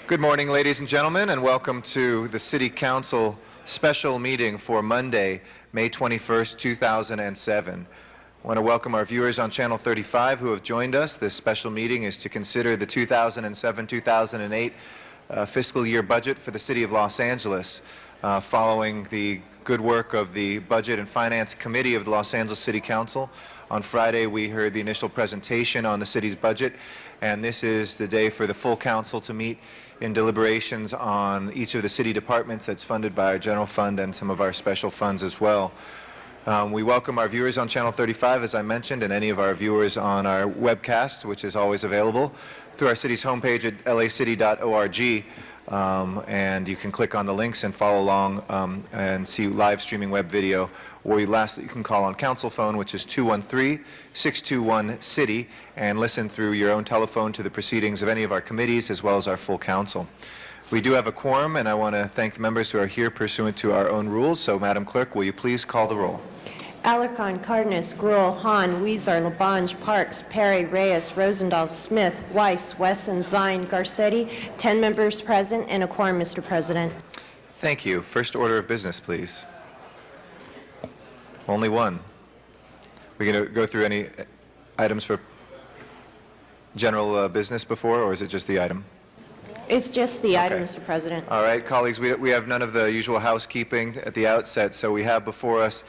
Good morning, ladies and gentlemen, and welcome to the City Council special meeting for Monday, May 21st, 2007. I want to welcome our viewers on Channel 35 who have joined us. This special meeting is to consider the 2007-2008 fiscal year budget for the City of Los Angeles, following the good work of the Budget and Finance Committee of the Los Angeles City Council. On Friday, we heard the initial presentation on the city's budget, and this is the day for the full council to meet in deliberations on each of the city departments that's funded by our general fund and some of our special funds as well. We welcome our viewers on Channel 35, as I mentioned, and any of our viewers on our webcast, which is always available through our city's homepage at lacity.org. And you can click on the links and follow along and see live streaming web video. Or lastly, you can call on council phone, which is 213-621-CITY, and listen through your own telephone to the proceedings of any of our committees as well as our full council. We do have a quorum, and I want to thank the members who are here pursuant to our own rules. So, Madam Clerk, will you please call the roll? Alarcon, Cardenas, Gruel, Hahn, Weezer, Labange, Parks, Perry, Reyes, Rosendahl, Smith, Weiss, Wesson, Zine, Garcetti. 10 members present and a quorum, Mr. President. Thank you. First order of business, please. Only one. We're going to go through any items for general business before, or is it just the item? It's just the item, Okay. Mr. President. All right, colleagues, we have none of the usual housekeeping at the outset, so we have before us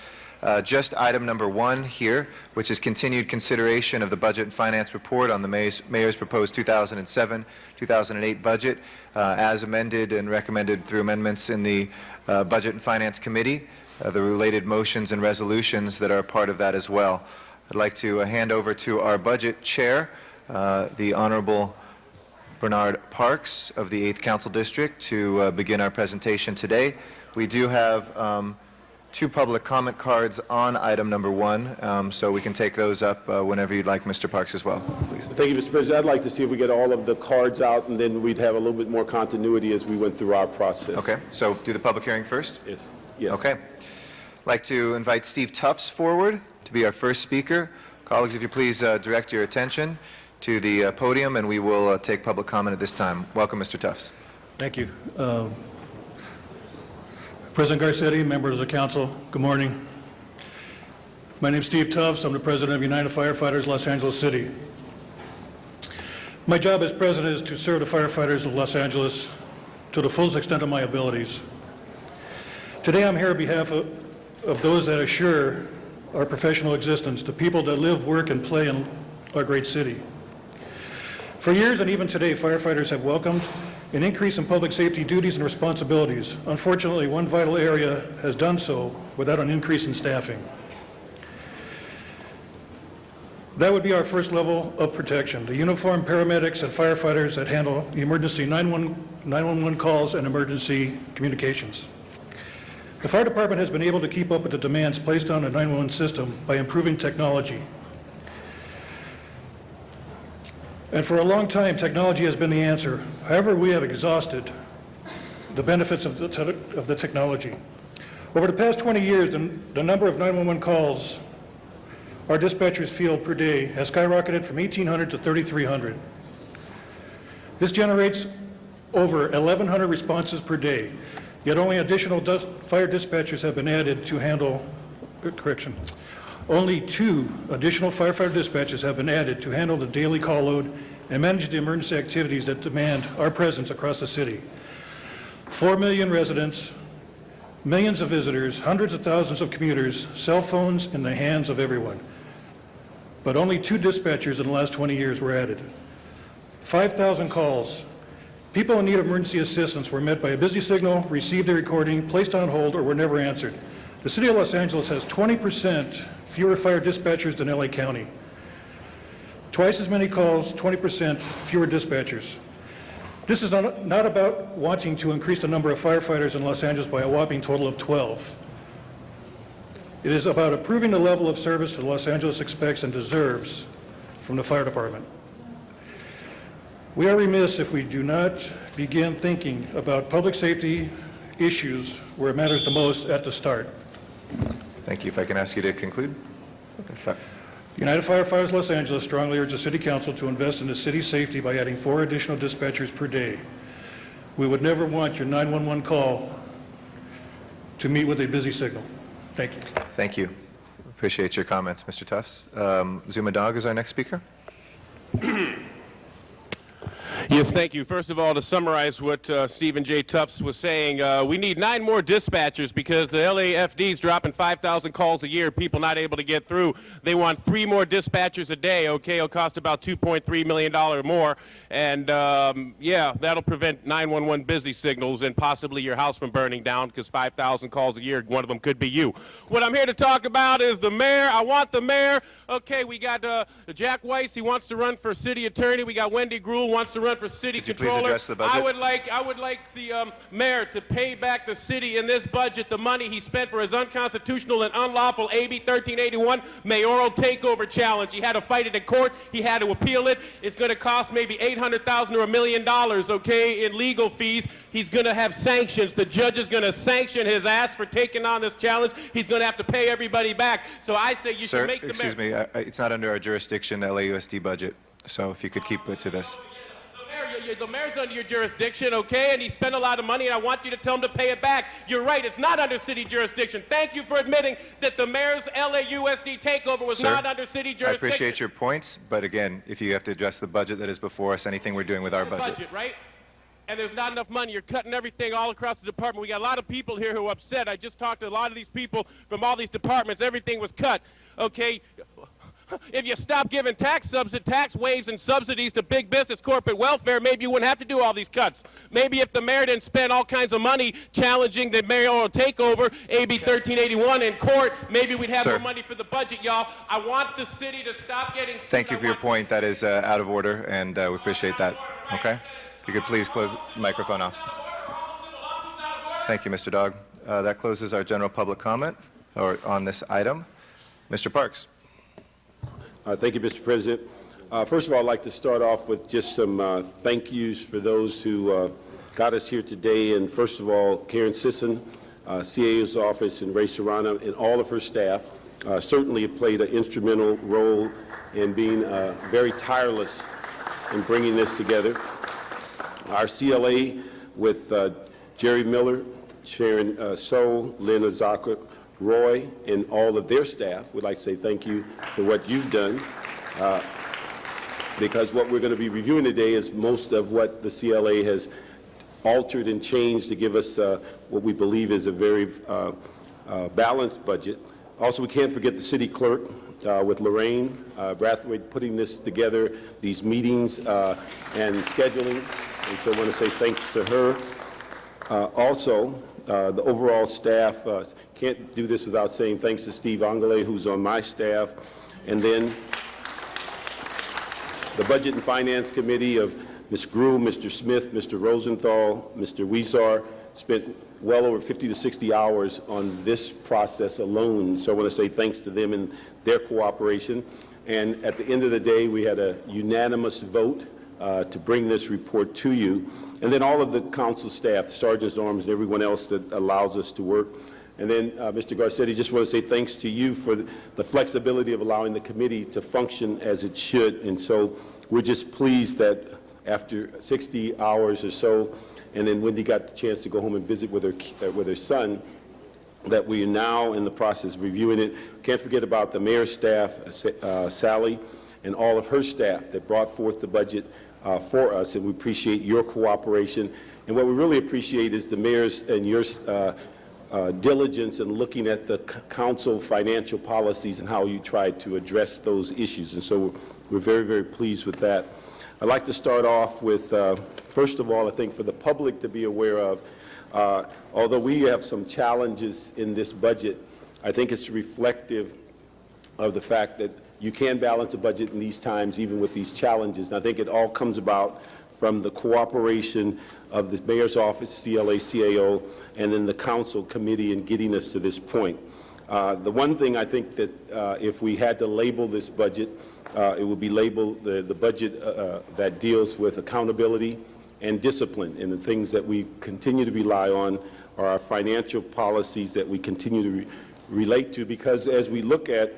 just item number 1 here, which is continued consideration of the Budget and Finance Report on the Mayor's proposed 2007-2008 budget as amended and recommended through amendments in the Budget and Finance Committee, the related motions and resolutions that are part of that as well. I'd like to hand over to our Budget Chair, the Honorable Bernard Parks of the 8th Council District, to begin our presentation today. We do have 2 public comment cards on item number 1, so we can take those up whenever you'd like, Mr. Parks, as well, please. Thank you, Mr. President. I'd like to see if we get all of the cards out, and then we'd have a little bit more continuity as we went through our process. Okay, so do the public hearing first? Yes. Yes. Okay. I'd like to invite Steve Tufts forward to be our first speaker. Colleagues, if you please direct your attention to the podium, and we will take public comment at this time. Welcome, Mr. Tufts. Thank you. President Garcetti, members of the council, good morning. My name is Steve Tufts. I'm the president of United Firefighters, Los Angeles City. My job as president is to serve the firefighters of Los Angeles to the fullest extent of my abilities. Today I'm here on behalf of those that assure our professional existence, the people that live, work, and play in our great city. For years and even today, firefighters have welcomed an increase in public safety duties and responsibilities. Unfortunately, one vital area has done so without an increase in staffing. That would be our first level of protection, the uniformed paramedics and firefighters that handle the emergency 911 calls and emergency communications. The fire department has been able to keep up with the demands placed on the 911 system by improving technology. And for a long time, technology has been the answer. However, we have exhausted the benefits of the technology. Over the past 20 years, the number of 911 calls our dispatchers field per day has skyrocketed from 1,800 to 3,300. This generates over 1,100 responses per day, yet only additional fire dispatchers have been added to handle, Only 2 additional firefighter dispatchers have been added to handle the daily call load and manage the emergency activities that demand our presence across the city. 4 million residents, millions of visitors, hundreds of thousands of commuters, cell phones in the hands of everyone. But only 2 dispatchers in the last 20 years were added. 5,000 calls. People in need of emergency assistance were met by a busy signal, received a recording, placed on hold, or were never answered. The City of Los Angeles has 20% fewer fire dispatchers than LA County. Twice as many calls, 20% fewer dispatchers. This is not about wanting to increase the number of firefighters in Los Angeles by a whopping total of 12. It is about improving the level of service that Los Angeles expects and deserves from the fire department. We are remiss if we do not begin thinking about public safety issues where it matters the most at the start. Thank you. If I can ask you to conclude. United Firefighters Los Angeles strongly urge the City Council to invest in the city's safety by adding 4 additional dispatchers per day. We would never want your 911 call to meet with a busy signal. Thank you. Thank you. Appreciate your comments, Mr. Tufts. Zuma Dog is our next speaker. Yes, thank you. First of all, to summarize what Stephen J. Tufts was saying, we need 9 more dispatchers because the LAFD is dropping 5,000 calls a year, people not able to get through. They want 3 more dispatchers a day, okay? It'll cost about $2.3 million more. And, yeah, that'll prevent 911 busy signals and possibly your house from burning down because 5,000 calls a year, one of them could be you. What I'm here to talk about is the mayor. I want the mayor. Okay, we got Jack Weiss. He wants to run for city attorney. We got Wendy Gruhl wants to run for city Could you please controller. address the budget? I would like the mayor to pay back the city in this budget the money he spent for his unconstitutional and unlawful AB 1381 mayoral takeover challenge. He had to fight it in court. He had to appeal it. It's going to cost maybe $800,000 or $1 million, okay, in legal fees. He's going to have sanctions. The judge is going to sanction his ass for taking on this challenge. He's going to have to pay everybody back. So I say you Sir, should make the excuse mayor. me, it's not under our jurisdiction, the LAUSD budget, so if you could keep it to this. The mayor's under your jurisdiction, okay, and he spent a lot of money, and I want you to tell him to pay it back. You're right, it's not under city jurisdiction. Thank you for admitting that the mayor's LAUSD takeover was Sir, not under city jurisdiction. I appreciate your points, but again, if you have to address the budget that is before us, anything we're doing with our budget. Right? And there's not enough money. You're cutting everything all across the department. We got a lot of people here who are upset. I just talked to a lot of these people from all these departments. Everything was cut, okay? If you stop giving tax waivers and subsidies to big business, corporate welfare, maybe you wouldn't have to do all these cuts. Maybe if the mayor didn't spend all kinds of money challenging the mayoral takeover, AB 1381 in court, maybe we'd have Sir. more money for the budget, y'all. I want the city to stop getting sued. Thank you for your point. That is out of order, and we appreciate that. Okay? If you could please close the microphone off. Thank you, Mr. Dog. That closes our general public comment on this item. Mr. Parks. Thank you, Mr. President. First of all, I'd like to start off with just some thank yous for those who got us here today. And first of all, Karen Sisson, CAO's office, and Ray Serrano, and all of her staff certainly have played an instrumental role in being very tireless in bringing this together. Our CLA with Jerry Miller, Sharon So, Lynn Azaka, Roy, and all of their staff would like to say thank you for what you've done, because what we're going to be reviewing today is most of what the CLA has altered and changed to give us what we believe is a very balanced budget. Also, we can't forget the city clerk with Lorraine Brathwaite putting this together, these meetings and scheduling, and so I want to say thanks to her. Also, the overall staff, can't do this without saying thanks to Steve Angele, who's on my staff, and then the Budget and Finance Committee of Ms. Gruhl, Mr. Smith, Mr. Rosenthal, Mr. Weezer, spent well over 50 to 60 hours on this process alone, so I want to say thanks to them and their cooperation. And at the end of the day, we had a unanimous vote to bring this report to you. And then all of the council staff, the sergeants at arms, and everyone else that allows us to work. And then, Mr. Garcetti, just want to say thanks to you for the flexibility of allowing the committee to function as it should. And so we're just pleased that after 60 hours or so, and then Wendy got the chance to go home and visit with her son, that we are now in the process of reviewing it. Can't forget about the mayor's staff, Sally, and all of her staff that brought forth the budget for us, and we appreciate your cooperation. And what we really appreciate is the mayor's and your diligence in looking at the council financial policies and how you tried to address those issues. And so we're very, very pleased with that. I'd like to start off with, first of all, I think for the public to be aware of, although we have some challenges in this budget, I think it's reflective of the fact that you can balance a budget in these times, even with these challenges. And I think it all comes about from the cooperation of the mayor's office, CLA, CAO, and then the council committee in getting us to this point. The one thing I think that if we had to label this budget, it would be labeled the budget that deals with accountability and discipline. And the things that we continue to rely on are our financial policies that we continue to relate to, because as we look at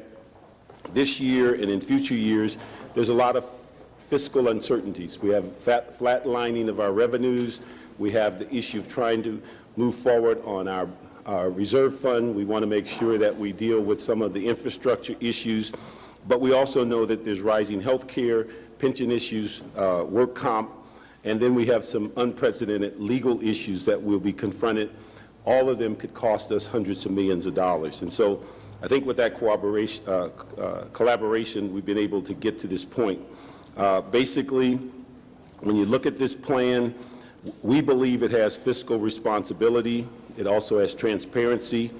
this year and in future years, there's a lot of fiscal uncertainties. We have flatlining of our revenues. We have the issue of trying to move forward on our reserve fund. We want to make sure that we deal with some of the infrastructure issues, but we also know that there's rising health care, pension issues, work comp, and then we have some unprecedented legal issues that will be confronted. All of them could cost us hundreds of millions of dollars. And so I think with that collaboration, we've been able to get to this point. Basically, when you look at this plan, we believe it has fiscal responsibility. It also has transparency.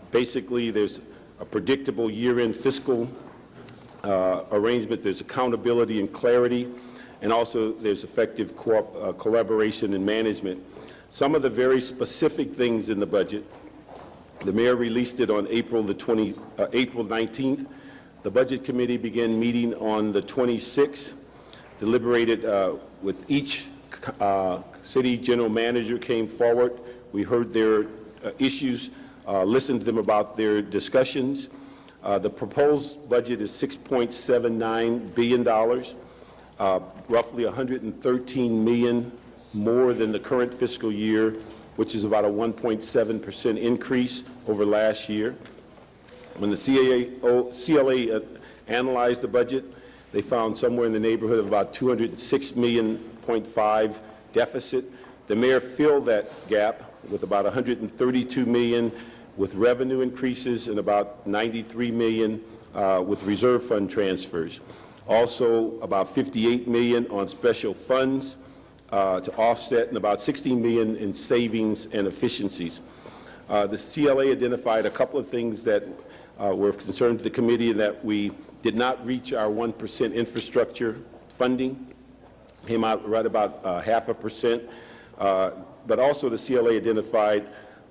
Basically, there's a predictable year-end fiscal arrangement. There's accountability and clarity, and also there's effective collaboration and management. Some of the very specific things in the budget, the mayor released it on April 19th. The Budget Committee began meeting on the 26th, deliberated with each city general manager came forward. We heard their issues, listened to them about their discussions. The proposed budget is $6.79 billion, roughly $113 million more than the current fiscal year, which is about a 1.7% increase over last year. When the CLA analyzed the budget, they found somewhere in the neighborhood of about $206.5 million deficit. The mayor filled that gap with about $132 million with revenue increases and about $93 million with reserve fund transfers. Also, about $58 million on special funds to offset, and about $16 million in savings and efficiencies. The CLA identified a couple of things that were of concern to the committee, and that we did not reach our 1% infrastructure funding. Came out right about 0.5%. But also the CLA identified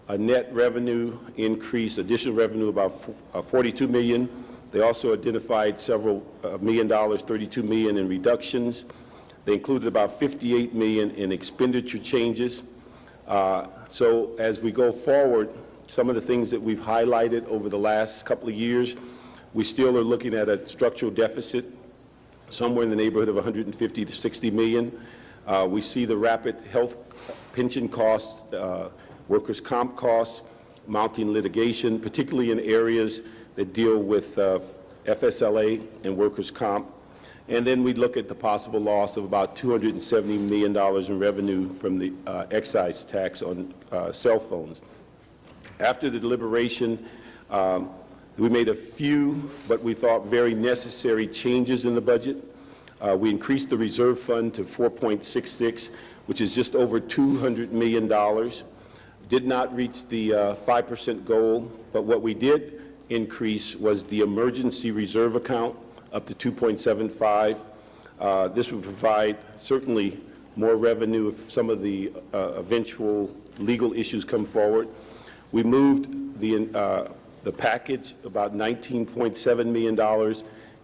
a net revenue increase, additional revenue about $42 million. They also identified several $1 million, $32 million in reductions. They included about $58 million in expenditure changes. So as we go forward, some of the things that we've highlighted over the last couple of years, we still are looking at a structural deficit somewhere in the neighborhood of 150 to 60 million. We see the rapid health pension costs, workers' comp costs, mounting litigation, particularly in areas that deal with FSLA and workers' comp. And then we look at the possible loss of about $270 million in revenue from the excise tax on cell phones. After the deliberation, we made a few, but we thought very necessary changes in the budget. We increased the reserve fund to 4.66, which is just over $200 million. Did not reach the 5% goal, but what we did increase was the emergency reserve account up to 2.75. This would provide certainly more revenue if some of the eventual legal issues come forward. We moved the package, about $19.7 million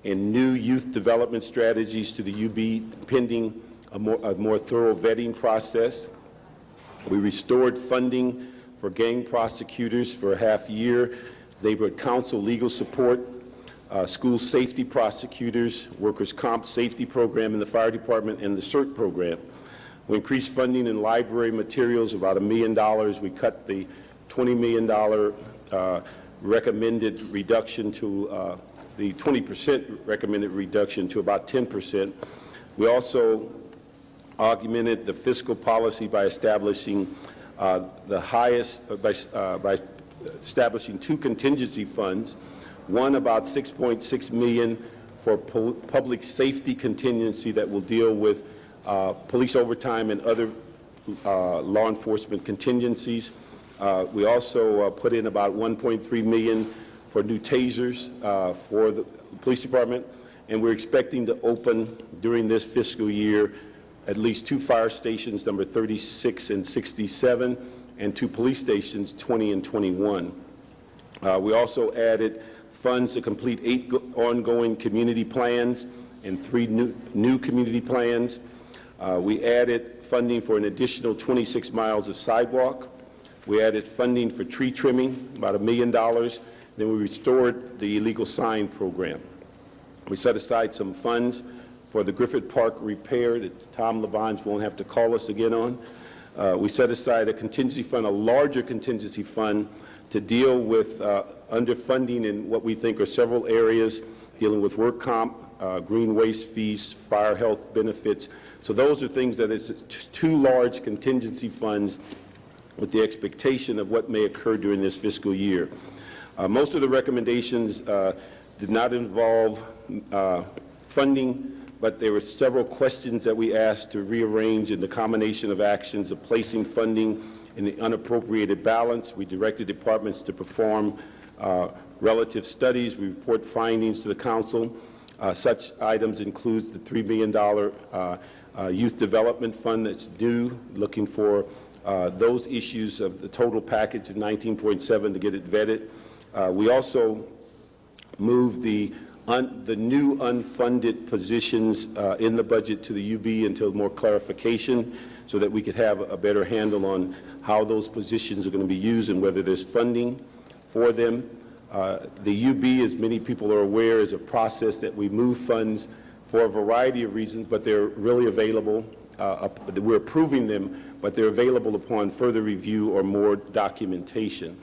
in new youth development strategies to the UB, pending a more thorough vetting process. We restored funding for gang prosecutors for a half year, neighborhood council legal support, school safety prosecutors, workers' comp safety program in the fire department, and the CERT program. We increased funding in library materials about $1 million. We cut the $20 million recommended reduction to the 20% recommended reduction to about 10%. We also augmented the fiscal policy by establishing by establishing two contingency funds, one about $6.6 million for public safety contingency that will deal with police overtime and other law enforcement contingencies. We also put in about $1.3 million for new tasers for the police department, and we're expecting to open during this fiscal year at least 2 fire stations, number 36 and 67, and 2 police stations, 20 and 21. We also added funds to complete 8 ongoing community plans and 3 new community plans. We added funding for an additional 26 miles of sidewalk. We added funding for tree trimming, about $1 million. Then we restored the illegal sign program. We set aside some funds for the Griffith Park repair that Tom Labange won't have to call us again on. We set aside a contingency fund, a larger contingency fund, to deal with underfunding in what we think are several areas, dealing with work comp, green waste fees, fire health benefits. So those are things that is two large contingency funds with the expectation of what may occur during this fiscal year. Most of the recommendations did not involve funding, but there were several questions that we asked to rearrange in the combination of actions of placing funding in the unappropriated balance. We directed departments to perform relative studies. We report findings to the council. Such items includes the $3 million youth development fund that's due, looking for those issues of the total package of 19.7 to get it vetted. We also moved the new unfunded positions in the budget to the UB until more clarification, so that we could have a better handle on how those positions are going to be used and whether there's funding for them. The UB, as many people are aware, is a process that we move funds for a variety of reasons, but they're really available. We're approving them, but they're available upon further review or more documentation.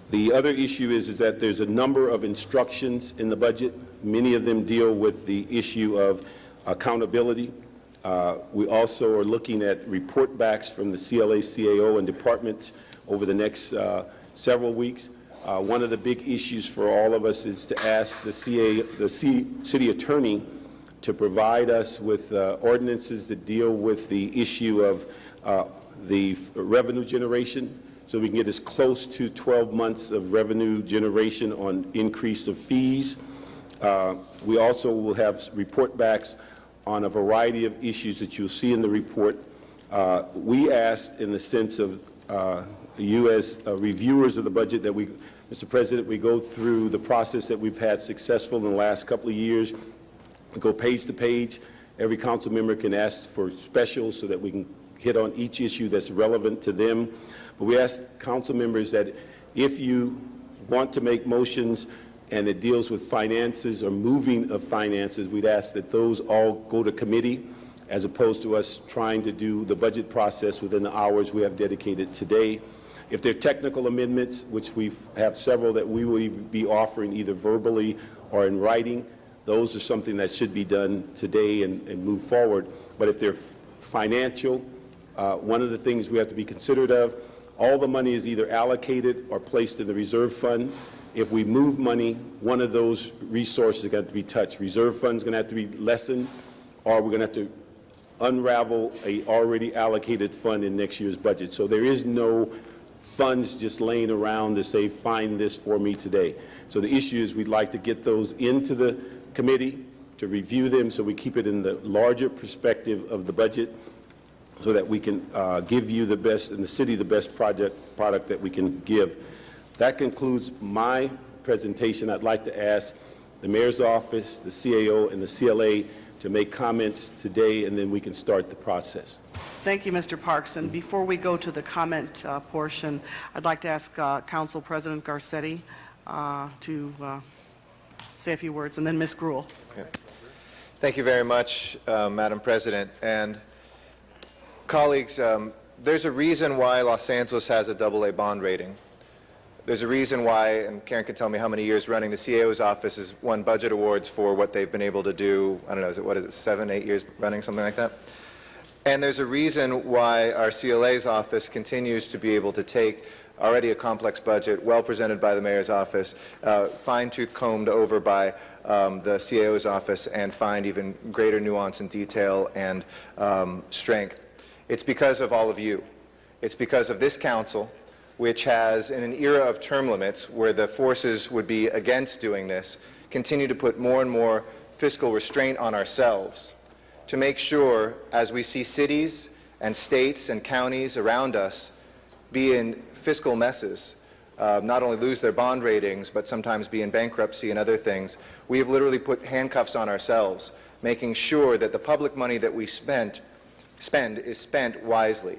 The other issue is that there's a number of instructions in the budget. Many of them deal with the issue of accountability. We also are looking at report backs from the CLA, CAO, and departments over the next several weeks. One of the big issues for all of us is to ask the city attorney to provide us with ordinances that deal with the issue of the revenue generation, so we can get as close to 12 months of revenue generation on increase of fees. We also will have report backs on a variety of issues that you'll see in the report. We asked, in the sense of you as reviewers of the budget, that we, Mr. President, we go through the process that we've had successful in the last couple of years. We go page to page. Every council member can ask for specials so that we can hit on each issue that's relevant to them. But we ask council members that if you want to make motions and it deals with finances or moving of finances, we'd ask that those all go to committee, as opposed to us trying to do the budget process within the hours we have dedicated today. If there are technical amendments, which we have several that we will be offering either verbally or in writing, those are something that should be done today and move forward. But if they're financial, one of the things we have to be considerate of, all the money is either allocated or placed in the reserve fund. If we move money, one of those resources is going to have to be touched. Reserve fund is going to have to be lessened, or we're going to have to unravel a already allocated fund in next year's budget. So there is no funds just laying around to say, find this for me today. So the issue is we'd like to get those into the committee to review them, so we keep it in the larger perspective of the budget, so that we can give you the best, and the city the best product that we can give. That concludes my presentation. I'd like to ask the mayor's office, the CAO, and the CLA to make comments today, and then we can start the process. Thank you, Mr. Parks. And before we go to the comment portion, I'd like to ask Council President Garcetti to say a few words, and then Ms. Gruhl. Yeah. Thank you very much, Madam President. And colleagues, there's a reason why Los Angeles has a AA bond rating. There's a reason why, and Karen can tell me how many years running, the CAO's office has won budget awards for what they've been able to do. I don't know, what is it, 7, 8 years running, something like that? And there's a reason why our CLA's office continues to be able to take already a complex budget, well presented by the mayor's office, fine-tooth combed over by the CAO's office, and find even greater nuance and detail and strength. It's because of all of you. It's because of this council, which has, in an era of term limits where the forces would be against doing this, continue to put more and more fiscal restraint on ourselves to make sure, as we see cities and states and counties around us be in fiscal messes, not only lose their bond ratings, but sometimes be in bankruptcy and other things, we have literally put handcuffs on ourselves, making sure that the public money that we spend is spent wisely,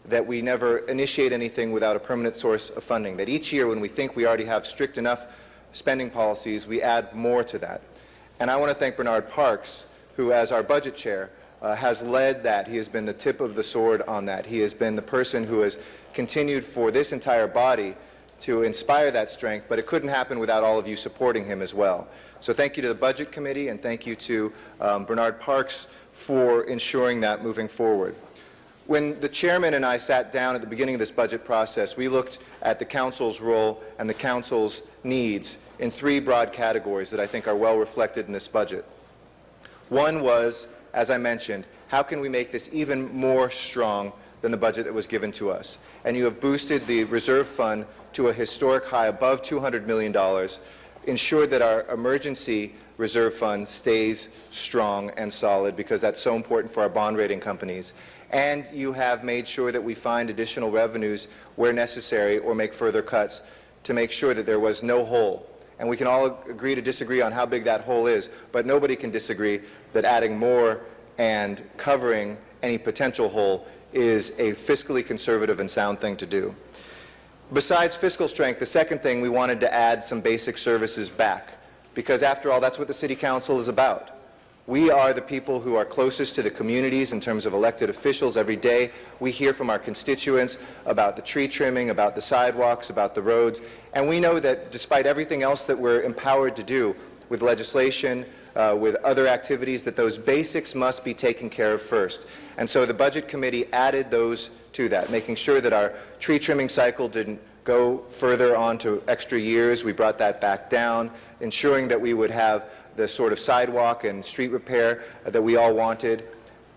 that we never initiate anything without a permanent source of funding, that each year when we think we already have strict enough spending policies, we add more to that. And I want to thank Bernard Parks, who, as our budget chair, has led that. He has been the tip of the sword on that. He has been the person who has continued for this entire body to inspire that strength, but it couldn't happen without all of you supporting him as well. So thank you to the Budget Committee, and thank you to Bernard Parks for ensuring that moving forward. When the chairman and I sat down at the beginning of this budget process, we looked at the council's role and the council's needs in three broad categories that I think are well reflected in this budget. One was, as I mentioned, how can we make this even more strong than the budget that was given to us? And you have boosted the reserve fund to a historic high above $200 million, ensured that our emergency reserve fund stays strong and solid because that's so important for our bond rating companies. And you have made sure that we find additional revenues where necessary or make further cuts to make sure that there was no hole. And we can all agree to disagree on how big that hole is, but nobody can disagree that adding more and covering any potential hole is a fiscally conservative and sound thing to do. Besides fiscal strength, the second thing, we wanted to add some basic services back, because after all, that's what the City Council is about. We are the people who are closest to the communities in terms of elected officials every day. We hear from our constituents about the tree trimming, about the sidewalks, about the roads, and we know that despite everything else that we're empowered to do with legislation, with other activities, that those basics must be taken care of first. And so the Budget Committee added those to that, making sure that our tree trimming cycle didn't go further on to extra years. We brought that back down, ensuring that we would have the sort of sidewalk and street repair that we all wanted.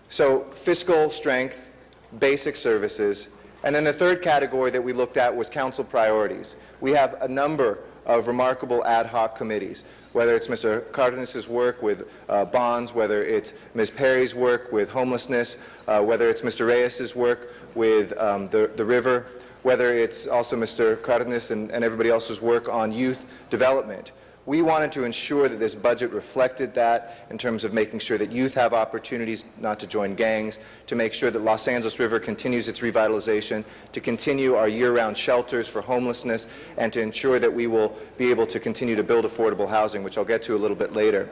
So fiscal strength, basic services, and then the third category that we looked at was council priorities. We have a number of remarkable ad hoc committees, whether it's Mr. Cardenas' work with bonds, whether it's Ms. Perry's work with homelessness, whether it's Mr. Reyes' work with the river, whether it's also Mr. Cardenas and everybody else's work on youth development. We wanted to ensure that this budget reflected that in terms of making sure that youth have opportunities not to join gangs, to make sure that Los Angeles River continues its revitalization, to continue our year-round shelters for homelessness, and to ensure that we will be able to continue to build affordable housing, which I'll get to a little bit later.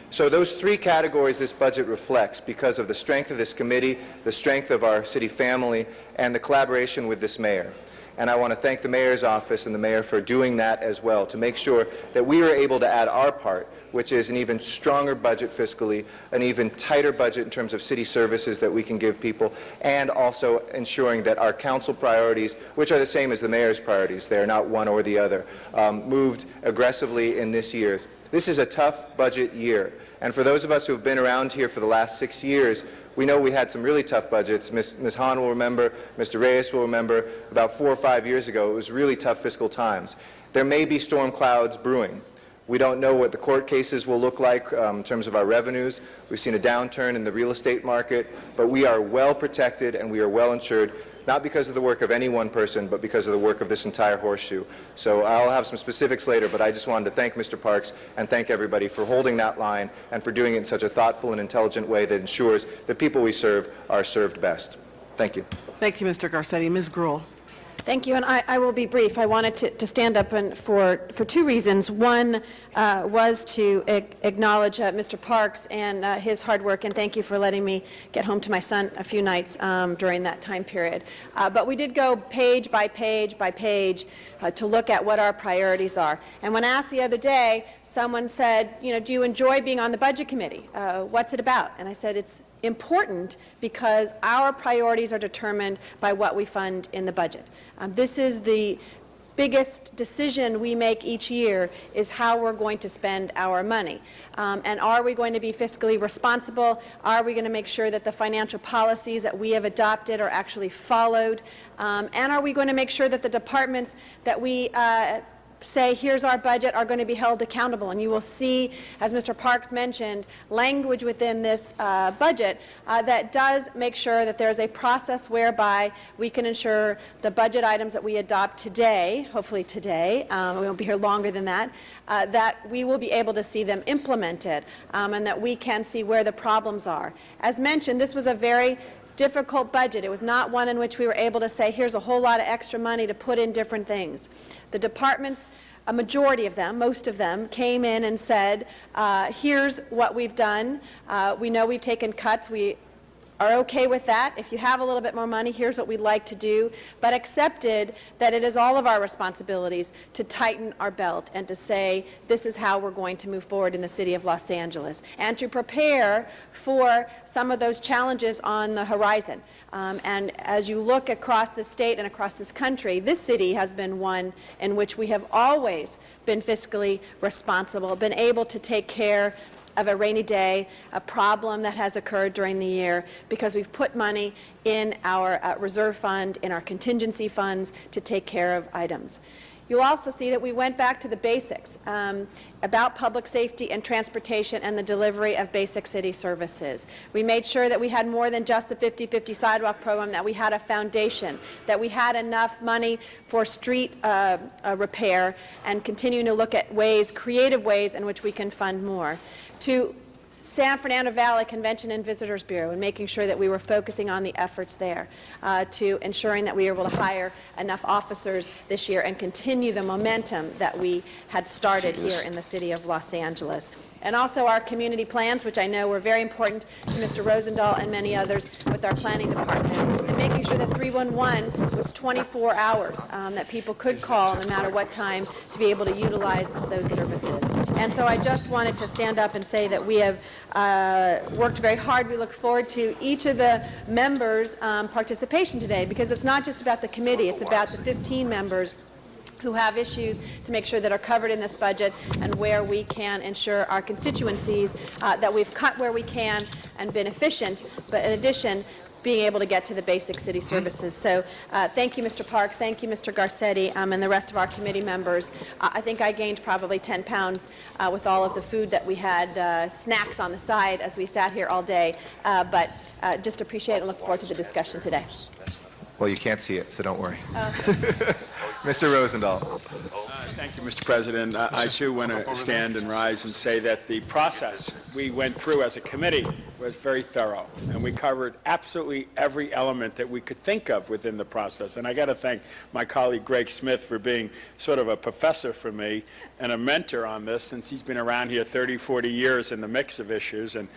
So those three categories this budget reflects because of the strength of this committee, the strength of our city family, and the collaboration with this mayor. And I want to thank the mayor's office and the mayor for doing that as well, to make sure that we were able to add our part, which is an even stronger budget fiscally, an even tighter budget in terms of city services that we can give people, and also ensuring that our council priorities, which are the same as the mayor's priorities, they are not one or the other, moved aggressively in this year. This is a tough budget year. And for those of us who have been around here for the last 6 years, we know we had some really tough budgets. Ms. Hahn will remember, Mr. Reyes will remember, about 4 or 5 years ago, it was really tough fiscal times. There may be storm clouds brewing. We don't know what the court cases will look like in terms of our revenues. We've seen a downturn in the real estate market, but we are well protected and we are well insured, not because of the work of any one person, but because of the work of this entire horseshoe. So I'll have some specifics later, but I just wanted to thank Mr. Parks and thank everybody for holding that line and for doing it in such a thoughtful and intelligent way that ensures the people we serve are served best. Thank you. Thank you, Mr. Garcetti. Ms. Gruhl. Thank you, and I will be brief. I wanted to stand up for two reasons. One was to acknowledge Mr. Parks and his hard work, and thank you for letting me get home to my son a few nights during that time period. But we did go page by page by page to look at what our priorities are. And when asked the other day, someone said, you know, do you enjoy being on the Budget Committee? What's it about? And I said, it's important because our priorities are determined by what we fund in the budget. This is the biggest decision we make each year, is how we're going to spend our money. And are we going to be fiscally responsible? Are we going to make sure that the financial policies that we have adopted are actually followed? And are we going to make sure that the departments that we say, here's our budget, are going to be held accountable? And you will see, as Mr. Parks mentioned, language within this budget that does make sure that there's a process whereby we can ensure the budget items that we adopt today, hopefully today, we won't be here longer than that, that we will be able to see them implemented, and that we can see where the problems are. As mentioned, this was a very difficult budget. It was not one in which we were able to say, here's a whole lot of extra money to put in different things. The departments, a majority of them, most of them, came in and said, here's what we've done. We know we've taken cuts. We are okay with that. If you have a little bit more money, here's what we'd like to do, but accepted that it is all of our responsibilities to tighten our belt and to say, this is how we're going to move forward in the city of Los Angeles, and to prepare for some of those challenges on the horizon. And as you look across the state and across this country, this city has been one in which we have always been fiscally responsible, been able to take care of a rainy day, a problem that has occurred during the year, because we've put money in our reserve fund, in our contingency funds, to take care of items. You'll also see that we went back to the basics about public safety and transportation and the delivery of basic city services. We made sure that we had more than just a 50-50 sidewalk program, that we had a foundation, that we had enough money for street repair, and continuing to look at ways, creative ways in which we can fund more. To San Fernando Valley Convention and Visitors Bureau, and making sure that we were focusing on the efforts there, to ensuring that we were able to hire enough officers this year and continue the momentum that we had started here in the city of Los Angeles. And also our community plans, which I know were very important to Mr. Rosendahl and many others with our planning department, and making sure that 311 was 24 hours, that people could call no matter what time to be able to utilize those services. And so I just wanted to stand up and say that we have worked very hard. We look forward to each of the members' participation today, because it's not just about the committee, it's about the 15 members who have issues to make sure that are covered in this budget, and where we can ensure our constituencies that we've cut where we can and been efficient, but in addition, being able to get to the basic city services. So thank you, Mr. Parks, thank you, Mr. Garcetti, and the rest of our committee members. I think I gained probably 10 pounds with all of the food that we had, snacks on the side as we sat here all day, but just appreciate and look forward to the discussion today. Well, you can't see it, so don't worry. Mr. Rosendahl. Thank you, Mr. President. I, too, want to stand and rise and say that the process we went through as a committee was very thorough, and we covered absolutely every element that we could think of within the process. And I got to thank my colleague Greg Smith for being sort of a professor for me and a mentor on this, since he's been around here 30, 40 years in the mix of issues, and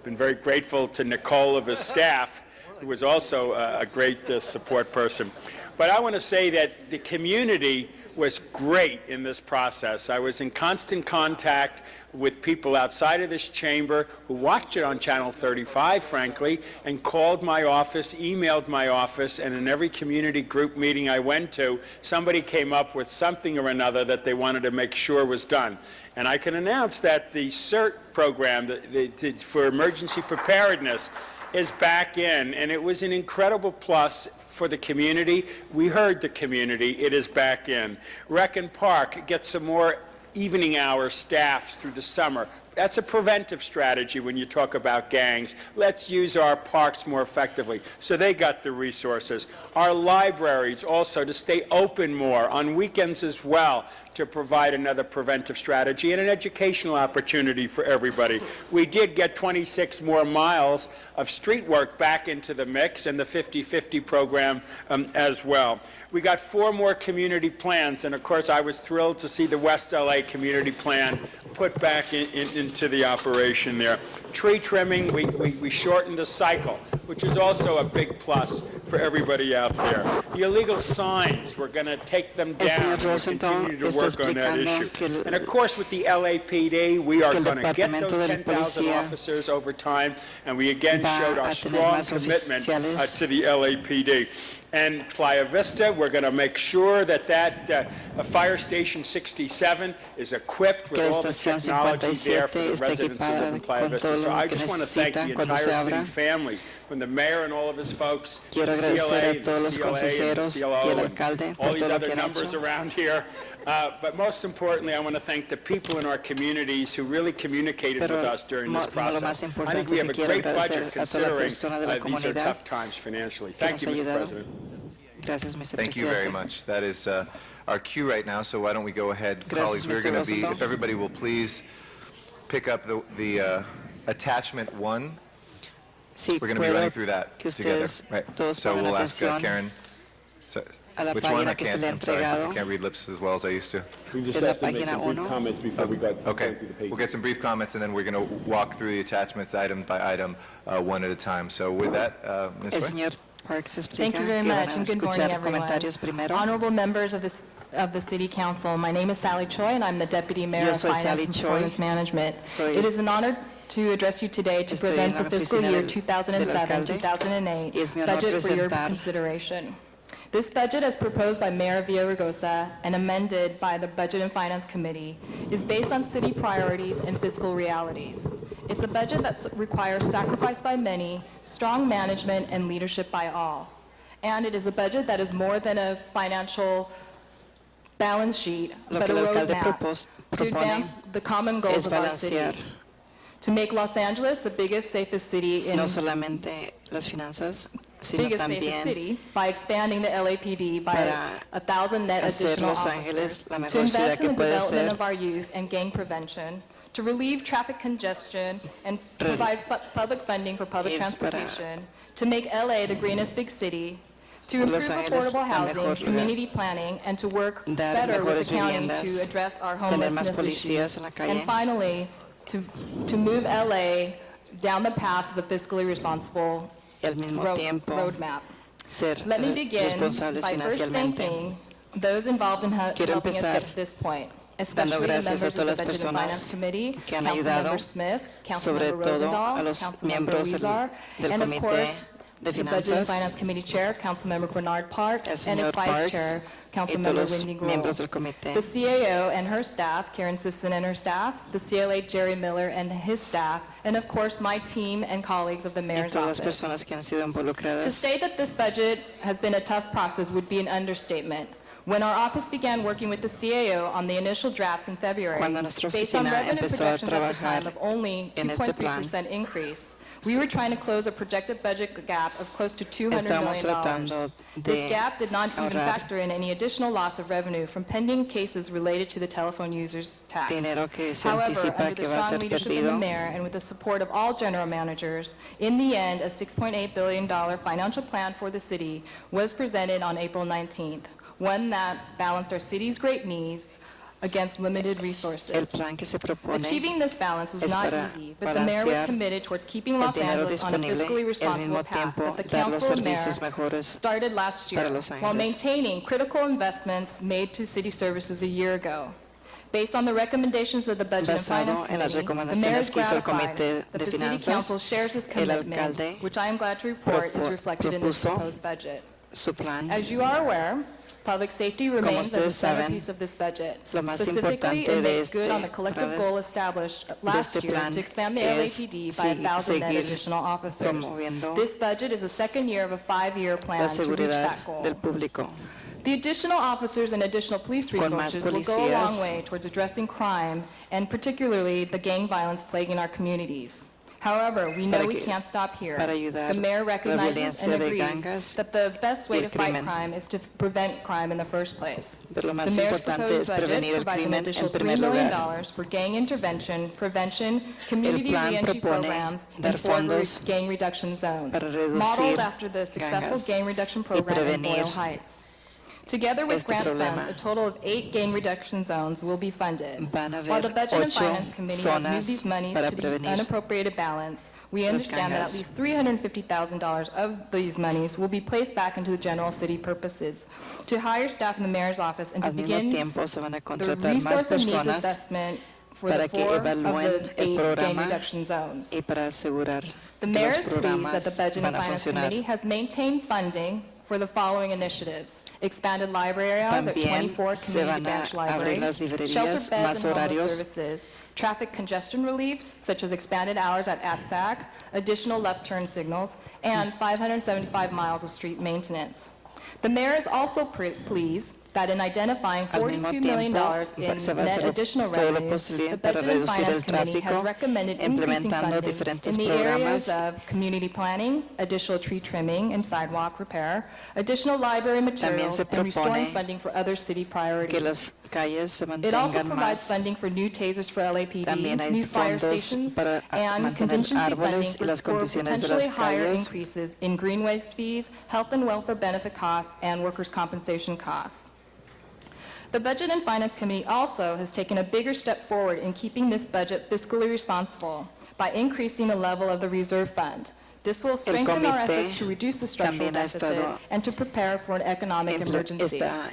been very grateful to Nicole of his staff, who was also a great support person. But I want to say that the community was great in this process. I was in constant contact with people outside of this chamber who watched it on Channel 35, frankly, and called my office, emailed my office, and in every community group meeting I went to, somebody came up with something or another that they wanted to make sure was done. And I can announce that the CERT program for emergency preparedness is back in, and it was an incredible plus for the community. We heard the community. It is back in. Rec and Park gets some more evening hour staffs through the summer. That's a preventive strategy when you talk about gangs. Let's use our parks more effectively. So they got the resources. Our libraries also to stay open more on weekends as well, to provide another preventive strategy and an educational opportunity for everybody. We did get 26 more miles of street work back into the mix, and the 50-50 program as well. We got 4 more community plans, and of course I was thrilled to see the West LA community plan put back into the operation there. Tree trimming, we shortened the cycle, which is also a big plus for everybody out there. The illegal signs, we're going to take them down and we'll continue to work on that issue. And of course with the LAPD, we are going to get those 10,000 officers over time, and we again showed our strong commitment to the LAPD. And Playa Vista, we're going to make sure that Fire Station 67 is equipped with all the technology there for the residents who live in Playa Vista. So I just want to thank the entire city family, from the mayor and all of his folks, the CLA, the CLA, and the CLO, and all these other numbers around here. But most importantly, I want to thank the people in our communities who really communicated with us during this process. I think we have a great budget considering these are tough times financially. Thank you, Mr. President. Thank you very much. That is our cue right now, so why don't we go ahead, colleagues. We're going to be, if everybody will please pick up the attachment 1. We're going to be running through that together. Right. So we'll ask Karen. So, a la Which one? página que se le ha I'm sorry, I entregado. can't read lips as well as I used to. We just En la have to make página some brief 1. comments before we got Okay, going through the pages. we'll get some brief comments, and then we're going to walk through the attachments item by item, one at a time. So with that, Ms. El Roy? señor Parks explica Thank you very que van much, a and good morning, escuchar everyone. comentarios primero. Honorable members of the City Council, my name is Sally Choi, and I'm the Deputy Mayor Yo of soy Finance Sally and Choi. Performance Management. Soy- It is an honor to address you today to Estoy en present la the fiscal oficina year del 2007-2008 y es mi honor budget for your presentar- consideration. This budget, as proposed by Mayor Villaraigosa and amended by the Budget and Finance Committee, is based on city priorities and fiscal realities. It's a budget that requires sacrifice by many, strong management, and leadership by all. And it is a budget that is more than a financial balance sheet, Lo but que a el alcalde roadmap to advance the common goals es of our city. balancear To make Los Angeles the biggest, safest city in no solamente las finanzas, sino biggest, safest también city by expanding the LAPD by para 1,000 net hacer additional Los officers, Ángeles la to mejor ciudad invest in que the puede development ser, of our youth and gang prevention, to relieve traffic congestion and provide public funding for public Es para- transportation, to make LA the greenest big city, to Los improve Ángeles affordable la housing, mejor lugar. community planning, and to work Dar better with mejores the county viviendas, to address our tener más homelessness policías issues. en la calle. And finally, to move LA down the path of the fiscally responsible y al mismo tiempo roadmap. ser Let me begin responsables by first financieramente. thanking those involved in Quiero helping us empezar get to this point, especially the gracias a members of todas the las Budget and Finance personas Committee, que han ayudado, Councilmember Smith, sobre Councilmember todo a Rosendahl, los Councilmember miembros Weezer, del and of Comité course, de the Budget and Finanzas, Finance Committee Chair, Councilmember Bernard Parks, el and its señor Vice Parks Chair, y Councilmember todos los Wendy miembros del Gruhl. comité. The CAO and her staff, Karen Sisson and her staff, the CLA Jerry Miller and his staff, and of course my team and colleagues of the Y Mayor's todas las Office. personas que han sido To involucradas. say that this budget has been a tough process would be an understatement. When our office began working with the CAO on the initial drafts in February, Cuando nuestra based on oficina revenue empezó a projections at the time trabajar of only en este plan, 2.3% increase, we were trying to close a projected budget gap of close to $200 Estábamos million. tratando This de gap did not even ahorrar factor in any additional loss of revenue from pending cases related to the telephone users tax. dinero que se However, anticipa under que the va a strong ser leadership of the perdido. mayor and with the support of all general managers, in the end, a $6.8 billion financial plan for the city was presented on April 19th, one that balanced our city's great needs against limited El resources. plan que se propone Achieving this balance was es not para easy, but the mayor was balancear committed towards keeping el Los dinero Angeles on a disponible fiscally y al responsible mismo path tiempo that the dar los council and mayor servicios mejores started last year, para Los while Ángeles. maintaining critical investments made to city services a year ago. Based on the recommendations of the Budget and Finance Basado en las Committee, the mayor is recomendaciones que hizo el gratified Comité that de the City Finanzas, Council shares this el commitment, alcalde which I am glad to report is reflected in this propuso proposed budget. su plan. As you are aware, public safety remains as the ustedes saben, centerpiece of this budget. lo más Specifically, importante it de makes good on the este collective plan goal established last este year plan to expand the es LAPD by 1,000 net seguir additional officers. promoviendo This budget is the second year of a 5-year la plan to reach seguridad that goal. del público. The additional officers and additional police Con más resources will go a long policías. way towards addressing crime and particularly the gang violence plaguing our communities. However, we know Para we que- can't stop here. para ayudar The mayor la recognizes and violencia de agrees gangas that the best way y to el fight crimen. crime is to prevent crime in the first place. Pero lo más The mayor's importante proposed es budget prevenir el provides an crimen additional en primer $3 million lugar. for gang intervention, prevention, community plan reentry propone programs, dar and for fondos gang reduction zones, para reducir modeled after the successful gangas gang reduction y program in prevenir Boyle Heights. Together with este grant problema. funds, a total of 8 gang reduction zones will be funded. Van a While the haber Budget and 8 Finance Committee has zonas moved these monies para to the prevenir unappropriated balance, we understand that at gangas. least $350,000 of these monies will be placed back into the general city purposes to hire staff in the mayor's office and to Al mismo begin tiempo se van a the contratar más resource and needs personas assessment for para the que 4 of evalúen the el 8 gang programa reduction zones. y para asegurar The que mayor los is pleased that the programas Budget and van a Finance Committee funcionar. has maintained funding for the following initiatives: expanded library hours at También 24 se community van a branch abrir libraries, las librerías, shelter beds más and homeless horarios, services, traffic congestion reliefs, such as expanded hours at ATSAC, additional left turn signals, and 575 miles of street maintenance. The mayor is also pleased that in identifying Al mismo $42 million tiempo, se in va a net hacer additional todo lo revenues, the posible para Budget and reducir Finance el Committee has tráfico, recommended increasing implementando funding diferentes in the areas programas. of community planning, additional tree trimming and sidewalk repair, additional library materials, se and restoring propone funding for other city que priorities. los calles se It also mantengan provides más. funding for new tasers for También LAPD, hay new fire fondos stations, para and mantener contingency funding árboles y las for condiciones de potentially las higher calles. increases in green waste fees, health and welfare benefit costs, and workers' compensation costs. The Budget and Finance Committee also has taken a bigger step forward in keeping this budget fiscally responsible by increasing the level of the reserve fund. This will strengthen our comité efforts to reduce the structural también ha deficit estado and to prepare for an economic emergency. Está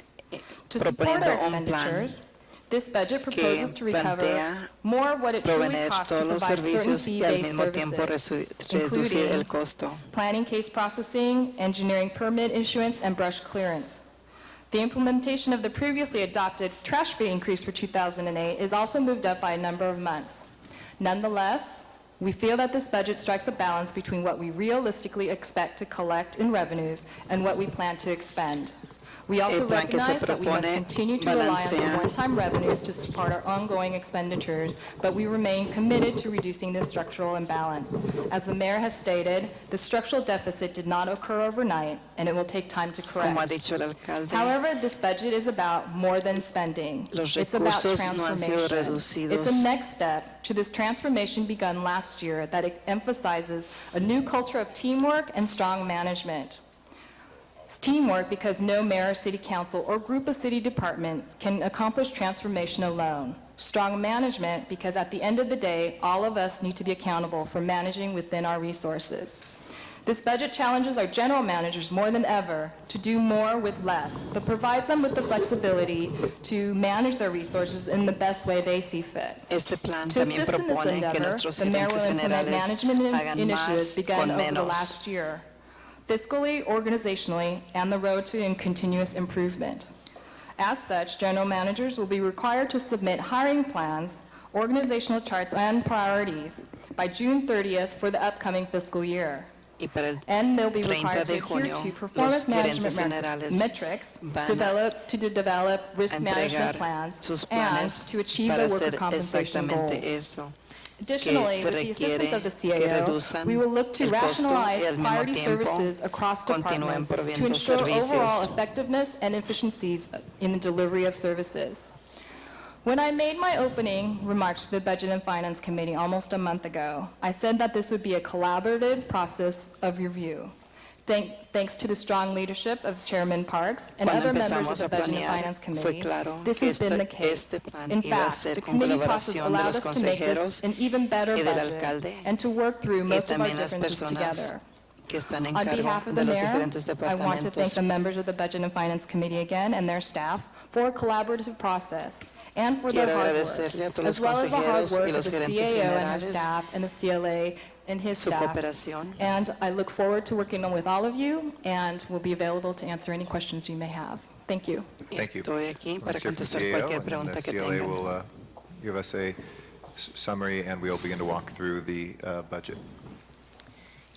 To support our proponiendo un plan expenditures, this budget proposes to recover plantea more of what it truly proveer costs to todos los provide certain servicios y al fee-based mismo tiempo services, reducir el including costo. planning case processing, engineering permit issuance, and brush clearance. The implementation of the previously adopted trash fee increase for 2008 is also moved up by a number of months. Nonetheless, we feel that this budget strikes a balance between what we realistically expect to collect in revenues and what we plan to expend. We also El plan que se recognize that we must propone continue to rely on some balancea one-time revenues to support our ongoing expenditures, but we remain committed to reducing this structural imbalance. As the mayor has stated, the structural deficit did not occur overnight, and it will take time to Como ha correct. dicho el alcalde, However, this budget is about more than spending. Los It's about recursos no han sido transformation. reducidos. It's a next step to this transformation begun last year that emphasizes a new culture of teamwork and strong management. It's teamwork because no mayor, city council, or group of city departments can accomplish transformation alone. Strong management because at the end of the day, all of us need to be accountable for managing within our resources. This budget challenges our general managers more than ever to do more with less, but provides them with the flexibility to manage their resources in the best way they see fit. este plan To también assist in this propone que endeavor, nuestros the mayor will gerentes implement generales management hagan initiatives más begun con over the menos. last year, fiscally, organizationally, and the road to continuous improvement. As such, general managers will be required to submit hiring plans, organizational charts, and priorities by June 30th for the upcoming fiscal year. Y para el And they'll be 30 required to de adhere junio, to los performance gerentes management generales metrics, van to develop risk a management entregar plans, sus and planes to achieve para the worker hacer compensation exactamente goals. eso. Additionally, se with the assistance of the requiere que CAO, reduzcan we will look to el costo rationalize y al mismo priority tiempo services across continúen departments to proveyendo ensure servicios. overall effectiveness and efficiencies in the delivery of services. When I made my opening remarks to the Budget and Finance Committee almost a month ago, I said that this would be a collaborative process of review. Thanks to the strong leadership of Chairman Parks and Cuando other members empezamos of the a Budget and planear, Finance fue Committee, claro this que has been the case. este plan In iba a fact, ser the con committee process colaboración de allowed los us to make this consejeros an even better y del budget alcalde and to work through y most of our también las differences personas together. que están en On cargo behalf of de the los mayor, diferentes I want to thank departamentos. the members of the Budget and Finance Committee again and their staff for a collaborative process and for their Quiero hard agradecerle a work, todos as los well as the hard consejeros work y of los the gerentes CAO and her generales, staff and the CLA and his su staff. cooperación. And I look forward to working with all of you and will be available to answer any questions you may have. Thank you. Thank you. Estoy aquí para Let's hear from contestar CAO, cualquier and then pregunta the que CLA tengan. will give us a summary, and we'll begin to walk through the budget.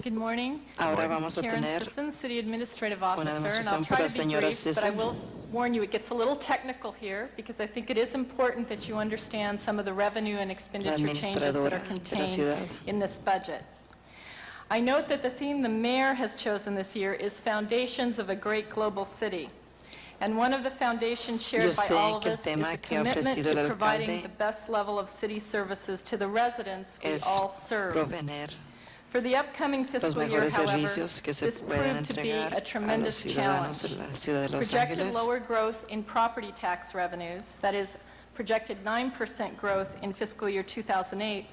Good morning. Ahora vamos a Karen tener Sisson, City Administrative una Officer, and I'll demostración try por la to be señora brief, but I Sisson. will warn you, it gets a little technical here, because I think it is important that you understand some of the revenue and expenditure changes that administradora are de la contained ciudad. in this budget. I note that the theme the mayor has chosen this year is Foundations of a Great Global City. And one of the foundations shared Yo by sé all of que el us is tema a que ha commitment ofrecido to el providing alcalde the best level of city services to the residents we es all serve. proveer For the upcoming los fiscal year, mejores however, servicios que se this pueden proved to be entregar a a los tremendous ciudadanos challenge. de la ciudad de Los Projected Ángeles. lower growth in property tax revenues, that is, projected 9% growth in fiscal year 2008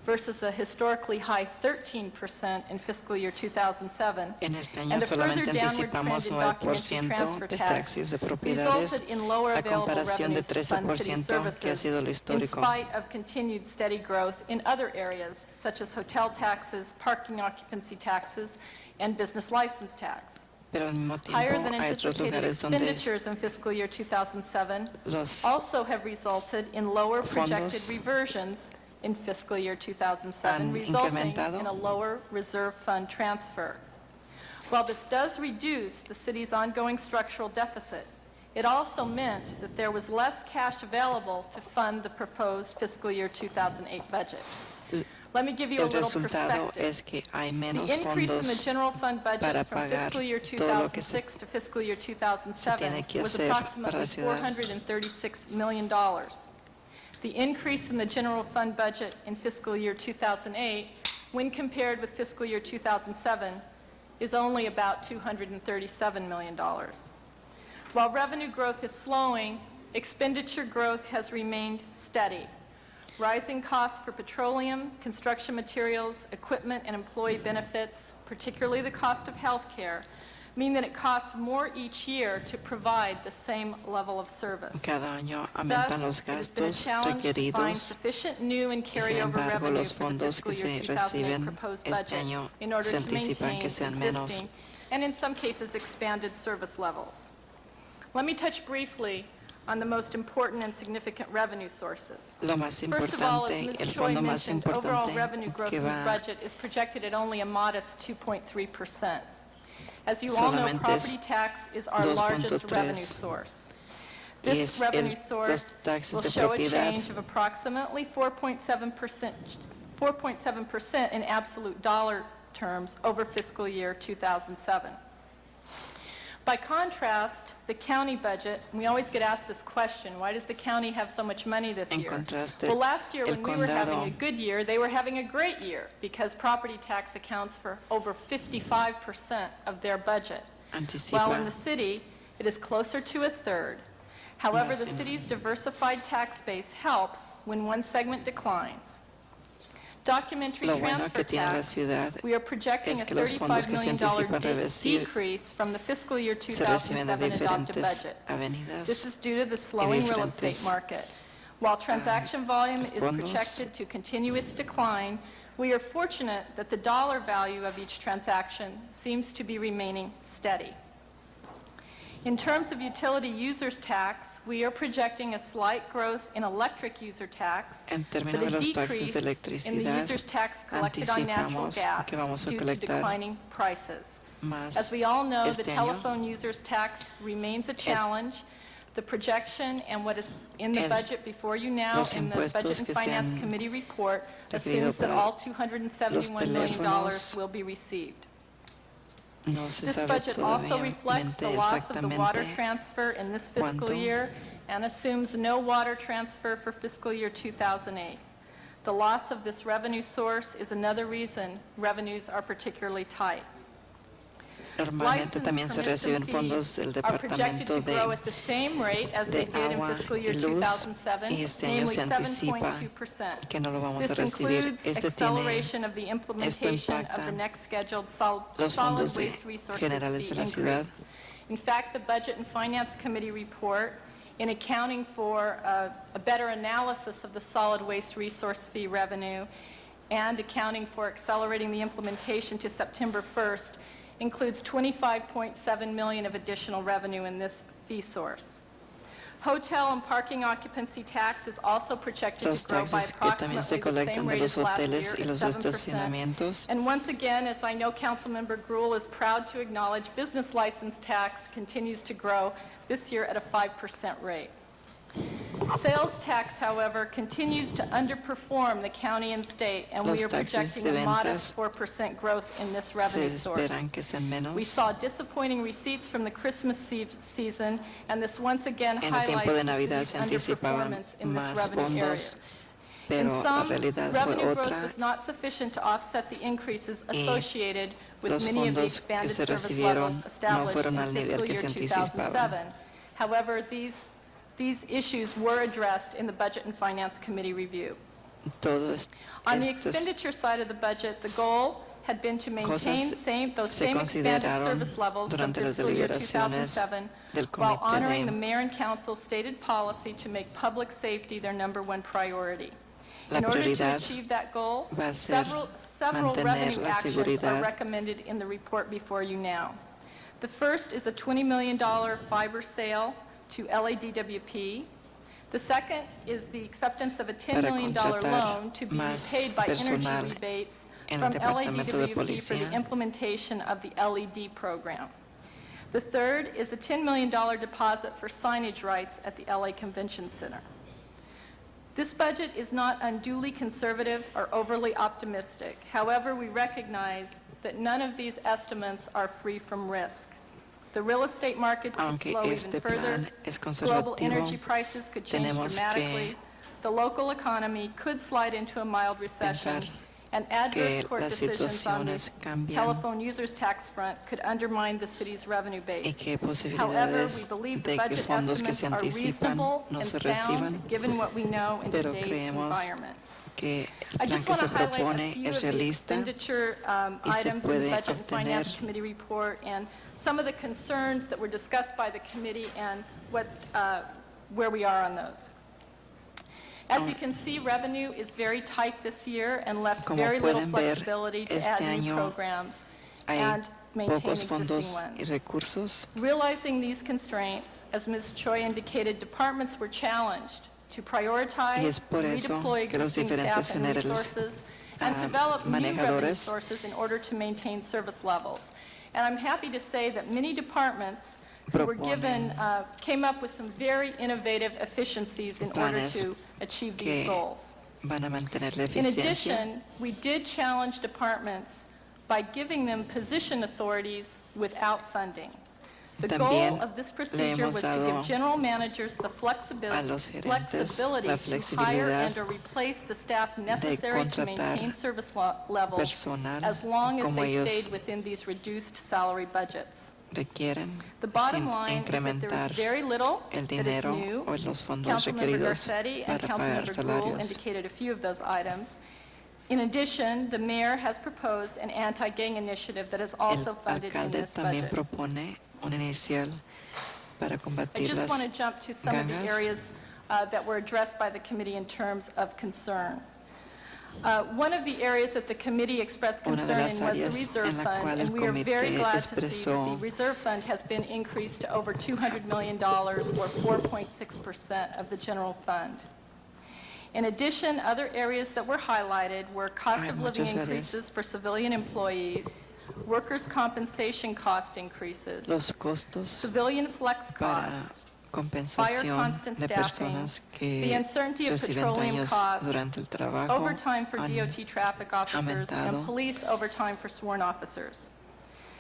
versus a historically high 13% in fiscal year 2007, En este año and a further solamente downward trend anticipamos in documented 9% transfer de tax taxis de propiedades resulted in lower a available comparación de revenues to fund city 13% que ha services sido lo in histórico. spite of continued steady growth in other areas such as hotel taxes, parking occupancy taxes, and business license tax. Pero al mismo Higher tiempo than hay otros anticipated lugares donde expenditures in fiscal year 2007 los also have resulted in lower projected fondos reversions in fiscal year 2007, han resulting incrementado. in a lower reserve fund transfer. While this does reduce the city's ongoing structural deficit, it also meant that there was less cash available to fund the proposed fiscal year 2008 budget. Let me give you a El little resultado perspective. es que hay The menos increase in the fondos general fund budget para from pagar fiscal year todo lo que se 2006 to fiscal year 2007 tiene que was hacer para approximately la ciudad. $436 million. The increase in the general fund budget in fiscal year 2008, when compared with fiscal year 2007, is only about $237 million. While revenue growth is slowing, expenditure growth has remained steady. Rising costs for petroleum, construction materials, equipment, and employee benefits, particularly the cost of health care, mean that it costs more each year to provide the same level of service. Cada año aumentan Thus, los it has been a gastos challenge to find requeridos sufficient new and y sin carryover embargo revenue los for the fondos fiscal que year se 2008 reciben proposed este budget año in order se to anticipan maintain que sean menos. existing and in some cases expanded service levels. Let me touch briefly on the most important and significant revenue sources. Lo más First of all, as importante, Ms. el Choi fondo más mentioned, overall importante revenue growth que in the va budget is projected at only a modest 2.3%. As you all know, Solamente property tax is our 2.3. largest revenue source. This es revenue los source taxes will de show a propiedad. change of approximately 4.7% in absolute dollar terms over fiscal year 2007. By contrast, the county budget, and we always get asked this question, why does the county have so much money this En year? contraste, Well, last year el when we were having a condado good year, they were having a great year because property tax accounts for over 55% of their budget. While in anticipa the city, it is closer to a third. However, the Más en- city's diversified tax base helps when one segment declines. Documentary Lo bueno transfer que tiene la tax, ciudad we are projecting es a que los fondos $35 que se million anticipan recibir decrease from the fiscal year se reciben de 2007 adopted diferentes budget. avenidas. This is due to the slowing real estate diferentes, market. While transaction volume is fondos. projected to continue its decline, we are fortunate that the dollar value of each transaction seems to be remaining steady. In terms of utility users tax, we are projecting a slight growth in electric user tax, En términos but de a los taxes de decrease in the electricidad, users tax collected on natural anticipamos gas que vamos a due to colectar declining prices. más As we all know, the este año. telephone users tax remains a challenge. The projection and what is in the El- budget before you now los in the impuestos Budget and que se Finance han Committee report requerido assumes that para all $271 million teléfonos. will be received. No se This sabe budget also todavía reflects the loss of the water exactamente transfer in this fiscal cuánto. year and assumes no water transfer for fiscal year 2008. The loss of this revenue source is another reason revenues are particularly tight. Normalmente License también se permits and reciben fondos fees del are projected Departamento to grow de at the same rate as they de did in agua fiscal year y luz, 2007, y este año namely se anticipa 7.2%. que no lo vamos a This recibir. includes Este tiene acceleration of the implementation of impacta the next scheduled solid los fondos waste resources generales fee de la ciudad. increase. In fact, the Budget and Finance Committee report, in accounting for a better analysis of the solid waste resource fee revenue and accounting for accelerating the implementation to September 1st, includes $25.7 million of additional revenue in this fee source. Hotel and parking occupancy tax is also projected Los to grow by taxes que también se approximately the colectan same de rate los as last year hoteles y at los 7%. estacionamientos. And once again, as I know Councilmember Gruhl is proud to acknowledge, business license tax continues to grow this year at a 5% rate. Sales tax, however, continues to underperform the county and state, and we Los are taxes projecting de a modest ventas 4% growth in this Se revenue source. esperan que sean menos. We saw disappointing receipts from the Christmas season, and this once again En el tiempo de highlights the Navidad city's se anticipaban underperformance in this más revenue area. fondos, In pero la sum, realidad fue revenue growth otra. was not sufficient to offset the increases associated with los many of the fondos expanded que se service recibieron levels no established fueron in al nivel fiscal que year se anticipaban. 2007. However, these issues were addressed in the Budget and Finance Committee review. Todos On the estas expenditure side of the budget, the goal had been to maintain cosas those se same expanded consideraron service levels from durante las fiscal year deliberaciones 2007 del while Comité honoring the de- mayor and council's stated policy to make public safety their #1 priority. La In order to prioridad achieve that goal, va a ser several mantener revenue la actions are seguridad. recommended in the report before you now. The first is a $20 million fiber sale to LADWP. The second is the acceptance of a $10 Para million contratar loan to be más repaid by energy personal rebates en el from Departamento de LADWP for the Policía. implementation of the LED program. The third is a $10 million deposit for signage rights at the LA Convention Center. This budget is not unduly conservative or overly optimistic. However, we recognize that none of these estimates are free from risk. The real estate market could Aunque slow even este further, plan es global conservativo, energy prices could change tenemos dramatically, the local economy could slide into a mild recession, and adverse que court las decisions on the situaciones cambian telephone users tax front could undermine the city's revenue y base. que hay However, we posibilidades believe the de que budget fondos que estimates se are anticipan reasonable no and se sound, reciban, given what we know in pero today's creemos environment. que I el plan just que want se to highlight a propone few es of the realista expenditure y se items in the puede Budget and Finance obtener. Committee report and some of the concerns that were discussed by the committee and where we are on those. As you can see, revenue is very tight this year and left Como very little pueden ver, flexibility to este add new año programs hay and maintain pocos existing fondos y ones. recursos. Realizing these constraints, as Ms. Choi indicated, departments were challenged to Y es prioritize, por eso redeploy que los existing diferentes staff and generales, resources, and develop new revenue manejadores sources in order to maintain service levels. And I'm happy to say that many departments who were given, came up with some very innovative efficiencies in order planes to achieve these que goals. van a mantener la In eficiencia. addition, we did challenge departments by giving them position authorities without funding. The También goal of this le procedure hemos was to dado give general managers the a los gerentes flexibility la to hire flexibilidad and or replace the staff necessary to contratar maintain service levels personal as long as como they ellos stayed within these reduced salary budgets. requieren The bottom sin line is that there is incrementar very little el that is dinero new. o los fondos Councilmember requeridos Garcetti and para pagar Councilmember Gruen salarios. indicated a few of those items. In addition, the mayor has proposed an anti-gang initiative that is also El funded in alcalde this también budget. propone un inicial para I combatir just want to las jump to some of the gangas. areas that were addressed by the committee in terms of concern. One of the areas that the committee expressed Una de concern las in was the áreas reserve en la fund, cual and el we are very comité glad to see that expresó the reserve fund has been increased to over $200 million, or 4.6% of the general fund. In addition, other areas that were highlighted were cost Hay of living muchas áreas. increases for civilian employees, workers' compensation cost increases, Los costos civilian flex para costs, compensación constant de staffing, personas the que uncertainty of reciben petroleum daños costs, durante el trabajo overtime for han DOT traffic officers, and aumentado. police overtime for sworn officers.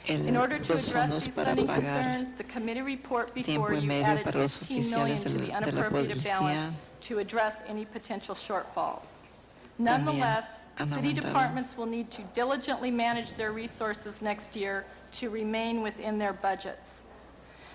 el- In order to los address fondos these para funding pagar concerns, the committee report tiempo before y you medio added para los $15 million oficiales to the de la unappropriated policía. balance to address any potential shortfalls. Nonetheless, han city aumentado. departments will need to diligently manage their resources next year to remain within their budgets.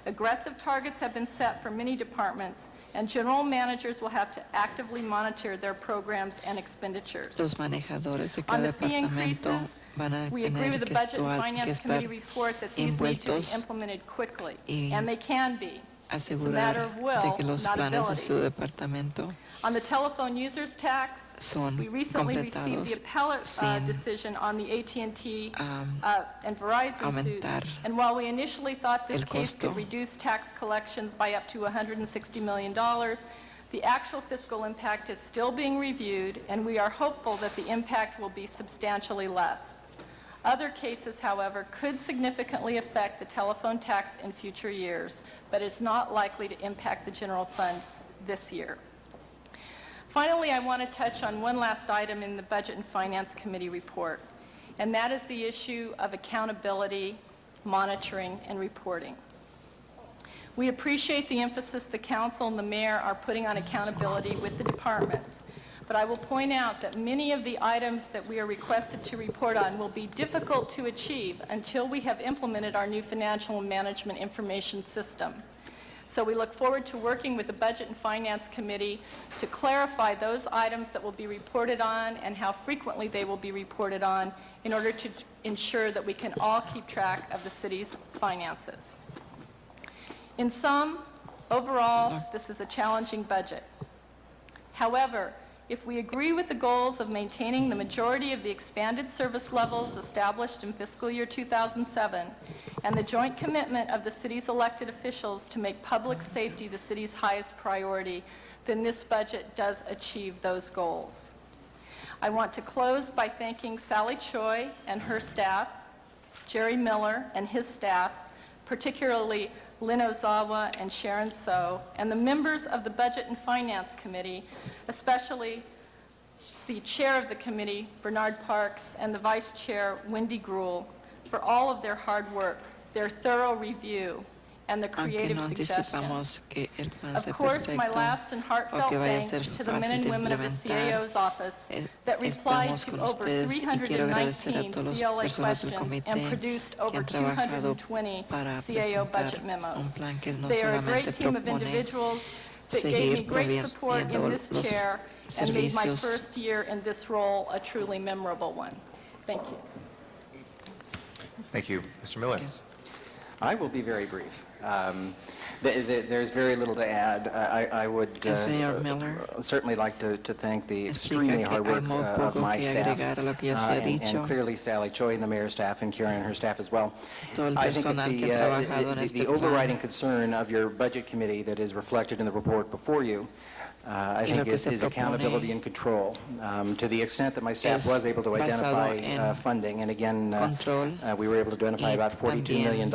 Aggressive targets have been set for many departments, and general managers will have to actively monitor their programs and expenditures. Los manejadores de On cada the fee departamento increases, van a we agree tener with the que Budget and estar Finance Committee report that these need to be envueltos implemented quickly, y and they can be. It's a matter asegurar of de will, que los not planes de ability. su departamento On the telephone users tax, son we recently received the completados appellate sin, decision on the AT&T um, and Verizon suits. aumentar And while we initially thought this el case costo. could reduce tax collections by up to $160 million, the actual fiscal impact is still being reviewed, and we are hopeful that the impact will be substantially less. Other cases, however, could significantly affect the telephone tax in future years, but is not likely to impact the general fund this year. Finally, I want to touch on one last item in the Budget and Finance Committee report, and that is the issue of accountability, monitoring, and reporting. We appreciate the emphasis the council and the mayor are putting on accountability with the departments, but I will point out that many of the items that we are requested to report on will be difficult to achieve until we have implemented our new financial management information system. So we look forward to working with the Budget and Finance Committee to clarify those items that will be reported on and how frequently they will be reported on in order to ensure that we can all keep track of the city's finances. In sum, overall, this is a challenging budget. However, if we agree with the goals of maintaining the majority of the expanded service levels established in fiscal year 2007 and the joint commitment of the city's elected officials to make public safety the city's highest priority, then this budget does achieve those goals. I want to close by thanking Sally Choi and her staff, Jerry Miller and his staff, particularly Lynn Ozawa and Sharon So, and the members of the Budget and Finance Committee, especially the chair of the committee, Bernard Parks, and the vice chair, Wendy Gruhl, for all of their hard work, their thorough review, and the Aunque creative no suggestions. anticipamos que el plan Of sea course, my perfecto, last and heartfelt que vaya a ser thanks to the men fácil and de women of the implementar. CAO's office that replied Estamos to con over ustedes y quiero agradecer a 319 todas las CLA personas del questions comité and produced que over han trabajado 220 para CAO presentar budget memos. un plan que no They are a solamente great team of propone individuals that gave me seguir great support in proviendo this los chair and made my servicios. first year in this role a truly memorable one. Thank you. Thank you. Mr. Miller? I will be very brief. There's very little to add. I would El señor Miller certainly like to thank the explica extremely que hard hay work muy of poco my que staff, agregar a lo que ya se ha and dicho. clearly Sally Choi and the mayor's staff, and Karen and her staff as well. Todo el I think that personal que ha trabajado en este the plan. overriding concern of your budget committee that is reflected in the report before you I Y lo think que is se accountability propone and control. To the extent that my staff es was able to basado identify en funding, and again, control we were able to identify y about $42 million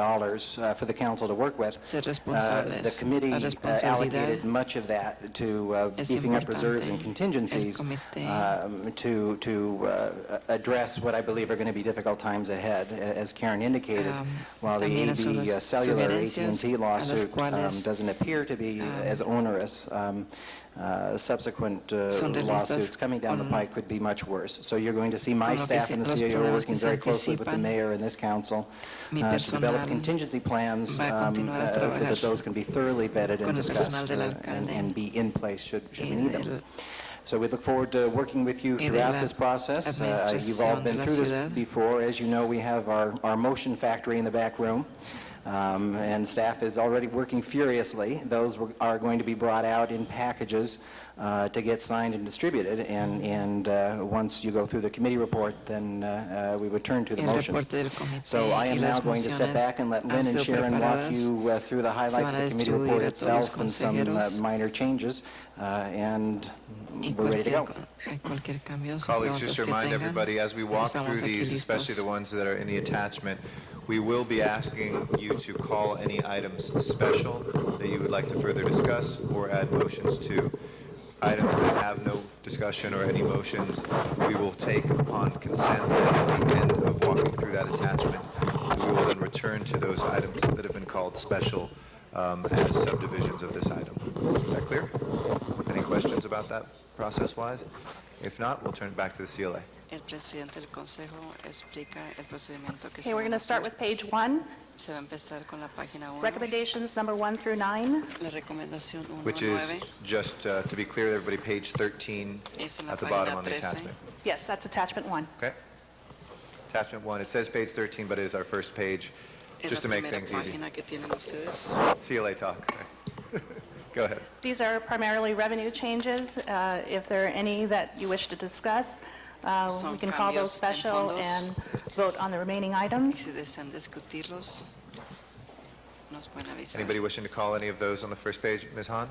for the council to work with. ser responsables. The committee La responsabilidad allocated much of that to es beefing up reserves and importante. contingencies El comité to address what I believe are going to be difficult times ahead. As Karen indicated, while the también AB son las Cellular sugerencias AT&T a las lawsuit cuales, doesn't appear to be as onerous, subsequent son realistas lawsuits coming down the con- pike could be much worse. So you're going to see my con lo que staff se- and the los CAO problemas working que se very closely with the anticipan. mayor and this council Mi to develop personal contingency plans va a continuar a so trabajar that those can be thoroughly vetted and con el personal discussed del and alcalde be in place should y we need them. del- So we look forward to working with you y de throughout la this process. You've all administración been de la through this ciudad. before. As you know, we have our motion factory in the back room, and staff is already working furiously. Those are going to be brought out in packages to get signed and distributed, and once you go through the committee report, then we would turn to the El motions. reporte del comité So I y am now las going to step mociones back and let han Lynn and sido Sharon walk preparadas. you through the highlights van of a the committee distribuir report a todos los itself and some consejeros. minor changes, and Y we're ready to go. cualquier cambio, son Colleagues, preguntas just to que remind tengan, everybody, as we walk estamos through aquí these, especially listos. the ones that are in the attachment, we will be asking you to call any items special that you would like to further discuss or add motions to. Items that have no discussion or any motions, we will take upon consent at the end of walking through that attachment. We will then return to those items that have been called special as subdivisions of this item. Is that clear? Any questions about that process-wise? If not, we'll turn it back to the CLA. El presidente del consejo explica el procedimiento que Okay, se we're va going a to start hacer. with page 1, Se va a empezar con la página 1, recommendations number 1 through 9. la recomendación 1 Which a is, 9. just to be clear, everybody, page 13 Es en la at the bottom página on the 13. attachment. Yes, that's attachment 1. Okay? Attachment 1, it says page 13, but it is our first page, Es just to la make primera things easy. página que tienen ustedes. CLA talk. Go ahead. These are primarily revenue changes. If there are any that you wish to discuss, Son we can call those cambios en special fondos. and vote on the remaining Y items. si desean discutirlos, nos pueden avisar. Anybody wishing to call any of those on the first page? Ms. Hahn?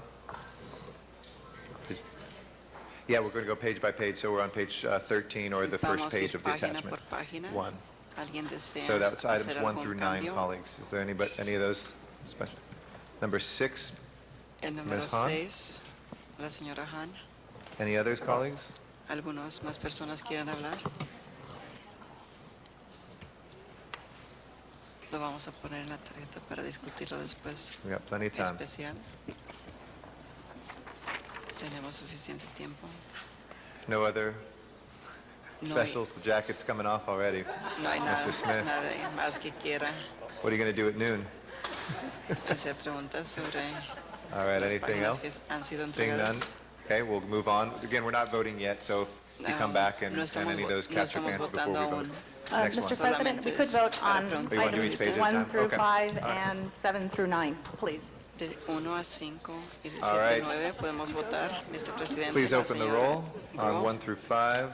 Yeah, we're going to go page by page, so we're on page 13 or the first Vamos a page ir of the página attachment. por página. 1. ¿Alguien desea So that's items hacer 1 algún through 9, cambio? colleagues. Is there any of those special? Number 6, El número Ms. Hahn? 6, la señora Han. any others, colleagues? ¿Algunas más personas quieren hablar? Lo vamos a poner en la tarjeta para discutirlo después. We got plenty of time. Especial. Tenemos suficiente tiempo. If no other No hay- specials, the jacket's coming off already. No hay nada, Mr. Smith. nada más que quiera What are you going to do at noon? hacer preguntas sobre All right, las anything páginas else? que han sido Seeing none? entregadas. Okay, we'll move on. Again, we're not voting yet, so if you come back and No estamos any of those no catch your estamos fancy before we votando vote. aún. Next Mr. one. President, we could Solamente vote es para on preguntar. Oh, you want to do each items page at a 1 time? through Okay. 5 All right. and 7 through 9, please. De 1 a 5 y de 7 All right. a 9 podemos votar, Mr. Presidente. Please la open the señora roll on Gruhl. 1 through 5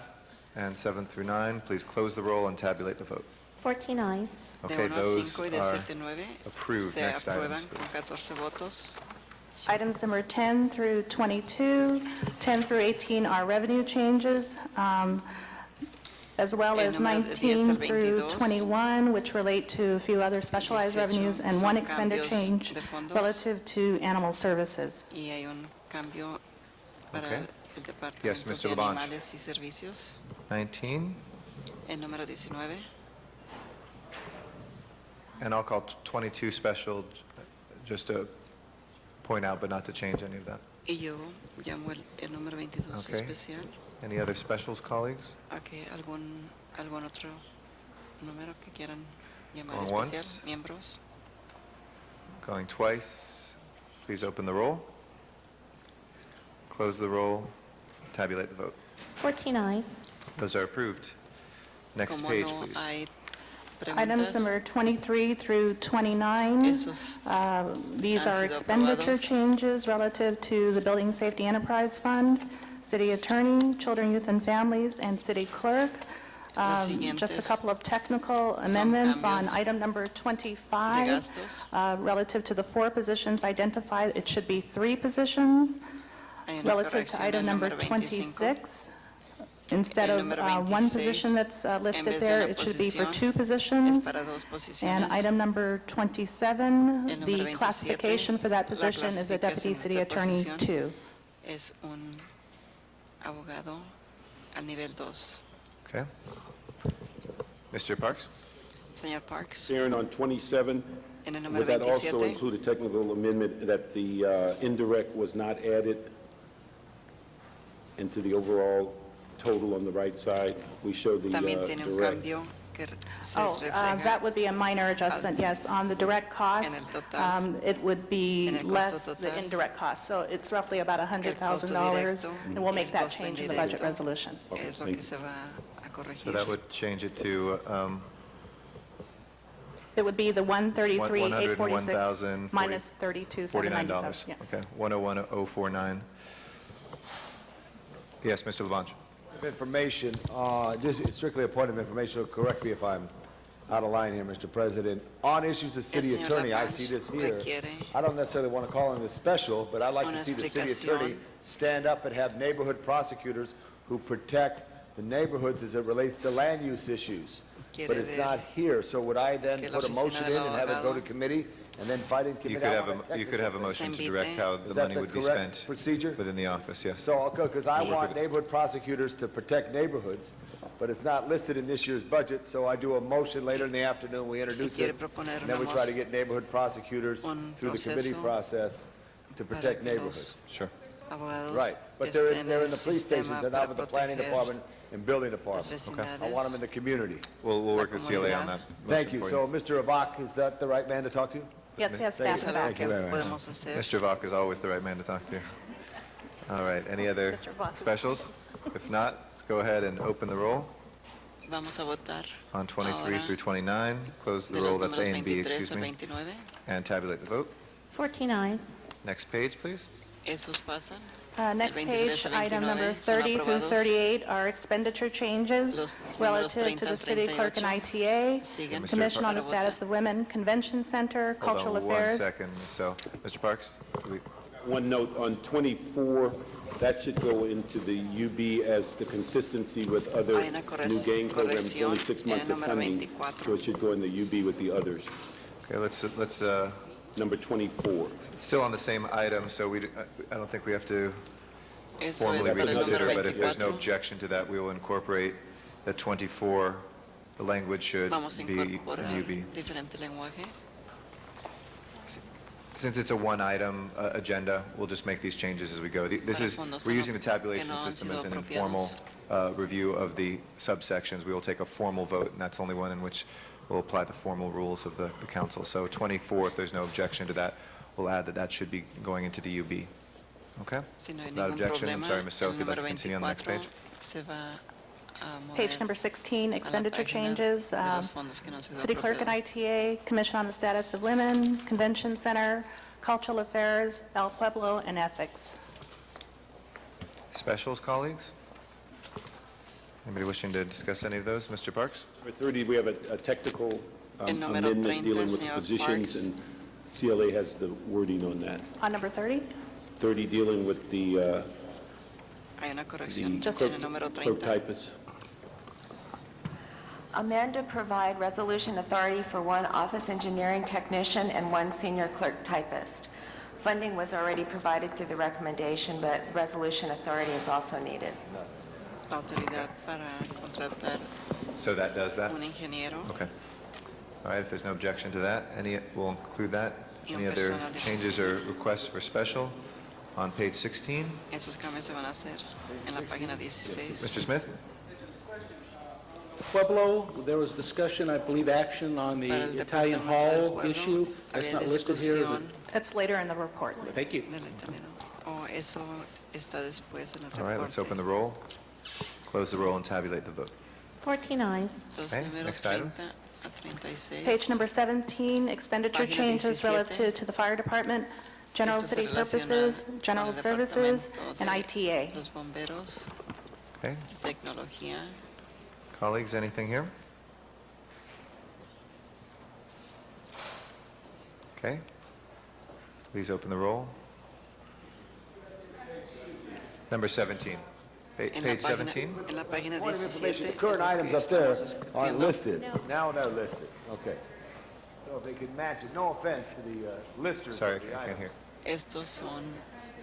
and 7 through 9. Please close the roll and tabulate the vote. 14 eyes. De Okay, 1 a those 5 y de are 7 a 9 approved. se Next aprueban items, con please. 14 votos. Items number 10 through 22, 10 through 18 are revenue changes. as well El as número de 10 al 19 through 22. 21, which relate to a few other specialized 18 revenues, and son one expenditure cambios change de fondos. relative to animal services. Y hay un cambio para Okay. el Departamento Yes, Mr. de Labange. Animales y Servicios. 19, El número 19. and I'll call 22 special, just to point out, but not to change any of that. Y yo llamo el número 22 Okay. especial. Any other specials, colleagues? Okay, ¿algún otro número que quieran llamar Going especial? once. Miembros. Going twice. Please open the roll. Close the roll. Tabulate the vote. 14 eyes. Those are approved. Next Como page, no please. hay Items preguntas, number 23 through 29. esos These han are sido expenditure aprobados. changes relative to the Building Safety Enterprise Fund, City Attorney, Children, Youth, and Families, and City Clerk. Los Just a siguientes couple of technical amendments on cambios item number de 25. gastos. Relative to the 4 positions identified, it should be 3 positions. Hay una Relative to corrección en item number número 25. 26, instead El of número 1 26, position that's en listed vez de there, una it should be for posición, 2 Es positions. para dos And posiciones. item number 27, El número the 27, classification for that la position is a Deputy clasificación City de Attorney posición 2. Es un abogado a nivel 2. Okay. Mr. Parks? Señor Parks, Sharon, on 27, en el número would that also 27, include a technical amendment that the indirect was not added into the overall total on the right side? We show the también tiene un direct. cambio que se Oh, refleja that would be a minor adjustment, yes. On the direct costs, total. it would be En el costo less the total. indirect costs. So it's roughly about $100,000, directo, and we'll make el that costo change in the indirecto. budget resolution. es lo thank que se va a corregir. So that would change it to It would be the 133,846 $101,049. minus 32,797. Yeah. Okay, 101,049. Yes, Mr. Labange. Information, just strictly a point of information, so correct me if I'm out of line here, Mr. President. On issues of city señor attorney, I Labange see this here. requiere I don't necessarily want to call on this special, but I'd like to una see the city explicación. attorney stand up and have neighborhood prosecutors who protect the neighborhoods as it relates to land use issues. Quiere But it's ver not here, so would I then que la put a oficina motion in del and have it go to abogado committee and then fight in You committee? could I have want you could have a motion to direct how the Is that money the would be correct spent procedure? within the office, yes. So, because I We'll work want with it. neighborhood prosecutors to protect neighborhoods, but it's not listed in this year's budget, so I do a motion later in the afternoon, we introduce quiere it, proponer and then we una try to mos- get neighborhood prosecutors un through the committee proceso process to para protect que neighborhoods. Sure. Abogados Right, but they're estén in, they're in el the police sistema stations, they're not para with the planning proteger department and building las department. I want them vecindades. in the community. We'll work with CLA on comunidad. that. Thank motion you. for So, Mr. Avak, is that the right man to talk to? Yes, we have Thank staff you. in the back. Thank you very much. Podemos hacer Mr. Vok is always the right man to talk to. All right, any other Mr. Vok is- specials? If not, let's go ahead and open the roll Vamos a votar on 23 ahora through 29. Close the de roll, los that's A números and B, 23 excuse a me, 29. and tabulate the vote. 14 eyes. Next page, please. Esos pasan. Next 23 page, a item number 29 son 30 through aprobados. 38 are expenditure changes Los números relative 30 to the al city clerk and 38 ITA, siguen Mr. Commission on the para Status votar. of Women, Convention Center, Cultural Hold on one Affairs. second. So, Mr. Parks, do we- One note, on 24, that should go into the UB as the consistency with other Hay una new gang programs. It's only corrección 6 en months el of número funding, 24. so it should go in the UB with the others. okay, let's Number 24. still on the same item, so I don't think we have to Eso es formally para el reconsider, número but if there's no 24. objection to that, we will incorporate the 24, the language should Vamos a be incorporar in UB. diferente lenguaje. Since it's a one-item agenda, we'll just make these changes as we go. This Para is, fondos we're no- using the tabulation que no han system sido as an apropiados. informal review of the subsections. We will take a formal vote, and that's only one in which we'll apply the formal rules of the council. So 24, if there's no objection to that, we'll add that that should be going into the UB. Okay? Si no hay Without ningún objection, I'm problema, sorry, Ms. Soh, el if you'd like to número continue on the next 24 page. se va a mover Page number 16, a la expenditure página changes. de los fondos que no han sido City Clerk and apropiados. ITA, Commission on the Status of Women, Convention Center, Cultural Affairs, El Pueblo, and Ethics. Specials, colleagues? Anybody wishing to discuss any of those? Mr. Parks? Number 30, we have a technical El número amendment 30, dealing with señor positions, Parks. and CLA has the wording on that. On number 30? 30 dealing with the Hay una corrección Just- en el número clerk 30. typist. Amend to provide resolution authority for one office engineering technician and one senior clerk typist. Funding was already provided through the recommendation, but resolution authority is also needed. La autoridad para contratar So that does that? un ingeniero Okay. All right, if there's no objection to that, we'll include that. y un Any other personal de changes or requests for special on page 16? Esos cambios se van a hacer en la página 16. Mr. Smith? Pueblo, there was discussion, I believe, action on the Para el Italian Departamento del Hall Pueblo, issue. That's había not listed here. Is it? discusión It's later in the report. Thank you. del italiano. O eso está después en el All right, let's reporte. open the roll, close the roll, and tabulate the vote. 14 eyes. Los Okay, números next item. 30 a 36. Page number 17, expenditure Página changes 17. relative to the fire department, general Esto se city relaciona purposes, con general el services, departamento and de ITA. Los bomberos, Okay, tecnología, colleagues, anything here? Okay, please open the roll. Number 17. en la Page página, 17? en la página Point of information, 17. the current items up there aren't listed. No. Now they're listed. Okay. So if they could match it, no offense to the listers Sorry, of the I can't hear. items. Estos son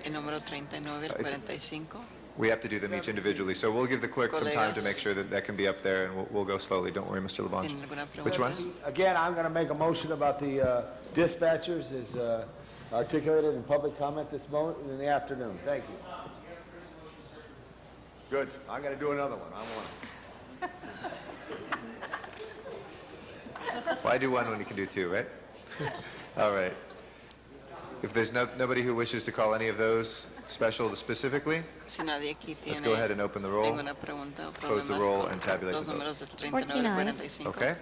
el número 39, el It's- 45. We have to do them each individially, so we'll give the clerk some time to Colegas. make sure that that can be up there, and we'll go slowly. Don't worry, Mr. Labange. ¿Tienen alguna Which pregunta? ones? Again, I'm going to make a motion about the dispatchers as articulated in public comment this moment in the afternoon. Thank you. Good. I'm going to do another one. I want Why do one when you can do two, right? All right. If there's nobody who wishes to call any of those special specifically, Si nadie aquí let's tiene go ahead and open the roll, ninguna pregunta o close the problemas roll, con and tabulate los the vote. números del 39 14 al ayes. 45. Okay?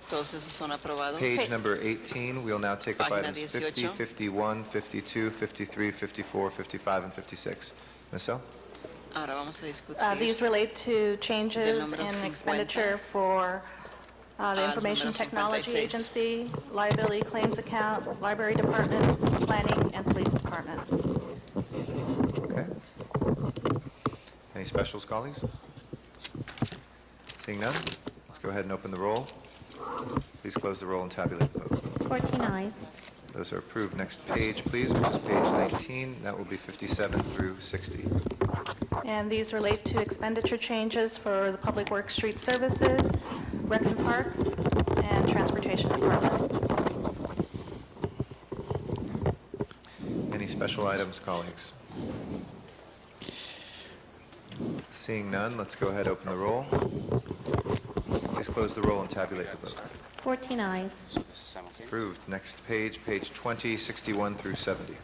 Todos esos son aprobados. Page number 18, we'll now take up Página items 50, 18. 51, 52, 53, 54, 55, and 56. Ms. So? Ahora vamos a discutir These relate to changes número in 50 expenditure for the al Information número Technology 56. Agency, Liability Claims Account, Library Department, Planning, and Police Department. Okay. Any specials, colleagues? Seeing none, let's go ahead and open the roll. Please close the roll and tabulate the vote. 14 eyes. Those are approved. Next page, please, which is page 19. That will be 57 through 60. And these relate to expenditure changes for the Public Works Street Services, Rec and Parks, and Transportation Department. Any special items, colleagues? Seeing none, let's go ahead, open the roll. Please close the roll and tabulate the vote. 14 eyes. Approved. Next page, page 20, 61 through 70.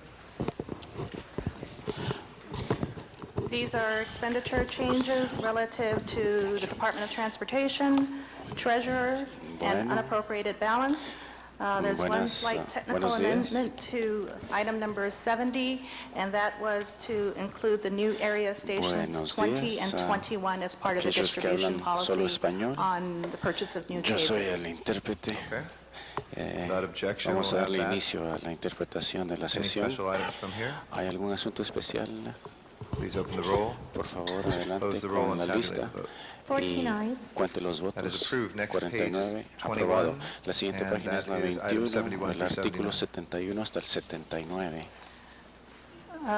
These are expenditure changes relative to the Department of Transportation, Treasurer, and unappropriated balance. There's one slight technical buenos días. amendment to item number 70, and that was to include the new area stations Buenos 20 and días a 21 as part of the aquellos que distribution hablan solo policy español. on the purchase of new Yo soy el tasers. intérprete. Okay. Eh, Without objection, Vamos we'll a have darle that. inicio a la interpretación de la Any sesión. special items from here? ¿Hay algún asunto especial? Please open the roll. Por favor, Close adelante the roll con and la tabulate lista the vote. 14 y eyes. cuente los That is votos. approved. Next page is 49, 21, aprobado. La siguiente and página es la that is item 21, 71 el through artículo 79. 71 hasta el 79.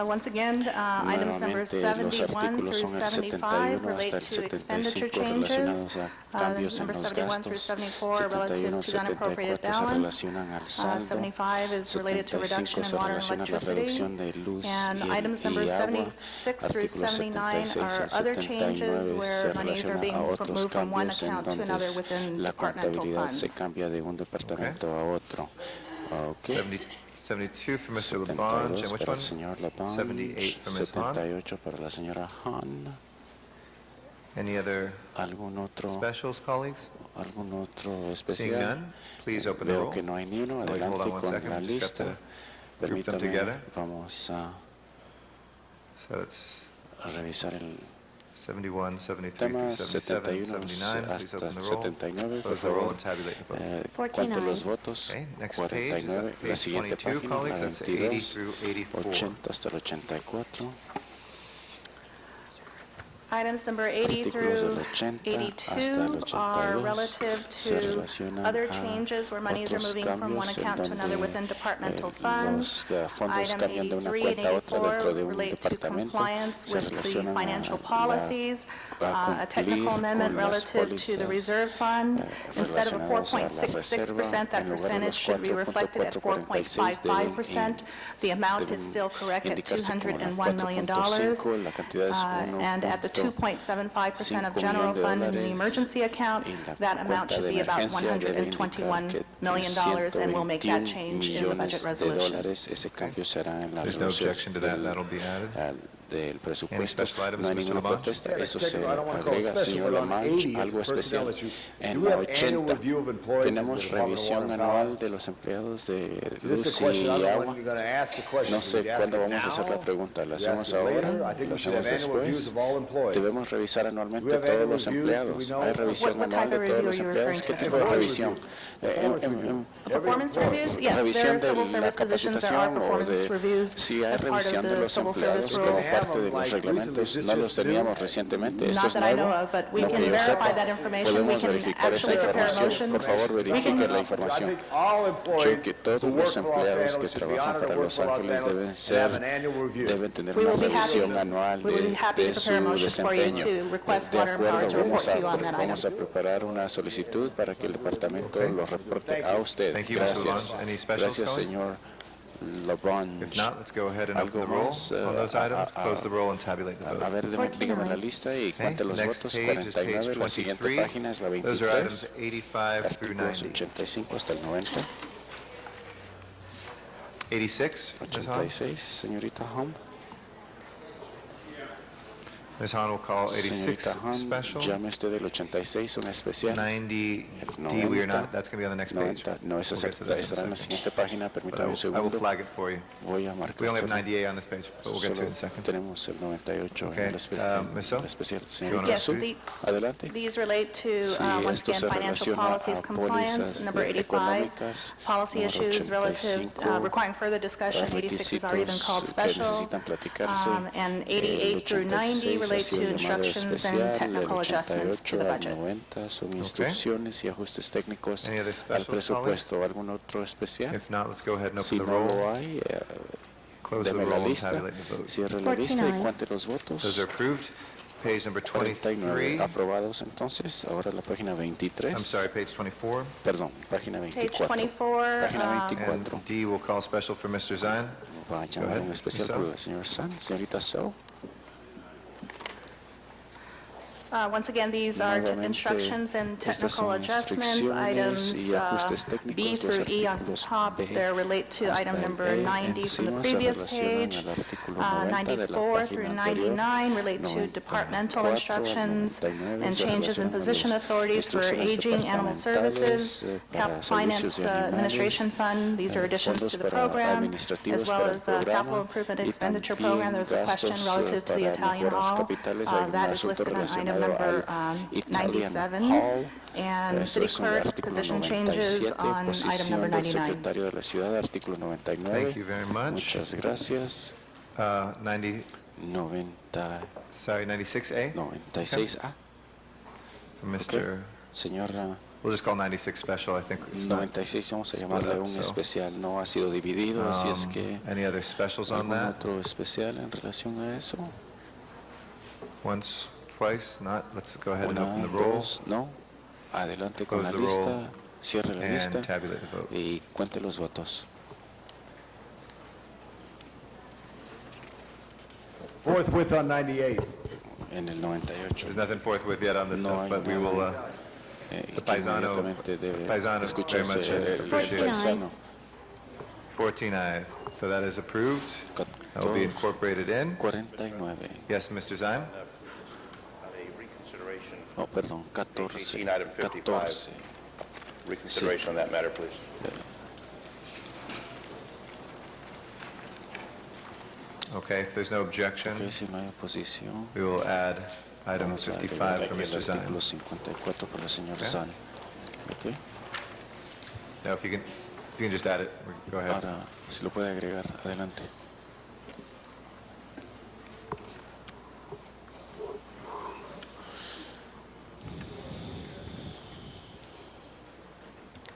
Once again, items number Nuevamente, los 71 artículos through son el 75 71 relate hasta el to expenditure 75 changes. relacionados a cambios en Number los 71 through gastos. 74 relative 71 to the unappropriated 74 se balance. relacionan al saldo. 75 is related to 75 reduction in se water and relaciona a la electricity. reducción de luz And y items number agua. 76 through Artículos 79 76 are al other changes 79 where se monies are relaciona being a otros moved from one cambios en account to another donde within la departmental contabilidad se funds. cambia de un departamento a otro. Okay. 72 for Mr. Labange, 72 and which para one? el señor Labange, 78 for Ms. Hahn. 78 para la señora Hahn. Any other ¿Algún otro, specials, colleagues? algún otro Seeing especial? none, please open the Veo roll. que no hay ni uno. Wait, hold Adelante on one con second. la We just have lista. to group them Permítame, together. vamos a So it's revisar el 71, 73 tema through 77, 71 79. Please hasta open the roll. 79, por Close the roll favor. and tabulate the vote. 14 Cuente los ayes. votos. Okay, next page is 49. La page siguiente 22, página, colleagues. la That's 80 22, through 84. 80 hasta el 84. Items number 80 Artículos through del 80 hasta el 82 are 82 relative se to relacionan other a changes where monies are otros moving from one cambios en account to another donde, within departmental funds. los fondos Item cambian de una 83 and cuenta a otra 84 dentro de un relate to departamento, compliance se with the relacionan financial a policies. a A technical cumplir amendment con las relative to the pólizas, reserve fund. Instead of a relacionadas a la 4.66%, that reserva, en lugar de percentage los should be reflected at 4.46 deben 4.55%. The amount is deben still correct at indicarse como $201 million. 4.5, la cantidad es And at the 2.75% of general $5 fund in the millones emergency account, en la that amount cuenta should de be about emergencia debe indicar $121 que million, and we'll make that 121 change in the budget millones de resolution. dólares. Ese cambio será en la There's no resolución objection to that. That'll be added. del presupuesto. special items, No hay Mr. ninguna Labange? protesta. Yeah, Eso se technical, I don't want to call it agrega, special, señor but on Lamanche, 80, it's algo a personnel especial. issue. En Do la we have annual 80 review of employees in the tenemos Department of Water revisión and Power? anual de los empleados de So this is luz a question, I y don't know agua. when you're going to ask the question. No sé Do you ask cuándo it vamos a hacer la now? pregunta. ¿La Do you ask hacemos it ahora? later? I think ¿La we should have hacemos annual reviews después? of all employees. Debemos revisar Do anualmente we have todos annual los reviews? Do we empleados. know? Hay revisión What type anual de of todos review los are you empleados. referring ¿Qué to? tipo de Employee revisión? review. Performance review. Every Performance employee. reviews? Yes, there are Revisión civil de la service positions, there are capacitación o performance de reviews si hay as part of revisión de the los civil empleados service como rules. parte de los Like recently, reglamentos. is this No los just new? teníamos recientemente. ¿Esto Not es that I know nuevo? of, but we No can que yo verify sepa. that information. We Podemos can verificar esa actually prepare a información. motion. Por favor, verifique la I información. think all Creo employees que todos who los work for Los empleados que Angeles should be trabajan honored to para work Los for Los Ángeles Angeles and have an annual review. deben tener We una will be happy- revisión anual we will be happy de to su prepare a motion for you desempeño. to request De Water and Power acuerdo, to report to you on that vamos a item. preparar una solicitud para que el departamento lo reporte a usted. Thank you, Mr. Gracias. Labange. Any specials, Gracias, colleagues? señor Labange. If not, let's go ahead and open Algo the roll más, on those items, close the roll and tabulate the A vote. ver, dígame la lista y Okay, cuente los next votos. page is page 49, la siguiente 23. página es la Those are items 23. 85 through Artículos 90. 85 hasta el 90. 86, Ms. Hahn? 86, señorita Hom. Ms. Hahn will call 86 Señorita Hom, special. llame usted del 86, un especial. 90D, we are not, that's going to be on the next page. 90, no, esa We'll get to that in a estará en la second. siguiente página, But permítame un I will segundo. flag it for you. Voy a marcar. We only have 90A on this page, but we'll get to it in a second. Tenemos el 98 Okay, en el Ms. So? especial. you Señorita wanna Yes, Su, the- adelante. These relate to, Sí, once esto again, se financial relaciona policies a compliance, pólizas number 85. económicas, Policy número issues relative, 85, requiring further discussion, 86 has already been called requisitos special. que necesitan platicarse. And El 88 through 90 86 relate ha sido to llamado instructions especial, and technical el adjustments to the 88 al budget. 90 son instrucciones y ajustes técnicos Any other al specials, presupuesto. ¿Algún otro especial? If not, let's go ahead and Si open the no roll. lo hay, Close the deme la roll and lista, tabulate the vote. cierre la lista y 49. cuente los votos. Those are approved. Page number 49 23. aprobados entonces. Ahora la página 23. I'm sorry, page 24. Perdón, página Page 24. 24, Página 24. And D will call special for Mr. Zine. Va a Go llamar ahead, un especial Ms. por So. el señor San, señorita So. Once again, these are Nuevamente, instructions and estas technical son adjustments, instrucciones items y ajustes B técnicos, through los E on artículos top. B They relate to hasta item el number E 90 from the encima se previous relacionan page. al artículo 90 de la 94 through página anterior, 99 relate to 94 departmental al instructions 99 and se changes in relacionan a position las authorities for instrucciones aging animal services, departamentales, Cap para Finance servicios de animales, Administration Fund. These are additions fondos to the para program, administrativos as well para el as Capital programa Improvement y Expenditure también Program. There's a question gastos, relative to the para Italian mejoras Hall. capitales. Hay un That is asunto listed on item relacionado number al Italian 97. Hall. And Eso city es un clerk artículo position changes 97, on item posición number del 99. secretario de la ciudad, artículo 99. Thank you very much. Muchas gracias. 90, 90, sorry, 96A? 96A. Mr. Señora, We'll just call 96 special. I think it's not 96 vamos a split llamarle up, un so. especial. No ha sido dividido, así es que Any other specials on algún that? otro especial en relación a eso. Once, twice, not? Let's go ahead and Una, open the roll dos, no. Adelante con Close la the roll lista, cierre la lista and tabulate the vote. y cuente los votos. Forthwith on 98. En el 98. There's nothing forthwith yet on this No stuff, hay but we will, nada. the Que paisano, inmediatamente debe very escucharse much el appreciate it. paisano. 14I. So that is approved. That will be incorporated in. 49. Yes, Mr. Zime? Oh, perdón, 14. 18, item 55. 14. Reconsideration on that matter, please. Okay, if there's no objection, Ok, si no hay oposición, we will add item vamos a 55 agregar for aquí Mr. el artículo Zine. 54 por el señor Okay. Zan. Ok. Now, if you can just add it, go ahead. Ahora, si lo puede agregar, adelante.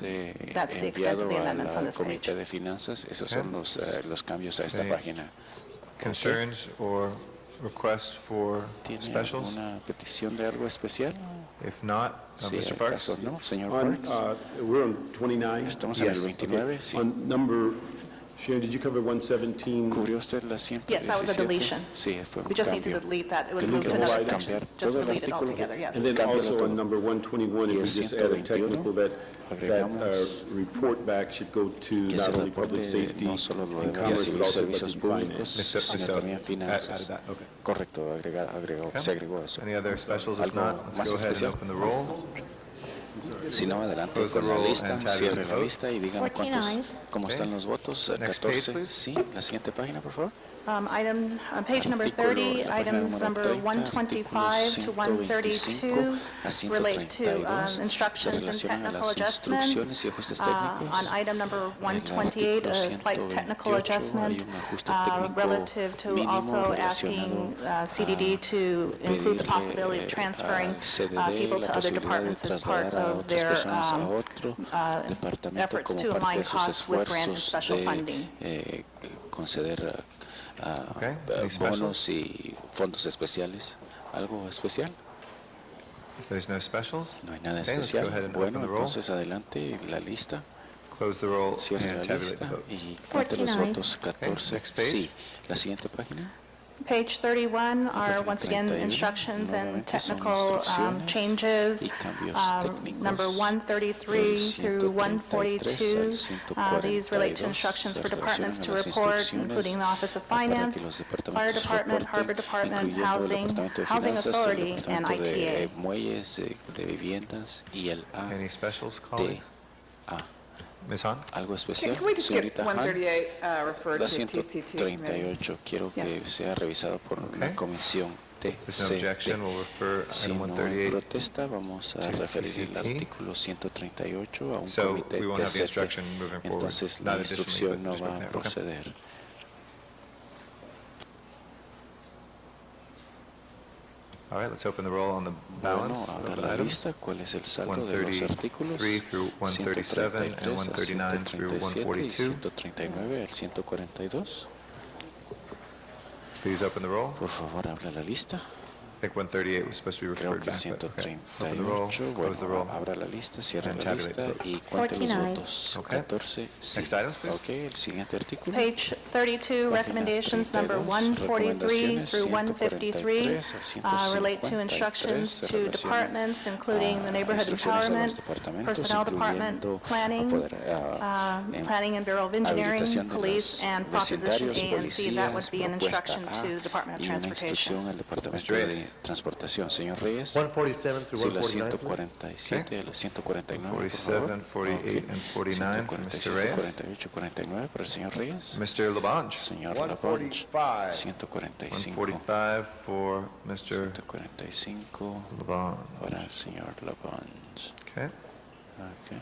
That's the extent of the enviado amendments on al this Comité page. de Finanzas. Esos Okay. son los cambios a esta Any página. Concerns or requests for ¿Tiene specials? una petición de algo especial? If not, Sí, Mr. ¿al Parks? caso no, señor On, Parks? we're on 29? Estamos en el Yes, 29, okay. sí. On number Sharon, did you cover 117? ¿Cubrió usted la 117? Yes, that was a deletion. Sí, fue un We just need to cambio. delete that. It was Delete moved to the whole another item? section. Cambiar Just todo el delete it artículo. altogether, yes. And then Cámbialo also todo. on number 121, if Y we el just add a 121, technical, that agregamos report back should go to que not ese only public reporte safety no solo lo and debe commerce, but recibir also servicios budget and públicos, finance. sino también finanzas. Added that, okay. Correcto, se agregó eso. Any other specials? If Algo not, let's más go ahead and especial. open the roll. Si no, adelante Close the con la roll lista, and tally cierre the la vote. lista y díganme 14 cuántos, ayes. cómo están los votos. Next page, 14, please. sí, la siguiente página, por favor. Item, on page number Artículo, 30, la página items número number 30, 125 to 132 125 a relate to 132 instructions se and relacionan a technical las adjustments. instrucciones y ajustes técnicos. On item number En el 128, a artículo slight technical 128 adjustment hay un ajuste técnico relative to mínimo also relacionado asking CDD to include the possibility of transferring people to other departments as part of their efforts to align costs with grant and special funding. Conceder Okay, any specials? bonos y fondos especiales. ¿Algo especial? If there's no specials, No hay nada okay, let's especial. go ahead and Bueno, open the roll. entonces adelante la lista. Close the roll Cierre and la tabulate the lista vote. y cuente los 14 votos. 14. next page. Sí. La siguiente página. Page 31 are página once again 31, instructions and nuevamente son technical instrucciones changes. y cambios técnicos. Number 133 through 142. These relate to instructions for departments to report, including the Office of Finance, Fire Department, Harbor Department, Housing, Housing Authority, and ITA. Muelles, de viviendas y el A. Any specials, colleagues? Ms. Han? Algo especial. Can we just get Señorita Han? 138 referred La to TCT committee? 138 quiero que Yes. sea revisado por la Okay. comisión There's no objection, TCT. we'll refer Si item no hay 138. protesta, vamos a to referir el TCT. artículo 138 a un So comité we won't have the TCT. instruction moving forward. Entonces Not la additionally, instrucción but no just va moving a there. Okay. proceder. All right, let's open the roll on the balance Bueno, of abra the la items. lista. ¿Cuál es el saldo de los artículos? 133 through 137 and 133 a 139 through 137 y 142. 139 al 142. Please open the roll. Por favor, abra la lista. I think 138 was supposed to be Creo referred que back, but okay. Open the roll, 138, close the roll. bueno, abra la lista, cierra And la tabulate lista the vote. y cuente los 14 votos. Okay. 14, sí. Next items, please. Ok, el siguiente artículo. Page 32, Página recommendations number 32, 143 recomendaciones through 153 143 relate to 153, instructions se to relacionan departments, including the Neighborhood instrucciones a los Empowerment, departamentos, Personnel Department, incluyendo Planning, Planning and Bureau of Engineering, habilitación de Police, los and Proposition vecindarios, A and C. That would policías, be an instruction propuesta to A the Department of y una Transportation. instrucción al Departamento Mr. Reyes. de Transportación. Señor Reyes. 147 through Sí, la 149, please. 147 y la 149, por favor. 47, 48, and 49 for Mr. Reyes. 148, 49 para el señor Reyes. Mr. Labange. Señor Labange. 145. 145. 145 for Mr. 145 Labange. para el señor Labange. Okay. Okay.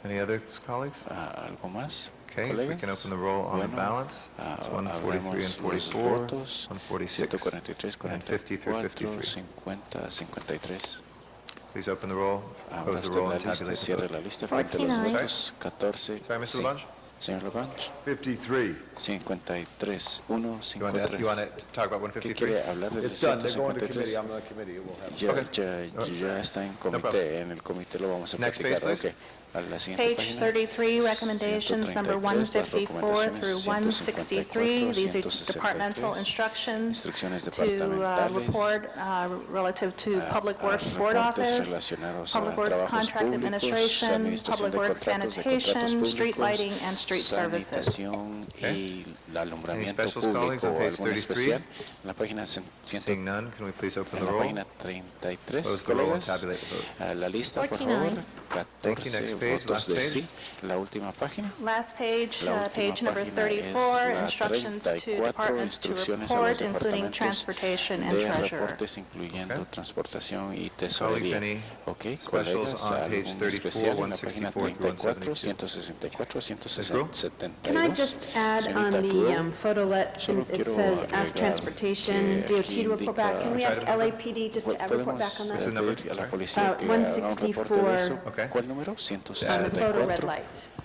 Any other colleagues? ¿Algo más? Okay, if we can open the roll on the Bueno, balance. It's 143 and abremos los 44, votos. 146, 143, and 50 through 44, 53. 50, 53. Please open the roll, Abra close the usted roll, la and lista, tabulate the cierre vote. la lista, cuente los 49. votos. 14. Sorry, Mr. sí. Labange? Señor Labange. 53. 53. 1, You want 53. to talk about ¿Qué 153? quiere hablar del It's done. They're going to 153? committee. I'm on the committee. It will happen. Ya, Okay. ya está en problem. comité, en el comité lo vamos a Next platicar. page, please. Ok. A la siguiente Page página. 33, recommendations number 154 through 163. These are departmental instructions Instrucciones to departamentales. report relative to Public Works Board reportes Office, relacionados Public a Works trabajos Contract públicos, Administration, administración Public de Works contratos, de contratos Sanitation, Street públicos, Lighting, and Street Services. sanitación y el alumbramiento specials, colleagues, público on o page algún 33? especial. En la página Seeing none, can we please open en the la roll? página 33, Close the roll and colegas, tabulate the vote. a la lista, por 14 favor. ayes. 14 Next page, votos last de page. sí. La última página. Last page, La última page number página 34, es la instructions to 34, departments to instrucciones a los report, including departamentos transportation and de treasurer. reportes incluyendo Okay. transportación y Colleagues, tesorería. any Ok, specials colegas, on page algún 34, especial en la página 164 through 34, 172? 164, Gruhl? 172. Can I just add on Señorita the Gruhl, photolet, solo it quiero says agregar ask transportation, que DOT aquí to report back. Can we indica- ask LAPD just to report back on podemos What's the that? number? pedir a la Sorry. policía que haga un reporte de eso. 164. Okay. ¿Cuál número? On the photo red 164. light.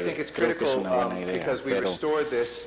I think it's creo que es critical una buena idea, because we pero restored this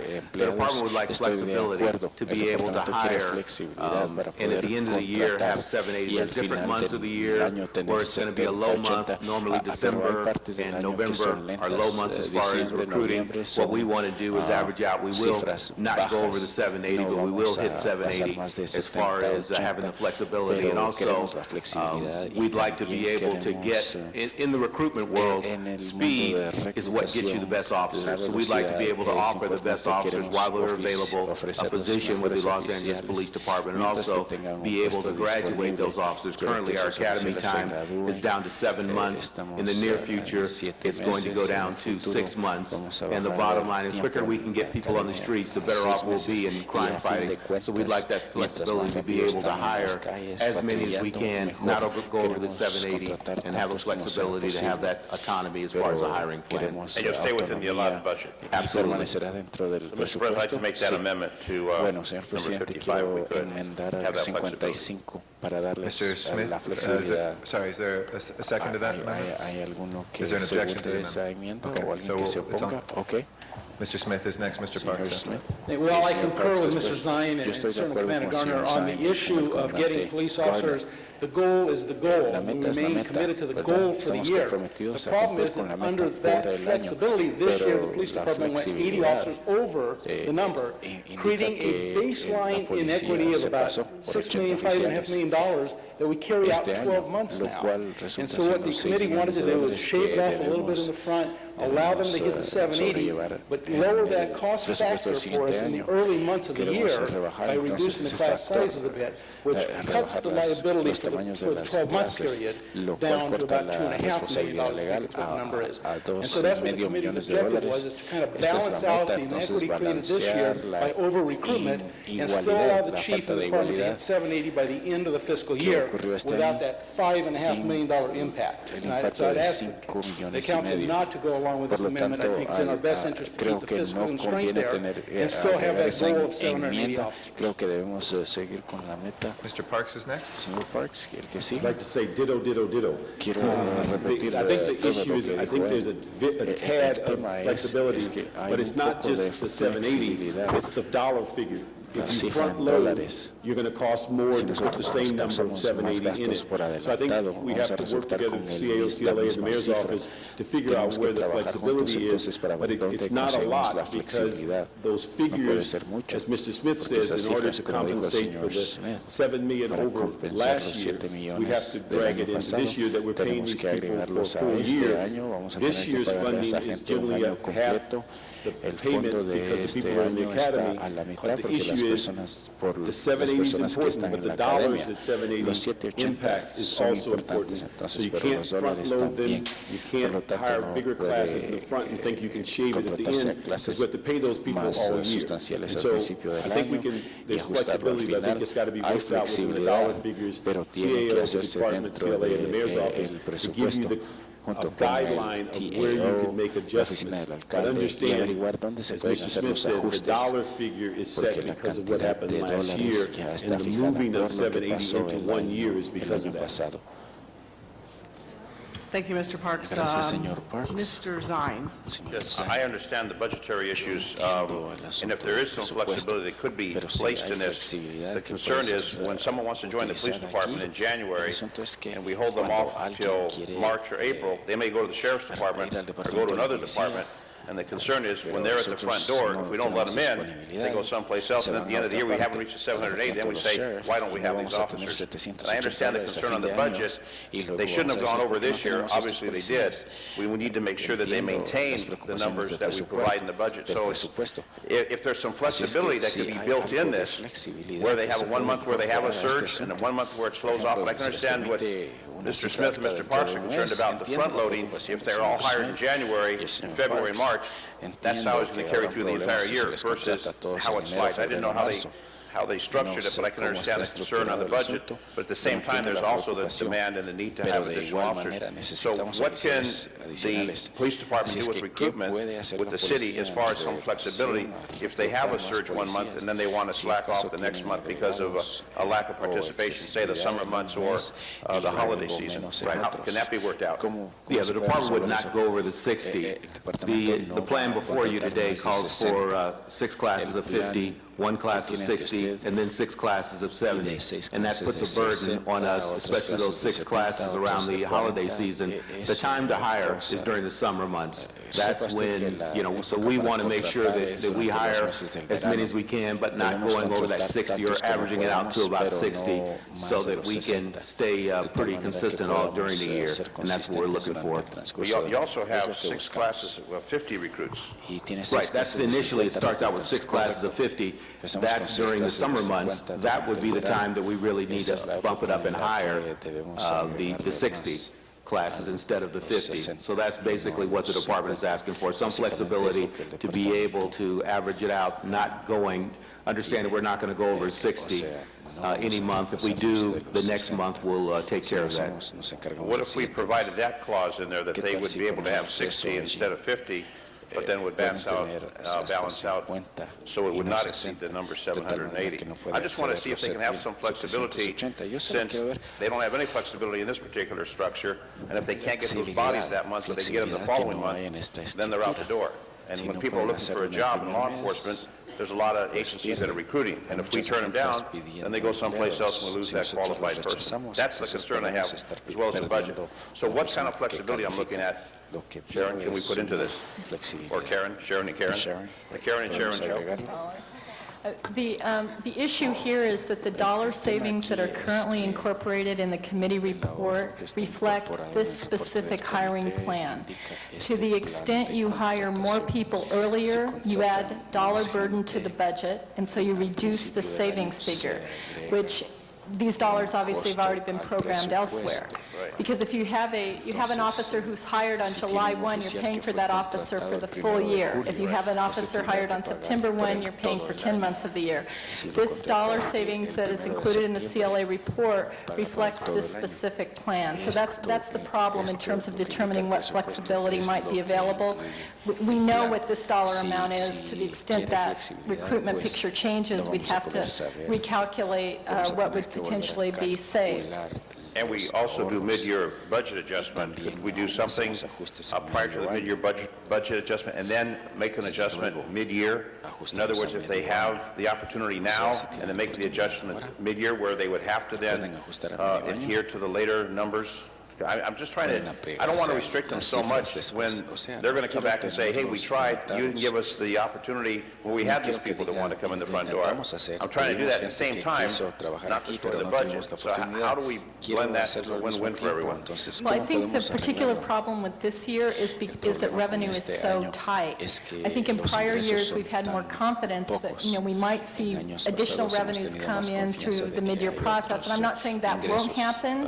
empleados. department would like Estoy de flexibility acuerdo. to El be able to departamento quiere hire, flexibilidad para and at poder the end of the year have contratar 780. y al There's different final months of the del year año tener where it's going to be a 70, low 80, month, normally pero hay December partes del and año que November son are low lentas, months as far as diciembre, recruiting. noviembre What we son, want to do is average out. We will cifras not go over the bajas. 780, No but we will vamos a hit pasar 780 más de as far 70, as having the 80, flexibility. And pero also, queremos la flexibilidad y We'd like to be también able to queremos, get, in the recruitment world, en el mundo speed de is what gets you the best officers. So we'd like to be able to offer the best officers while they're available, a position with the Los Angeles Police Department, and also be able to graduate those officers. Currently, our academy time is down to 7 months. In the near future, it's going to go down to 6 months. And the bottom line is, quicker we can get people on the streets, the better off we'll be in crime fighting. So we'd like that flexibility to be able to hire as many as we can, not go over the 780, and have the flexibility to have that autonomy as far as the hiring plan. And you'll stay within the allotted budget. Absolutely. Mr. President, I'd like to make that amendment to number 55, if we could. Have that flexibility. Mr. Smith, is there a second to that? Is there an objection to the amendment? Okay, so it's on. Okay. Mr. Smith is next, Mr. Parks. Well, I concur with Mr. Zion and certainly Commander Garner on the issue of getting police officers. The goal is the goal. We remain committed to the goal for the year. The problem is that under that flexibility, this year the police department went 80 officers over the number, creating a baseline inequity of about $6 million, $5.5 million that we carry out 12 months now. And so what the committee wanted to do is shave off a little bit in the front, allow them to get the 780, but lower that cost factor for us in the early months of the year by reducing the class sizes a bit, which cuts the liability for the 12-month period down to about $2.5 million, I think is what the number is. And so that's what the committee's objective was, is to kind of balance out the inequity created this year by over-recruitment and still allow the chief and the department to hit 780 by the end of the fiscal year without that $5.5 million impact. And so I'd ask the council not to go along with this amendment. I think it's in our best interest to keep the fiscal constraint there and still have that goal of 780 officers. Creo que debemos seguir con la meta. Mr. Parks is next. Señor Parks, el que sigue. I'd like to say ditto, ditto, ditto. Quiero repetir I think the todo issue lo is, que I think dijo there's él. a tad of tema es flexibility, que hay but it's un not poco de just the 780, flexibilidad. it's the dollar figure. La If you cifra en front load, dólares. you're going to cost more Si to put the nosotros same number of gastamos más 780 in gastos it. por So I think adelantado, we vamos have a to work resultar together con with CAO, CLA, and the misma mayor's cifra. office to figure out Tenemos where que the trabajar juntos flexibility is, entonces para but ver dónde it's not a conseguimos la lot because flexibilidad. those No puede figures, ser mucho, as Mr. Smith porque says, esas in order cifras, to como dijo el compensate for señor the Smith, $7 million para over compensar last los year, 7 we millones have to del drag año it into pasado, this year that we're paying tenemos these que people for a agregarlos a full este year. año, vamos a This tener que year's pagarle a funding esa is gente un generally año half completo. the El payment fondo de because the este people are in the año está academy, a la but mitad the porque las issue is personas, por the las 780 is personas que important, están but en the la dollars academia, at los 780 780 impact is son also importantes, important. So entonces, you pero can't los front dólares load them, también. you Por lo can't tanto, hire no bigger puede, classes in the front and think you can shave it at the contratarse end, because clases we have to pay those people más all year. sustanciales And al so principio del I think we año can, y there's ajustarlo al flexibility, but I think final. it's got to be Hay worked out within the flexibilidad, dollar figures, pero tiene que CAO, the hacerse department, dentro CLA, and the mayor's del office to give you presupuesto, the junto a con el guideline of where you TAO, can make la oficina adjustments. del But alcalde, y understand, averiguar dónde se as pueden Mr. hacer Smith los said, the ajustes, dollar figure is porque set la because of what cantidad happened de last year, dólares ya está and the fijada moving por of lo que 780 pasó into el 1 year is año because of that. pasado. Thank you, Mr. Parks. Gracias, señor Parks. Mr. Zine. Yes, I understand the budgetary issues, and if there is some flexibility that could be placed in this, the concern is when someone wants to join the police department in January, and we hold them off till March or April, they may go to the sheriff's department or go to another department. And the concern is, when they're at the front door, if we don't let them in, they go someplace else, and at the end of the year, we haven't reached the 780, then we say, why don't we have these officers? And I understand the concern on the budget. They shouldn't have gone over this year, obviously they did. We need to make sure that they maintain the numbers that we provide in the budget. So if there's some flexibility that could be built in this, where they have 1 month where they have a surge, and then 1 month where it slows off, but I can understand what Mr. Smith and Mr. Parks are concerned about the front loading. If they're all hired in January, in February, and March, that's how it's going to carry through the entire year versus how it slides. I didn't know how they structured it, but I can understand the concern on the budget. But at the same time, there's also the demand and the need to have additional officers. So what can the police department do with recruitment with the city as far as some flexibility if they have a surge 1 month and then they want to slack off the next month because of a lack of participation, say the summer months or the holiday season? How can that be worked out? Yeah, the department would not go over the 60. The plan before you today calls for 6 classes of 50, 1 class of 60, and then 6 classes of 70. And that puts a burden on us, especially those 6 classes around the holiday season. The time to hire is during the summer months. that's when, so we want to make sure that we hire as many as we can, but not going over that 60 or averaging it out to about 60, so that we can stay pretty consistent all during the year, and that's what we're looking for. You also have 6 classes, 50 recruits. Right, that's initially, it starts out with 6 classes of 50. That's during the summer months. That would be the time that we really need to bump it up and hire the 60 classes instead of the 50. So that's basically what the department is asking for, some flexibility to be able to average it out, not going, understanding we're not going to go over 60 any month. If we do, the next month we'll take care of that. What if we provided that clause in there, that they would be able to have 60 instead of 50, but then would balance out, so it would not exceed the number 780. I just want to see if they can have some flexibility, since they don't have any flexibility in this particular structure, and if they can't get those bodies that month, but they can get them the following month, then they're out the door. And when people are looking for a job in law enforcement, there's a lot of agencies that are recruiting, and if we turn them down, then they go someplace else and we lose that qualified person. That's the concern I have, as well as the budget. So what kind of flexibility I'm looking at, Sharon, can we put into this? Or Karen, Sharon and Karen? The Karen and Sharon show. The issue here is that the dollar savings that are currently incorporated in the committee report reflect this specific hiring plan. To the extent you hire more people earlier, you add dollar burden to the budget, and so you reduce the savings figure, which these dollars obviously have already been programmed elsewhere. Because if you have an officer who's hired on July 1, you're paying for that officer for the full year. If you have an officer hired on September 1, you're paying for 10 months of the year. This dollar savings that is included in the CLA report reflects this specific plan. So that's the problem in terms of determining what flexibility might be available. We know what this dollar amount is. To the extent that recruitment picture changes, we'd have to recalculate what would potentially be saved. And we also do mid-year budget adjustment. Could we do something prior to the mid-year budget adjustment and then make an adjustment mid-year? In other words, if they have the opportunity now and then make the adjustment mid-year where they would have to then adhere to the later numbers? I'm just trying to, I don't want to restrict them so much when they're going to come back and say, hey, we tried, you didn't give us the opportunity when we had these people that want to come in the front door. I'm trying to do that at the same time, not destroy the budget. So how do we blend that as a win-win for everyone? Well, I think the particular problem with this year is that revenue is so tight. I think in prior years, we've had more confidence that, we might see additional revenues come in through the mid-year process. And I'm not saying that won't happen,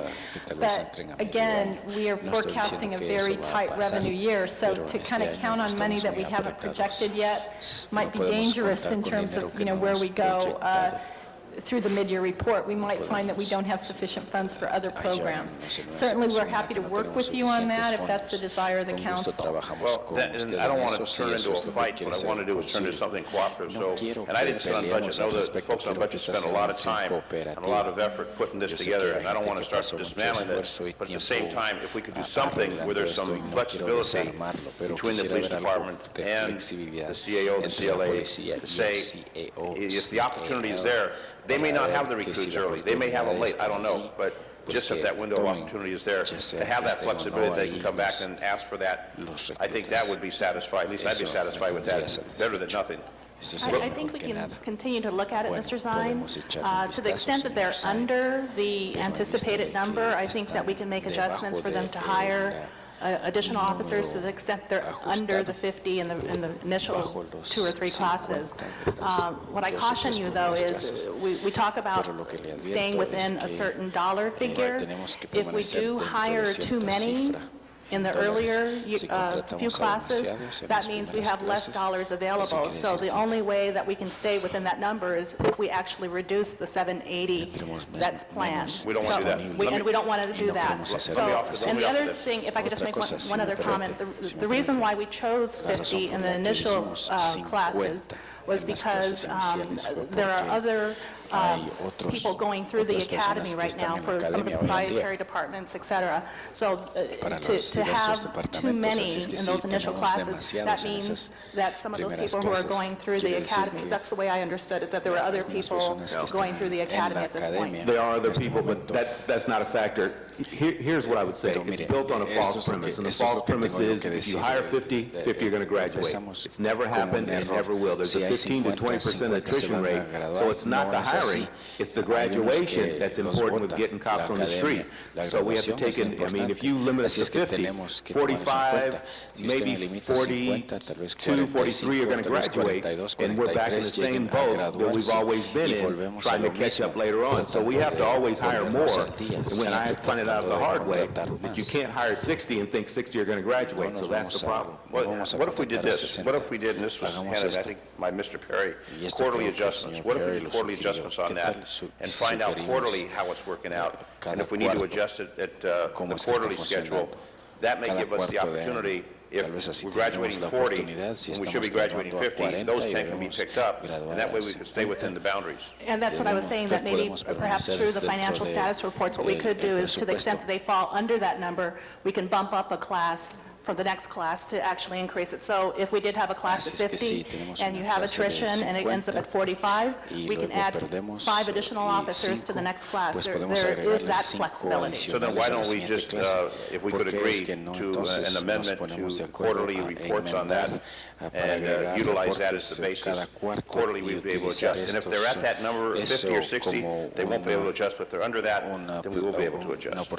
but again, we are forecasting a very tight revenue year, so to kind of count on money that we haven't projected yet might be dangerous in terms of, where we go through the mid-year report. We might find that we don't have sufficient funds for other programs. Certainly, we're happy to work with you on that if that's the desire of the council. Well, and I don't want to turn into a fight. What I want to do is turn into something cooperative. So, and I didn't sit on budget. I know that the folks on budget spent a lot of time and a lot of effort putting this together, and I don't want to start dismantling it. But at the same time, if we could do something where there's some flexibility between the police department and the CAO, the CLA, to say, if the opportunity is there, they may not have the recruits early. They may have them late. I don't know. But just if that window of opportunity is there, to have that flexibility, they can come back and ask for that. I think that would be satisfied. At least I'd be satisfied with that. Better than nothing. I think we can continue to look at it, Mr. Zine. To the extent that they're under the anticipated number, I think that we can make adjustments for them to hire additional officers to the extent they're under the 50 in the initial 2 or 3 classes. What I caution you, though, is we talk about staying within a certain dollar figure. If we do hire too many in the earlier few classes, that means we have less dollars available. So the only way that we can stay within that number is if we actually reduce the 780 that's planned. We don't want to do that. And we don't want to do that. So, and the other thing, if I could just make one other comment, the reason why we chose 50 in the initial classes was because there are other people going through the academy right now for some of the proprietary departments, et cetera. So to have too many in those initial classes, that means that some of those people who are going through the academy, that's the way I understood it, that there were other people going through the academy at this point. There are other people, but that's not a factor. Here's what I would say. It's built on a false premise, and the false premise is if you hire 50, 50 are going to graduate. It's never happened, and it never will. There's a 15 to 20% attrition rate, so it's not the hiring, it's the graduation that's important with getting cops on the street. So we have to take in, I mean, if you limit us to 50, 45, maybe 42, 43 are going to graduate, and we're back in the same boat that we've always been in, trying to catch up later on. So we have to always hire more, and when I find it out the hard way, that you can't hire 60 and think 60 are going to graduate, so that's the problem. What if we did this? What if we did, and this was handed, I think, by Mr. Perry, quarterly adjustments? What if we did quarterly adjustments on that and find out quarterly how it's working out? And if we need to adjust it at the quarterly schedule, that may give us the opportunity, if we're graduating 40, and we should be graduating 50, those 10 can be picked up, and that way we can stay within the boundaries. And that's what I was saying, that maybe perhaps through the financial status reports, what we could do is, to the extent that they fall under that number, we can bump up a class for the next class to actually increase it. So if we did have a class of 50 and you have attrition and it ends up at 45, we can add 5 additional officers to the next class. There is that flexibility. So then why don't we just, if we could agree to an amendment to quarterly reports on that and utilize that as the basis, quarterly we'd be able to adjust. And if they're at that number, 50 or 60, they won't be able to adjust, but if they're under that, then we will be able to adjust.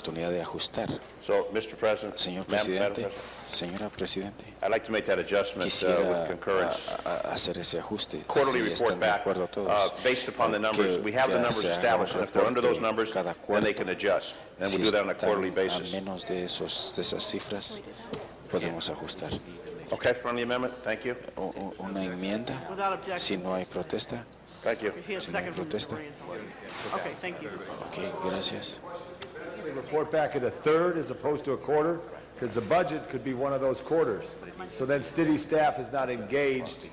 So, Mr. President, Madam President, Señora Presidente, I'd like to make that adjustment with concurrence. hacer ese ajuste. Quarterly Si report están de back, acuerdo todos, based upon the numbers. We have the numbers se haga established, un and if they're under those reporte numbers, cada then they can adjust. And we'll do that on a quarterly están basis. a menos de esas cifras, podemos ajustar. Okay, friendly amendment, thank you. Una enmienda, Without objection. si no hay protesta. Thank you. He has Si no hay second from Mr. protesta. Reyes also. Okay, thank you. Okay, gracias. Report back at a third as opposed to a quarter, because the budget could be one of those quarters. So then city staff is not engaged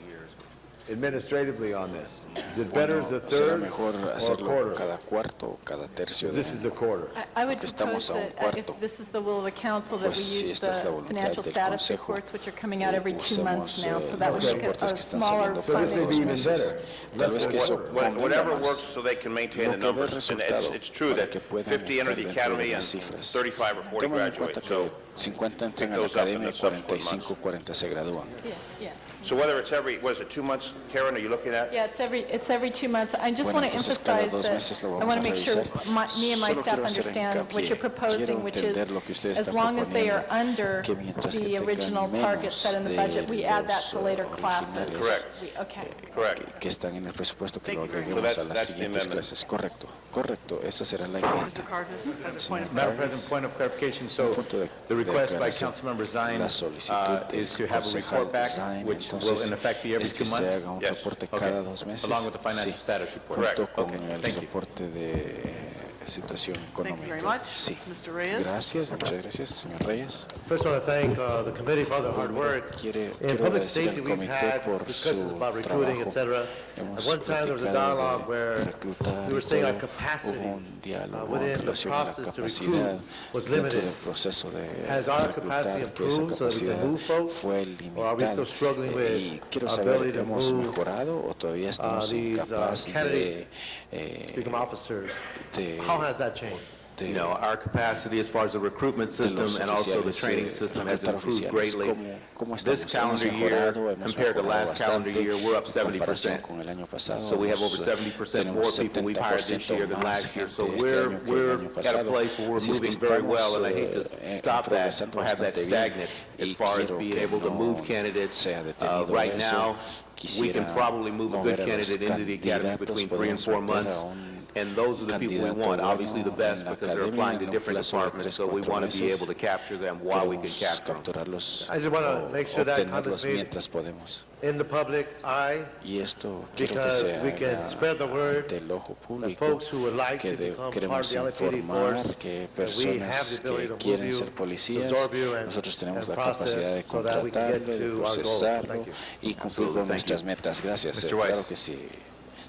administratively on this. Is it better as a Será third mejor or a hacerlo quarter? cada cuarto, cada tercio. Because this is a quarter. I would Porque estamos propose a un that cuarto. if this is the will of the council, that we Pues si use esta es la the voluntad financial del status Consejo, reports, which are coming out every 2 months usemos, now, so that would los make reportes a que están smaller saliendo So this may be funding. even better. Less than a que eso quarter. Whatever works so they can maintain the Lo que dé numbers. And resultado it's true para that que puedan 50 enter the estar dentro de academy and las cifras. 35 or 40 Tomen en cuenta graduate. So, que 50 entran a la goes up in academia the y subsequent 45, 40 se gradúan. Yeah. so whether it's every, what is it, 2 months, Karen, are you looking at? Yeah, it's every 2 months. I just Bueno, want to entonces cada emphasize 2 meses that, lo I vamos want a to make sure revisar. me and my Solo staff quiero hacer understand what hincapié. you're proposing, Quiero which is, entender lo que ustedes as están long as they are proponiendo, under que mientras que the tengan original target set in the budget, we add that to later los, classes. originales. Correct. Okay. Correct. Que están en el presupuesto que lo Thank you very agreguemos much. a So las that's the siguientes amendment. clases. Correcto, correcto. Esa será la enmienda. Mr. Cardenas has a point of Madam President, point of clarification. So the request by Councilmember Zine La solicitud is to del have a report concejal back, Zine, which will entonces, in effect be every es que 2 se months? haga un Yes. reporte Okay. cada 2 meses. Along with the financial Sí. status report. Junto Correct. con Okay. el Thank you. reporte de situación Thank you very económica. much. Sí. Mr. Reyes? Gracias, muchas gracias, señor Reyes. First, I want to thank the committee for the hard work. In public safety, we've had discussions about recruiting, etc. At one time, there was a dialogue where we were saying our capacity within the process to recruit was limited. Has our capacity improved so that we can move folks? Or are we still struggling with our ability to move these candidates, speaking officers? How has that changed? You know, our capacity as far as the recruitment system and also the training system has improved greatly. This calendar year, compared to last calendar year, we're up 70%. So we have over 70% more people we've hired this year than last year. So we're at a place where we're moving very well, and I hate to stop that or have that stagnant as far as being able to move candidates. Right now, we can probably move a good candidate into the academy between 3 and 4 months. And those are the people we want, obviously the best, because they're applying to different departments, so we want to be able to capture them while we can capture them. I just want to make sure that comments made in the public eye, because we can spread the word that folks who would like to become part of the LAPD force, that we have the ability to move you, to absorb you, and process so that we can get to our goals. Thank you. y cumplir con nuestras metas. Gracias. Mr. Claro Weiss. que sí.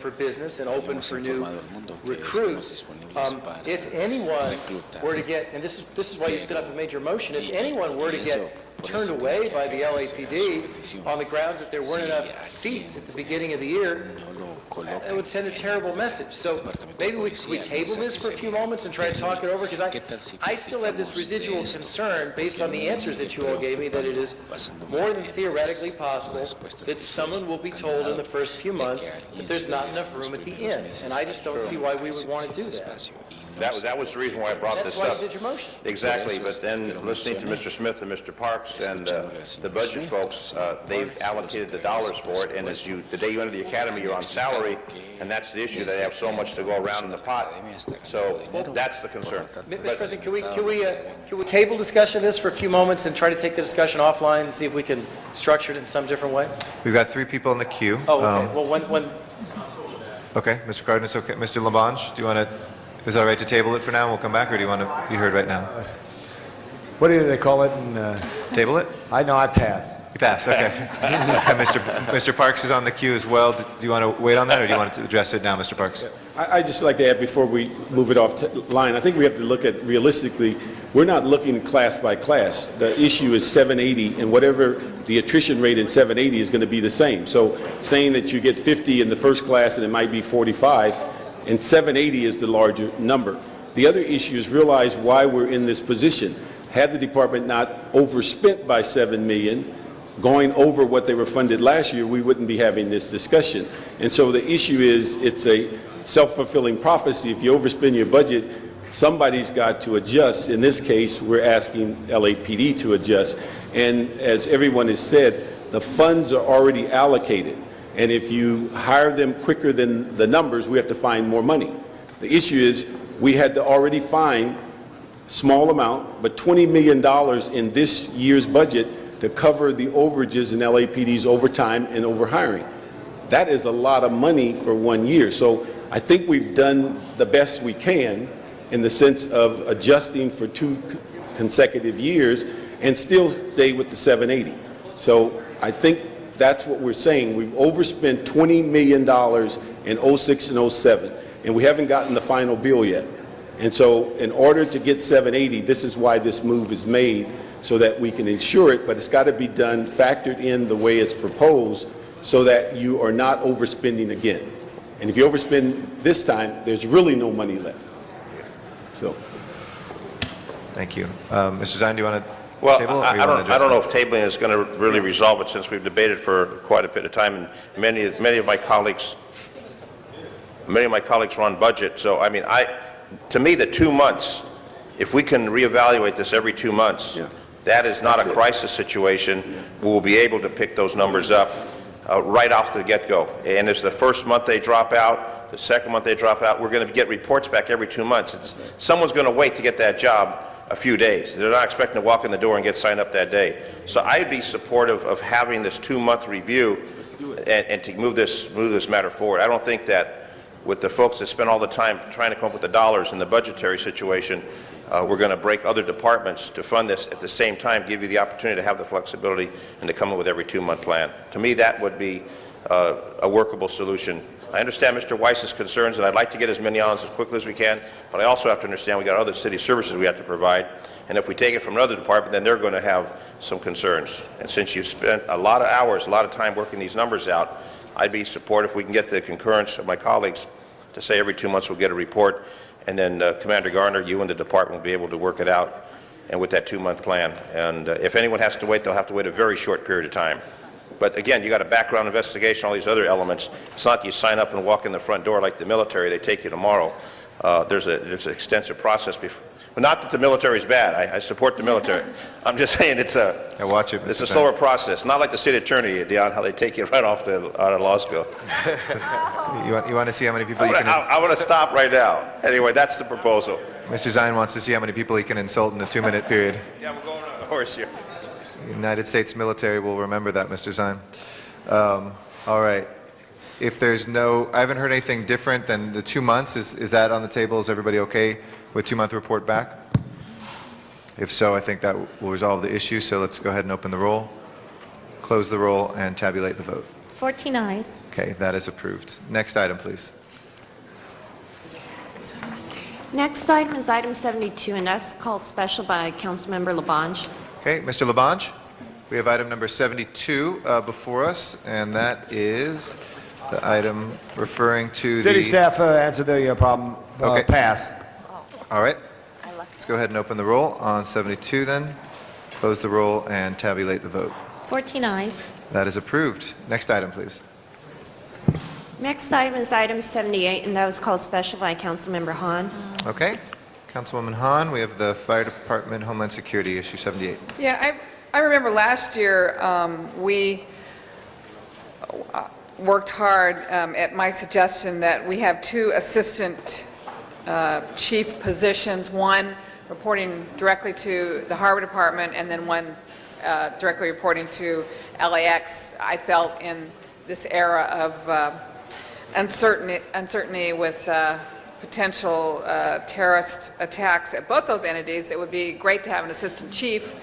for business and open for new recruits. If anyone were to get, and this is why you stood up and made your motion, if anyone were to get turned away by the LAPD on the grounds that there weren't enough seats at the beginning of the year, it would send a terrible message. So maybe we table this for a few moments and try to talk it over, because I still have this residual concern based on the answers that you all gave me, that it is more than theoretically possible that someone will be told in the first few months that there's not enough room at the inn. And I just don't see why we would want to do that. That was the reason why I brought That's this why up. you did your motion. Exactly, but then listening to Mr. Smith and Mr. Parks and the budget folks, they've allocated the dollars for it, and the day you enter the academy, you're on salary, and that's the issue, they have so much to go around in the pot. So that's the concern. Mr. President, can we table discussion of this for a few moments and try to take the discussion offline and see if we can structure it in some different way? We've got 3 people in the queue. Oh, okay. Well, when Okay, Mr. Cardenas, okay. Mr. Labange, do you want to, is it all right to table it for now and we'll come back, or do you want to be heard right now? What do they call it? Table it? I know, I pass. You pass, okay. And Mr. Parks is on the queue as well. Do you want to wait on that, or do you want to address it now, Mr. Parks? I'd just like to add before we move it off line, I think we have to look at realistically, we're not looking class by class. The issue is 780, and whatever the attrition rate in 780 is going to be the same. So saying that you get 50 in the first class and it might be 45, and 780 is the larger number. The other issue is realize why we're in this position. Had the department not overspent by $7 million, going over what they were funded last year, we wouldn't be having this discussion. And so the issue is, it's a self-fulfilling prophecy. If you overspend your budget, somebody's got to adjust. In this case, we're asking LAPD to adjust. And as everyone has said, the funds are already allocated. And if you hire them quicker than the numbers, we have to find more money. The issue is, we had to already find small amount, but $20 million in this year's budget to cover the overages in LAPD's overtime and overhiring. That is a lot of money for 1 year. So I think we've done the best we can in the sense of adjusting for 2 consecutive years and still stay with the 780. So I think that's what we're saying. We've overspent $20 million in 06 and 07, and we haven't gotten the final bill yet. And so in order to get 780, this is why this move is made, so that we can ensure it, but it's got to be done, factored in the way it's proposed, so that you are not overspending again. And if you overspend this time, there's really no money left. So. Thank you. Mr. Zine, do you want to Well, table it, or I you want to don't know address if tabling is going to really resolve it, since we've debated for quite a bit of time, and many of my colleagues are on budget. So, I mean, to me, the 2 months, if we can reevaluate this every 2 months, that is not a crisis situation. We'll be able to pick those numbers up right off the get-go. And as the first month they drop out, the second month they drop out, we're going to get reports back every 2 months. Someone's going to wait to get that job a few days. They're not expecting to walk in the door and get signed up that day. So I'd be supportive of having this 2-month review and to move this matter forward. I don't think that with the folks that spend all the time trying to come up with the dollars in the budgetary situation, we're going to break other departments to fund this at the same time, give you the opportunity to have the flexibility and to come up with every 2-month plan. To me, that would be a workable solution. I understand Mr. Weiss's concerns, and I'd like to get as many on as quickly as we can, but I also have to understand we got other city services we have to provide, and if we take it from another department, then they're going to have some concerns. And since you've spent a lot of hours, a lot of time working these numbers out, I'd be supportive if we can get the concurrence of my colleagues to say every 2 months we'll get a report, and then Commander Garner, you and the department will be able to work it out, and with that 2-month plan. And if anyone has to wait, they'll have to wait a very short period of time. But again, you got a background investigation, all these other elements. It's not you sign up and walk in the front door like the military, they take you tomorrow. There's an extensive process before. But not that the military is bad. I support the military. I'm just saying it's a slower process. Not like the city attorney, Dion, how they take you right out of law school. You want to see how many people you can... I want to stop right now. Anyway, that's the proposal. Mr. Zine wants to see how many people he can insult in a 2-minute period. Yeah, we're going on a horse here. The United States military will remember that, Mr. Zine. All right. If there's I haven't heard anything different than the 2 months. Is that on the table? Is everybody okay with 2-month report back? If so, I think that will resolve the issue. So let's go ahead and open the roll, close the roll, and tabulate the vote. 14 ayes. Okay, that is approved. Next item, please. Next item is item 72, and that's called special by Councilmember Labange. Okay, Mr. Labange, we have item number 72 before us, and that is the item referring to City staff answered the problem. Okay. Pass. All right. Let's go ahead and open the roll on 72 then. Close the roll and tabulate the vote. 14 ayes. That is approved. Next item, please. Next item is item 78, and that was called special by Councilmember Hahn. Okay. Councilwoman Hahn, we have the Fire Department Homeland Security, issue 78. Yeah, I remember last year, we worked hard at my suggestion that we have 2 assistant chief positions, one reporting directly to the Harbor Department and then one directly reporting to LAX. I felt in this era of uncertainty with potential terrorist attacks at both those entities, it would be great to have an assistant chief,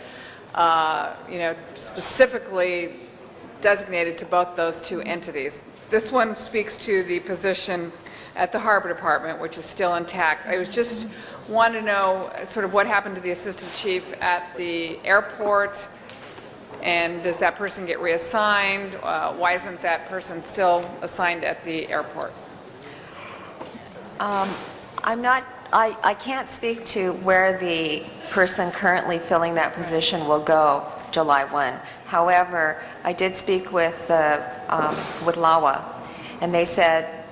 specifically designated to both those 2 entities. This one speaks to the position at the Harbor Department, which is still intact. I was just wanted to know sort of what happened to the assistant chief at the airport, and does that person get reassigned? Why isn't that person still assigned at the airport? I can't speak to where the person currently filling that position will go July 1. However, I did speak with LAWA, and they said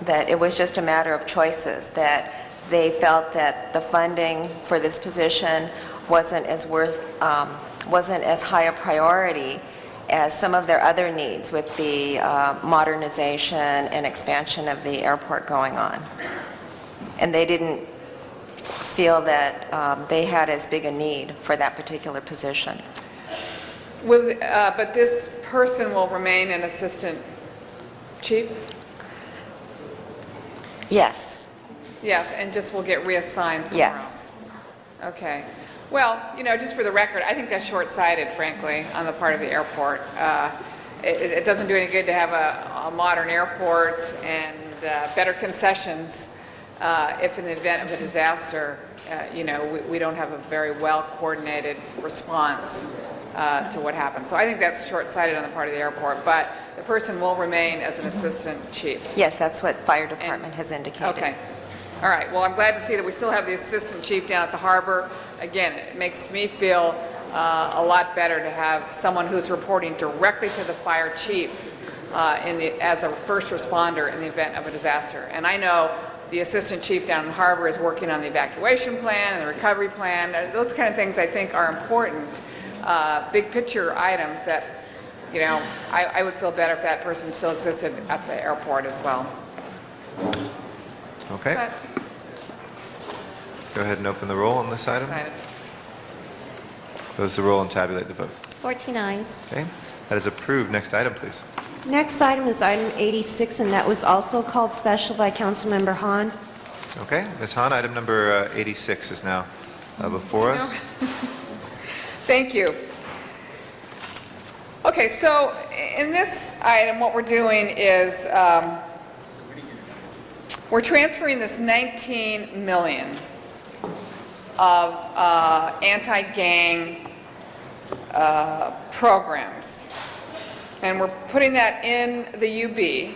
that it was just a matter of choices, that they felt that the funding for this position wasn't as high a priority as some of their other needs with the modernization and expansion of the airport going on. And they didn't feel that they had as big a need for that particular position. But this person will remain an assistant chief? Yes. Yes, and just will get reassigned somewhere else? Yes. Okay. Well, just for the record, I think that's short-sighted, frankly, on the part of the airport. It doesn't do any good to have a modern airport and better concessions if in the event of a disaster, we don't have a very well-coordinated response to what happened. So I think that's short-sighted on the part of the airport, but the person will remain as an assistant chief. Yes, that's what Fire Department has indicated. Okay. All right. Well, I'm glad to see that we still have the assistant chief down at the harbor. Again, it makes me feel a lot better to have someone who's reporting directly to the fire chief as a first responder in the event of a disaster. And I know the assistant chief down in the harbor is working on the evacuation plan and the recovery plan. Those kind of things I think are important, big picture items that, I would feel better if that person still existed at the airport as well. Okay. Let's go ahead and open the roll on this item. Close the roll and tabulate the vote. 14 ayes. Okay. That is approved. Next item, please. Next item is item 86, and that was also called special by Councilmember Hahn. Okay. Ms. Hahn, item number 86 is now before us. Thank you. Okay, so in this item, what we're doing is we're transferring this $19 million of anti-gang programs, and we're putting that in the UB,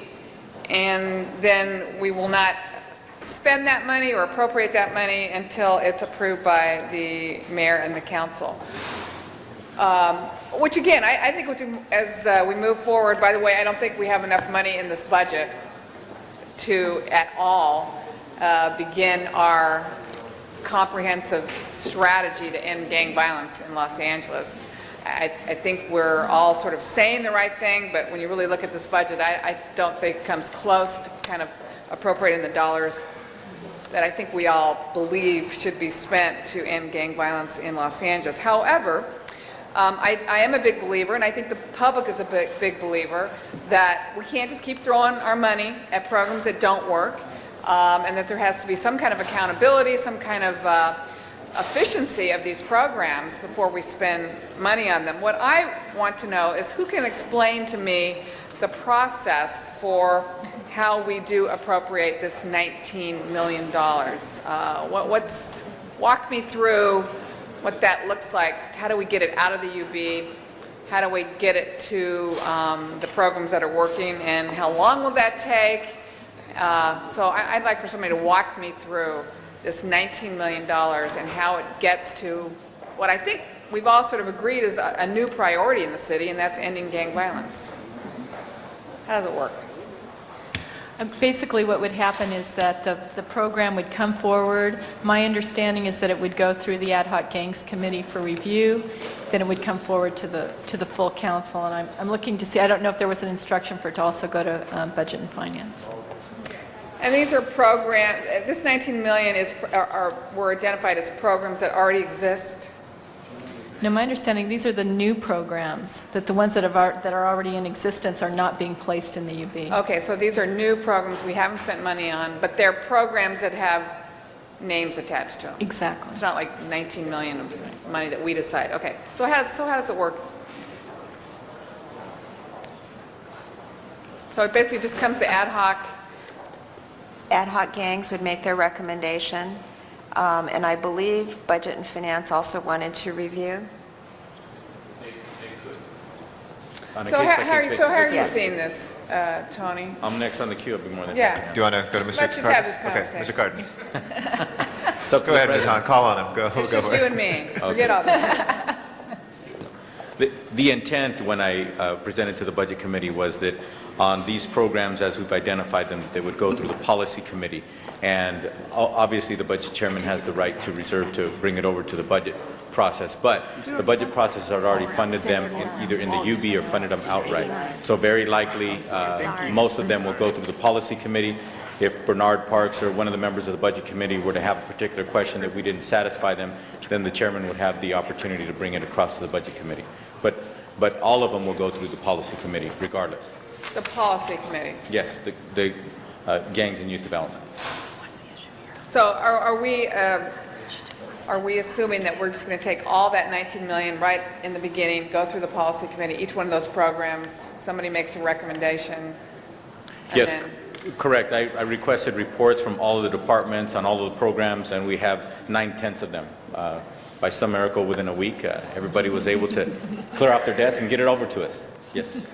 and then we will not spend that money or appropriate that money until it's approved by the mayor and the council. Which again, I think as we move forward, by the way, I don't think we have enough money in this budget to at all begin our comprehensive strategy to end gang violence in Los Angeles. I think we're all sort of saying the right thing, but when you really look at this budget, I don't think it comes close to kind of appropriating the dollars that I think we all believe should be spent to end gang violence in Los Angeles. However, I am a big believer, and I think the public is a big believer, that we can't just keep throwing our money at programs that don't work, and that there has to be some kind of accountability, some kind of efficiency of these programs before we spend money on them. What I want to know is who can explain to me the process for how we do appropriate this $19 million. Walk me through what that looks like. How do we get it out of the UB? How do we get it to the programs that are working, and how long will that take? So I'd like for somebody to walk me through this $19 million and how it gets to what I think we've all sort of agreed is a new priority in the city, and that's ending gang violence. How does it work? Basically, what would happen is that the program would come forward. My understanding is that it would go through the Ad hoc Gangs Committee for review, then it would come forward to the full council, and I'm looking to see, I don't know if there was an instruction for it to also go to Budget and Finance. And these are programs, this 19 million were identified as programs that already exist? Now, my understanding, these are the new programs, that the ones that are already in existence are not being placed in the UB. Okay, so these are new programs we haven't spent money on, but they're programs that have names attached to them. Exactly. It's not like 19 million of money that we decide. Okay, so how does it work? So it basically just comes to ad hoc. Ad hoc gangs would make their recommendation, and I believe Budget and Finance also wanted to review. So how are you seeing this, Tony? I'm next on the queue. I'll be more than Yeah. happy. Do you want to go to Mr. Cardenas? Let's just have this conversation. Okay, Mr. Cardenas. It's up to Go the ahead, Ms. president. Hahn, call on him. Go It's for just it. you and me. Forget all this. The intent when I presented to the Budget Committee was that on these programs, as we've identified them, they would go through the Policy Committee. And obviously, the Budget Chairman has the right to reserve to bring it over to the budget process. But the budget process has already funded them either in the UB or funded them outright. So very likely, most of them will go through the Policy Committee. If Bernard Parks or one of the members of the Budget Committee were to have a particular question that we didn't satisfy them, then the chairman would have the opportunity to bring it across to the Budget Committee. But all of them will go through the Policy Committee regardless. The Policy Committee. Yes, the gangs and youth development. So are we assuming that we're just going to take all that 19 million right in the beginning, go through the Policy Committee, each one of those programs, somebody makes a recommendation? and Yes, then- correct. I requested reports from all of the departments on all of the programs, and we have 9/10 of them. By some miracle, within a week, everybody was able to clear off their desk and get it over to us. Yes.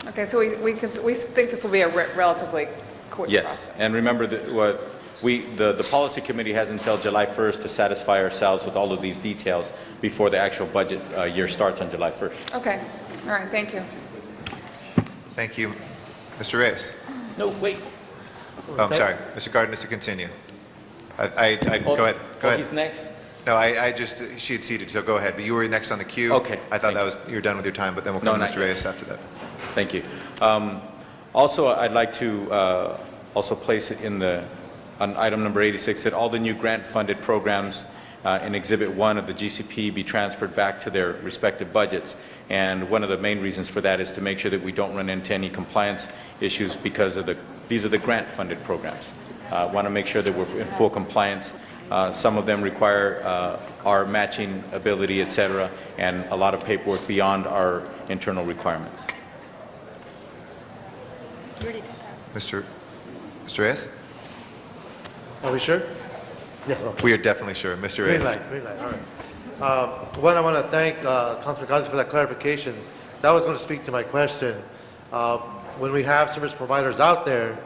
Okay, so we think this will be a relatively quick Yes, process. and remember that the Policy Committee has until July 1st to satisfy ourselves with all of these details before the actual budget year starts on July 1st. Okay, all right, thank you. Thank you. Mr. Reyes? No, wait. Oh, I'm sorry. Mr. Cardenas to continue. Go ahead. Go ahead. He's next? No, she had ceded, so go ahead. But you were next on the queue. Okay. I thought you were done with your time, but then we'll come to Mr. Reyes after that. Thank you. Also, I'd like to also place it on item number 86 that all the new grant-funded programs in Exhibit 1 of the GCP be transferred back to their respective budgets. And one of the main reasons for that is to make sure that we don't run into any compliance issues because these are the grant-funded programs. Want to make sure that we're in full compliance. Some of them require our matching ability, et cetera, and a lot of paperwork beyond our internal requirements. Mr. Reyes? Are we sure? Yes. We are definitely sure. Mr. Green Reyes? light, all right. One, I want to thank Councilman Cardenas for that clarification. That was going to speak to my question. When we have service providers out there,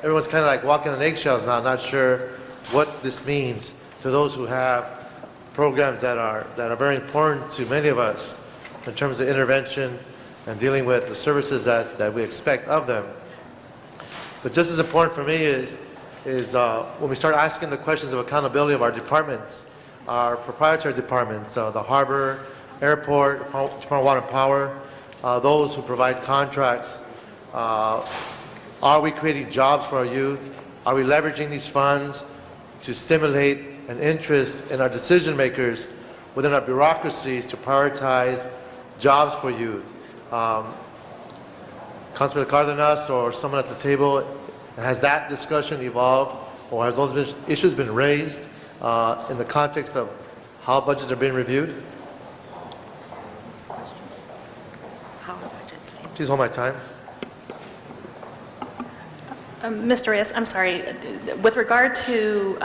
everyone's kind of like walking on eggshells now, not sure what this means to those who have programs that are very important to many of us in terms of intervention and dealing with the services that we expect of them. But just as important for me is when we start asking the questions of accountability of our departments, our proprietary departments, the harbor, airport, Department of Water and Power, those who provide contracts. Are we creating jobs for our youth? Are we leveraging these funds to stimulate an interest in our decision makers within our bureaucracies to prioritize jobs for youth? Councilman Cardenas or someone at the table, has that discussion evolved, or has those issues been raised in the context of how budgets are being reviewed? Please hold my time. Mr. Reyes, I'm sorry. With regard to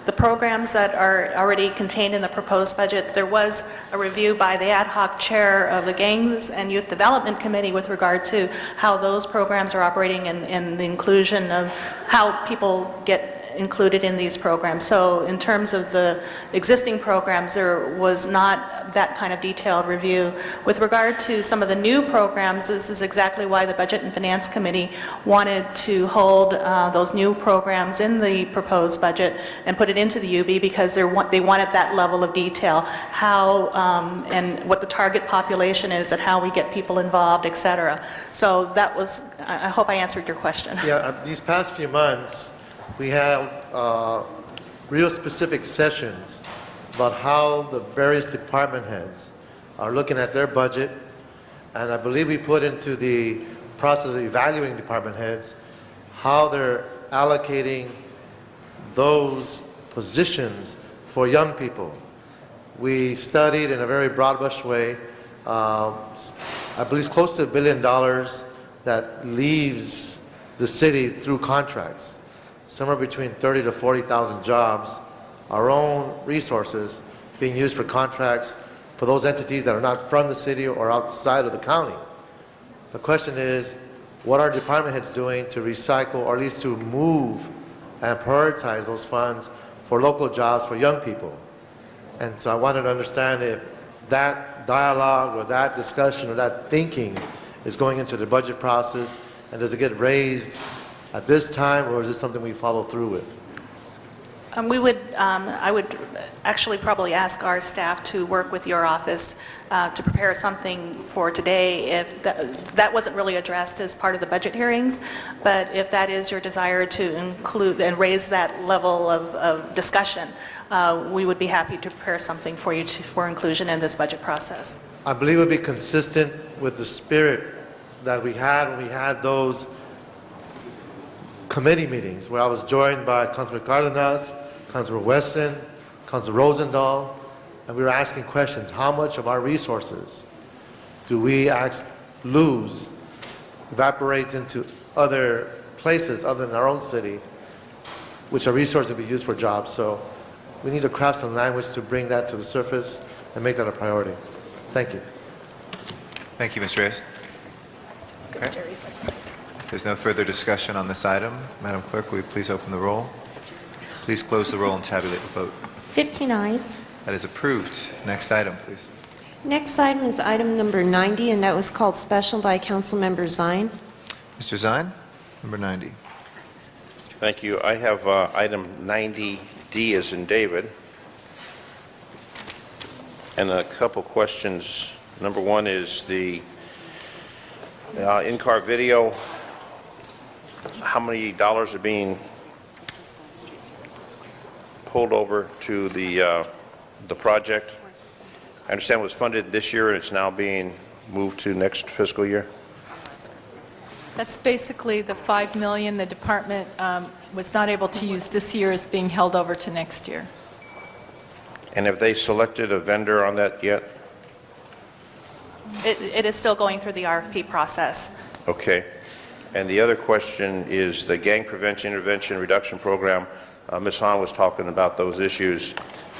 the programs that are already contained in the proposed budget, there was a review by the ad hoc chair of the Gangs and Youth Development Committee with regard to how those programs are operating and the inclusion of how people get included in these programs. So in terms of the existing programs, there was not that kind of detailed review. With regard to some of the new programs, this is exactly why the Budget and Finance Committee wanted to hold those new programs in the proposed budget and put it into the UB, because they wanted that level of detail, how and what the target population is and how we get people involved, et cetera. So that was, I hope I answered your question. Yeah, these past few months, we had real specific sessions about how the various department heads are looking at their budget, and I believe we put into the process of evaluating department heads how they're allocating those positions for young people. We studied in a very broad-brush way, I believe it's close to $1 billion that leaves the city through contracts, somewhere between 30 to 40,000 jobs, our own resources being used for contracts for those entities that are not from the city or outside of the county. The question is, what are department heads doing to recycle, or at least to move and prioritize those funds for local jobs for young people? And so I wanted to understand if that dialogue or that discussion or that thinking is going into the budget process, and does it get raised at this time, or is this something we follow through with? I would actually probably ask our staff to work with your office to prepare something for today if that wasn't really addressed as part of the budget hearings, but if that is your desire to include and raise that level of discussion, we would be happy to prepare something for you for inclusion in this budget process. I believe it would be consistent with the spirit that we had when we had those committee meetings where I was joined by Councilman Cardenas, Councilman Weston, Councilman Rosendahl, and we were asking questions. How much of our resources do we lose, evaporates into other places other than our own city, which are resources that we use for jobs? So we need to craft some language to bring that to the surface and make that a priority. Thank you. Thank you, Ms. Reyes. Okay. If there's no further discussion on this item, Madam Clerk, will you please open the roll? Please close the roll and tabulate the vote. 15 ayes. That is approved. Next item, please. Next item is item number 90, and that was called special by Councilmember Zine. Mr. Zine, number 90. Thank you. I have item 90D as in David, and a couple questions. Number one is the in-car video. How many dollars are being pulled over to the project? I understand it was funded this year and it's now being moved to next fiscal year. That's basically the $5 million the department was not able to use this year is being held over to next year. And have they selected a vendor on that yet? It is still going through the RFP process. Okay. And the other question is the Gang Prevention Intervention Reduction Program. Ms. Hahn was talking about those issues.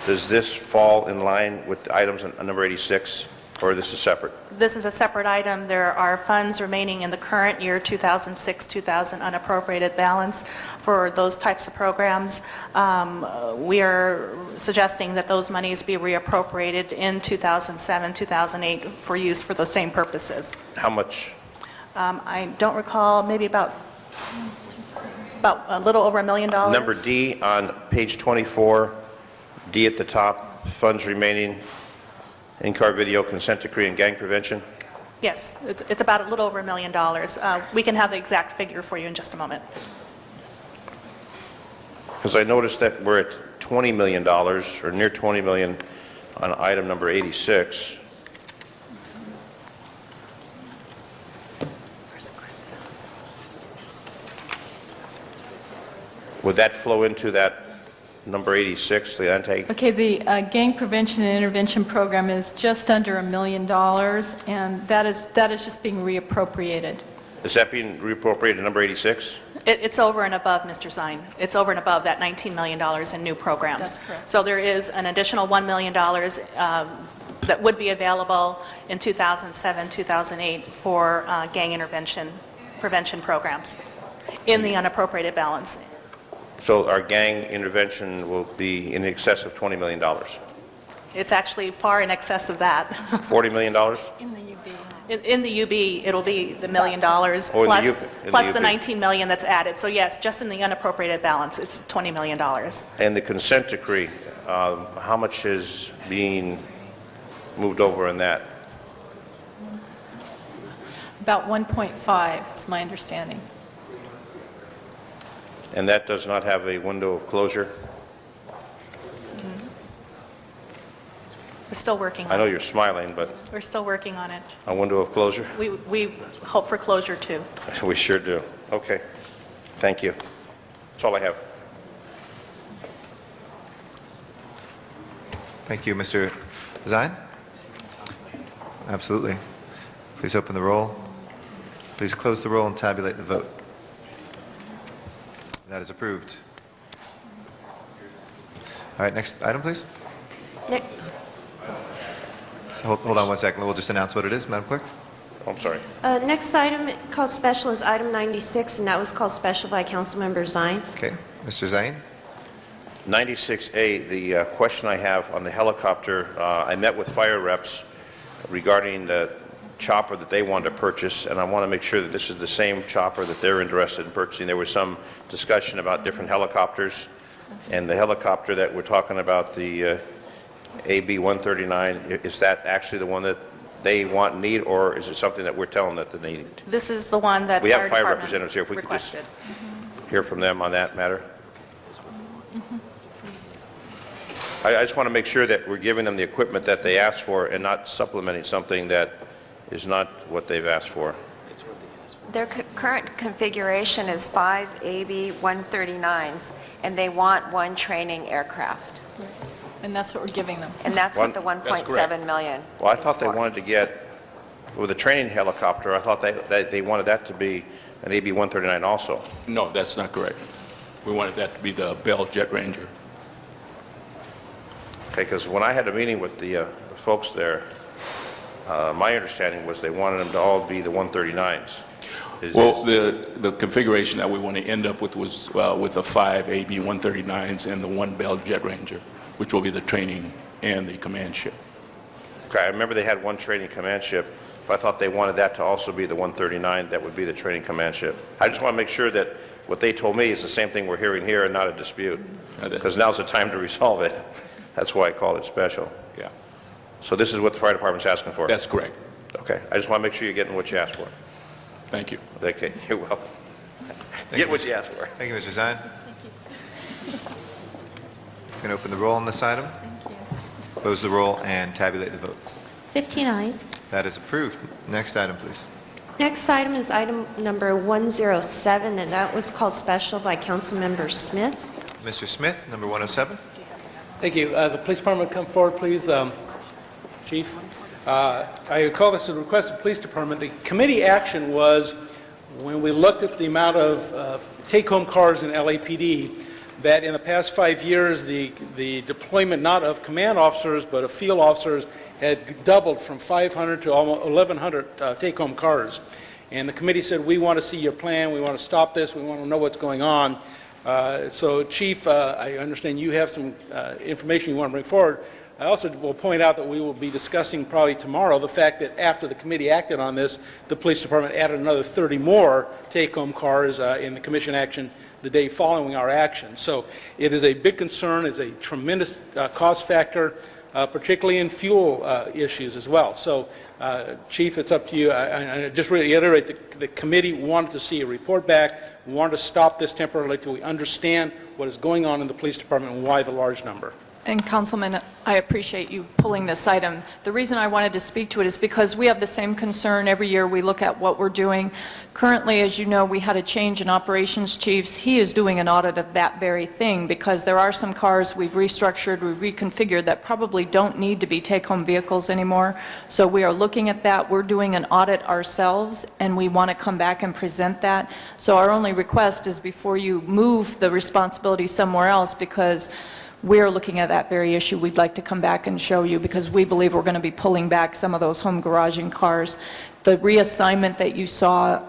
Does this fall in line with the items on number 86, or this is separate? This is a separate item. There are funds remaining in the current year 2006-2000 unappropriated balance for those types of programs. We are suggesting that those monies be reappropriated in 2007-2008 for use for those same purposes. How much? I don't recall, maybe about a little over $1 million. Number D on page 24, D at the top, funds remaining, in-car video, consent decree, and gang prevention. Yes, it's about a little over $1 million. We can have the exact figure for you in just a moment. Because I noticed that we're at $20 million, or near $20 million, on item number 86. Would that flow into that number 86, the anti? Okay, the gang prevention and intervention program is just under $1 million, and that is just being reappropriated. Is that being reappropriated to number 86? It's over and above, Mr. Zine. It's over and above that $19 million in new programs. That's correct. So there is an additional $1 million that would be available in 2007-2008 for gang intervention prevention programs in the unappropriated balance. So our gang intervention will be in excess of $20 million. It's actually far in excess of that. $40 million? In the UB, it'll be the $1 million Oh, in the plus, UB. plus the 19 million that's added. So yes, just in the unappropriated balance, it's $20 million. And the consent decree, how much is being moved over in that? About 1.5 is my understanding. And that does not have a window of closure? We're still working I on know it. you're smiling, but We're still working on it. a window of closure? We hope for closure too. We sure do. Okay. Thank you. That's all I have. Thank you, Mr. Zine. Absolutely. Please open the roll. Please close the roll and tabulate the vote. That is approved. All right, next item, please. Ne- So hold on one second. We'll just announce what it is, Madam Clerk. I'm sorry. Next item called special is item 96, and that was called special by Councilmember Zine. Okay, Mr. Zine. 96A, the question I have on the helicopter, I met with fire reps regarding the chopper that they wanted to purchase, and I want to make sure that this is the same chopper that they're interested in purchasing. There was some discussion about different helicopters, and the helicopter that we're talking about, the AB-139, is that actually the one that they want and need, or is it something that we're telling that they need? This is the one that We have fire fire department representatives here. If we could just requested. hear from them on that matter. I just want to make sure that we're giving them the equipment that they asked for and not supplementing something that is not what they've asked for. Their current configuration is 5 AB-139s, and they want one training aircraft. And that's what we're giving them. And that's what the That's 1.7 million Well, I is thought they for. wanted to get, with a training helicopter, I thought they wanted that to be an AB-139 also. No, that's not correct. We wanted that to be the Bell Jet Ranger. Okay, because when I had a meeting with the folks there, my understanding was they wanted them to all be the 139s. Well, the configuration that we want to end up with was with the 5 AB-139s and the 1 Bell Jet Ranger, which will be the training and the command ship. Okay, I remember they had one training command ship, but I thought they wanted that to also be the 139 that would be the training command ship. I just want to make sure that what they told me is the same thing we're hearing here and not a dispute, because now's the time to resolve it. That's why I called it special. Yeah. So this is what the fire department's asking for? That's correct. Okay, I just want to make sure you're getting what you asked for. Thank you. Okay, you're welcome. Get what you asked for. Thank you, Mr. Zine. Going to open the roll on this item. Close the roll and tabulate the vote. 15 ayes. That is approved. Next item, please. Next item is item number 107, and that was called special by Councilmember Smith. Mr. Smith, number 107. Thank you. The police department come forward, please. Chief, I call this a request of the police department. The committee action was, when we looked at the amount of take-home cars in LAPD, that in the past 5 years, the deployment not of command officers, but of field officers had doubled from 500 to almost 1,100 take-home cars. And the committee said, we want to see your plan, we want to stop this, we want to know what's going on. So, Chief, I understand you have some information you want to bring forward. I also will point out that we will be discussing probably tomorrow the fact that after the committee acted on this, the police department added another 30 more take-home cars in the commission action the day following our action. So it is a big concern, it's a tremendous cost factor, particularly in fuel issues as well. So, Chief, it's up to you. I just reiterate, the committee wanted to see a report back, wanted to stop this temporarily until we understand what is going on in the police department and why the large number. And Councilman, I appreciate you pulling this item. The reason I wanted to speak to it is because we have the same concern every year we look at what we're doing. Currently, as you know, we had a change in operations chiefs. He is doing an audit of that very thing because there are some cars we've restructured, we've reconfigured that probably don't need to be take-home vehicles anymore. So we are looking at that. We're doing an audit ourselves, and we want to come back and present that. So our only request is before you move the responsibility somewhere else, because we're looking at that very issue, we'd like to come back and show you, because we believe we're going to be pulling back some of those home garaging cars. the reassignment that you saw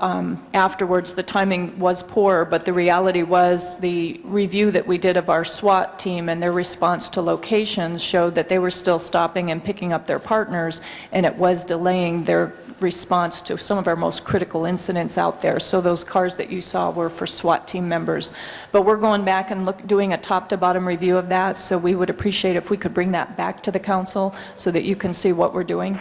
afterwards, the timing was poor, but the reality was the review that we did of our SWAT team and their response to locations showed that they were still stopping and picking up their partners, and it was delaying their response to some of our most critical incidents out there. So those cars that you saw were for SWAT team members. But we're going back and doing a top-to-bottom review of that, so we would appreciate if we could bring that back to the council so that you can see what we're doing.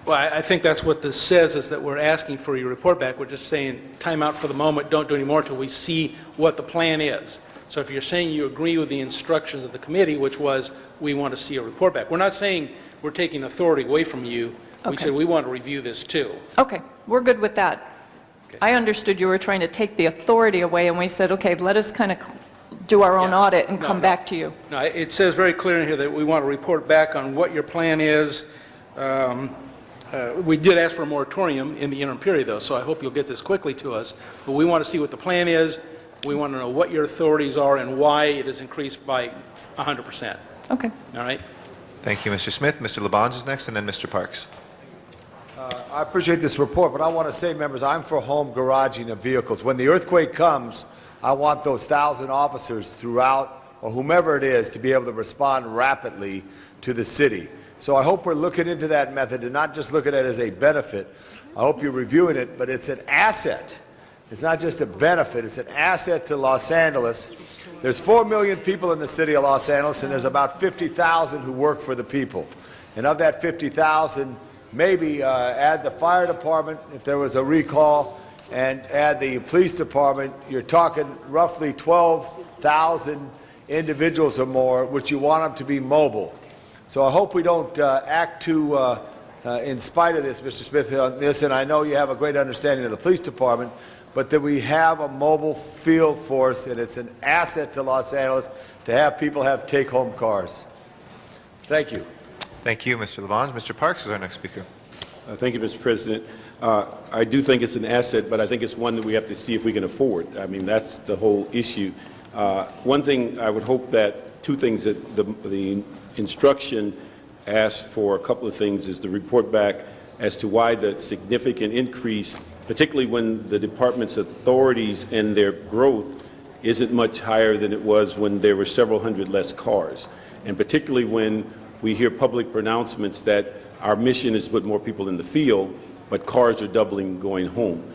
Well, I think that's what this says, is that we're asking for your report back. We're just saying, time out for the moment, don't do any more until we see what the plan is. So if you're saying you agree with the instructions of the committee, which was, we want to see a report back. We're not saying we're taking authority away from you. We Okay. said we want to review this too. Okay, we're good with that. I understood you were trying to take the authority away, and we said, okay, let us kind of do our own audit and come back to you. No, it says very clear in here that we want to report back on what your plan is. We did ask for a moratorium in the interim period, though, so I hope you'll get this quickly to us. But we want to see what the plan is. We want to know what your authorities are and why it has increased by 100%. Okay. All right? Thank you, Mr. Smith. Mr. Labange is next, and then Mr. Parks. I appreciate this report, but I want to say, members, I'm for home garaging of vehicles. When the earthquake comes, I want those 1,000 officers throughout, or whomever it is, to be able to respond rapidly to the city. So I hope we're looking into that method and not just looking at it as a benefit. I hope you're reviewing it, but it's an asset. It's not just a benefit, it's an asset to Los Angeles. There's 4 million people in the city of Los Angeles, and there's about 50,000 who work for the people. And of that 50,000, maybe add the fire department if there was a recall, and add the police department, you're talking roughly 12,000 individuals or more, which you want them to be mobile. So I hope we don't act too in spite of this, Mr. Smith, on this, and I know you have a great understanding of the police department, but that we have a mobile field force, and it's an asset to Los Angeles to have people have take-home cars. Thank you. Thank you, Mr. Labange. Mr. Parks is our next speaker. Thank you, Mr. President. I do think it's an asset, but I think it's one that we have to see if we can afford. I mean, that's the whole issue. One thing, I would hope that, two things, that the instruction asks for, a couple of things, is to report back as to why the significant increase, particularly when the department's authorities and their growth isn't much higher than it was when there were several hundred less cars. And particularly when we hear public pronouncements that our mission is to put more people in the field, but cars are doubling going home.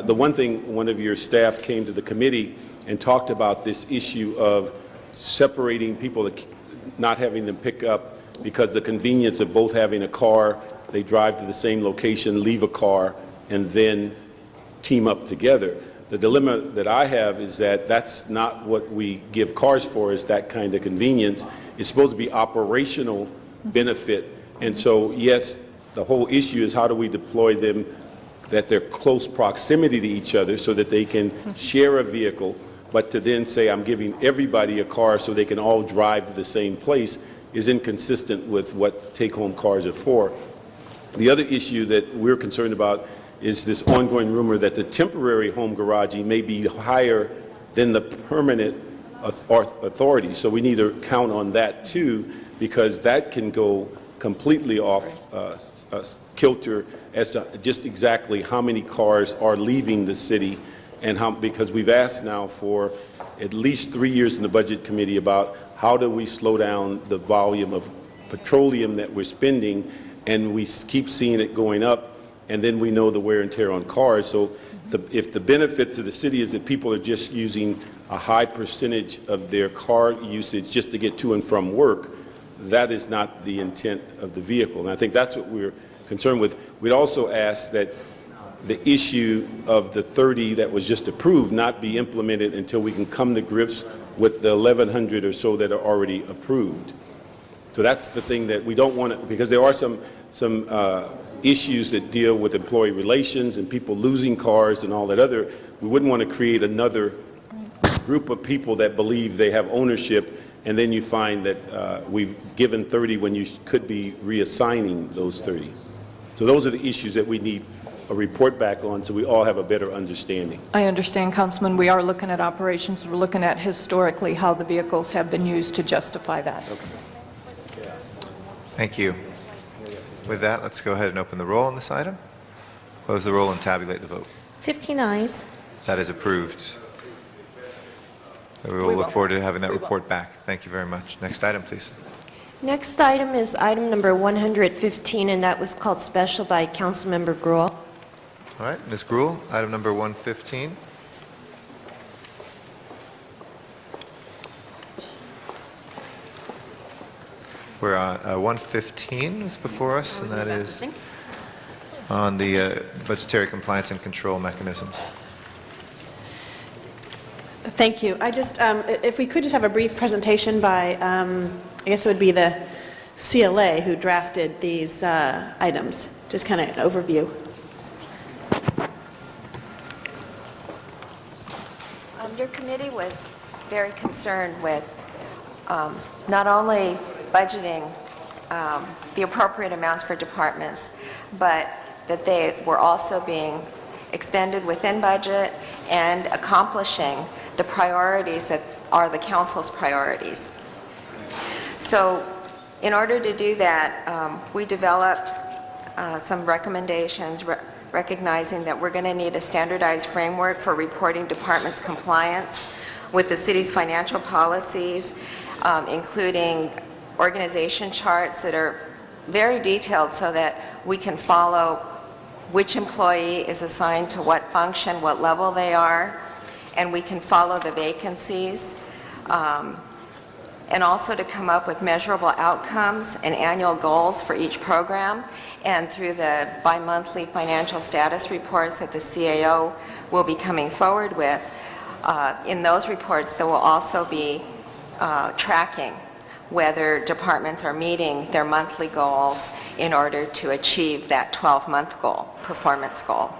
The one thing, one of your staff came to the committee and talked about this issue of separating people, not having them pick up, because the convenience of both having a car, they drive to the same location, leave a car, and then team up together. The dilemma that I have is that that's not what we give cars for, is that kind of convenience. It's supposed to be operational benefit. And so, yes, the whole issue is how do we deploy them that they're close proximity to each other so that they can share a vehicle, but to then say I'm giving everybody a car so they can all drive to the same place is inconsistent with what take-home cars are for. The other issue that we're concerned about is this ongoing rumor that the temporary home garaging may be higher than the permanent authority. So we need to count on that too, because that can go completely off kilter as to just exactly how many cars are leaving the city, and how, because we've asked now for at least 3 years in the Budget Committee about how do we slow down the volume of petroleum that we're spending, and we keep seeing it going up, and then we know the wear and tear on cars. So if the benefit to the city is that people are just using a high percentage of their car usage just to get to and from work, that is not the intent of the vehicle. And I think that's what we're concerned with. We'd also ask that the issue of the 30 that was just approved not be implemented until we can come to grips with the 1,100 or so that are already approved. So that's the thing that we don't want to, because there are some issues that deal with employee relations and people losing cars and all that other. We wouldn't want to create another group of people that believe they have ownership, and then you find that we've given 30 when you could be reassigning those 30. So those are the issues that we need a report back on, so we all have a better understanding. I understand, Councilman. We are looking at operations. We're looking at historically how the vehicles have been used to justify that. Thank you. With that, let's go ahead and open the roll on this item. Close the roll and tabulate the vote. 15 ayes. That is approved. We will look forward to having that report back. Thank you very much. Next item, please. Next item is item number 115, and that was called special by Councilmember Gruhl. All right, Ms. Gruhl, item number 115. We're on 115 is before us, and that is on the budgetary compliance and control mechanisms. Thank you. I just, if we could just have a brief presentation by, I guess it would be the CLA who drafted these items, just kind of an overview. Your committee was very concerned with not only budgeting the appropriate amounts for departments, but that they were also being expended within budget and accomplishing the priorities that are the council's priorities. So in order to do that, we developed some recommendations recognizing that we're going to need a standardized framework for reporting departments' compliance with the city's financial policies, including organization charts that are very detailed so that we can follow which employee is assigned to what function, what level they are, and we can follow the vacancies, and also to come up with measurable outcomes and annual goals for each program. And through the bi-monthly financial status reports that the CAO will be coming forward with, in those reports there will also be tracking whether departments are meeting their monthly goals in order to achieve that 12-month goal, performance goal.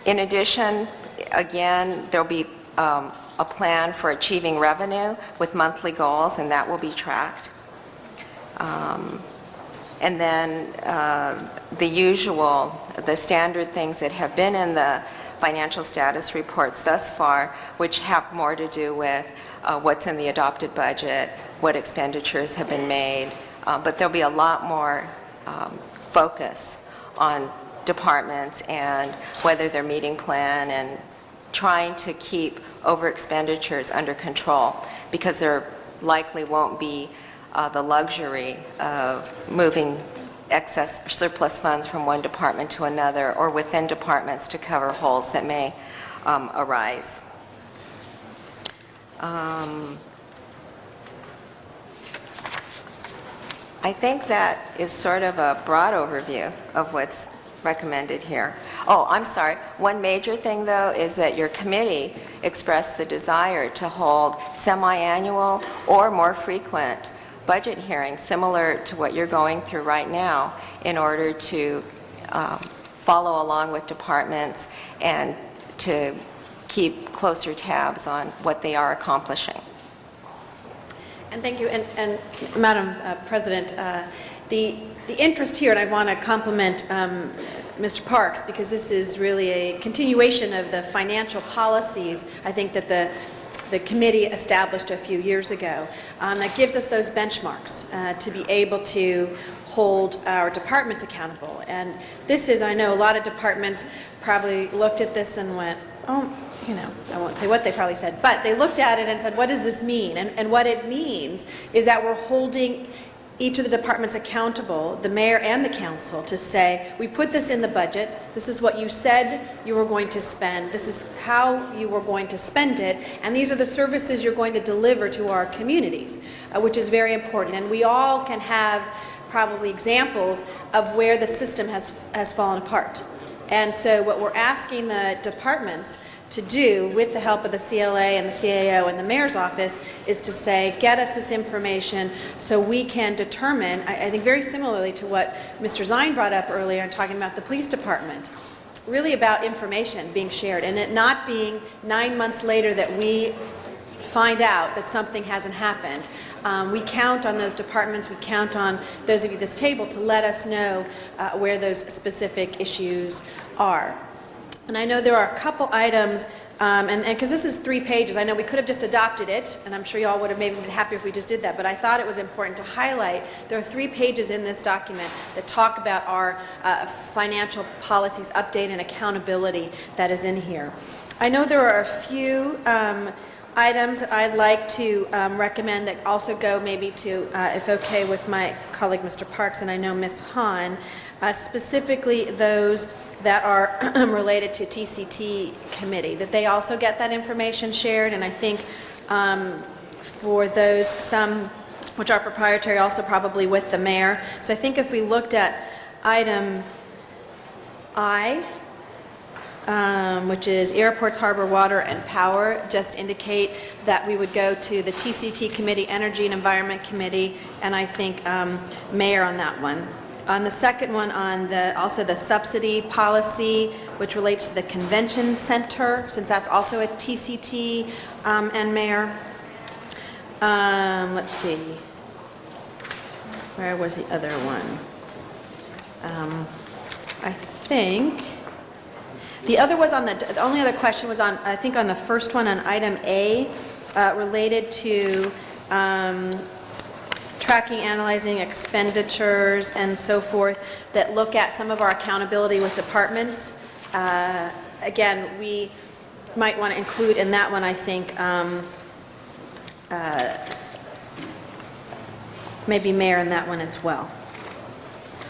In addition, again, there'll be a plan for achieving revenue with monthly goals, and that will be tracked. And then the usual, the standard things that have been in the financial status reports thus far, which have more to do with what's in the adopted budget, what expenditures have been made, but there'll be a lot more focus on departments and whether they're meeting plan and trying to keep over expenditures under control, because there likely won't be the luxury of moving excess surplus funds from one department to another or within departments to cover holes that may arise. I think that is sort of a broad overview of what's recommended here. Oh, I'm sorry. One major thing, though, is that your committee expressed the desire to hold semi-annual or more frequent budget hearings similar to what you're going through right now in order to follow along with departments and to keep closer tabs on what they are accomplishing. And thank you. And Madam President, the interest here, and I want to compliment Mr. Parks, because this is really a continuation of the financial policies, I think, that the committee established a few years ago. That gives us those benchmarks to be able to hold our departments accountable. And this is, I know a lot of departments probably looked at this and went, oh, you know, I won't say what they probably said, but they looked at it and said, what does this mean? And what it means is that we're holding each of the departments accountable, the mayor and the council, to say, we put this in the budget, this is what you said you were going to spend, this is how you were going to spend it, and these are the services you're going to deliver to our communities, which is very important. And we all can have probably examples of where the system has fallen apart. And so what we're asking the departments to do, with the help of the CLA and the CAO and the mayor's office, is to say, get us this information so we can determine, I think very similarly to what Mr. Zine brought up earlier in talking about the police department, really about information being shared and it not being 9 months later that we find out that something hasn't happened. We count on those departments, we count on those of you at this table to let us know where those specific issues are. And I know there are a couple items And because this is 3 pages, I know we could have just adopted it, and I'm sure you all would have maybe been happy if we just did that, but I thought it was important to highlight, there are 3 pages in this document that talk about our financial policies update and accountability that is in here. I know there are a few items that I'd like to recommend that also go maybe to, if okay with my colleague Mr. Parks, and I know Ms. Hahn, specifically those that are related to TCT committee, that they also get that information shared, and I think for those, some which are proprietary, also probably with the mayor. So I think if we looked at item I, which is airports, harbor, water, and power, just indicate that we would go to the TCT committee, Energy and Environment Committee, and I think mayor on that one. On the second one, on also the subsidy policy, which relates to the convention center, since that's also a TCT and mayor. Let's see. Where was the other one? I think the other was on the only other question was on, I think on the first one on item A, related to tracking, analyzing expenditures and so forth that look at some of our accountability with departments. Again, we might want to include in that one, I think, maybe mayor in that one as well.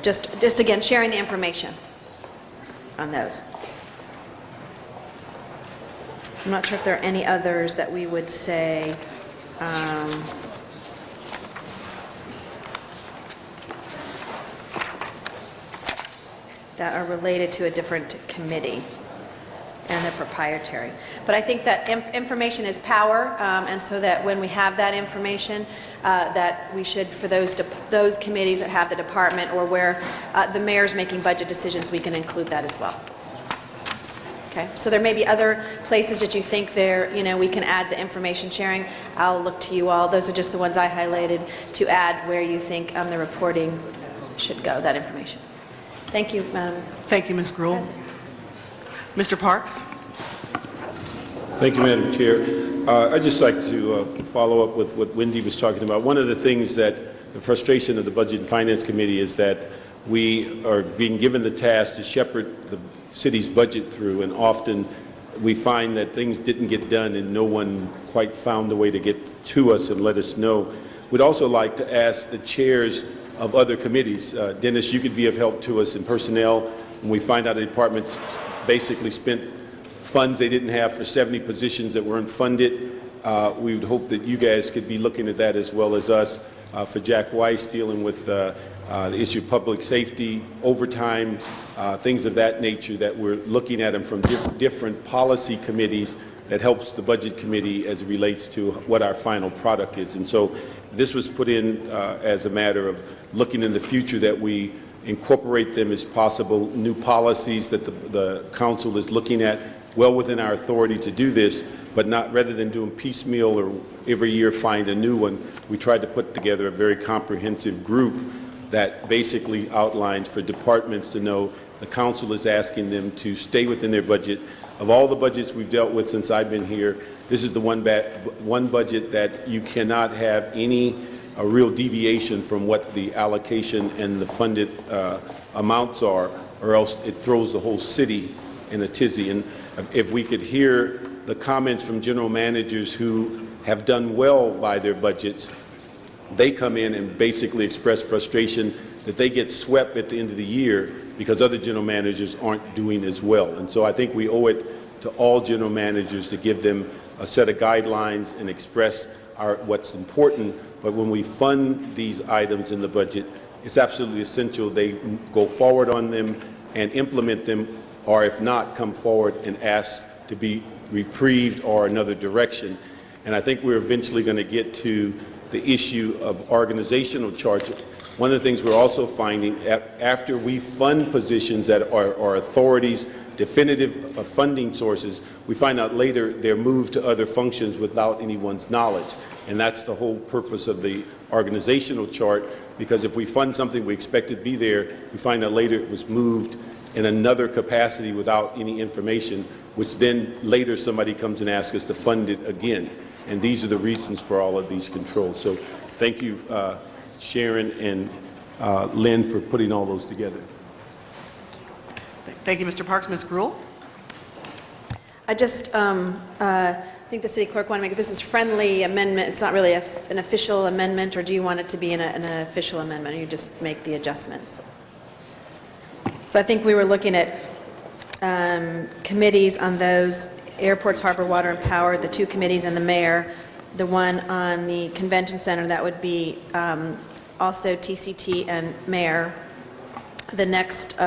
Just again, sharing the information on those. I'm not sure if there are any others that we would say that are related to a different committee and they're proprietary. But I think that information is power, and so that when we have that information, that we should, for those committees that have the department or where the mayor's making budget decisions, we can include that as well. Okay, so there may be other places that you think there, we can add the information sharing. I'll look to you all. Those are just the ones I highlighted to add where you think the reporting should go, that information. Thank you, Madam. Thank you, Ms. Gruhl. Mr. Parks? Thank you, Madam Chair. I'd just like to follow up with what Wendy was talking about. One of the things that the frustration of the Budget and Finance Committee is that we are being given the task to shepherd the city's budget through, and often we find that things didn't get done and no one quite found a way to get to us and let us know. We'd also like to ask the chairs of other committees. Dennis, you could be of help to us in personnel when we find out the departments basically spent funds they didn't have for 70 positions that weren't funded. We would hope that you guys could be looking at that as well as us. For Jack Weiss, dealing with the issue of public safety, overtime, things of that nature, that we're looking at them from different policy committees that helps the Budget Committee as it relates to what our final product is. And so this was put in as a matter of looking in the future that we incorporate them as possible new policies that the council is looking at, well within our authority to do this, but not rather than doing piecemeal or every year find a new one. We tried to put together a very comprehensive group that basically outlines for departments to know the council is asking them to stay within their budget. Of all the budgets we've dealt with since I've been here, this is the one budget that you cannot have any real deviation from what the allocation and the funded amounts are, or else it throws the whole city in a tizzy. And if we could hear the comments from general managers who have done well by their budgets, they come in and basically express frustration that they get swept at the end of the year because other general managers aren't doing as well. And so I think we owe it to all general managers to give them a set of guidelines and express what's important. But when we fund these items in the budget, it's absolutely essential they go forward on them and implement them, or if not, come forward and ask to be reprieved or another direction. And I think we're eventually going to get to the issue of organizational charge. One of the things we're also finding, after we fund positions that are authorities, definitive funding sources, we find out later they're moved to other functions without anyone's knowledge. And that's the whole purpose of the organizational chart, because if we fund something we expect it to be there, we find out later it was moved in another capacity without any information, which then later somebody comes and asks us to fund it again. And these are the reasons for all of these controls. So thank you, Sharon and Lynn, for putting all those together. Thank you, Mr. Parks. Ms. Gruhl? I just think the city clerk wanted to make, this is friendly amendment, it's not really an official amendment, or do you want it to be an official amendment, or you just make the adjustments? So I think we were looking at committees on those, airports, harbor, water, and power, the two committees, and the mayor. The one on the convention center, that would be also TCT and mayor. The next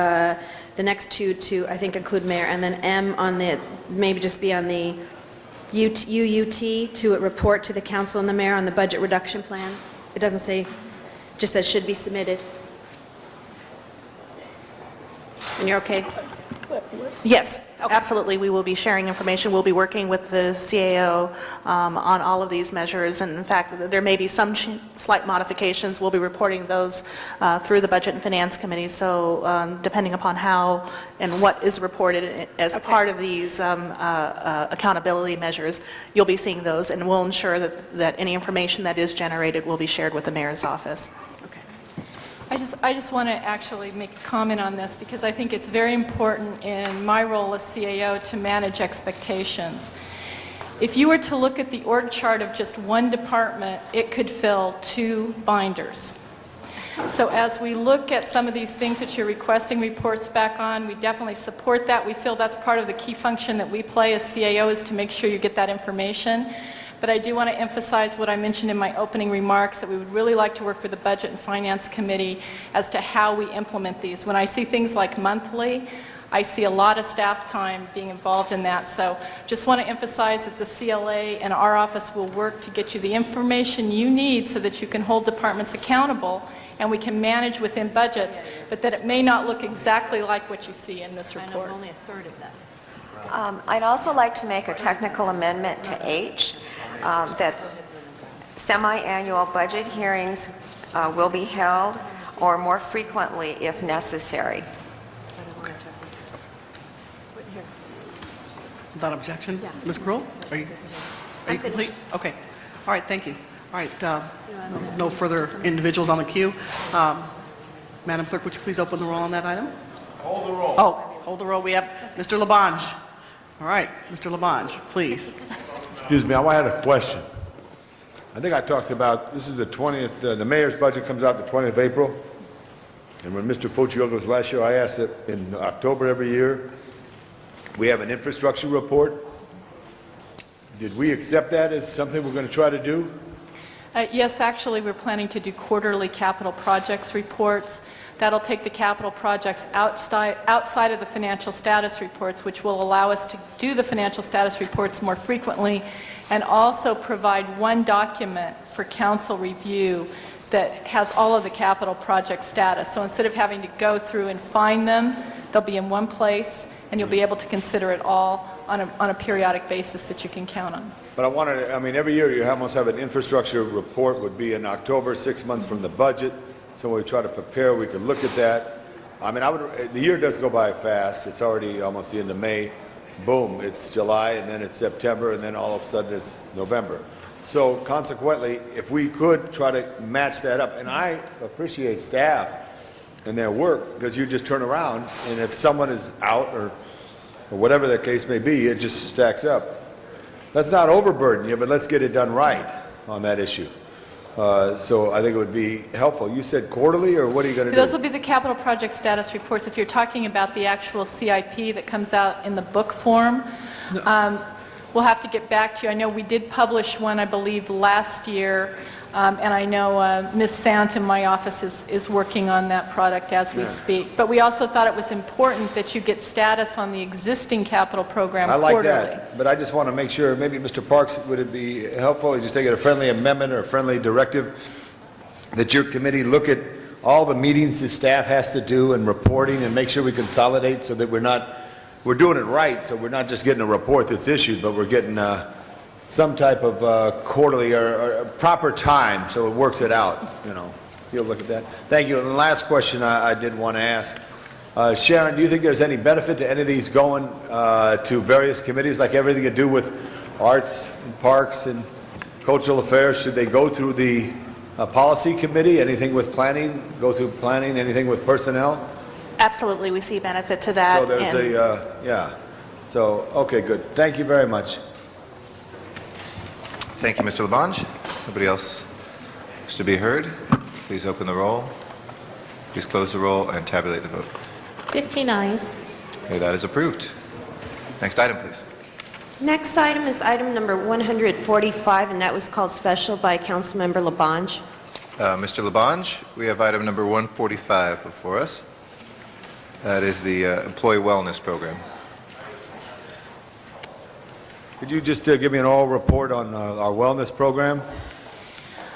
two to, I think, include mayor, and then M on the, maybe just be on the UUT to report to the council and the mayor on the budget reduction plan. It doesn't say, just says should be submitted. And you're okay? Yes, absolutely. We will be sharing information. We'll be working with the CAO on all of these measures. And in fact, there may be some slight modifications. We'll be reporting those through the Budget and Finance Committee. So depending upon how and what is reported as part of these accountability measures, you'll be seeing those. And we'll ensure that any information that is generated will be shared with the mayor's office. I just want to actually make a comment on this because I think it's very important in my role as CAO to manage expectations. If you were to look at the org chart of just one department, it could fill 2 binders. So as we look at some of these things that you're requesting reports back on, we definitely support that. We feel that's part of the key function that we play as CAO is to make sure you get that information. But I do want to emphasize what I mentioned in my opening remarks, that we would really like to work with the Budget and Finance Committee as to how we implement these. When I see things like monthly, I see a lot of staff time being involved in that. So just want to emphasize that the CLA and our office will work to get you the information you need so that you can hold departments accountable and we can manage within budgets, but that it may not look exactly like what you see in this report. Only a third of that. I'd also like to make a technical amendment to H, that semi-annual budget hearings will be held or more frequently if necessary. Without objection? Yeah. Ms. Gruhl? Are you complete? Okay. All right, thank you. All right, no further individuals on the queue. Madam Clerk, would you please open the roll on that item? Hold the roll. Oh, hold the roll. We have Mr. Labange. All right, Mr. Labange, please. Excuse me, I had a question. I think I talked about, this is the 20th, the mayor's budget comes out the 20th of April. And when Mr. Fuciola was last year, I asked that in October every year, we have an infrastructure report. Did we accept that as something we're going to try to do? Yes, actually, we're planning to do quarterly capital projects reports. That'll take the capital projects outside of the financial status reports, which will allow us to do the financial status reports more frequently, and also provide one document for council review that has all of the capital project status. So instead of having to go through and find them, they'll be in one place, and you'll be able to consider it all on a periodic basis that you can count on. But I wanted to, I mean, every year you almost have an infrastructure report would be in October, 6 months from the budget. So we try to prepare, we could look at that. I mean, the year does go by fast. It's already almost the end of May. Boom, it's July, and then it's September, and then all of a sudden it's November. So consequently, if we could try to match that up, and I appreciate staff and their work, because you just turn around, and if someone is out or whatever the case may be, it just stacks up. Let's not overburden you, but let's get it done right on that issue. So I think it would be helpful. You said quarterly, or what are you going to do? Those will be the capital project status reports. If you're talking about the actual CIP that comes out in the book form, we'll have to get back to you. I know we did publish one, I believe, last year, and I know Ms. Sant in my office is working on that product as we speak. But we also thought it was important that you get status on the existing capital program quarterly. I like that, but I just want to make sure, maybe Mr. Parks, would it be helpful, you just take it a friendly amendment or a friendly directive, that your committee look at all the meetings the staff has to do and reporting and make sure we consolidate so that we're doing it right, so we're not just getting a report that's issued, but we're getting some type of quarterly or proper time so it works it out, you know. You'll look at that. Thank you. And the last question I did want to ask, Sharon, do you think there's any benefit to any of these going to various committees, like everything to do with arts and parks and cultural affairs? Should they go through the policy committee? Anything with planning, go through planning? Anything with personnel? Absolutely, we see benefit to that. So there's yeah. So, okay, good. Thank you very much. Thank you, Mr. Labange. Nobody else is to be heard? Please open the roll. Please close the roll and tabulate the vote. 15 ayes. Okay, that is approved. Next item, please. Next item is item number 145, and that was called special by Councilmember Labange. Mr. Labange, we have item number 145 before us. That is the Employee Wellness Program. Could you just give me an oral report on our wellness program?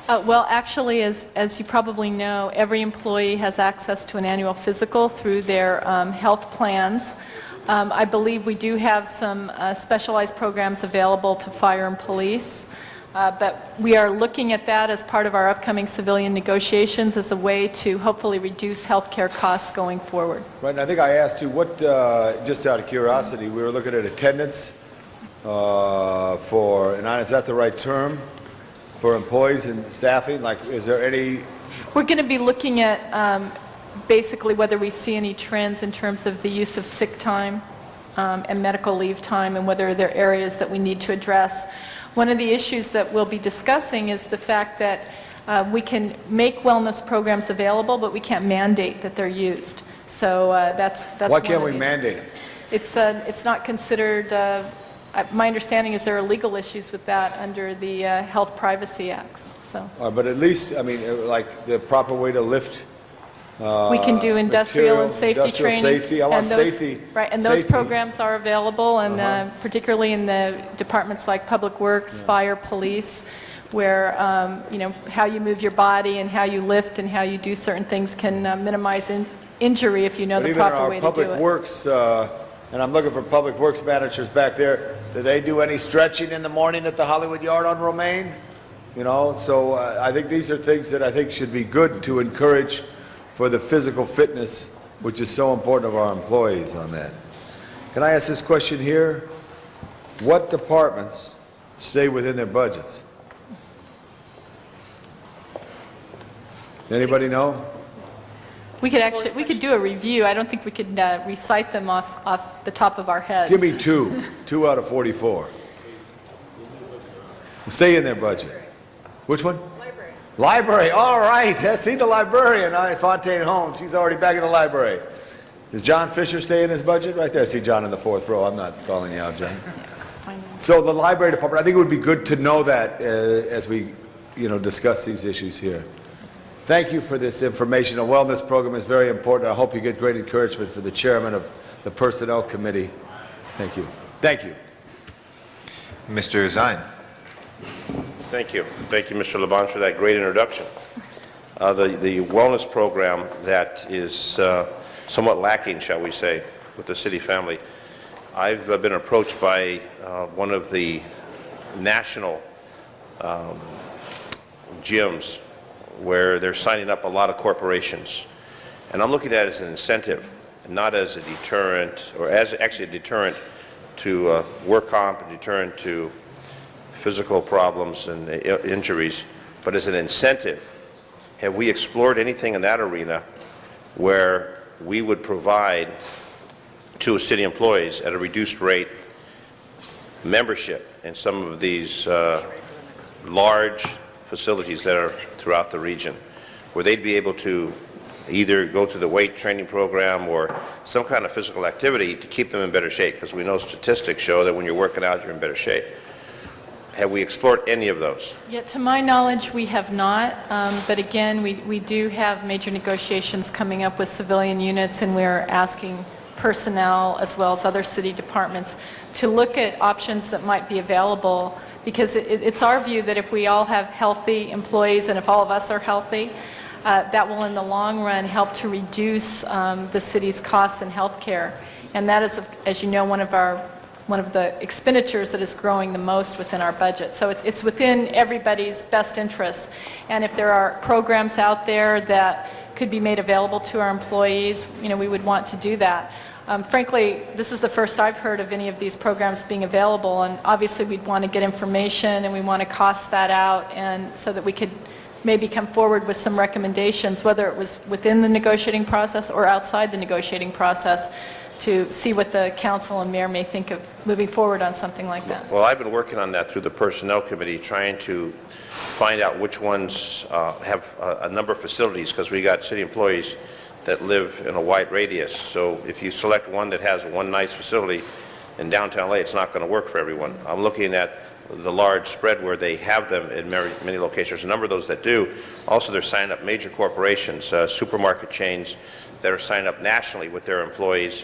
Well, actually, as you probably know, every employee has access to an annual physical through their health plans. I believe we do have some specialized programs available to fire and police, but we are looking at that as part of our upcoming civilian negotiations as a way to hopefully reduce health care costs going forward. Right, and I think I asked you what, just out of curiosity, we were looking at attendance for, and is that the right term, for employees and staffing? Like, is there any? We're going to be looking at basically whether we see any trends in terms of the use of sick time and medical leave time, and whether there are areas that we need to address. One of the issues that we'll be discussing is the fact that we can make wellness programs available, but we can't mandate that they're used. So that's Why can't we mandate it? It's not considered. My understanding is there are legal issues with that under the Health Privacy Acts. So But at least, I mean, like the proper way to lift. we can do industrial and safety industrial training. safety. I want and those, safety. Right, and those safety. programs are available, and particularly in the departments like Public Works, Fire, Police, where you know, how you move your body and how you lift and how you do certain things can minimize injury if you know But the even in proper our way to do public it. works, and I'm looking for public works managers back there, do they do any stretching in the morning at the Hollywood Yard on Romaine? You know, so I think these are things that I think should be good to encourage for the physical fitness, which is so important of our employees on that. Can I ask this question here? What departments stay within their budgets? Anybody know? We could do a review. I don't think we could recite them off the top of our heads. Give me two out of 44. Stay in their budget. Which one? Library. Library, all right. See the librarian, Fontaine Holmes. She's already back in the library. Does John Fisher stay in his budget? Right there. See John in the fourth row. I'm not calling you out, John. So the library department, I think it would be good to know that as we, discuss these issues here. Thank you for this information. A wellness program is very important. I hope you get great encouragement for the chairman of the Personnel Committee. Thank you. Thank you. Mr. Zine. Thank you. Thank you, Mr. Labange, for that great introduction. The wellness program that is somewhat lacking, shall we say, with the city family. I've been approached by one of the national gyms where they're signing up a lot of corporations. And I'm looking at it as an incentive, not as a deterrent, or as actually a deterrent to work comp, a deterrent to physical problems and injuries, but as an incentive. Have we explored anything in that arena where we would provide to city employees at a reduced rate membership in some of these large facilities that are throughout the region, where they'd be able to either go to the weight training program or some kind of physical activity to keep them in better shape, because we know statistics show that when you're working out, you're in better shape. Have we explored any of those? Yeah, to my knowledge, we have not. But again, we do have major negotiations coming up with civilian units, and we're asking personnel as well as other city departments to look at options that might be available, because it's our view that if we all have healthy employees and if all of us are healthy, that will in the long run help to reduce the city's costs in health care. And that is, as you know, one of the expenditures that is growing the most within our budget. So it's within everybody's best interests. And if there are programs out there that could be made available to our employees, we would want to do that. Frankly, this is the first I've heard of any of these programs being available, and obviously we'd want to get information and we want to cost that out, and so that we could maybe come forward with some recommendations, whether it was within the negotiating process or outside the negotiating process, to see what the council and mayor may think of moving forward on something like that. Well, I've been working on that through the Personnel Committee, trying to find out which ones have a number of facilities, because we got city employees that live in a wide radius. So if you select one that has one nice facility in downtown LA, it's not going to work for everyone. I'm looking at the large spread where they have them in many locations. There's a number of those that do. Also, they're signing up major corporations, supermarket chains that are signing up nationally with their employees,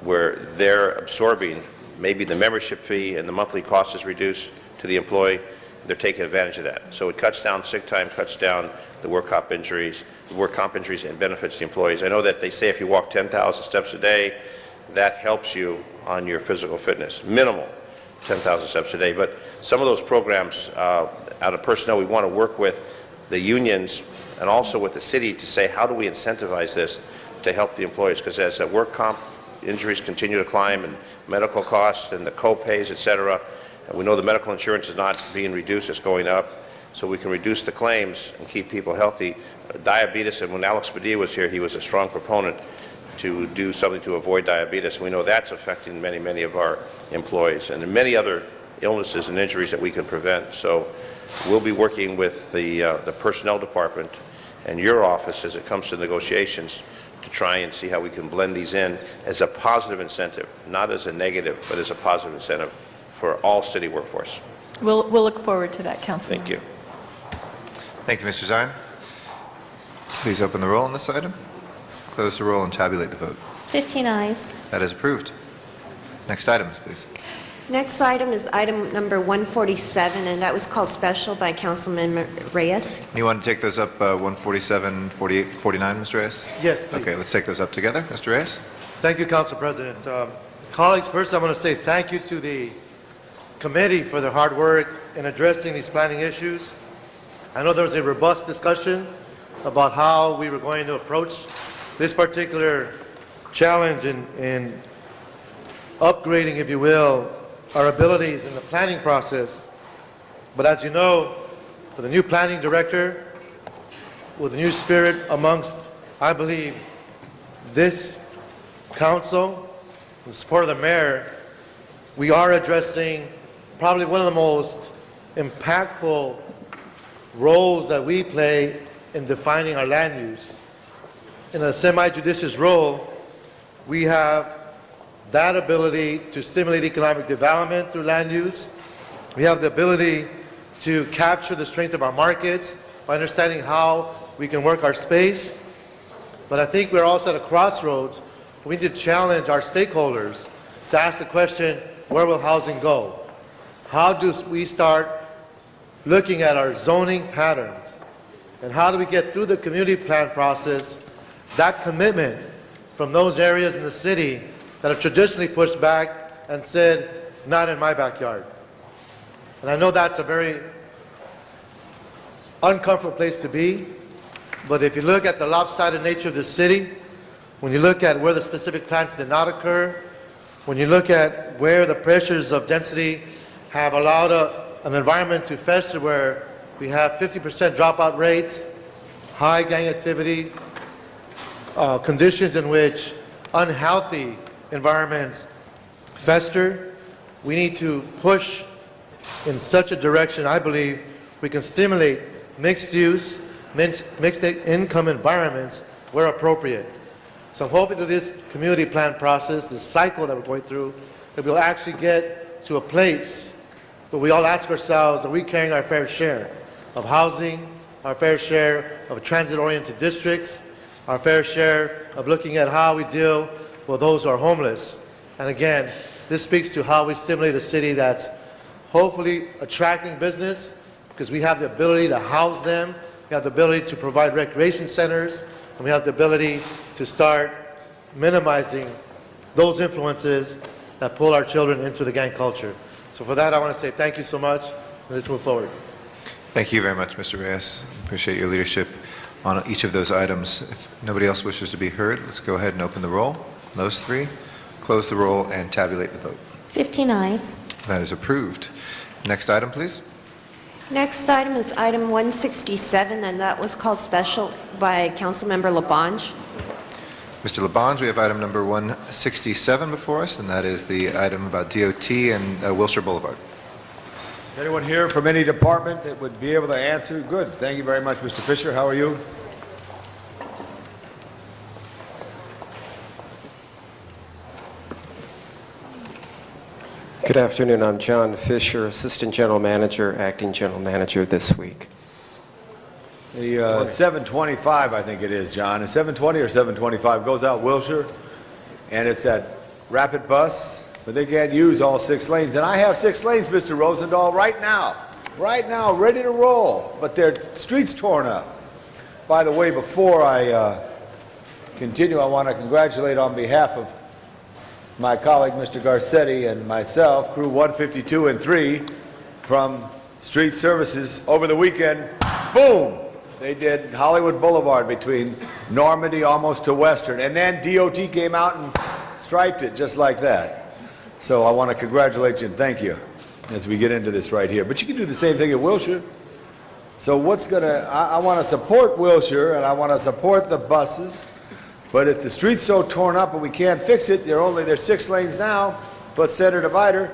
where they're absorbing maybe the membership fee and the monthly cost is reduced to the employee. They're taking advantage of that. So it cuts down sick time, cuts down the work comp injuries, and benefits the employees. I know that they say if you walk 10,000 steps a day, that helps you on your physical fitness. Minimal 10,000 steps a day. But some of those programs, out of personnel, we want to work with the unions and also with the city to say, how do we incentivize this to help the employees? Because as work comp injuries continue to climb, and medical costs and the co-pays, et cetera, and we know the medical insurance is not being reduced, it's going up, so we can reduce the claims and keep people healthy. Diabetes, and when Alex Padilla was here, he was a strong proponent to do something to avoid diabetes. We know that's affecting many of our employees, and many other illnesses and injuries that we can prevent. So we'll be working with the personnel department and your office as it comes to negotiations to try and see how we can blend these in as a positive incentive, not as a negative, but as a positive incentive for all city workforce. We'll look forward to that, Councilman. Thank you. Thank you, Mr. Zion. Please open the roll on this item, close the roll, and tabulate the vote. 15 ayes. That is approved. Next items, please. Next item is item number 147, and that was called special by Councilman Reyes. You want to take those up, 147, 48, 49, Mr. Reyes? Yes, please. Okay, let's take those up together. Mr. Reyes? Thank you, Council President. Colleagues, first I want to say thank you to the committee for their hard work in addressing these planning issues. I know there was a robust discussion about how we were going to approach this particular challenge in upgrading, if you will, our abilities in the planning process. But as you know, for the new planning director, with a new spirit amongst, I believe, this council, the support of the mayor, we are addressing probably one of the most impactful roles that we play in defining our land use. In a semi-judicious role, we have that ability to stimulate economic development through land use. We have the ability to capture the strength of our markets by understanding how we can work our space. But I think we're also at a crossroads. We need to challenge our stakeholders to ask the question, where will housing go? How do we start looking at our zoning patterns? And how do we get through the community plan process that commitment from those areas in the city that have traditionally pushed back and said, not in my backyard? And I know that's a very uncomfortable place to be, but if you look at the lopsided nature of the city, when you look at where the specific plans did not occur, when you look at where the pressures of density have allowed an environment to fester where we have 50% dropout rates, high gang activity, conditions in which unhealthy environments fester, we need to push in such a direction, I believe, we can stimulate mixed use, mixed income environments where appropriate. So I'm hoping through this community plan process, this cycle that we're going through, that we'll actually get to a place where we all ask ourselves, are we carrying our fair share of housing, our fair share of transit-oriented districts, our fair share of looking at how we deal with those who are homeless. And again, this speaks to how we stimulate a city that's hopefully attracting business, because we have the ability to house them, we have the ability to provide recreation centers, and we have the ability to start minimizing those influences that pull our children into the gang culture. So for that, I want to say thank you so much, and let's move forward. Thank you very much, Mr. Reyes. Appreciate your leadership on each of those items. If nobody else wishes to be heard, let's go ahead and open the roll. Those three. Close the roll and tabulate the vote. 15 ayes. That is approved. Next item, please. Next item is item 167, and that was called special by Councilmember Labange. Mr. Labange, we have item number 167 before us, and that is the item about DOT and Wilshire Boulevard. Is anyone here from any department that would be able to answer? Good. Thank you very much, Mr. Fisher. How are you? Good afternoon. I'm John Fisher, Assistant General Manager, Acting General Manager this week. The 725, I think it is, John. Is 720 or 725 goes out Wilshire, and it's that rapid bus, but they can't use all 6 lanes. And I have 6 lanes, Mr. Rosendahl, right now, ready to roll, but their streets torn up. By the way, before I continue, I want to congratulate on behalf of my colleague, Mr. Garcetti, and myself, Crew 152 and 3 from Street Services over the weekend. Boom! They did Hollywood Boulevard between Normandy almost to Western, and then DOT came out and striped it just like that. So I want to congratulate you and thank you as we get into this right here. But you can do the same thing at Wilshire. So I want to support Wilshire, and I want to support the buses. But if the street's so torn up and we can't fix it, there's 6 lanes now, plus center divider.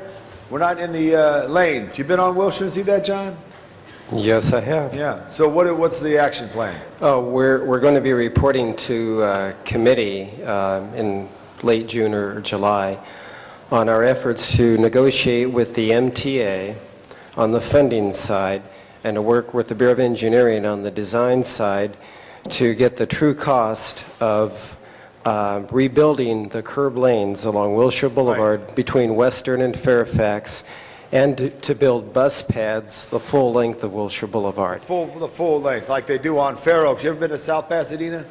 We're not in the lanes. You been on Wilshire and see that, John? Yes, I have. Yeah. So what's the action plan? Oh, we're going to be reporting to committee in late June or July on our efforts to negotiate with the MTA on the funding side and to work with the Bureau of Engineering on the design side to get the true cost of rebuilding the curb lanes along Wilshire Boulevard between Western and Fairfax, and to build bus pads the full length of Wilshire Boulevard. The full length, like they do on Fair Oaks. You ever been to South Pasadena?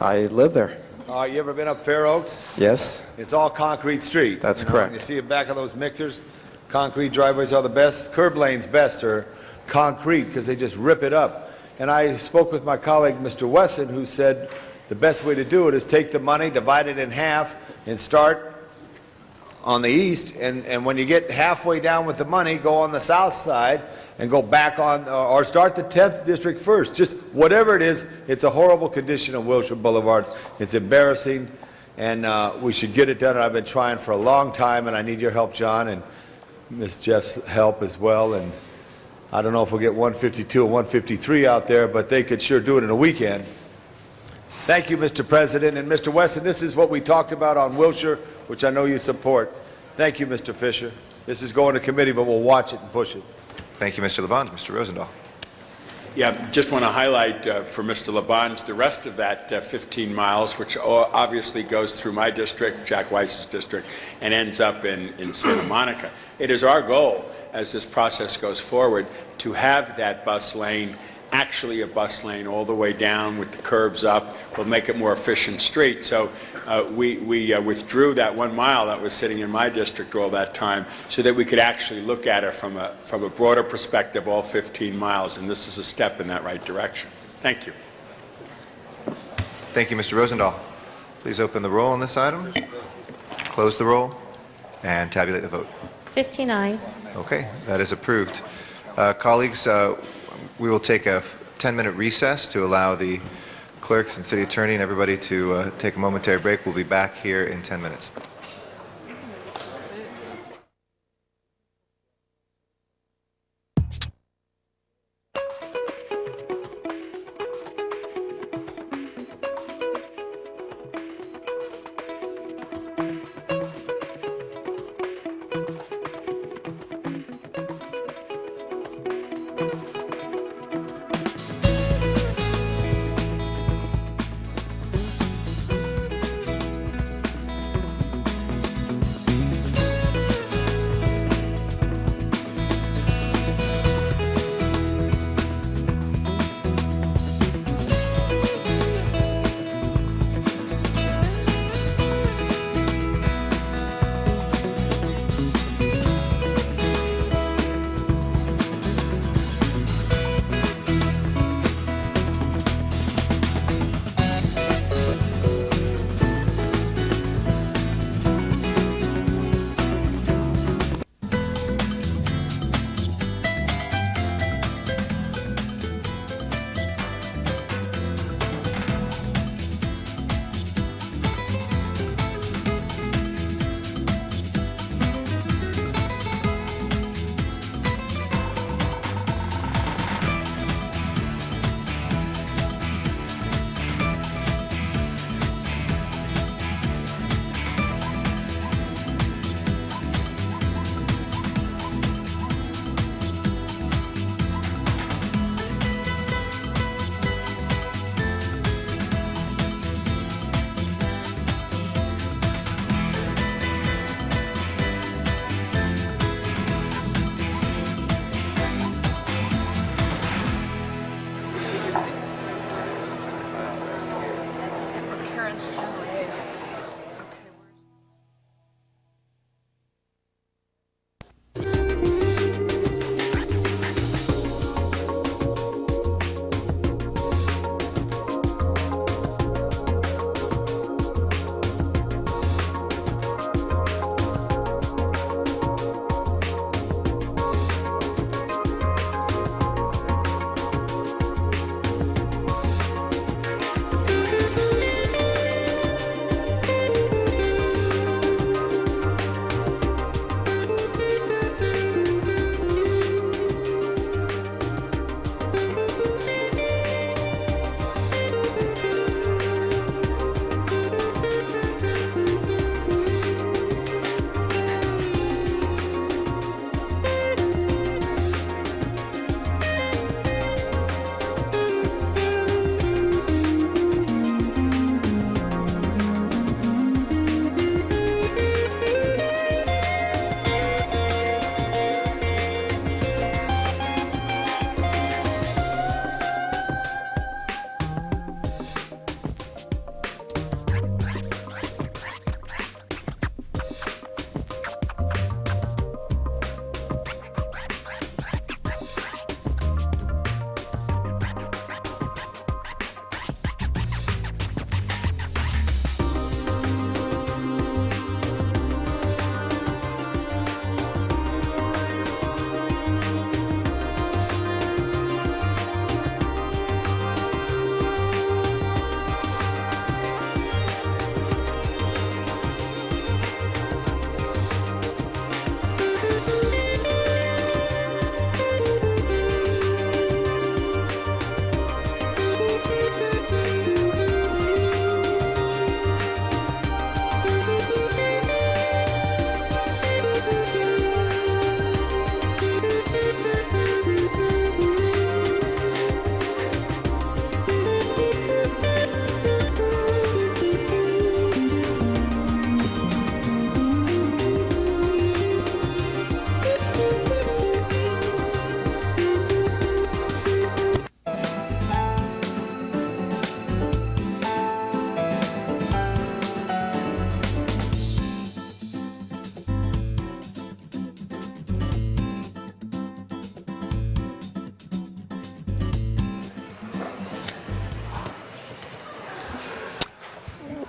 I live there. You ever been up Fair Oaks? Yes. It's all concrete street. That's correct. You see the back of those mixers? Concrete driveways are the best. Curb lanes best are concrete because they just rip it up. And I spoke with my colleague, Mr. Wesson, who said the best way to do it is take the money, divide it in half, and start on the east. And when you get halfway down with the money, go on the south side and go back on, or start the 10th District first. Just whatever it is, it's a horrible condition on Wilshire Boulevard. It's embarrassing, and we should get it done. And I've been trying for a long time, and I need your help, John, and Ms. Jeff's help as well. And I don't know if we'll get 152 and 153 out there, but they could sure do it in a weekend. Thank you, Mr. President. And Mr. Wesson, this is what we talked about on Wilshire, which I know you support. Thank you, Mr. Fisher. This is going to committee, but we'll watch it and push it. Thank you, Mr. Labange. Mr. Rosendahl. Yeah, just want to highlight for Mr. Labange the rest of that 15 miles, which obviously goes through my district, Jack Weiss's district, and ends up in Santa Monica. It is our goal, as this process goes forward, to have that bus lane actually a bus lane all the way down with the curbs up. We'll make it more efficient street. So we withdrew that 1 mile that was sitting in my district all that time so that we could actually look at it from a broader perspective, all 15 miles, and this is a step in that right direction. Thank you. Thank you, Mr. Rosendahl. Please open the roll on this item, close the roll, and tabulate the vote. 15 ayes. Okay, that is approved. Colleagues, we will take a 10-minute recess to allow the clerks and city attorney and everybody to take a momentary break. We'll be back here in 10 minutes.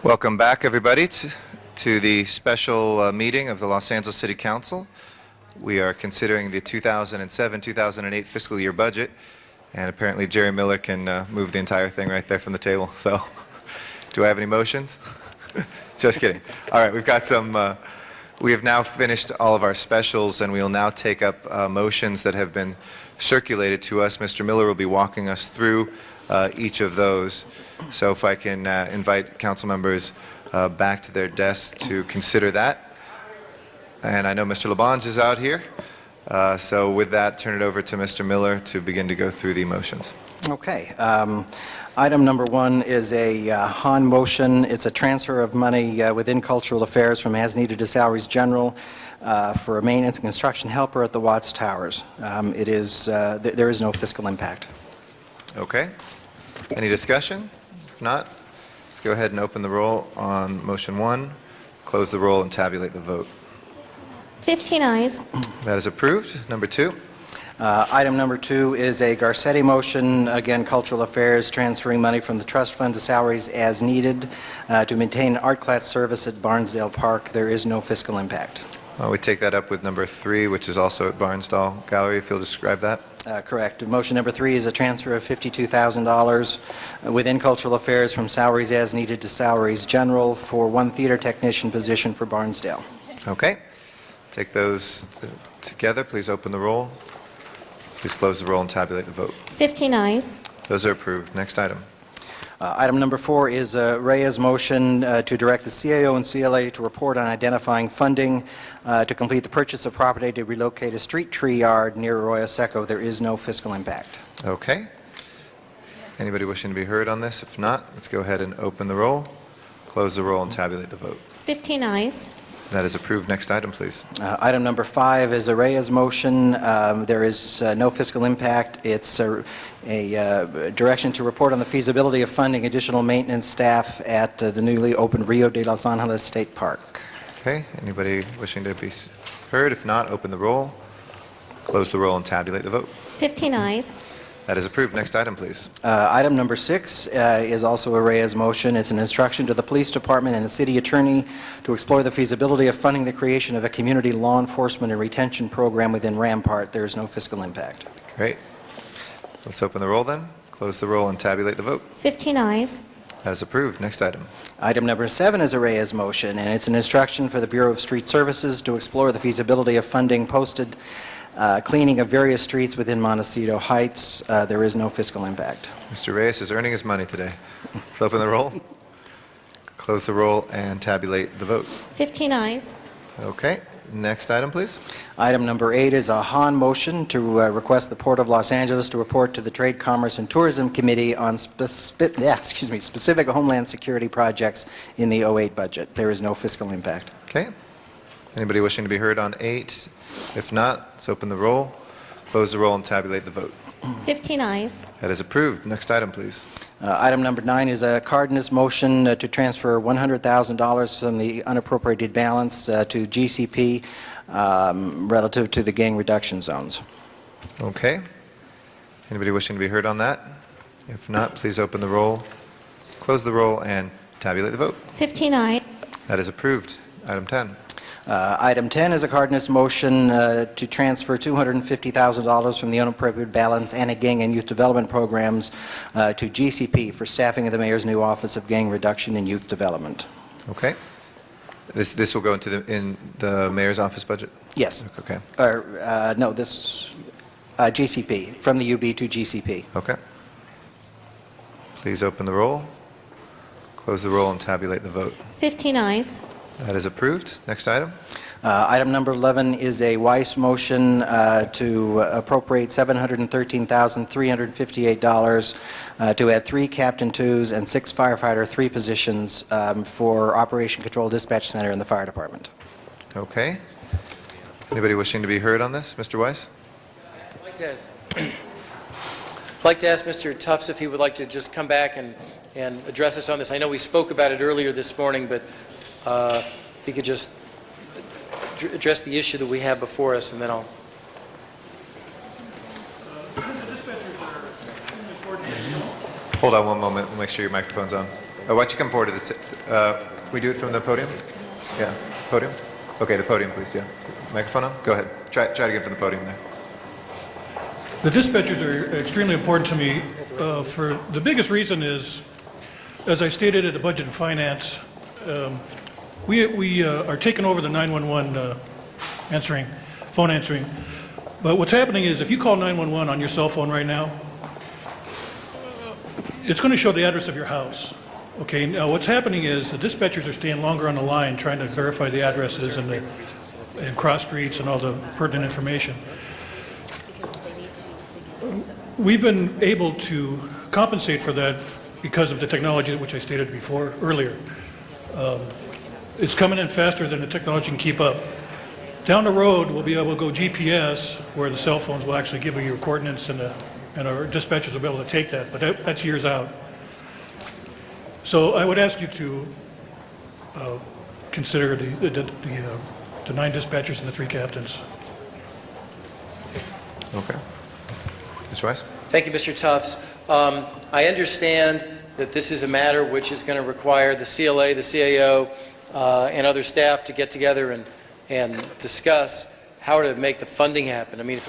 Welcome back, everybody, to the special meeting of the Los Angeles City Council. We are considering the 2007-2008 fiscal year budget, and apparently Jerry Miller can move the entire thing right there from the table. So, do I have any motions? Just kidding. All right, we've got some. We have now finished all of our specials, and we will now take up motions that have been circulated to us. Mr. Miller will be walking us through each of those. So if I can invite council members back to their desks to consider that. And I know Mr. Labange is out here. So with that, turn it over to Mr. Miller to begin to go through the motions. Okay. Item number one is a HON motion. It's a transfer of money within Cultural Affairs from as needed to Salaries General for a maintenance and construction helper at the Watts Towers. There is no fiscal impact. Okay. Any discussion? If not, let's go ahead and open the roll on motion one, close the roll, and tabulate the vote. 15 ayes. That is approved. Number two. Item number two is a Garcetti motion, again, Cultural Affairs, transferring money from the trust fund to salaries as needed to maintain art class service at Barnsdale Park. There is no fiscal impact. We take that up with number three, which is also at Barnsdale Gallery, if you'll describe that. Correct. Motion number three is a transfer of $52,000 within Cultural Affairs from salaries as needed to Salaries General for one theater technician position for Barnsdale. Okay. Take those together. Please open the roll. Please close the roll and tabulate the vote. 15 ayes. Those are approved. Next item. Item number four is Reyes' motion to direct the CAO and CLA to report on identifying funding to complete the purchase of property to relocate a street tree yard near Arroyo Seco. There is no fiscal impact. Okay. Anybody wishing to be heard on this? If not, let's go ahead and open the roll, close the roll, and tabulate the vote. 15 ayes. That is approved. Next item, please. Item number five is a Reyes motion. There is no fiscal impact. It's a direction to report on the feasibility of funding additional maintenance staff at the newly opened Rio de Los Angeles State Park. Okay. Anybody wishing to be heard? If not, open the roll, close the roll, and tabulate the vote. 15 ayes. That is approved. Next item, please. Item number six is also a Reyes motion. It's an instruction to the police department and the city attorney to explore the feasibility of funding the creation of a community law enforcement and retention program within Rampart. There is no fiscal impact. Great. Let's open the roll then, close the roll, and tabulate the vote. 15 ayes. That is approved. Next item. Item number seven is a Reyes motion, and it's an instruction for the Bureau of Street Services to explore the feasibility of funding posted cleaning of various streets within Montecito Heights. There is no fiscal impact. Mr. Reyes is earning his money today. Let's open the roll, close the roll, and tabulate the vote. 15 ayes. Okay. Next item, please. Item number eight is a HON motion to request the Port of Los Angeles to report to the Trade, Commerce, and Tourism Committee on specific Homeland Security projects in the 08 budget. There is no fiscal impact. Okay. Anybody wishing to be heard on 8? If not, let's open the roll, close the roll, and tabulate the vote. 15 ayes. That is approved. Next item, please. Item number 9 is a Cardenas motion to transfer $100,000 from the unappropriated balance to GCP relative to the gang reduction zones. Okay. Anybody wishing to be heard on that? If not, please open the roll, close the roll, and tabulate the vote. 15 ayes. That is approved. Item 10. Item 10 is a Cardenas motion to transfer $250,000 from the unappropriated balance anti-gang and youth development programs to GCP for staffing of the mayor's new office of gang reduction and youth development. Okay. This will go into the mayor's office budget? Yes. Okay. No, this GCP, from the UB to GCP. Okay. Please open the roll, close the roll, and tabulate the vote. 15 ayes. That is approved. Next item. Item number 11 is a Weiss motion to appropriate $713,358 to add 3 Captain 2s and 6 Firefighter 3 positions for Operation Control Dispatch Center in the fire department. Okay. Anybody wishing to be heard on this? Mr. Weiss? I'd like to ask Mr. Tufts if he would like to just come back and address us on this. I know we spoke about it earlier this morning, but if he could just address the issue that we have before us, and then I'll... Hold on one moment. We'll make sure your microphone's on. Why don't you come forward to we do it from the podium? Yeah, podium? Okay, the podium, please, yeah. Microphone on? Go ahead. Try to get from the podium there. The dispatchers are extremely important to me. For the biggest reason is, as I stated at the Budget and Finance, we are taking over the 911 phone answering. But what's happening is if you call 911 on your cell phone right now, it's going to show the address of your house. Okay, now what's happening is the dispatchers are staying longer on the line trying to verify the addresses and cross streets and all the pertinent information. We've been able to compensate for that because of the technology which I stated before earlier. It's coming in faster than the technology can keep up. Down the road, we'll be able to go GPS, where the cell phones will actually give you your coordinates, and our dispatchers will be able to take that, but that's years out. So I would ask you to consider the 9 dispatchers and the 3 captains. Okay. Mr. Weiss? Thank you, Mr. Tufts. I understand that this is a matter which is going to require the CLA, the CAO, and other staff to get together and discuss how to make the funding happen. I mean,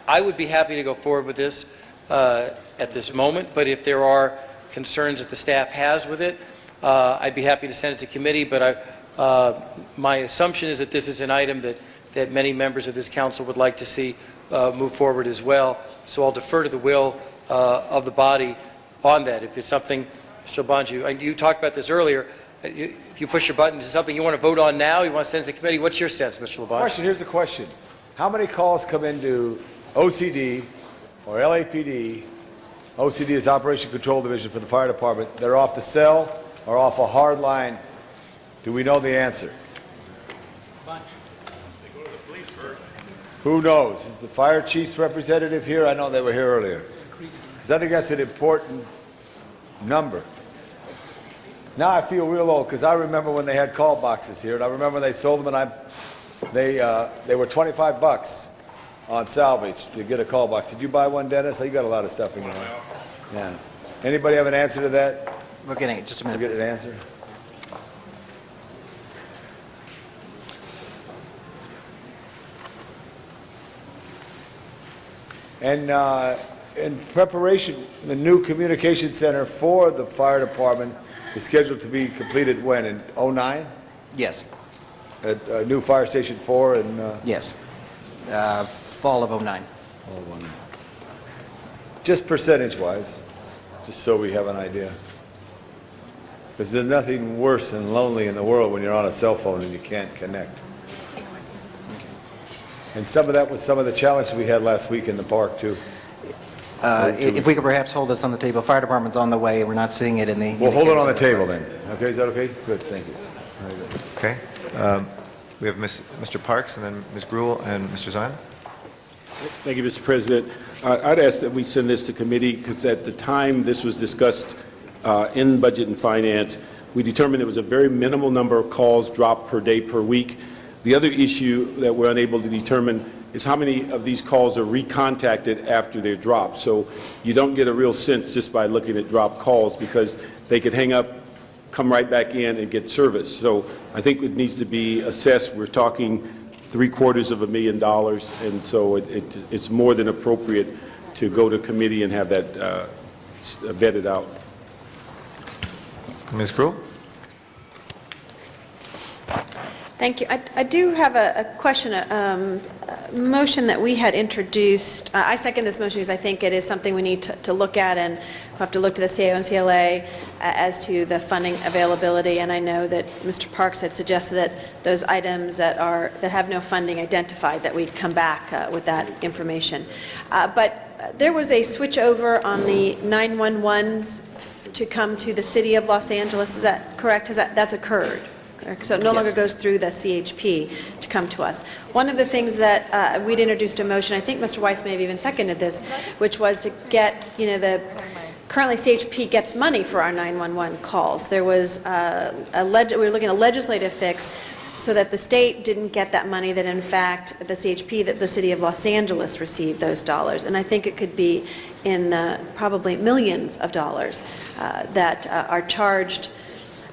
I would be happy to go forward with this at this moment, but if there are concerns that the staff has with it, I'd be happy to send it to committee, but my assumption is that this is an item that many members of this council would like to see move forward as well, so I'll defer to the will of the body on that. If it's something, Mr. Labange, you talked about this earlier, if you push your buttons, is it something you want to vote on now, you want to send it to committee? What's your sense, Mr. Labange? Question, here's the question. How many calls come into OCD or LAPD? OCD is Operation Control Division for the fire department. They're off the cell or off a hard line. Do we know the answer? Who knows? Is the fire chief's representative here? I know they were here earlier. Because I think that's an important number. Now I feel real old because I remember when they had call boxes here, and I remember when they sold them, and they were $25 on salvage to get a call box. Did you buy one, Dennis? You got a lot of stuff in your house. Yeah. Anybody have an answer to that? We're getting it. Just a minute. We'll get an answer. And in preparation, the new communication center for the fire department is scheduled to be completed when? In '09? Yes. At new fire station 4 and Yes. Fall of '09. Fall of '09. Just percentage-wise, just so we have an idea. Because there's nothing worse and lonely in the world when you're on a cell phone and you can't connect. And some of that was some of the challenges we had last week in the park, too. If we could perhaps hold this on the table, fire department's on the way, we're not seeing it in the... We'll hold it on the table then. Okay, is that okay? Good, thank you. Very good. Okay. We have Mr. Parks, and then Ms. Gruhl and Mr. Zion. Thank you, Mr. President. I'd ask that we send this to committee because at the time this was discussed in Budget and Finance, we determined there was a very minimal number of calls dropped per day per week. The other issue that we're unable to determine is how many of these calls are recontacted after they're dropped. So you don't get a real sense just by looking at dropped calls because they could hang up, come right back in and get service. So I think it needs to be assessed. We're talking $750,000, and so it's more than appropriate to go to committee and have that vetted out. Ms. Gruhl? Thank you. I do have a question, a motion that we had introduced. I second this motion because I think it is something we need to look at, and we'll have to look to the CAO and CLA as to the funding availability. And I know that Mr. Parks had suggested that those items that have no funding identified, that we'd come back with that information. But there was a switch over on the 911s to come to the City of Los Angeles. Is that correct? That's occurred? So it no longer goes through the CHP to come to us. One of the things that we'd introduced a motion, I think Mr. Weiss may have even seconded this, which was to get, currently CHP gets money for our 911 calls. There was we were looking at a legislative fix so that the state didn't get that money, that in fact the CHP, that the City of Los Angeles received those dollars. And I think it could be in probably millions of dollars that are charged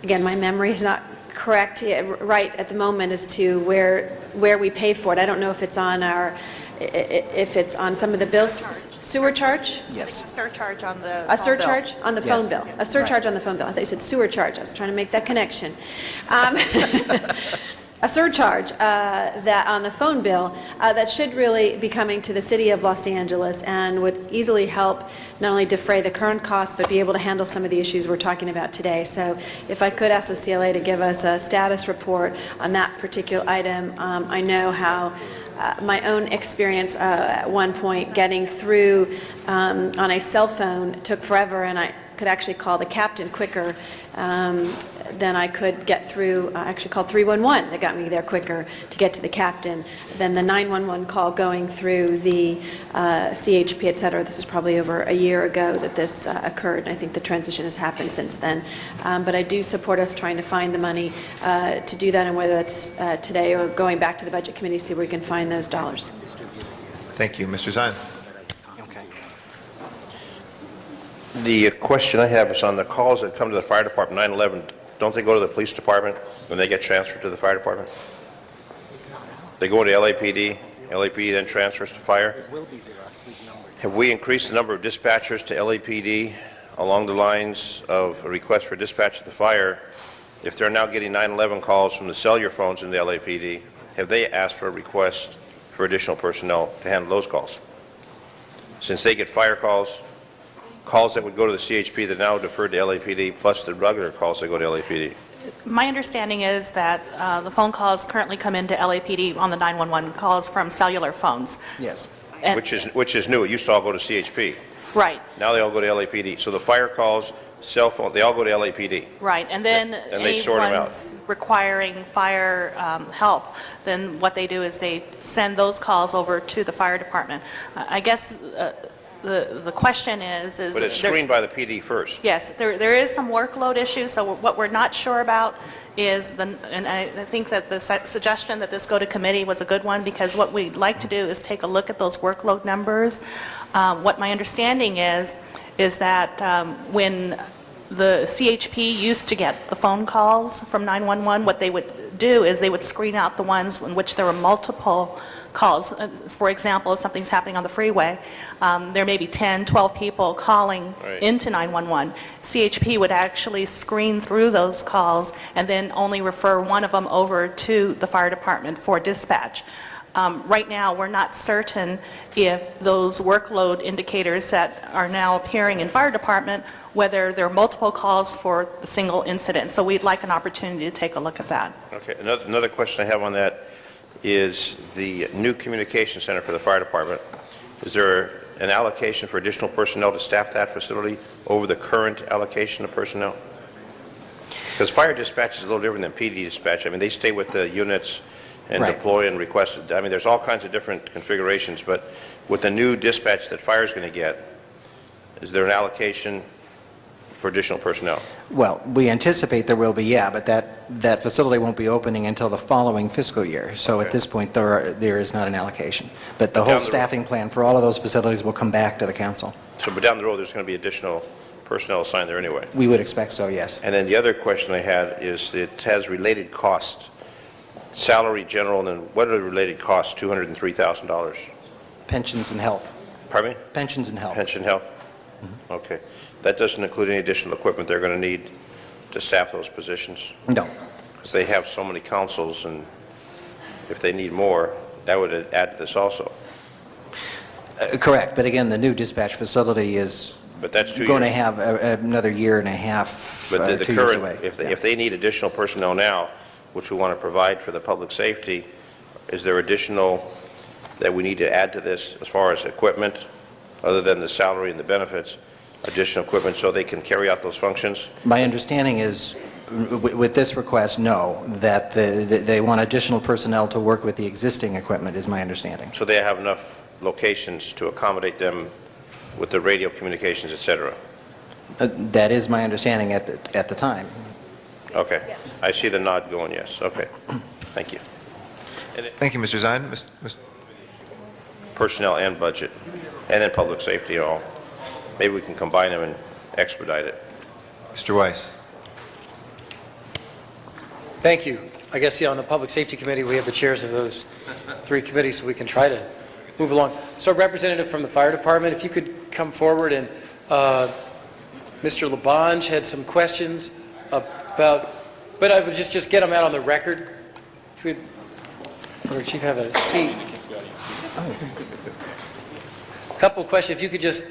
again, my memory is not correct right at the moment as to where we pay for it. I don't know if it's on if it's on some of the bills. Sewer charge? Yes. Surcharge on the A surcharge on the phone Yes. bill? A surcharge on the phone bill. I thought you said sewer charge. I was trying to make that connection. A surcharge that on the phone bill that should really be coming to the City of Los Angeles and would easily help not only defray the current cost, but be able to handle some of the issues we're talking about today. So if I could ask the CLA to give us a status report on that particular item. I know how my own experience at one point getting through on a cell phone took forever, and I could actually call the captain quicker than I could get through, I actually called 311, that got me there quicker to get to the captain, than the 911 call going through the CHP, et cetera. This is probably over a year ago that this occurred, and I think the transition has happened since then. But I do support us trying to find the money to do that, and whether that's today or going back to the Budget Committee, see where we can find those dollars. Thank you. Mr. Zine. The question I have is on the calls that come to the fire department, 911, don't they go to the police department when they get transferred to the fire department? They go to LAPD, LAPD then transfers to fire? Have we increased the number of dispatchers to LAPD along the lines of a request for dispatch to the fire? If they're now getting 911 calls from the cellular phones in the LAPD, have they asked for a request for additional personnel to handle those calls? Since they get fire calls that would go to the CHP that now deferred to LAPD, plus the regular calls that go to LAPD. My understanding is that the phone calls currently come into LAPD on the 911 calls from cellular phones. Yes. And- Which is new. It used to all go to CHP. Right, Now they all go to LAPD. So the fire calls, cell phone, they all go to LAPD. right. And then And they sort 'em out. anyone's requiring fire help, then what they do is they send those calls over to the fire department. I guess the question is But it's there's- screened by the PD first. Yes, there is some workload issues, so what we're not sure about is, and I think that the suggestion that this go to committee was a good one, because what we'd like to do is take a look at those workload numbers. What my understanding is that when the CHP used to get the phone calls from 911, what they would do is they would screen out the ones in which there were multiple calls. For example, if something's happening on the freeway, there may be 10, 12 people calling Right. into 911. CHP would actually screen through those calls and then only refer one of them over to the fire department for dispatch. Right now, we're not certain if those workload indicators that are now appearing in fire department, whether there are multiple calls for the single incident. So we'd like an opportunity to take a look at that. Okay, another question I have on that is the new communication center for the fire department. Is there an allocation for additional personnel to staff that facility over the current allocation of personnel? Because fire dispatch is a little different than PD dispatch. I mean, they stay with the units and Right. deploy and request. I mean, there's all kinds of different configurations, but with the new dispatch that fire is going to get, is there an allocation for additional personnel? Well, we anticipate there will be, yeah, but that facility won't be opening until the following fiscal year. So at Okay. this point, there is not an allocation. But the But whole down the road- staffing plan for all of those facilities will come back to the council. So, but down the road, there's going to be additional personnel assigned there anyway. We would expect so, yes. And then the other question I had is it has related costs, salary, general, and then what are the related costs, $203,000? Pensions and health. Pardon me? Pensions and health. Pension health? Okay. That doesn't include any additional equipment they're going to need to staff those positions? No. Because they have so many councils, and if they need more, that would add to this also. Correct, but again, the new dispatch facility is But that's 2 years. going to have another year and a half, But the 2 years current, away. if they need additional personnel now, which we want to provide for the public safety, is there additional that we need to add to this as far as equipment, other than the salary and the benefits, additional equipment so they can carry out those functions? My understanding is, with this request, no, that they want additional personnel to work with the existing equipment, is my understanding. So they have enough locations to accommodate them with the radio communications, et cetera? That is my understanding at the time. Okay. I see the nod going, yes. Okay. Thank you. Thank you, Mr. Zine. Personnel and budget, and then public safety and all. Maybe we can combine them and expedite it. Mr. Weiss. Thank you. I guess, on the Public Safety Committee, we have the chairs of those 3 committees, so we can try to move along. So, representative from the Fire Department, if you could come forward, and Mr. Labange had some questions about, but I would just get them out on the record. If we'd, or Chief, have a seat. A couple of questions, if you could just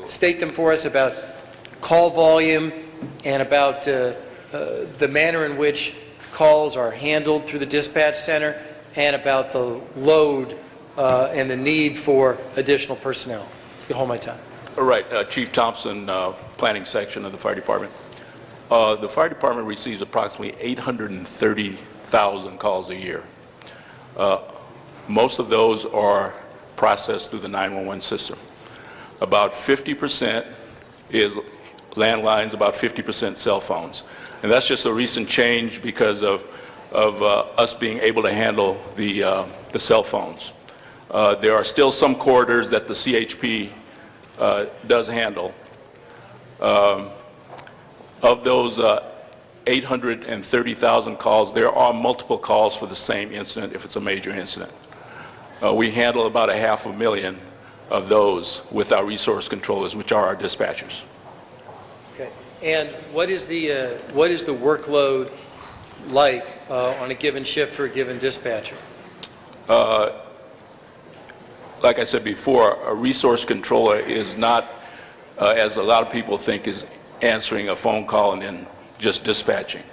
state them for us about call volume and about the manner in which calls are handled through the dispatch center, and about the load and the need for additional personnel. You can hold my time. All right, Chief Thompson, Planning Section of the Fire Department. The Fire Department receives approximately 830,000 calls a year. Most of those are processed through the 911 system. About 50% is landlines, about 50% cell phones. And that's just a recent change because of us being able to handle the cell phones. There are still some corridors that the CHP does handle. Of those 830,000 calls, there are multiple calls for the same incident if it's a major incident. We handle about 500,000 of those with our resource controllers, which are our dispatchers. Okay. And what is the workload like on a given shift for a given dispatcher? Like I said before, a resource controller is not, as a lot of people think, is answering a phone call and then just dispatching.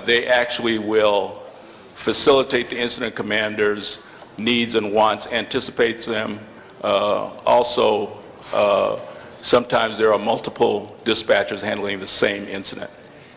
They actually will facilitate the incident commander's needs and wants, anticipates them. Also, sometimes there are multiple dispatchers handling the same incident.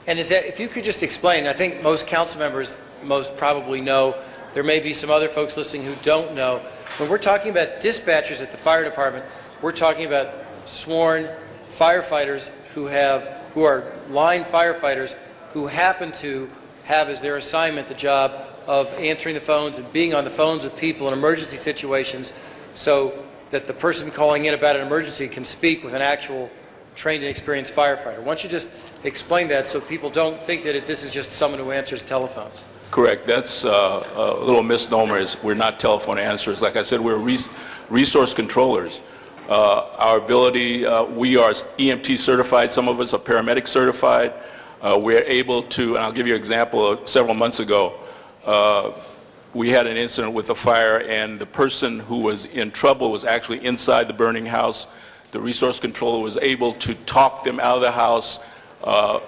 And is that, if you could just explain, I think most council members most probably know, there may be some other folks listening who don't know. When we're talking about dispatchers at the fire department, we're talking about sworn firefighters who are line firefighters who happen to have as their assignment the job of answering the phones and being on the phones with people in emergency situations, so that the person calling in about an emergency can speak with an actual trained and experienced firefighter. Why don't you just explain that so people don't think that this is just someone who answers telephones? Correct. That's a little misnomer. Is we're not telephone answerers. Like I said, we're resource controllers. Our ability, we are EMT certified. Some of us are paramedic certified. We're able to, and I'll give you an example. Several months ago, we had an incident with a fire, and the person who was in trouble was actually inside the burning house. The resource controller was able to talk them out of the house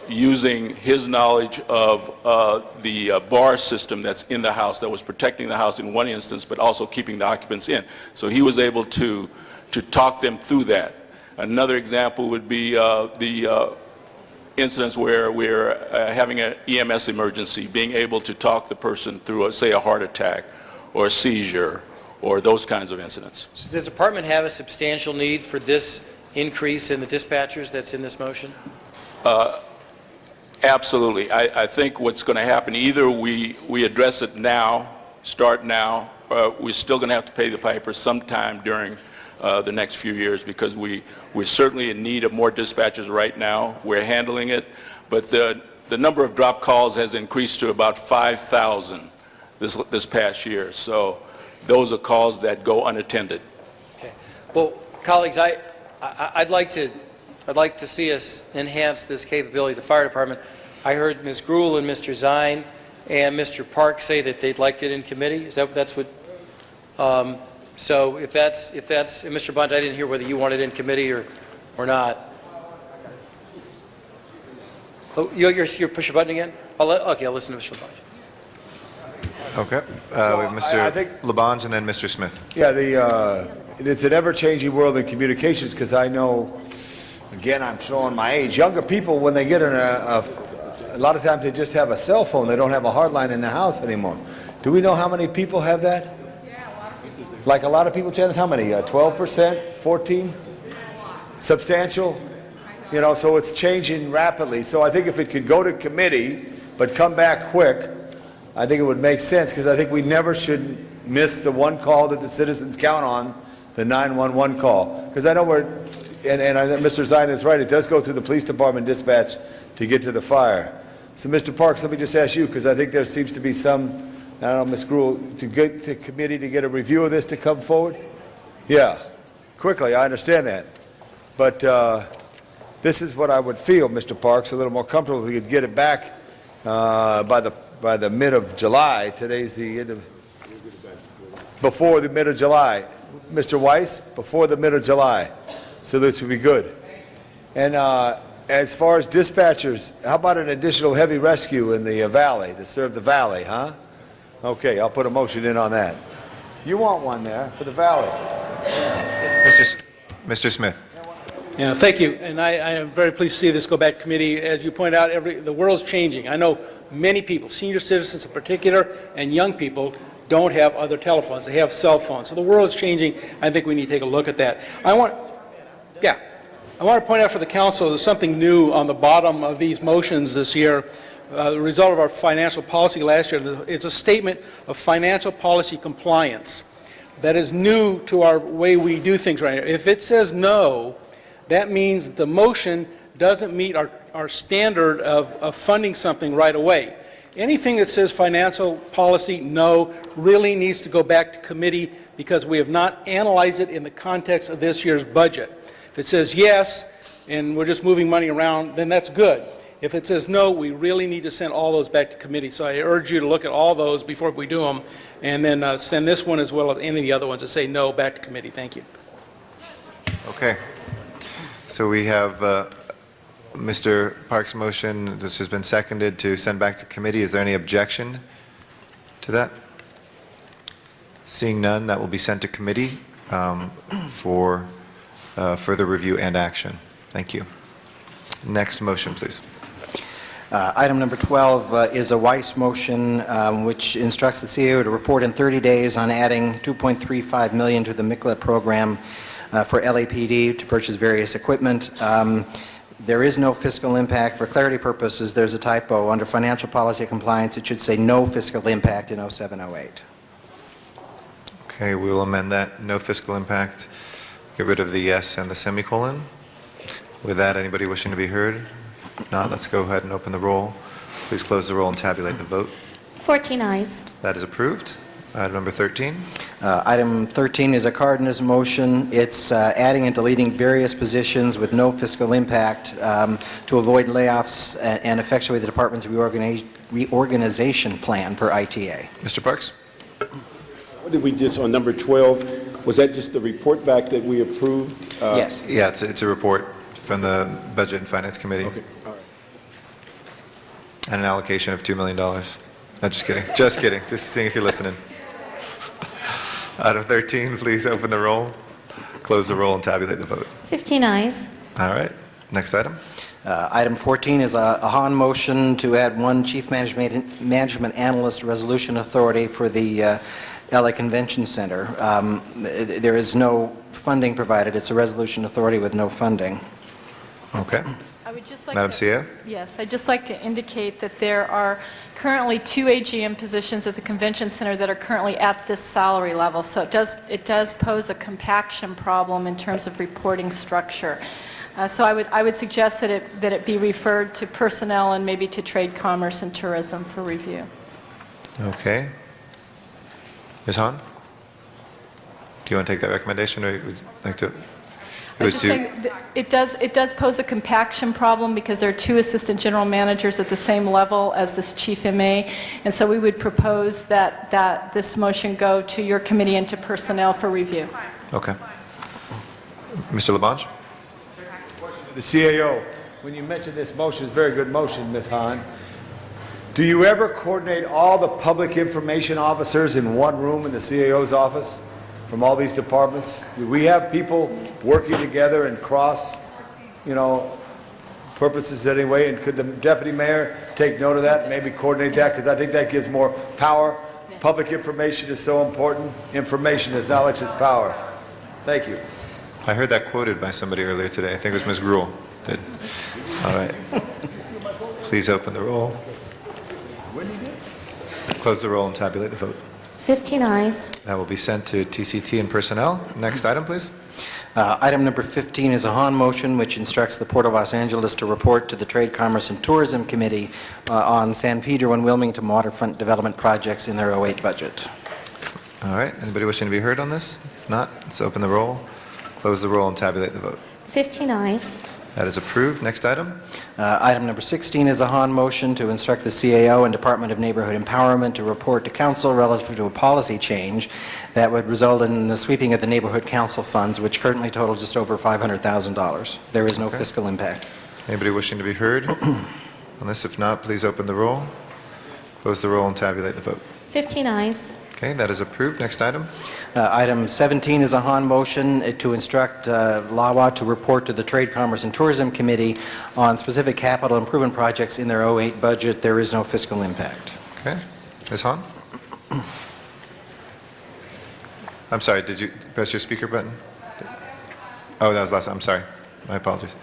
using his knowledge of the bar system that's in the house that was protecting the house in one instance, but also keeping the occupants in. So he was able to talk them through that. Another example would be the incidents where we're having an EMS emergency, being able to talk the person through, say, a heart attack or a seizure or those kinds of incidents. So does the department have a substantial need for this increase in the dispatchers that's in this motion? Absolutely. I think what's going to happen, either we address it now, start now, or we're still going to have to pay the piper sometime during the next few years, because we're certainly in need of more dispatchers right now. We're handling it, but the number of drop calls has increased to about 5,000 this past year. So those are calls that go unattended. Okay. Well, colleagues, I'd like to see us enhance this capability of the fire department. I heard Ms. Gruhl and Mr. Zine and Mr. Park say that they'd like it in committee. Is that's what? So if that's, and Mr. Bunch, I didn't hear whether you want it in committee or not. Oh, you push a button again? Okay, I'll listen to Mr. Bunch. Okay. We have Mr. Labange and then Mr. Smith. Yeah, it's an ever-changing world in communications, because I know, again, I'm showing my age. Younger people, when they get in a lot of times they just have a cell phone. They don't have a hard line in the house anymore. Do we know how many people have that? Like a lot of people, Janice, how many? 12%? 14? Substantial? You know, so it's changing rapidly. So I think if it could go to committee, but come back quick, I think it would make sense, because I think we never should miss the one call that the citizens count on, the 911 call. Because I know and Mr. Zine is right, it does go through the police department dispatch to get to the fire. So, Mr. Parks, let me just ask you, because I think there seems to be some, I don't know, Ms. Gruhl, to get the committee to get a review of this to come forward? Yeah, quickly, I understand that. But this is what I would feel, Mr. Parks, a little more comfortable if we could get it back by the mid of July. Today's the end of, before the mid of July. Mr. Weiss, before the mid of July. So this would be good. And as far as dispatchers, how about an additional heavy rescue in the valley, to serve the valley, huh? Okay, I'll put a motion in on that. You want one there for the valley? Mr. Smith. Yeah, thank you. And I am very pleased to see this go back to committee. As you point out, the world's changing. I know many people, senior citizens in particular, and young people don't have other telephones. They have cell phones. So the world is changing. I think we need to take a look at that. I want to point out for the council, there's something new on the bottom of these motions this year. The result of our financial policy last year, it's a statement of financial policy compliance. That is new to our way we do things right now. If it says no, that means that the motion doesn't meet our standard of funding something right away. Anything that says financial policy no really needs to go back to committee because we have not analyzed it in the context of this year's budget. If it says yes, and we're just moving money around, then that's good. If it says no, we really need to send all those back to committee. So I urge you to look at all those before we do them, and then send this one as well as any of the other ones that say no back to committee. Thank you. Okay. So we have Mr. Parks' motion, this has been seconded to send back to committee. Is there any objection to that? Seeing none, that will be sent to committee for further review and action. Thank you. Next motion, please. Item number 12 is a Weiss motion which instructs the CAO to report in 30 days on adding $2.35 million to the MICLA program for LAPD to purchase various equipment. There is no fiscal impact. For clarity purposes, there's a typo. Under financial policy compliance, it should say no fiscal impact in 0708. Okay, we'll amend that. No fiscal impact. Get rid of the yes and the semicolon. With that, anybody wishing to be heard? If not, let's go ahead and open the roll. Please close the roll and tabulate the vote. 14 ayes. That is approved. Item number 13. Item 13 is a Cardenas motion. It's adding and deleting various positions with no fiscal impact to avoid layoffs and effectuate the department's reorganization plan for ITA. Mr. Parks? What did we just, on number 12, was that just the report back that we approved? Yes. Yeah, it's a report from the Budget and Finance Committee. Okay, all right. And an allocation of $2 million. No, just kidding. Just kidding. Just seeing if you're listening. Item 13, please open the roll, close the roll, and tabulate the vote. 15 ayes. All right. Next item. Item 14 is a HAN motion to add one Chief Management Analyst Resolution Authority for the LA Convention Center. There is no funding provided. It's a resolution authority with no funding. Okay. I would just like Madam to- CEO? Yes, I'd just like to indicate that there are currently 2 AGM positions at the Convention Center that are currently at this salary level. So it does pose a compaction problem in terms of reporting structure. So I would suggest that it be referred to personnel and maybe to trade, commerce, and tourism for review. Okay. Ms. Hahn? Do you want to take that recommendation, or would you like to? I was just saying that it does pose a compaction problem because there are 2 assistant general managers at the same level as this chief MA, and so we would propose that this motion go to your committee and to personnel for review. Okay. Mr. Labange? The CAO, when you mentioned this motion, it's a very good motion, Ms. Hahn. Do you ever coordinate all the public information officers in one room in the CAO's office from all these departments? Do we have people working together and cross, purposes anyway? And could the deputy mayor take note of that and maybe coordinate that? Because I think that gives more power. Public information is so important. Information is knowledge is power. Thank you. I heard that quoted by somebody earlier today. I think it was Ms. Gruhl. Did. All right. Please open the roll. Close the roll and tabulate the vote. 15 ayes. That will be sent to TCT and personnel. Next item, please. Item number 15 is a HON motion which instructs the Port of Los Angeles to report to the Trade, Commerce, and Tourism Committee on San Pedro and Wilmington waterfront development projects in their 08 budget. All right, anybody wishing to be heard on this? If not, let's open the roll, close the roll, and tabulate the vote. 15 ayes. That is approved. Next item. Item number 16 is a HON motion to instruct the CAO and Department of Neighborhood Empowerment to report to council relative to a policy change that would result in the sweeping of the neighborhood council funds, which currently total just over $500,000. There is no Okay. fiscal impact. Anybody wishing to be heard on this? If not, please open the roll, close the roll, and tabulate the vote. 15 ayes. Okay, that is approved. Next item. Item 17 is a HON motion to instruct LAWA to report to the Trade, Commerce, and Tourism Committee on specific capital improvement projects in their 08 budget. There is no fiscal impact. Okay. Ms. Hahn? I'm sorry, did you press your speaker button? Oh, that was last time. I'm sorry. My apologies.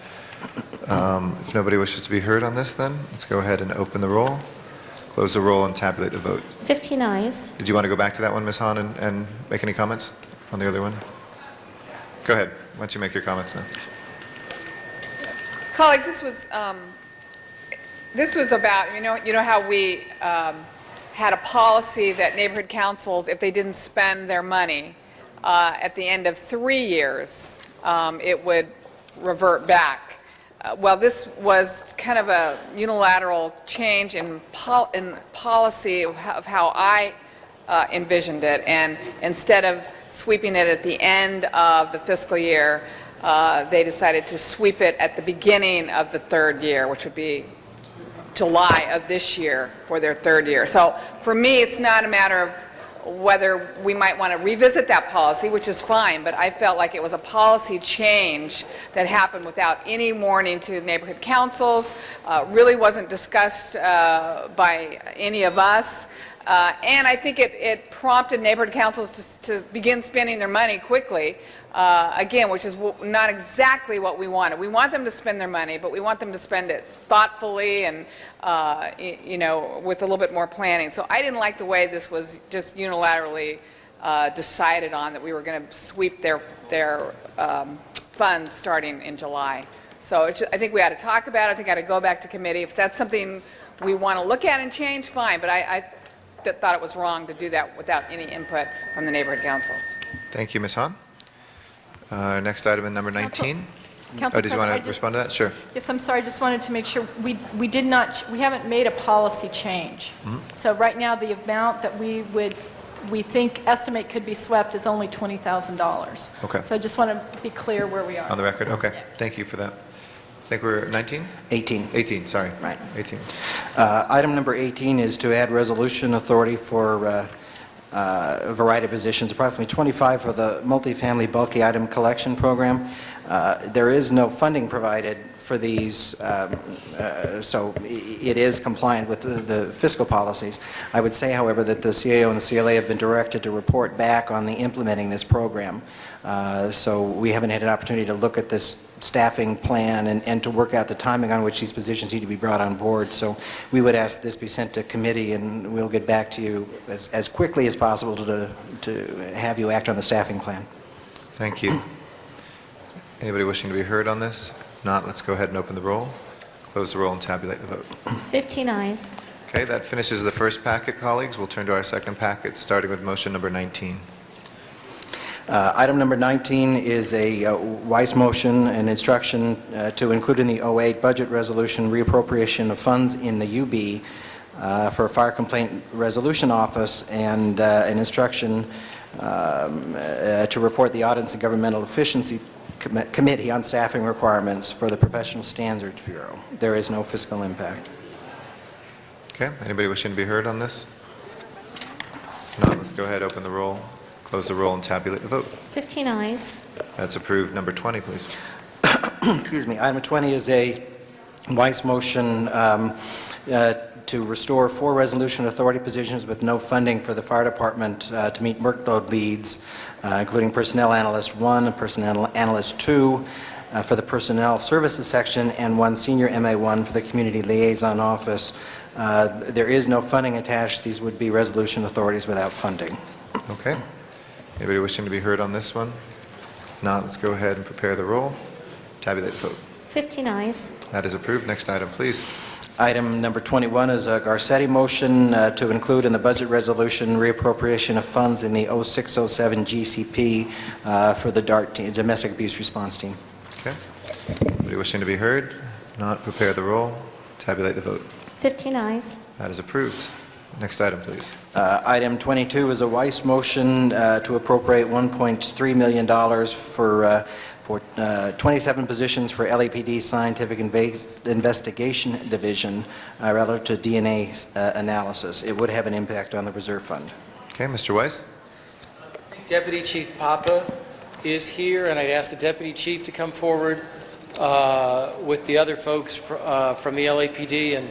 If nobody wishes to be heard on this, then let's go ahead and open the roll, close the roll, and tabulate the vote. 15 ayes. Did you want to go back to that one, Ms. Hahn, and make any comments on the other one? Go ahead. Why don't you make your comments now? Colleagues, this was about, you know how we had a policy that neighborhood councils, if they didn't spend their money at the end of 3 years, it would revert back. Well, this was kind of a unilateral change in policy of how I envisioned it, and instead of sweeping it at the end of the fiscal year, they decided to sweep it at the beginning of the third year, which would be July of this year for their third year. So for me, it's not a matter of whether we might want to revisit that policy, which is fine, but I felt like it was a policy change that happened without any warning to neighborhood councils, really wasn't discussed by any of us, and I think it prompted neighborhood councils to begin spending their money quickly, again, which is not exactly what we wanted. We want them to spend their money, but we want them to spend it thoughtfully and with a little bit more planning. So I didn't like the way this was just unilaterally decided on, that we were going to sweep their funds starting in July. So I think we ought to talk about it. I think I ought to go back to committee. If that's something we want to look at and change, fine. But I thought it was wrong to do that without any input from the neighborhood councils. Thank you, Ms. Hahn. Next item, number 19. Council Did you want President, to respond to that? Sure. Yes, I'm sorry, I just wanted to make sure, we haven't made a policy change. So right now, the amount that we estimate could be swept is only $20,000. Okay. So I just want to be clear where we are. On the record? Okay. Thank you for that. I think we're 19? 18. 18, sorry. Right. 18. Item number 18 is to add resolution authority for a variety of positions, approximately 25 for the multifamily bulky item collection program. There is no funding provided for these, so it is compliant with the fiscal policies. I would say, however, that the CAO and the CLA have been directed to report back on the implementing this program. So we haven't had an opportunity to look at this staffing plan and to work out the timing on which these positions need to be brought on board. So we would ask this be sent to committee, and we'll get back to you as quickly as possible to have you act on the staffing plan. Thank you. Anybody wishing to be heard on this? If not, let's go ahead and open the roll, close the roll, and tabulate the vote. 15 ayes. Okay, that finishes the first packet, colleagues. We'll turn to our second packet, starting with motion number 19. Item number 19 is a Weiss motion and instruction to include in the 08 budget resolution reappropriation of funds in the UB for a fire complaint resolution office, and an instruction to report the Audits and Governmental Efficiency Committee on staffing requirements for the Professional Standards Bureau. There is no fiscal impact. Okay, anybody wishing to be heard on this? If not, let's go ahead, open the roll, close the roll, and tabulate the vote. 15 ayes. That's approved. Number 20, please. Excuse me. Item 20 is a Weiss motion to restore 4 resolution authority positions with no funding for the fire department to meet workload needs, including personnel analyst 1 and personnel analyst 2 for the personnel services section, and 1 senior MA1 for the community liaison office. There is no funding attached. These would be resolution authorities without funding. Okay. Anybody wishing to be heard on this one? If not, let's go ahead and prepare the roll. Tabulate the vote. 15 ayes. That is approved. Next item, please. Item number 21 is a Garcetti motion to include in the budget resolution reappropriation of funds in the 0607 GCP for the DART team, Domestic Abuse Response Team. Okay. Anybody wishing to be heard? If not, prepare the roll. Tabulate the vote. 15 ayes. That is approved. Next item, please. Item 22 is a Weiss motion to appropriate $1.3 million for 27 positions for LAPD Scientific Investigation Division relative to DNA analysis. It would have an impact on the reserve fund. Okay, Mr. Weiss. Deputy Chief Papa is here, and I'd ask the Deputy Chief to come forward with the other folks from the LAPD and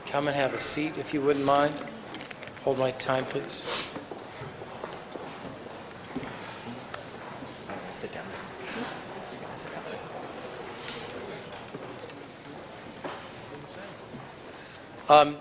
come and have a seat, if you wouldn't mind. Hold my time, please. Sit down.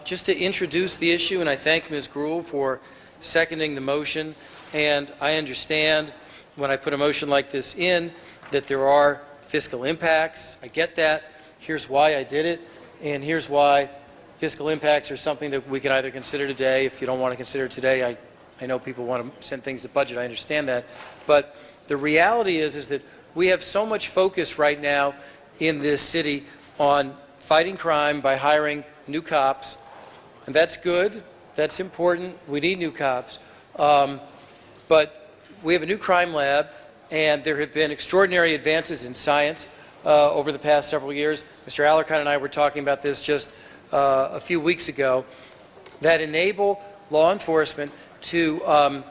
Just to introduce the issue, and I thank Ms. Gruhl for seconding the motion, and I understand when I put a motion like this in that there are fiscal impacts. I get that. Here's why I did it, and here's why fiscal impacts are something that we can either consider today. If you don't want to consider it today, I know people want to send things to budget. I understand that. But the reality is that we have so much focus right now in this city on fighting crime by hiring new cops, and that's good. That's important. We need new cops. But we have a new crime lab, and there have been extraordinary advances in science over the past several years. Mr. Alarcon and I were talking about this just a few weeks ago, that enable law enforcement to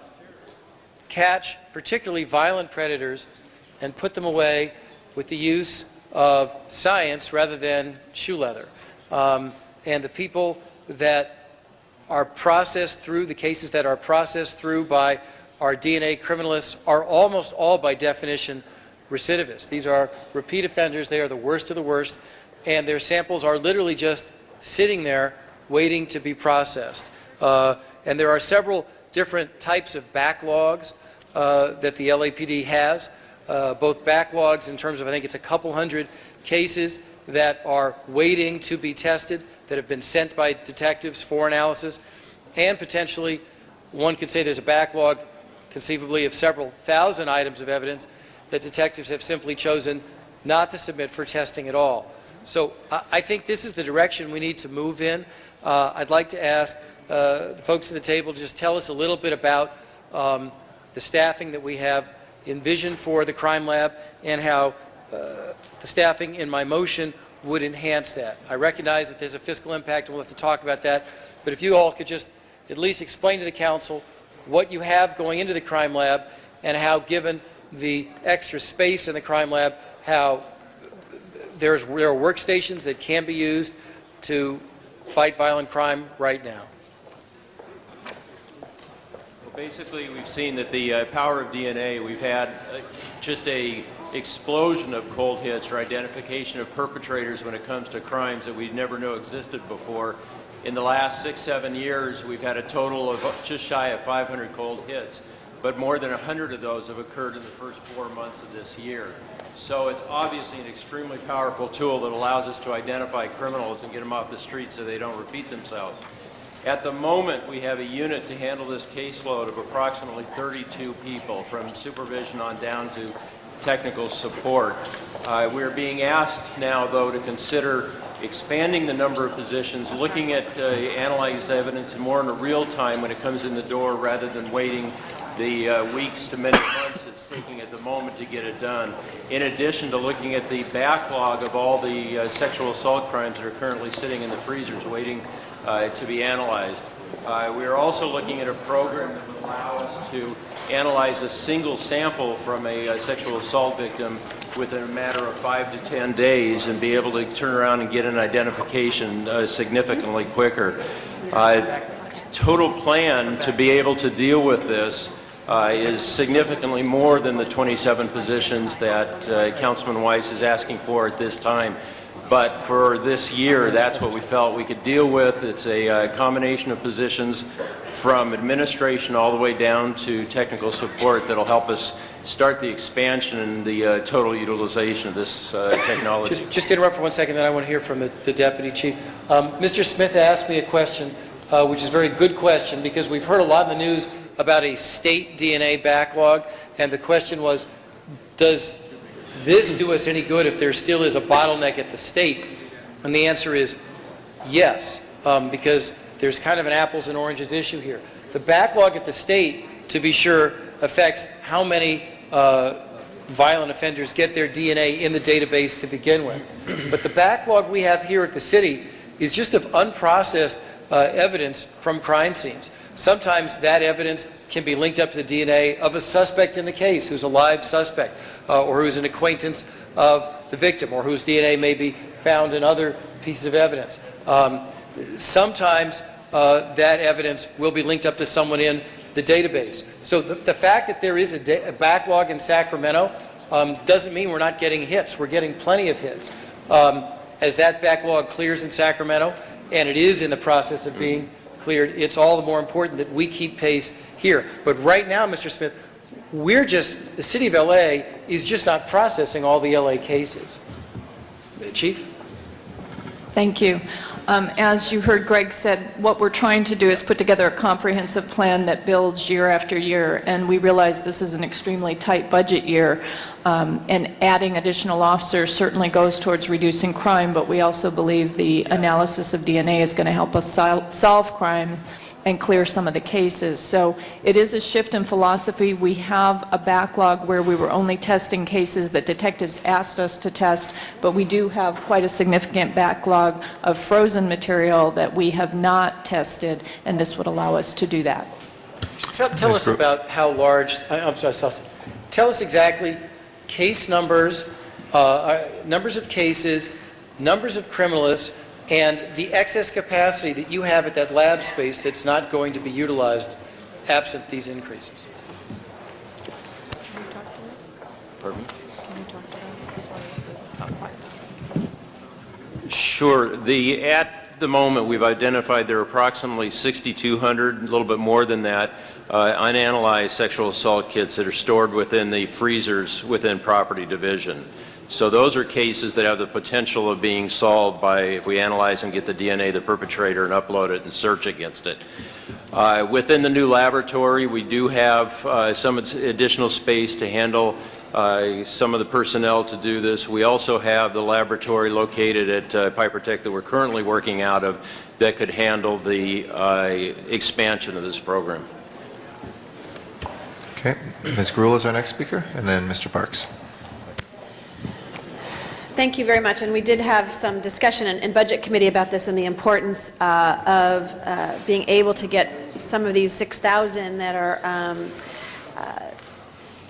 catch particularly violent predators and put them away with the use of science rather than shoe leather. And the people that are processed through, the cases that are processed through by our DNA criminalists are almost all by definition recidivists. These are repeat offenders. They are the worst of the worst, and their samples are literally just sitting there waiting to be processed. And there are several different types of backlogs that the LAPD has, both backlogs in terms of, I think it's a couple hundred cases that are waiting to be tested, that have been sent by detectives for analysis, and potentially one could say there's a backlog conceivably of several thousand items of evidence that detectives have simply chosen not to submit for testing at all. So I think this is the direction we need to move in. I'd like to ask the folks at the table to just tell us a little bit about the staffing that we have envisioned for the crime lab and how the staffing in my motion would enhance that. I recognize that there's a fiscal impact, and we'll have to talk about that, but if you all could just at least explain to the council what you have going into the crime lab and how, given the extra space in the crime lab, how there are workstations that can be used to fight violent crime right now. Well, basically, we've seen that the power of DNA, we've had just a explosion of cold hits or identification of perpetrators when it comes to crimes that we never knew existed before. In the last 6-7 years, we've had a total of just shy of 500 cold hits, but more than 100 of those have occurred in the first 4 months of this year. So it's obviously an extremely powerful tool that allows us to identify criminals and get them off the street so they don't repeat themselves. At the moment, we have a unit to handle this caseload of approximately 32 people, from supervision on down to technical support. We're being asked now, though, to consider expanding the number of positions, looking at analyze evidence more in a real time when it comes in the door rather than waiting the weeks to many months it's taking at the moment to get it done. In addition to looking at the backlog of all the sexual assault crimes that are currently sitting in the freezers waiting to be analyzed. We are also looking at a program that would allow us to analyze a single sample from a sexual assault victim within a matter of 5 to 10 days and be able to turn around and get an identification significantly quicker. Total plan to be able to deal with this is significantly more than the 27 positions that Councilman Weiss is asking for at this time. But for this year, that's what we felt we could deal with. It's a combination of positions from administration all the way down to technical support that'll help us start the expansion and the total utilization of this technology. Just to interrupt for 1 second, then I want to hear from the Deputy Chief. Mr. Smith asked me a question, which is a very good question, because we've heard a lot in the news about a state DNA backlog, and the question was, does this do us any good if there still is a bottleneck at the state? And the answer is yes, because there's kind of an apples and oranges issue here. The backlog at the state, to be sure, affects how many violent offenders get their DNA in the database to begin with. But the backlog we have here at the city is just of unprocessed evidence from crime scenes. Sometimes that evidence can be linked up to the DNA of a suspect in the case, who's a live suspect, or who's an acquaintance of the victim, or whose DNA may be found in other pieces of evidence. Sometimes that evidence will be linked up to someone in the database. So the fact that there is a backlog in Sacramento doesn't mean we're not getting hits. We're getting plenty of hits. As that backlog clears in Sacramento, and it is in the process of being cleared, it's all the more important that we keep pace here. But right now, Mr. Smith, the city of LA is just not processing all the LA cases. Chief? Thank you. As you heard Greg said, what we're trying to do is put together a comprehensive plan that builds year after year, and we realize this is an extremely tight budget year, and adding additional officers certainly goes towards reducing crime, but we also believe the analysis of DNA is going to help us solve crime and clear some of the cases. So it is a shift in philosophy. We have a backlog where we were only testing cases that detectives asked us to test, but we do have quite a significant backlog of frozen material that we have not tested, and this would allow us to do that. Tell us about how large, I'm sorry, tell us exactly case numbers, numbers of cases, numbers of criminalists, and the excess capacity that you have at that lab space that's not going to be utilized absent these increases. Pardon me? Sure. At the moment, we've identified there are approximately 6,200, a little bit more than that, unanalyzed sexual assault kits that are stored within the freezers within property division. So those are cases that have the potential of being solved by, if we analyze and get the DNA of the perpetrator and upload it and search against it. Within the new laboratory, we do have some additional space to handle some of the personnel to do this. We also have the laboratory located at Piper Tech that we're currently working out of that could handle the expansion of this program. Okay. Ms. Gruhl is our next speaker, and then Mr. Parks. Thank you very much. And we did have some discussion in Budget Committee about this and the importance of being able to get some of these 6,000 that are I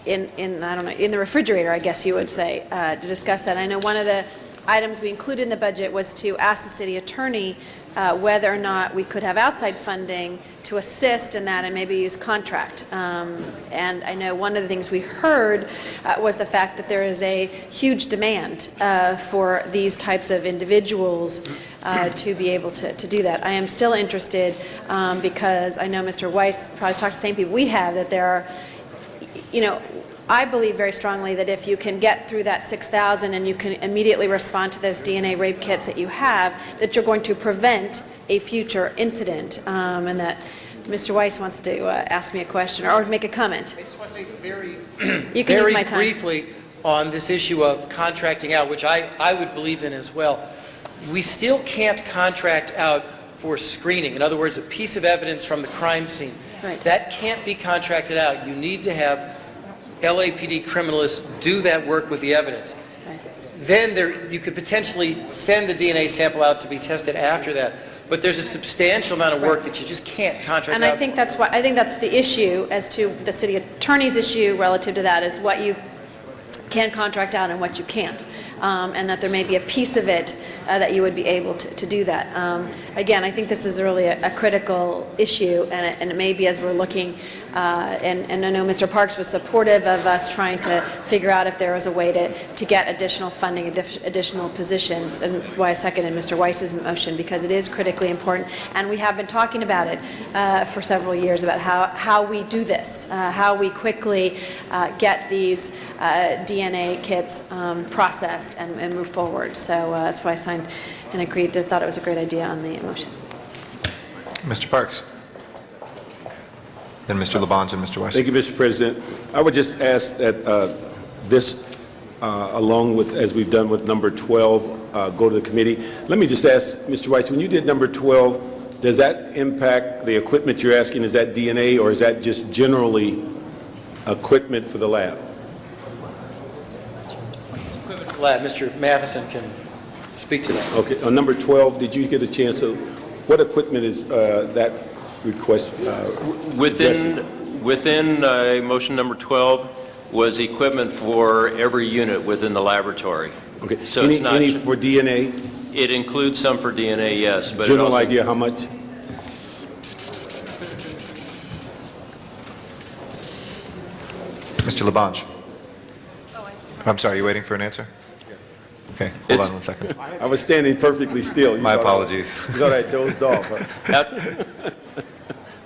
don't know, in the refrigerator, I guess you would say, to discuss that. I know one of the items we included in the budget was to ask the city attorney whether or not we could have outside funding to assist in that and maybe use contract. And I know one of the things we heard was the fact that there is a huge demand for these types of individuals to be able to do that. I am still interested because I know Mr. Weiss probably talked to the same people we have, that there are, you know, I believe very strongly that if you can get through that 6,000 and you can immediately respond to those DNA rape kits that you have, that you're going to prevent a future incident, and that Mr. Weiss wants to ask me a question or make a comment. I just want to say very, you can use my time. Briefly on this issue of contracting out, which I would believe in as well. We still can't contract out for screening. In other words, a piece of evidence from the crime scene. Right. That can't be contracted out. You need to have LAPD criminalists do that work with the evidence. Right. Then you could potentially send the DNA sample out to be tested after that. But there's a substantial amount of work that you just can't contract out. And I think that's the issue as to the city attorney's issue relative to that is what you can contract out and what you can't, and that there may be a piece of it that you would be able to do that. Again, I think this is really a critical issue, and it may be as we're looking, and I know Mr. Parks was supportive of us trying to figure out if there was a way to get additional funding, additional positions, and why I seconded Mr. Weiss's motion, because it is critically important, and we have been talking about it for several years about how we do this, how we quickly get these DNA kits processed and move forward. So that's why I signed and agreed to, thought it was a great idea on the motion. Mr. Parks. Then Mr. Labange and Mr. Weiss. Thank you, Mr. President. I would just ask that this, along with, as we've done with number 12, go to the committee. Let me just ask, Mr. Weiss, when you did number 12, does that impact the equipment you're asking? Is that DNA, or is that just generally equipment for the lab? Equipment for the lab. Mr. Matheson can speak to that. Okay. On number 12, did you get a chance to, what equipment is that request addressing? Within motion number 12 was equipment for every unit within the laboratory. Okay. So any, it's not any for DNA? It includes some for DNA, yes. But General also, idea how much? Mr. Labange. I'm sorry, you waiting for an answer? Okay, hold on 1 second. I was standing perfectly still. My apologies. You thought I dozed off. Huh?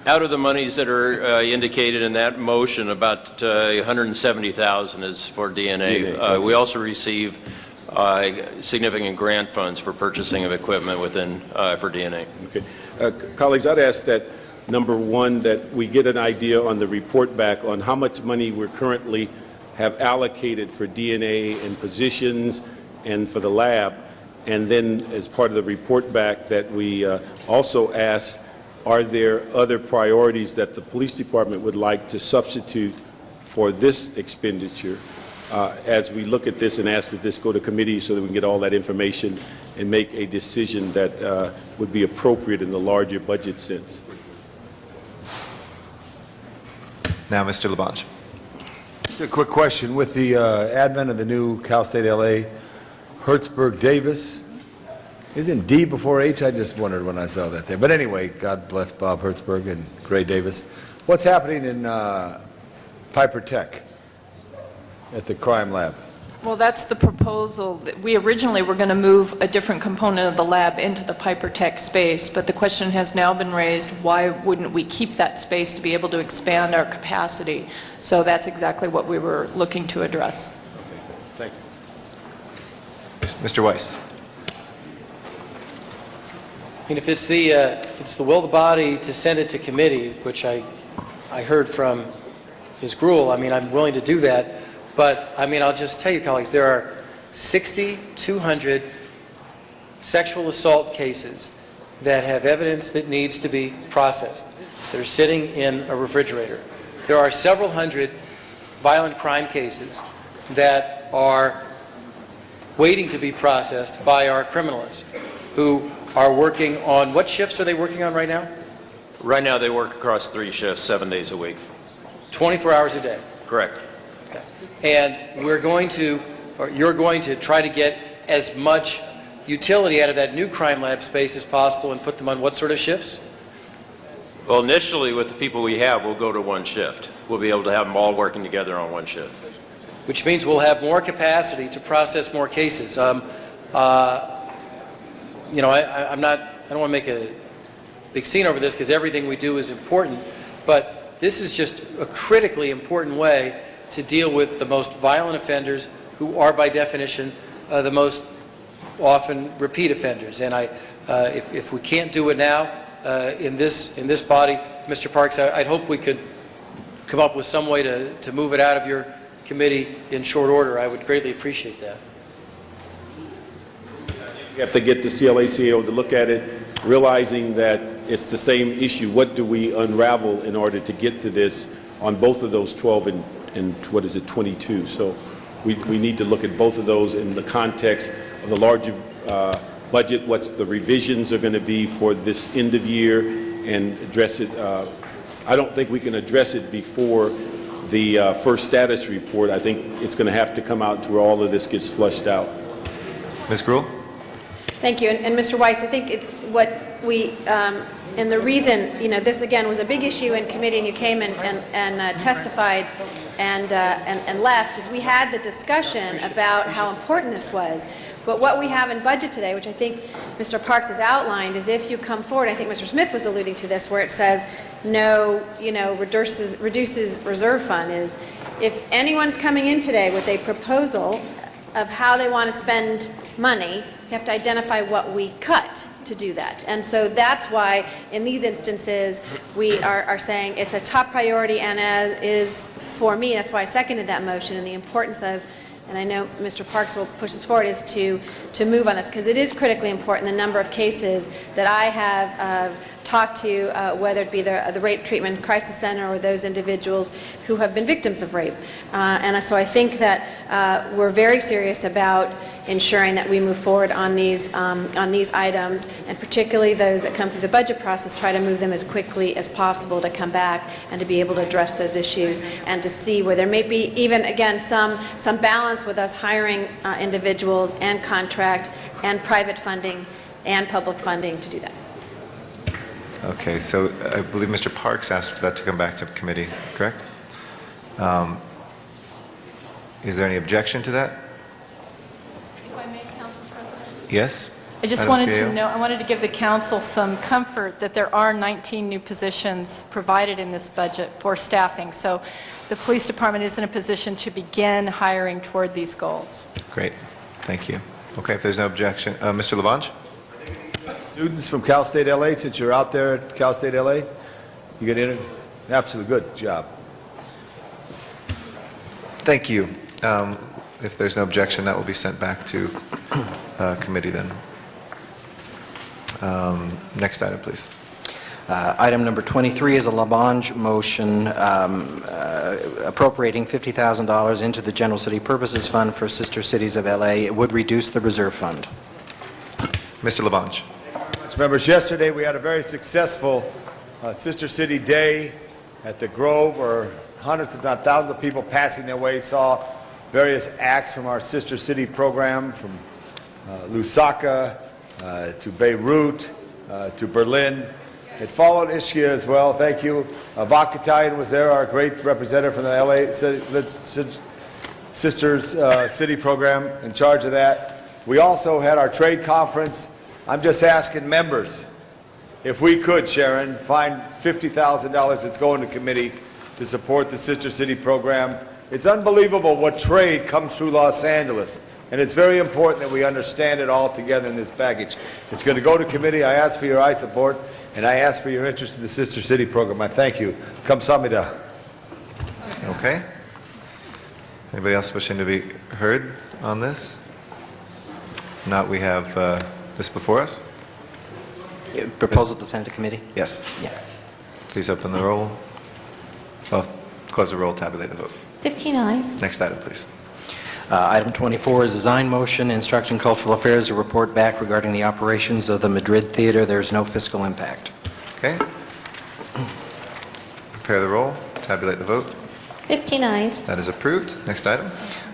Out of the monies that are indicated in that motion, about 170,000 is for DNA. Okay. We also receive significant grant funds for purchasing of equipment within for DNA. Okay. Colleagues, I'd ask that, number one, that we get an idea on the report back on how much money we're currently have allocated for DNA and positions and for the lab, and then as part of the report back that we also ask, are there other priorities that the police department would like to substitute for this expenditure as we look at this, and ask that this go to committee so that we can get all that information and make a decision that would be appropriate in the larger budget sense. Now, Mr. Labange. Just a quick question. With the advent of the new Cal State LA, Hertzberg Davis, isn't D before H? I just wondered when I saw that there. But anyway, God bless Bob Hertzberg and Gray Davis. What's happening in Piper Tech at the crime lab? Well, that's the proposal. We originally were going to move a different component of the lab into the Piper Tech space, but the question has now been raised, why wouldn't we keep that space to be able to expand our capacity? So that's exactly what we were looking to address. Thank you. Mr. Weiss. I mean, if it's the will of the body to send it to committee, which I heard from Ms. Gruhl, I mean, I'm willing to do that. But, I mean, I'll just tell you, colleagues, there are 6,200 sexual assault cases that have evidence that needs to be processed, that are sitting in a refrigerator. There are several hundred violent crime cases that are waiting to be processed by our criminalists who are working on, what shifts are they working on right now? Right now, they work across 3 shifts, 7 days a week. 24 hours a day. Correct. Okay. And we're going to, or you're going to try to get as much utility out of that new crime lab space as possible and put them on what sort of shifts? Well, initially, with the people we have, we'll go to 1 shift. We'll be able to have them all working together on 1 shift. Which means we'll have more capacity to process more cases. You know, I don't want to make a big scene over this because everything we do is important, but this is just a critically important way to deal with the most violent offenders who are, by definition, the most often repeat offenders. And if we can't do it now in this body, Mr. Parks, I'd hope we could come up with some way to move it out of your committee in short order. I would greatly appreciate that. We have to get the CLACO to look at it, realizing that it's the same issue. What do we unravel in order to get to this on both of those 12 and what is it, 22? So we need to look at both of those in the context of the larger budget, what's the revisions are going to be for this end of year, and address it. I don't think we can address it before the first status report. I think it's going to have to come out to where all of this gets flushed out. Ms. Gruhl? Thank you. And Mr. Weiss, I think what we, and the reason, this again was a big issue in committee, and you came and testified and left, is we had the discussion about how important this was. But what we have in budget today, which I think Mr. Parks has outlined, is if you come forward, I think Mr. Smith was alluding to this, where it says no, reduces reserve fund, is if anyone's coming in today with a proposal of how they want to spend money, you have to identify what we cut to do that. And so that's why in these instances we are saying it's a top priority, and is for me, that's why I seconded that motion, and the importance of, and I know Mr. Parks will push this forward, is to move on this, because it is critically important, the number of cases that I have talked to, whether it be the Rape Treatment Crisis Center or those individuals who have been victims of rape. And so I think that we're very serious about ensuring that we move forward on these items, and particularly those that come through the budget process, try to move them as quickly as possible to come back and to be able to address those issues, and to see where there may be even, again, some balance with us hiring individuals and contract and private funding and public funding to do that. Okay, so I believe Mr. Parks asked for that to come back to committee, correct? Is there any objection to that? If I may, Council President? Yes? I just Madam wanted CAO? to know, I wanted to give the council some comfort that there are 19 new positions provided in this budget for staffing. So the police department is in a position to begin hiring toward these goals. Great, thank you. Okay, if there's no objection, Mr. Labange? Students from Cal State LA, since you're out there at Cal State LA, you get in. Absolutely good job. Thank you. If there's no objection, that will be sent back to committee then. Next item, please. Item number 23 is a Labange motion appropriating $50,000 into the General City Purposes Fund for Sister Cities of LA. It would reduce the reserve fund. Mr. Labange. Members, yesterday we had a very successful Sister City Day at the Grove, where hundreds if not thousands of people passing their way saw various acts from our Sister City program, from Lusaka to Beirut to Berlin. It followed Ischia as well. Thank you. Vakatayan was there, our great representative from the LA Sisters City program, in charge of that. We also had our trade conference. I'm just asking members, if we could, Sharon, find $50,000 that's going to committee to support the Sister City program. It's unbelievable what trade comes through Los Angeles, and it's very important that we understand it all together in this package. It's going to go to committee. I ask for your eye support, and I ask for your interest in the Sister City program. I thank you. Kamsahamnida. Okay. Anybody else wishing to be heard on this? If not, we have this before us. Proposal to send to committee? Yes. Yeah. Please open the roll. Oh, close the roll, tabulate the vote. 15 ayes. Next item, please. Item 24 is a design motion instructing Cultural Affairs to report back regarding the operations of the Madrid Theater. There's no fiscal impact. Okay. Prepare the roll, tabulate the vote. 15 ayes. That is approved. Next item.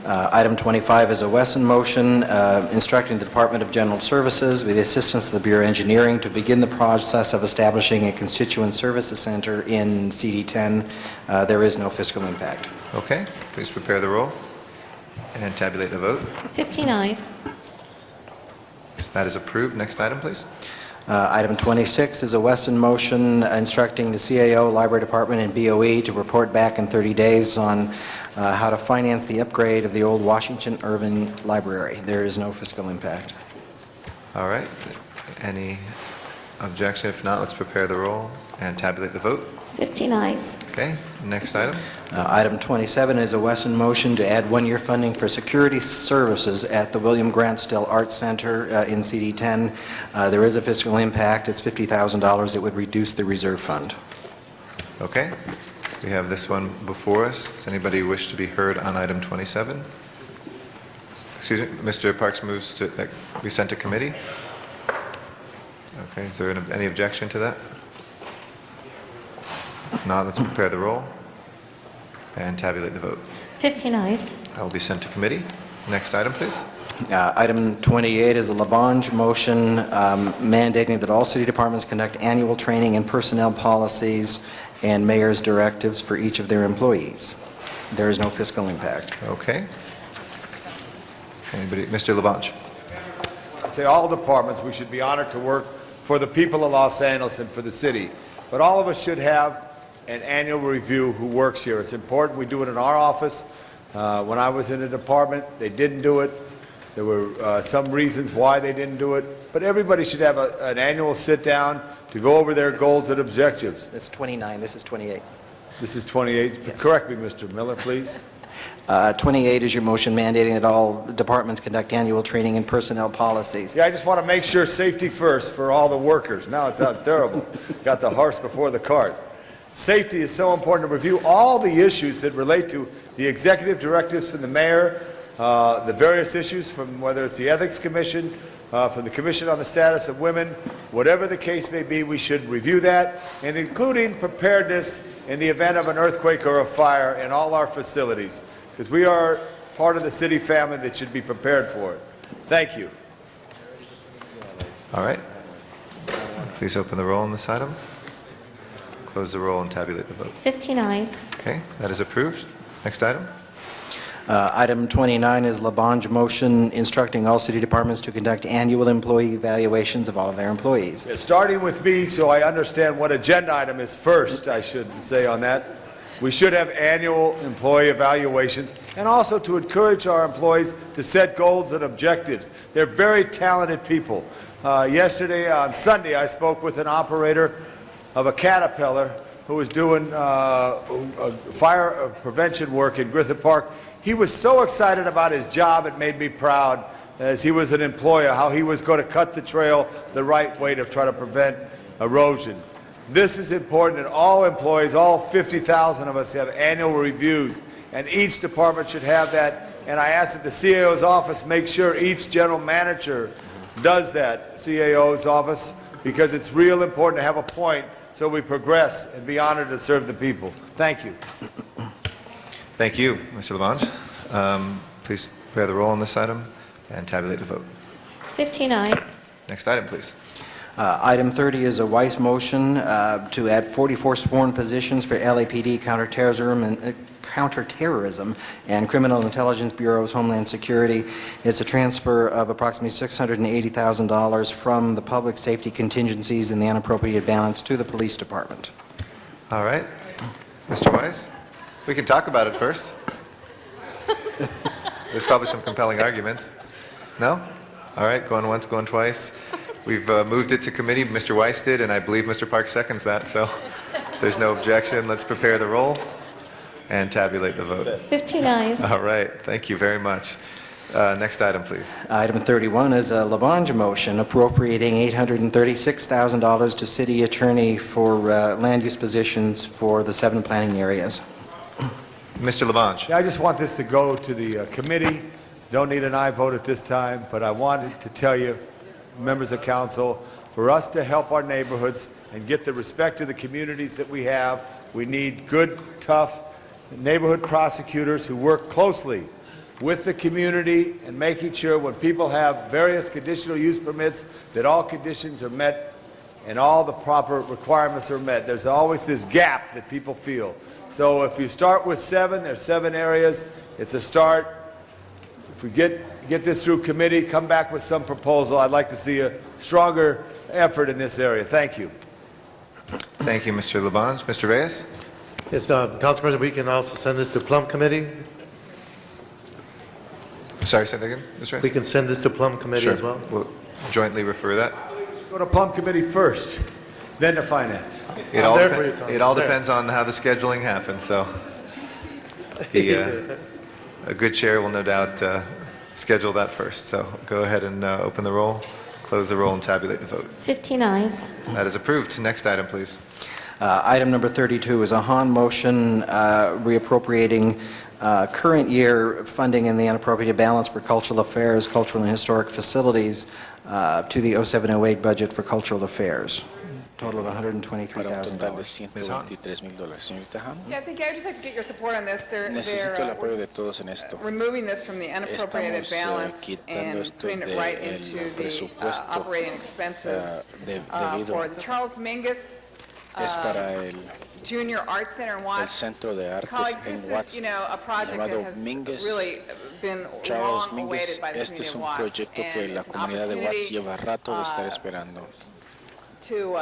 Item 25 is a Wesson motion instructing the Department of General Services, with the assistance of the Bureau of Engineering, to begin the process of establishing a constituent services center in CD10. There is no fiscal impact. Okay. Please prepare the roll and tabulate the vote. 15 ayes. That is approved. Next item, please. Item 26 is a Weston motion instructing the CAO, Library Department, and BOE to report back in 30 days on how to finance the upgrade of the old Washington Irving Library. There is no fiscal impact. All right. Any objection? If not, let's prepare the roll and tabulate the vote. 15 ayes. Okay. Next item. Item 27 is a Wesson motion to add one-year funding for security services at the William Grant Still Arts Center in CD10. There is a fiscal impact. It's $50,000. It would reduce the reserve fund. Okay. We have this one before us. Does anybody wish to be heard on item 27? Excuse me, Mr. Parks moves to that be sent to committee. Okay. Is there any objection to that? If not, let's prepare the roll And tabulate the vote. 15 ayes. That will be sent to committee. Next item, please. Item 28 is a Labange motion mandating that all city departments conduct annual training in personnel policies and mayor's directives for each of their employees. There is no fiscal impact. Okay. Anybody? Mr. Labange. I'd say all departments, we should be honored to work for the people of Los Angeles and for the city. But all of us should have an annual review who works here. It's important we do it in our office. When I was in the department, they didn't do it. There were some reasons why they didn't do it. But everybody should have an annual sit-down to go over their goals and objectives. That's 29. This is 28. This is 28. Yes. Correct me, Mr. Miller, please. 28 is your motion mandating that all departments conduct annual training in personnel policies. Yeah, I just want to make sure safety first for all the workers. Now it sounds terrible. Got the horse before the cart. Safety is so important to review all the issues that relate to the executive directives from the mayor, the various issues from whether it's the Ethics Commission, from the Commission on the Status of Women, whatever the case may be, we should review that, and including preparedness in the event of an earthquake or a fire in all our facilities, because we are part of the city family that should be prepared for it. Thank you. All right. Please open the roll on this item. Close the roll and tabulate the vote. 15 ayes. Okay, that is approved. Next item. Item 29 is Labange motion instructing all city departments to conduct annual employee evaluations of all of their employees. Yeah, starting with me, so I understand what agenda item is first, I should say on that. We should have annual employee evaluations, and also to encourage our employees to set goals and objectives. They're very talented people. Yesterday, on Sunday, I spoke with an operator of a Caterpillar who was doing fire prevention work in Griffith Park. He was so excited about his job, it made me proud, as he was an employer, how he was going to cut the trail the right way to try to prevent erosion. This is important that all employees, all 50,000 of us, have annual reviews, and each department should have that. And I ask that the CAO's office make sure each general manager does that, CAO's office, because it's real important to have a point so we progress and be honored to serve the people. Thank you. Thank you, Mr. Labange. Please prepare the roll on this item and tabulate the vote. 15 ayes. Next item, please. Item 30 is a Weiss motion to add 44 sworn positions for LAPD counterterrorism and Criminal Intelligence Bureau's Homeland Security. It's a transfer of approximately $680,000 from the public safety contingencies and the unappropriated balance to the police department. All right. Mr. Weiss, we can talk about it first. There's probably some compelling arguments. No? All right, going once, going twice. We've moved it to committee. Mr. Weiss did, and I believe Mr. Park seconds that. So if there's no objection, let's prepare the roll and tabulate the vote. 15 ayes. All right, thank you very much. Next item, please. Item 31 is a Labange motion appropriating $836,000 to city attorney for land use positions for the 7 planning areas. Mr. Labange. Yeah, I just want this to go to the committee. Don't need an aye vote at this time, but I wanted to tell you, members of council, for us to help our neighborhoods and get the respect to the communities that we have, we need good, tough neighborhood prosecutors who work closely with the community and making sure when people have various conditional use permits that all conditions are met and all the proper requirements are met. There's always this gap that people feel. So if you start with 7, there's 7 areas, it's a start. If we get this through committee, come back with some proposal. I'd like to see a stronger effort in this area. Thank you. Thank you, Mr. Labange. Mr. Reyes? Yes, Council President, we can also send this to Plum Committee. Sorry, say that again, Mr. Reyes? We can send this to Plum Committee as well. We'll jointly refer that. Go to Plum Committee first, then to Finance. It all depends on how the scheduling happens, so a good chair will no doubt schedule that first. So go ahead and open the roll, close the roll, and tabulate the vote. 15 ayes. That is approved. Next item, please. Item number 32 is a Hahn motion reappropriating current year funding in the unappropriated balance for cultural affairs, cultural and historic facilities to the 0708 budget for cultural affairs. total of para un total de $123,000. $123,000. Señorita Ham, Yeah, I think I would just like to get your support on this. necesito el We're apoyo de just todos en esto. removing this from the unappropriated Estamos balance quitando and esto putting it right del into the presupuesto operating expenses debido for the Charles Mingus es para el Junior Art Center in el Watts. Centro de Artes Colleagues, en this Watts, is, a project llamado that has Mingus really been Charles long Mingus. awaited by the Este community es of un Watts. proyecto que And la it's an comunidad de Watts opportunity, lleva rato de estar esperando. to,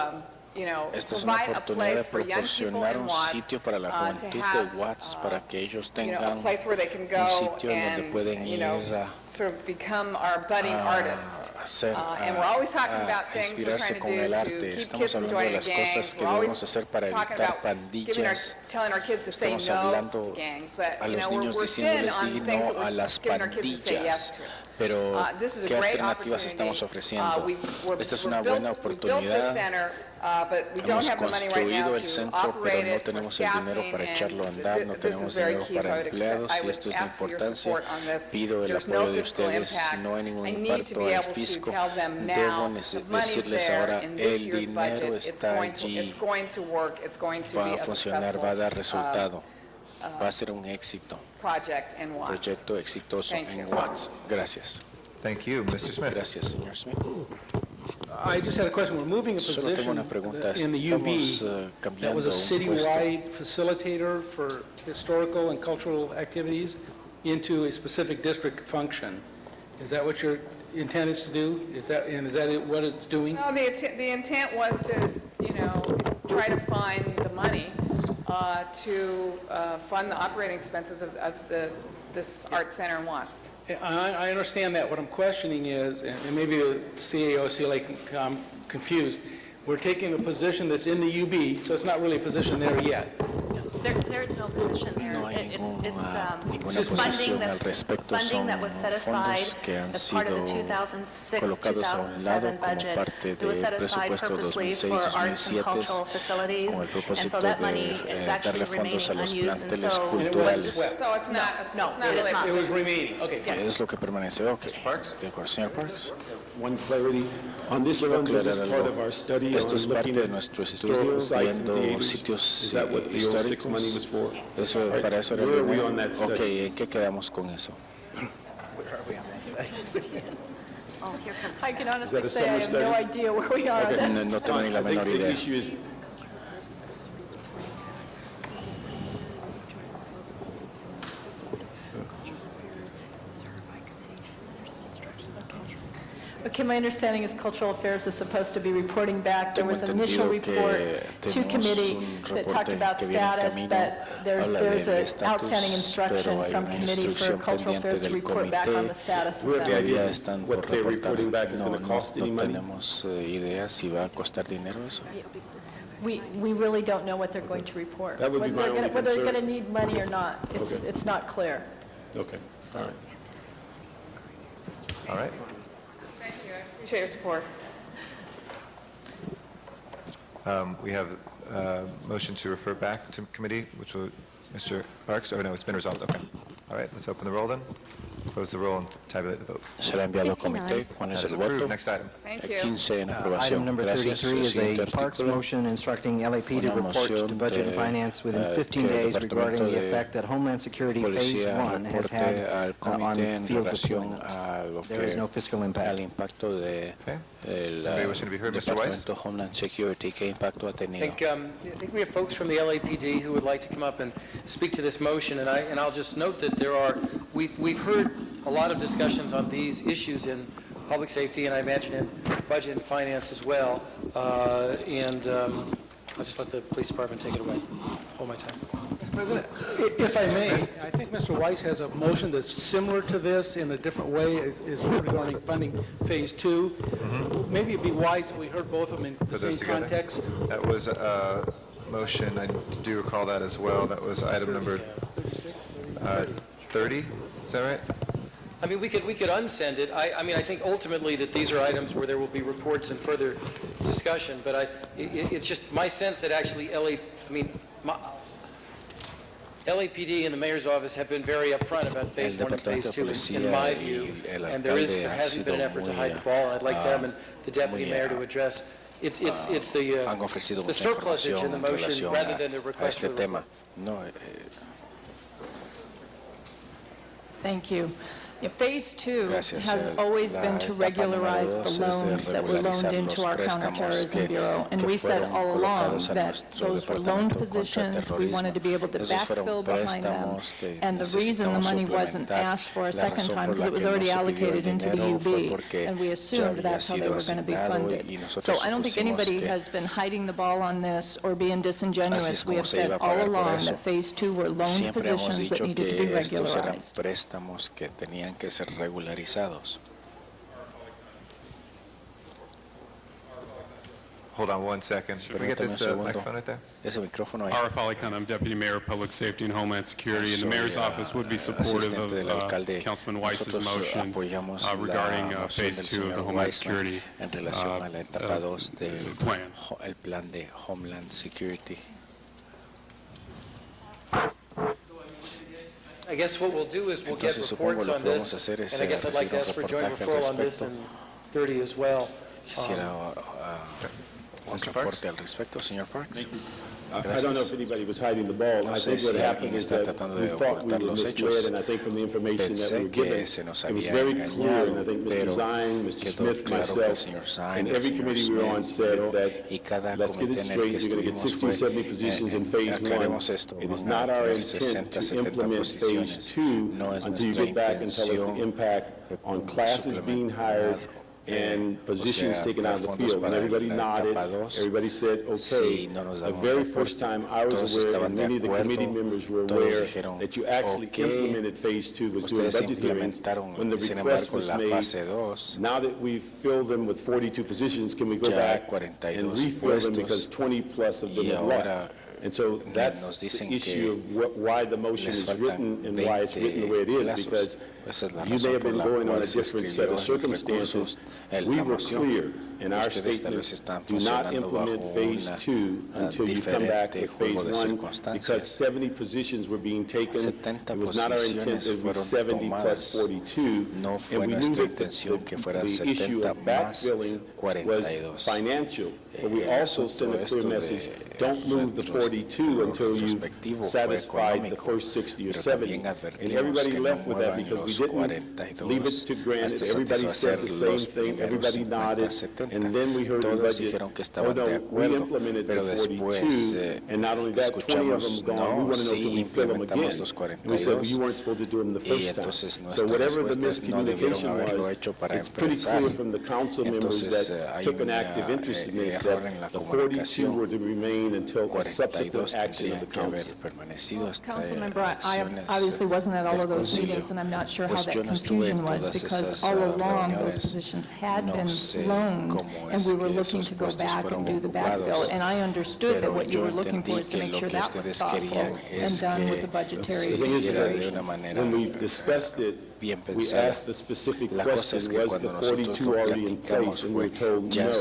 Esta es una provide a oportunidad place de for young people proporcionar in un Watts sitio para la to juventud have, de Watts para que ellos a tengan place where they can un go sitio en donde and, pueden ir a sort of become our budding artists. hacer, And we're always talking a about things we're inspirarse trying to con el do arte. to keep Estamos kids from hablando de joining las gangs. cosas que We're always debemos hacer para talking evitar about pandillas. telling our kids to say Estamos no hablando to gangs, but, a los we're niños thin diciéndoles on di things that no a we're las giving our kids to say yes pandillas. to. Pero, This is a ¿qué great alternativas estamos opportunity. ofreciendo? Esta es una buena We built oportunidad. this center, but we don't Hemos have the money right now construido el to centro, operate pero no it, for tenemos el dinero staffing, para echarlo a and andar, no this tenemos is very dinero key, so para I would empleados I y would esto es de ask for your importancia. support on this. Pido el There's apoyo no de fiscal ustedes, impact. no hay ningún I need to impacto be al able to fisco. tell them Debo now, the money's decirles there ahora, in this el year's budget. dinero It's está going to, allí, it's going to work, it's going to be va a a funcionar, va a dar successful resultado, va a ser un éxito, project in Watts. proyecto exitoso Thank en you. Watts. Gracias. Thank you. Mr. Smith. Gracias, señor Smith. I just had a question. We're moving a Solo tengo position una pregunta. in the UB Estamos that cambiando was a un puesto citywide facilitator for historical and cultural activities into a specific district function. Is that what your intent is to do? Is that what it's doing? No, the intent was to, try to find the money to fund the operating expenses of this art center in Watts. I understand that. What I'm questioning is, and maybe the CAO, CLA can come confused, we're taking a position that's in the UB, so it's not really a position there yet. There is no position there. No hay ninguna It's funding posición al respecto. funding that Son was set aside fondos que han as part of the sido 2006, colocados a un lado 2007 como budget. parte It was del set aside presupuesto purposely for arts and 2006-2007 cultural facilities, con el and so propósito that de money is actually darle fondos a remaining los unused, and planteles so... culturales. So it's not, it's No, not it is really... not. It was remaining. Okay, fine. Es lo que permanece. Ok. De acuerdo, señor Parks. One clarity, on this Quiero funds, is this aclarar part algo. of our study Esto on es parte looking de at nuestro historical estudio sites in the viendo theaters? sitios Is that what the 06 money was for? Eso, All right, para eso era el where are we dinero. on that study? Ok, ¿en qué quedamos con eso? Oh, here comes I can Is honestly that a say I summer have no study? idea where we are on that. No tengo ni la I think menor the idea. issue is, Okay, my understanding is Cultural Affairs is supposed to be reporting back. There Tengo was an initial entendido que report to tenemos committee un that talked reporte about que viene en status, camino, but there's habla an del estatus, outstanding instruction pero hay from una committee for instrucción Cultural Affairs pendiente to del report back on comité. the status of We have the that. idea Todavía is están what por they're reportar. reporting back is No, going to cost any no money? tenemos idea si va a costar dinero eso. We really don't know what they're going to report. That would be my only Whether they're concern. going to need money or not, Okay. it's not clear. okay, all right. All right. Thank you, I appreciate your support. We have a motion to refer back to committee, which will, Mr. Parks, oh no, it's been resolved, okay. All right, let's open the roll then, close the roll and tabulate the vote. Será enviado al 15 comité. ayes. ¿Cuál That es is el approved. voto? Next item. Thank you. 15 en Item aprobación. number Gracias. 33 is a Siguiente Parks artículo. motion instructing LAP to Una report to moción Budget and de, Finance within que 15 el days Departamento regarding the de effect that Homeland Security Phase Policía 1 has reporte had al comité en on field relación deployment. a lo There is que no fiscal al impact. impacto de Okay. el Anybody wishing to be heard? Mr. Weiss? Departamento Homeland Security. ¿Qué impacto ha I tenido? think we have folks from the LAPD who would like to come up and speak to this motion, and I'll just note that we've heard a lot of discussions on these issues in public safety, and I imagine in budget and finance as well, and I'll just let the police department take it away. Hold my time. Mr. President, if I may, I think Mr. Weiss has a motion that's similar to this in a different way, is regarding funding Phase 2. Maybe it'd be wise if we heard both of them in the Put those same together. context. That was a motion, I do recall that as well, that was item number 30, is that right? I mean, we could unsend it. I mean, I think ultimately that these are items where there will be reports and further discussion, but it's just my sense that actually LAPD and the mayor's office have been very upfront about Phase 1 and Phase 2, in my view, and there hasn't been an effort to hide the ball, and I'd like them and the deputy mayor to address it's the han ofrecido it's the mucha surplusage in the información en motion relación rather than the a request for este the tema. report. No, Thank you. Yeah, Phase 2 Gracias. has always La been to etapa número regularize the dos es de loans that were loaned regularizar into los our préstamos Counterterrorism Bureau. And que we said fueron all along colocados a that nuestro those were loaned departamento positions. contra We el wanted to be able to terrorismo. Esos fueron backfill behind them. préstamos que And the reason the necesitamos money wasn't suplementar. asked for a La second razón time, por because la it was que already no se pidió el allocated into the dinero fue UB. porque And we ya assumed había that's how they sido were going to be asignado funded. y nosotros So I don't think supusimos anybody que has been hiding the ball on this or being así disingenuous. es We como have se said iba a all pagar por along eso. that Phase 2 were loaned Siempre hemos positions that dicho needed to que be estos eran regularized. préstamos que tenían que ser regularizados. Hold on one second. Should we get Permítame un this segundo. microphone right there? Ese micrófono ahí. Arif Ali Khan, I'm Deputy Mayor of Public Safety and Homeland Security, and the Soy, Mayor's Office would be supportive asistente del of alcalde. Councilman Weiss's Nosotros motion apoyamos regarding la moción Phase del 2 of the señor Homeland Weissman Security en relación a la etapa 2 del plan. el plan de Homeland Security. I guess what we'll do is we'll get Entonces, supongo reports lo on que vamos this, a hacer es and I guess I'd like to recibir ask un for joint reportaje al referral on this respecto. and 30 as well. Quisiera un reporte al respecto, señor Parks. I don't know if anybody was hiding the ball. No I sé think what si happened alguien is está that tratando we de thought we ocultar were los misled, hechos. and I think from the information that we Pensé were que given, se nos it was había very clear, and I engañado, think Mr. pero Zine, Mr. quedó Smith, claro que el myself, señor Zine, and el every señor committee we were on Smith, said that, y cada let's get it comité en el straight, que you're going to get estuvimos 60 or fue, 70 positions in Phase 1. aclaremos esto, It is van a not our haber intent 60, to 70 implement Phase posiciones. 2 No es until you nuestra get back and tell us the intención impact on classes being hired and positions taken out of the field. And everybody nodded, everybody said, okay. The very first time I was aware, and many of the committee members were aware, that you actually implemented Phase 2 was during budget hearings when the request was made. Now that we've filled them with 42 positions, can we go back and refill them because 20 plus of them have left? And so that's the issue of why the motion is written and why it's written the way it is, because you may have been going on a different set of circumstances. We were clear in our statement, do not implement Phase 2 until you come back with Phase 1, because 70 positions were being taken. It was not our intent that it would be 70 plus 42, and we knew that the issue of backfilling was financial, but we also sent a clear message, don't move the 42 until you've satisfied the first 60 or 70. And everybody left with that because we didn't leave it to granted. Everybody said the same thing, everybody nodded, and then we heard in budget, oh no, we implemented the 42, and not only that, 20 of them gone, we want to know, can we fill them again? And we said, well, you weren't supposed to do them the first time. So whatever the miscommunication was, it's pretty clear from the council members that took an active interest in this, that the 42 were to remain until a subsequent action of the council. Council member, I obviously wasn't at all of those meetings, and I'm not sure how that confusion was, because all along, those positions had been loaned, and we were looking to go back and do the backfill. And I understood that what you were looking for is to make sure that was thoughtful and done with the budgetary The thing is that consideration. when we discussed it, we asked the specific question, was the 42 already in place? And we were told no,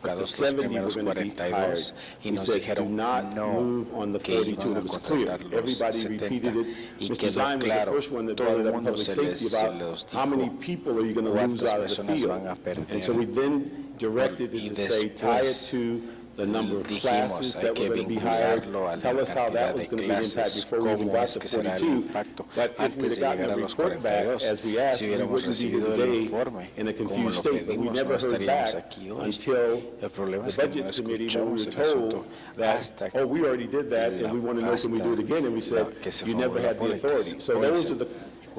but the 70 were going to be hired. We said, do not move on the 42, and it was clear. Everybody repeated it. Mr. Zine was the first one that brought it up in public safety about how many people are you going to lose out of the field? And so we then directed it to say, tie it to the number of classes that were going to be hired, tell us how that was going to be an impact before we even got to 42. But if we'd have gotten a report back, as we asked, we wouldn't be here today in a confused state. But we never heard back until the Budget Committee, when we were told that, oh, we already did that, and we want to know, can we do it again? And we said, you never had the authority. So those are the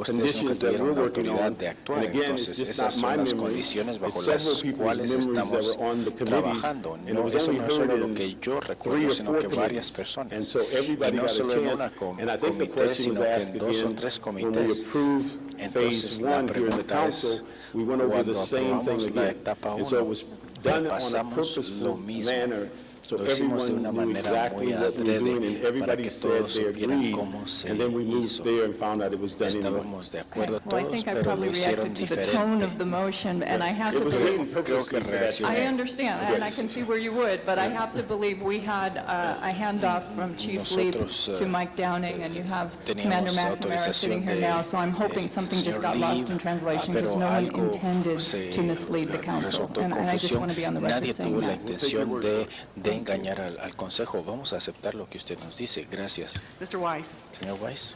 conditions that we're working on. And again, it's just not my memory, it's several people's memories that were on the committees, and it was only heard in 3 or 4 committees. And so everybody got a chance, and I think the question was asked again, when we approved Phase 1 here in the council, we went over the same thing again. And so it was done on a purposeful manner So Lo hicimos de everyone una knew manera exactly muy what we were doing, and adrede para everybody que said todos they supieran agreed, cómo se and then we moved hizo. there and found out it was done anyway. Estábamos de acuerdo Well, I todos, think I pero probably lo hicieron reacted to the tone of diferente. the motion, and I have It to was believe... written purposely for that. I understand, and I can see where you would, but I have to believe we had a handoff from Chief Leap Nosotros, to Mike Downing, and you have teníamos Commander McNamara sitting autorización here de now, so I'm hoping something just got lost in translation, because no one intended to mislead the council, and I just want to be on the record Nadie saying tuvo la that. intención de engañar al Consejo. Vamos a aceptar lo que usted nos dice. Gracias. Mr. Weiss? Señor Weiss,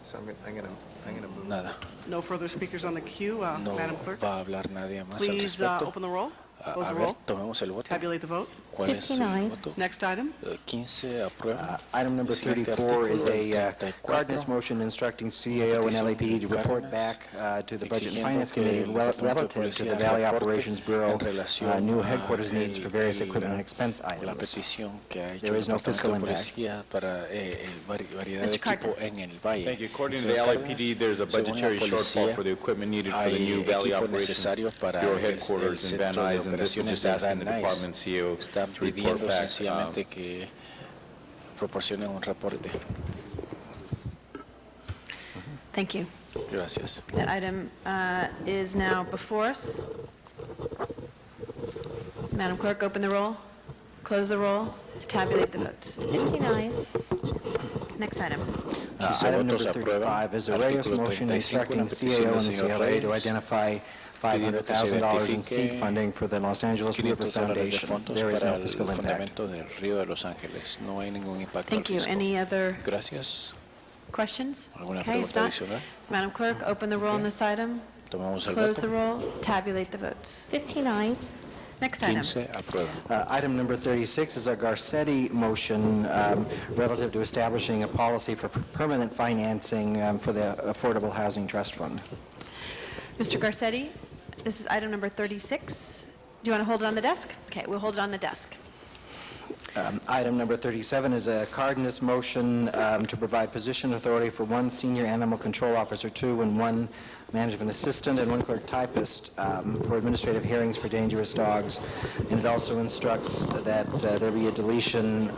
So I'm gonna move. nada. No further speakers on the queue. No Madam Clerk, va a hablar nadie más al please respecto. open the roll, close A the ver, roll, tomemos el voto. tabulate the vote. ¿Cuál es 15 el ayes. voto? Next item. 15 aprueba. Item number El siguiente 34 is artículo, a el 34, Cardenas motion instructing CAO and LAPD to report back to the Budget and Finance Committee relative to the Valley Operations Bureau new headquarters needs for various equipment and expense la items. petición que ha hecho There el is no fiscal Departamento de impact. Policía para variedad Mr. de equipo Cardenas. en el Valle. Thank you. According to Señor the Cardenas, LAPD, there's a según la budgetary shortfall policía, for the equipment needed for the hay new Valley equipo Operations necesario para Bureau el headquarters in Van centro de Nuys, and this is operaciones just de asking the Van Nuys. department CEO Están to report pidiendo back. sencillamente que proporcionen un reporte. Thank you. Gracias. That item is now before us. Madam Clerk, open the roll, close the roll, tabulate the votes. 15 ayes. Next item. Item number votos aprueban. 35 is a Reyes Artículo motion 35, instructing una the petición CAO del and the señor CLA to Reyes, identify pidiendo que se $500,000 in seed identifique funding for the Los Angeles River $500 de Foundation. fondos There is para no el fiscal impact. fundamento del Río de Los Ángeles. No hay ningún impacto al Thank you. fisco. Any other Gracias. questions? ¿Alguna Okay, if pregunta not, adicional? Madam Clerk, open the roll on this item, Tomamos el close voto. the roll, tabulate the votes. 15 ayes. Next item. 15 aprueban. Item number 36 is a Garcetti motion relative to establishing a policy for permanent financing for the Affordable Housing Trust Fund. Mr. Garcetti, this is item number 36. Do you want to hold it on the desk? Okay, we'll hold it on the desk. Item number 37 is a Cardenas motion to provide position authority for one senior animal control officer, 2, and 1 management assistant, and 1 clerk typist for administrative hearings for dangerous dogs. And it also instructs that there be a deletion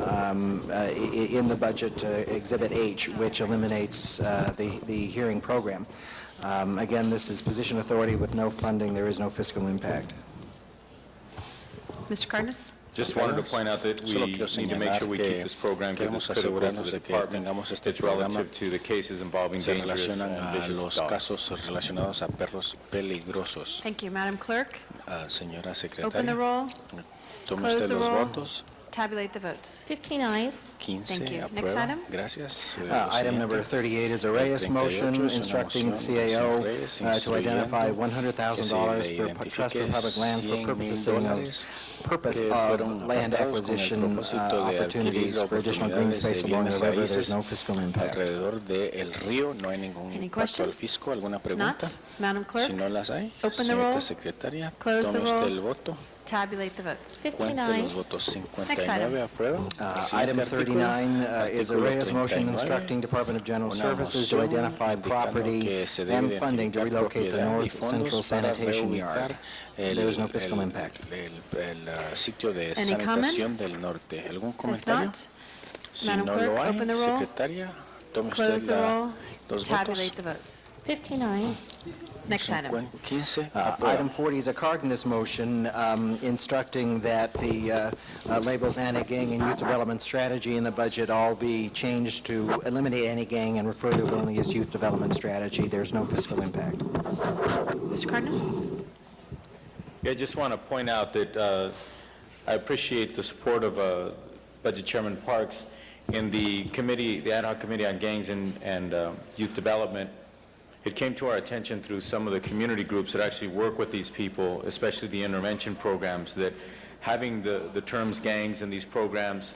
in the budget, Exhibit H, which eliminates the hearing program. Again, this is position authority with no funding. There is no fiscal impact. Mr. Cardenas? Just wanted to point out that we Solo quiero need to make sure we keep señalar this program because it's queremos critical to asegurarnos the de que department. tengamos este It's programa. relative to the cases involving Se dangerous relacionan and a vicious los dogs. casos relacionados a perros peligrosos. Thank you. Madam Clerk, Señora open the secretaria, roll, tome close usted the los roll, votos. tabulate the votes. 15 ayes. 15 Thank you. Next aprueban. item. Gracias. Item number 38 is a Reyes 38 motion es una instructing moción del CAO señor Reyes to identify instruyendo $100,000 que for se Trust for identifique Public Lands for $100,000 purpose que of fueron land apartados con el acquisition propósito de opportunities adquirir for additional green oportunidades de space along the bienes river. There's raíces no fiscal impact. alrededor del río. No hay ningún Any impacto al questions? fisco. ¿Alguna pregunta? Not. Madam Si Clerk, no las hay, open the señorita roll, secretaria, close the tome usted roll. el voto. tabulate the votes. 15 Cuente los ayes. votos. Next item. 59 aprueban. Item 39 is a Artículo Reyes motion 39. instructing Department of General Una Services to moción identify indicando property que se debe and funding to identificar relocate the propiedad y North fondos Central para Sanitation reubicar Yard. There is no fiscal impact. el sitio de Any sanitación comments? del norte. ¿Algún If comentario? not, Si Madam no Clerk, lo hay, open the roll, secretaria, tome close usted the roll, los votos. tabulate the votes. 15 ayes. Next item. 15 Item 40 is a Cardenas motion instructing that the labels anti-gang and youth development strategy in the budget all be changed to eliminate anti-gang and refer to it only as youth development strategy. There's no fiscal impact. Mr. Cardenas? Yeah, I just want to point out that I appreciate the support of Budget Chairman Parks in the committee, the ad hoc committee on gangs and youth development. It came to our attention through some of the community groups that actually work with these people, especially the intervention programs, that having the terms gangs in these programs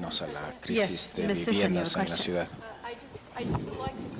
referirnos a la Yes, crisis de Ms. Sisson, you have a viviendas en la question. ciudad. I just would like to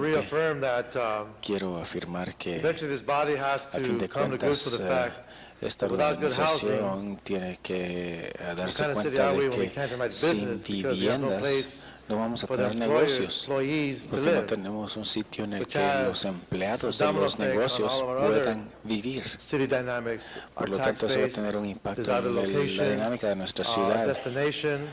reaffirm that quiero afirmar que eventually this body has a fin to de come to grips cuentas with the fact esta that without good housing, organización tiene que darse kind of city cuenta are we de when we que can't invite sin business because we have no viviendas place no vamos a for the tener negocios, employees to porque no live, tenemos un sitio en el which que has los empleados a de domino los effect on negocios all of our other puedan vivir. city dynamics, our Por lo tax tanto, eso va a base, tener un impacto desirable en la location, dinámica de nuestra our ciudad, destination,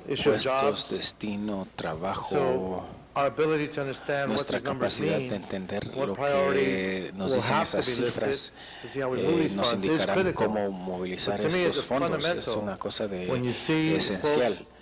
issue of puestos, jobs. destino, trabajo, So our ability to understand what nuestra these numbers capacidad de mean, entender what lo que priorities nos will dicen have to esas be listed cifras, to see how we move these nos funds is indicarán critical. cómo movilizar But to me, estos it's fondos. Es fundamental una cosa when you see esencial. folks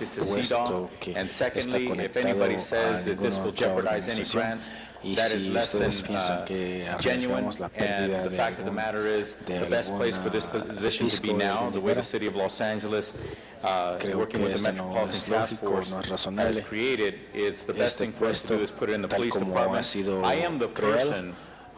connected to puesto CDOT. que And está secondly, if conectado anybody a says that this ninguna will otra jeopardize any organización. grants, Y that is si less than ustedes piensan que genuine. arriesgamos la And pérdida the de fact of the matter is, the best place for this position to be fisco now, del the way the dinero, city of Los Angeles, creo working que with the este no Metropolitan es Task lógico, Force, no es has razonable. created, it's the best Este thing for us to do puesto, is put it in the tal police como ha department. sido I am the creado, person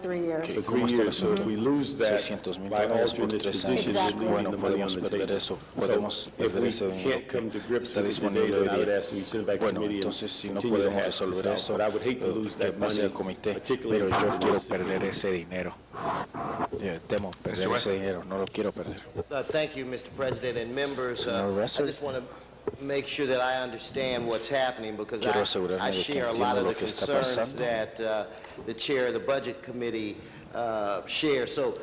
3 years. For 3 years, so if we lose that 600,000 by dólares por altering this 3 position, años. we're leaving Bueno, the money on podemos the perder table. eso, So podemos if perder we ese dinero can't come to grips está with it today, disponible then I would hoy día. ask that we send it back to Bueno, committee and entonces si no continue to podemos hash this resolver out. eso, But I would hate to lose que that pase money, al comité, particularly pero yo in quiero this- perder ese dinero. Temo perder ese dinero, no lo quiero perder. Thank you, Mr. President and members. Señor I Russell. just want to make sure that I understand what's happening because Quiero asegurarme I de que share a lot entiendo of lo the que está concerns pasando. that the chair of the Budget Committee shares. So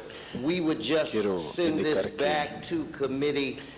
we would just Quiero send this indicar que- back to committee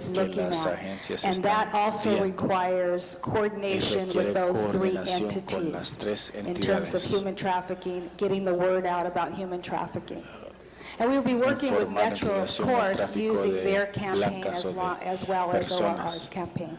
is looking las at. agencias And that están also viendo. requires coordination requiere with those three coordinación con las entities tres in terms of entidades. human trafficking, getting the word out about human trafficking. And we will be working with Informar Metro, of en relación al course, tráfico using de their campaign blancas o de as well as personas. ORR's campaign.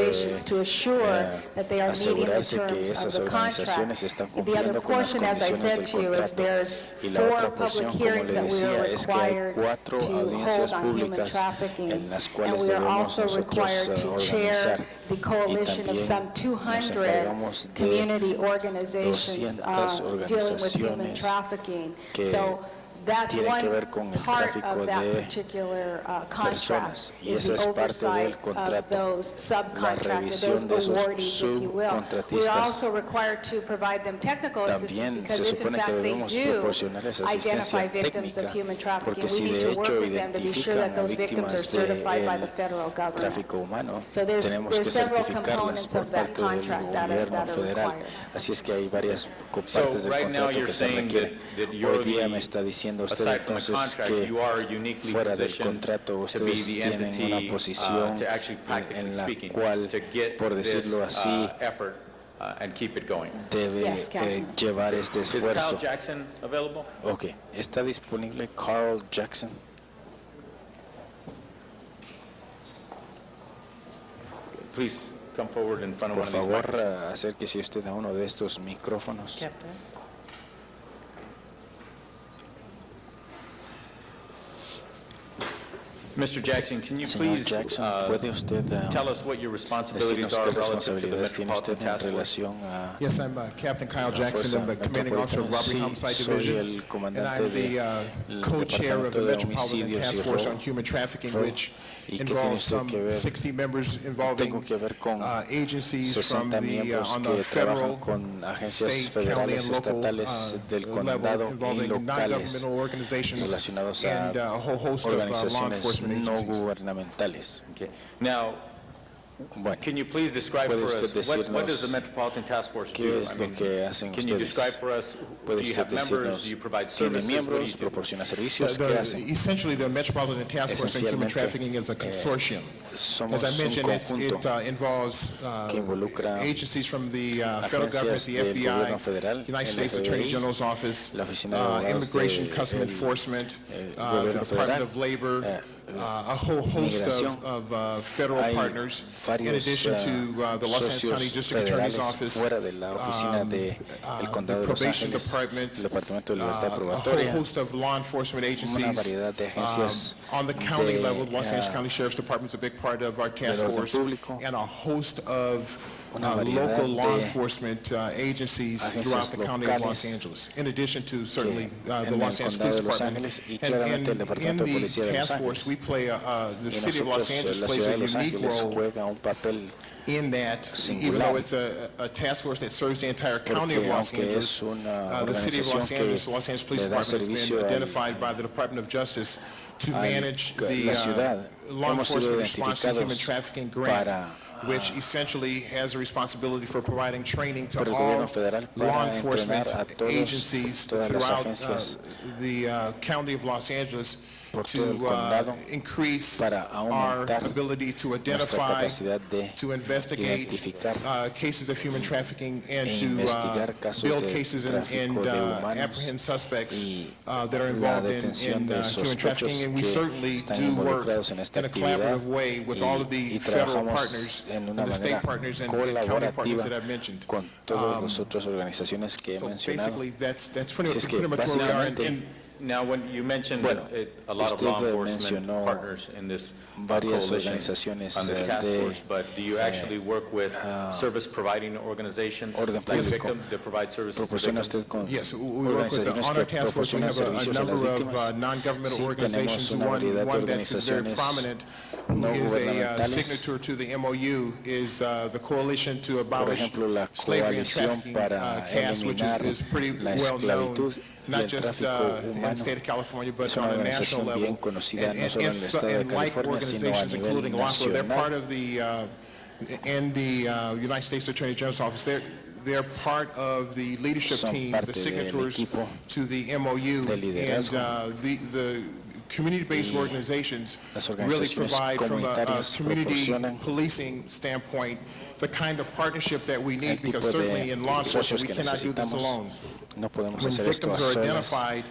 organizations to assure that they are meeting the asegurarse que terms of esas the organizaciones contract. están The other cumpliendo con las portion, as I condiciones said del to you, is contrato. there's Y la 4 otra public porción, como hearings le that we are decía, es que hay required 4 to hold audiencias on human públicas trafficking, en las and cuales we are debemos also nosotros required to chair organizar. the coalition of también some nos 200 encargamos de community organizations 200 dealing with human organizaciones trafficking. que So That's tiene que ver one con el part tráfico of that de particular contract, personas, y is esa the es parte oversight del of contrato, those subcontractors, those revisión de esos awardees, if you will. We're subcontratistas. also required to provide them technical assistance, También because se if in supone que fact they debemos do proporcionarles identify asistencia victims of técnica, human trafficking, porque we si need de to work hecho with them to be sure identifican that a those victims are víctimas certified by the del federal government. tráfico humano, So there's tenemos que several certificarlas components por of that parte del contract that gobierno are federal. required. Así es que hay varias So partes del right now contrato you're que se saying requieren. that you're Hoy día me the, está diciendo usted aside from the entonces contract, que you are uniquely fuera del positioned contrato to be ustedes the tienen una entity posición to actually practically en la speaking, cual, to get por this decirlo así, effort and keep it going. debe Yes, Councilman. llevar este Is Kyle esfuerzo. Jackson available? Ok, ¿está disponible Carl Jackson? Please come forward in front of Por one of these favor, microphones. acérquese usted a uno de estos micrófonos. Mr. Jackson, can you Señor please Jackson, ¿puede usted tell us what your responsibilities decirnos are qué relative to the responsabilidades tiene Metropolitan usted en Task Force? relación a Yes, I'm Captain Kyle la Jackson. I'm the Fuerza commanding officer of Robbery Metropolitana? Homicide Sí, Division, soy el and comandante I'm the del co-chair of the Departamento de Metropolitan Homicidios Task y Force on Robo. Human Trafficking, which ¿Y qué tiene involves usted some que ver? 60 members Tengo involving que ver con agencies from 60 the miembros on que the federal, trabajan con agencias state, county, federales, and local estatales del level, condado y involving locales non-governmental organizations relacionados and a a whole host of law organizaciones enforcement no agencies. gubernamentales. Okay. Now, can you please describe ¿puede for usted us, what does the decirnos Metropolitan Task Force qué do? es lo que hacen Can you ustedes? describe for us, do ¿Puede you usted have members, decirnos, do you provide tiene services, what do miembros, you do? proporciona servicios, qué hacen? Essentially, the Metropolitan Task Force on Human Esencialmente, Trafficking is a consortium. Somos As I un mentioned, conjunto it involves que involucra agencies from the federal government, agencias the del gobierno FBI, federal, United el States Attorney FBI, General's Office, la Oficina de Abogados Immigration de Custom el Enforcement, the gobierno Department federal, of Labor, a whole host migración. of federal Hay partners, in varios addition to the Los Angeles socios County District Attorney's federales Office, fuera de la oficina del the condado de Los Probation Ángeles, Department, el Departamento de Libertad a whole Probatoria, host of law enforcement una agencies. variedad de agencias On the county de, level, the Los Angeles County Sheriff's Department is a big part of our task orden force, público, and a host of una variedad local law de enforcement agencies throughout agencias the county of Los locales Angeles, in addition to certainly the en Los el Angeles condado Police de Los Department. Ángeles y And claramente el in Departamento de the Policía de Los task force, Ángeles. we play, the Y city of Los nosotros, Angeles la plays ciudad a de Los unique Ángeles role juega un papel in that, even singular, though it's a task force that serves the entire county of porque Los aunque Angeles, es una the city of Los organización Angeles, que the Los Angeles Police le da Department has been servicio identified by the Department of Justice to manage la the ciudad, law hemos sido enforcement response to human identificados trafficking grant, para which essentially has a responsibility for providing training to por el all gobierno federal law para enforcement entrenar a todos, agencies todas las throughout agencias the county of Los Angeles por todo el to condado increase para our aumentar ability to nuestra identify, capacidad de to investigate identificar cases of human trafficking and e to investigar casos build de cases and tráfico de humanos apprehend suspects y that are la involved in detención de human trafficking. And we que certainly están do work involucrados en esta in a actividad collaborative way with all of the y federal trabajamos partners en and una the state manera partners and county partners colaborativa that I've mentioned. con todas las otras organizaciones que he So mencionado. basically, that's Así pretty es que much where we are. básicamente, Now, when you mentioned bueno, a lot of law usted enforcement mencionó partners in this varias coalition, organizaciones on this task de force, but do you actually work with service-providing organizations orden like público. victim that provide services to ¿Proporciona victims? usted con Yes, we work with the, organizaciones on our que task force, we proporcionan have a servicios a las number of víctimas? non-governmental Sí, organizations. tenemos una variedad de One that's very organizaciones prominent, who no is a gubernamentales. signature to the MOU, is the Coalition to Por Abolish ejemplo, la Slavery and coalición Trafficking, para CAS, which eliminar is pretty la well esclavitud known, y not el just tráfico in the humano. state of California, but Es una on a national organización bien level. conocida no solo en el estado de And like California, sino a organizations, nivel including LAFLA, they're nacional. part of the, and the United States Attorney General's Office, they're part of the leadership Son team, parte the del signatories equipo to the MOU, de and liderazgo. the community-based Y organizations las really organizaciones provide from a comunitarias community proporcionan policing standpoint the kind of partnership that we el need, because tipo certainly de in law enforcement, socios we que cannot do this necesitamos. alone. No podemos When hacer esto a victims are solas. identified,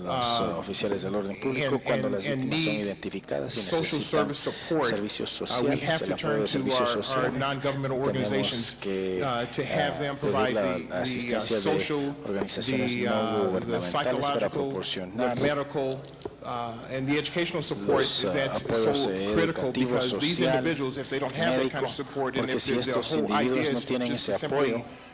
Los oficiales del orden público, cuando las and víctimas son need identificadas y social necesitan service support, servicios we sociales, have el to apoyo turn de to servicios our sociales, non-governmental organizations tenemos que to have them pedir provide la the asistencia de social, organizaciones no the gubernamentales para psychological, the proporcionar medical, and the educational support los that's apoyos so critical, educativos, because these social, individuals, if they don't have that kind médico, of support, and porque if si the estos whole idea individuos no is tienen just ese to simply apoyo,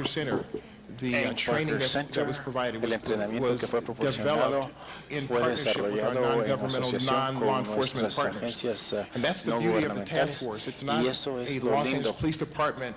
Parker Center, the En training Parker that Center, was provided el entrenamiento que fue was proporcionado developed in fue partnership with our desarrollado en non-governmental, asociación non-law con enforcement nuestras partners. agencias And that's the no beauty of the task gubernamentales, force. It's y not eso es a lo Los Angeles lindo Police Department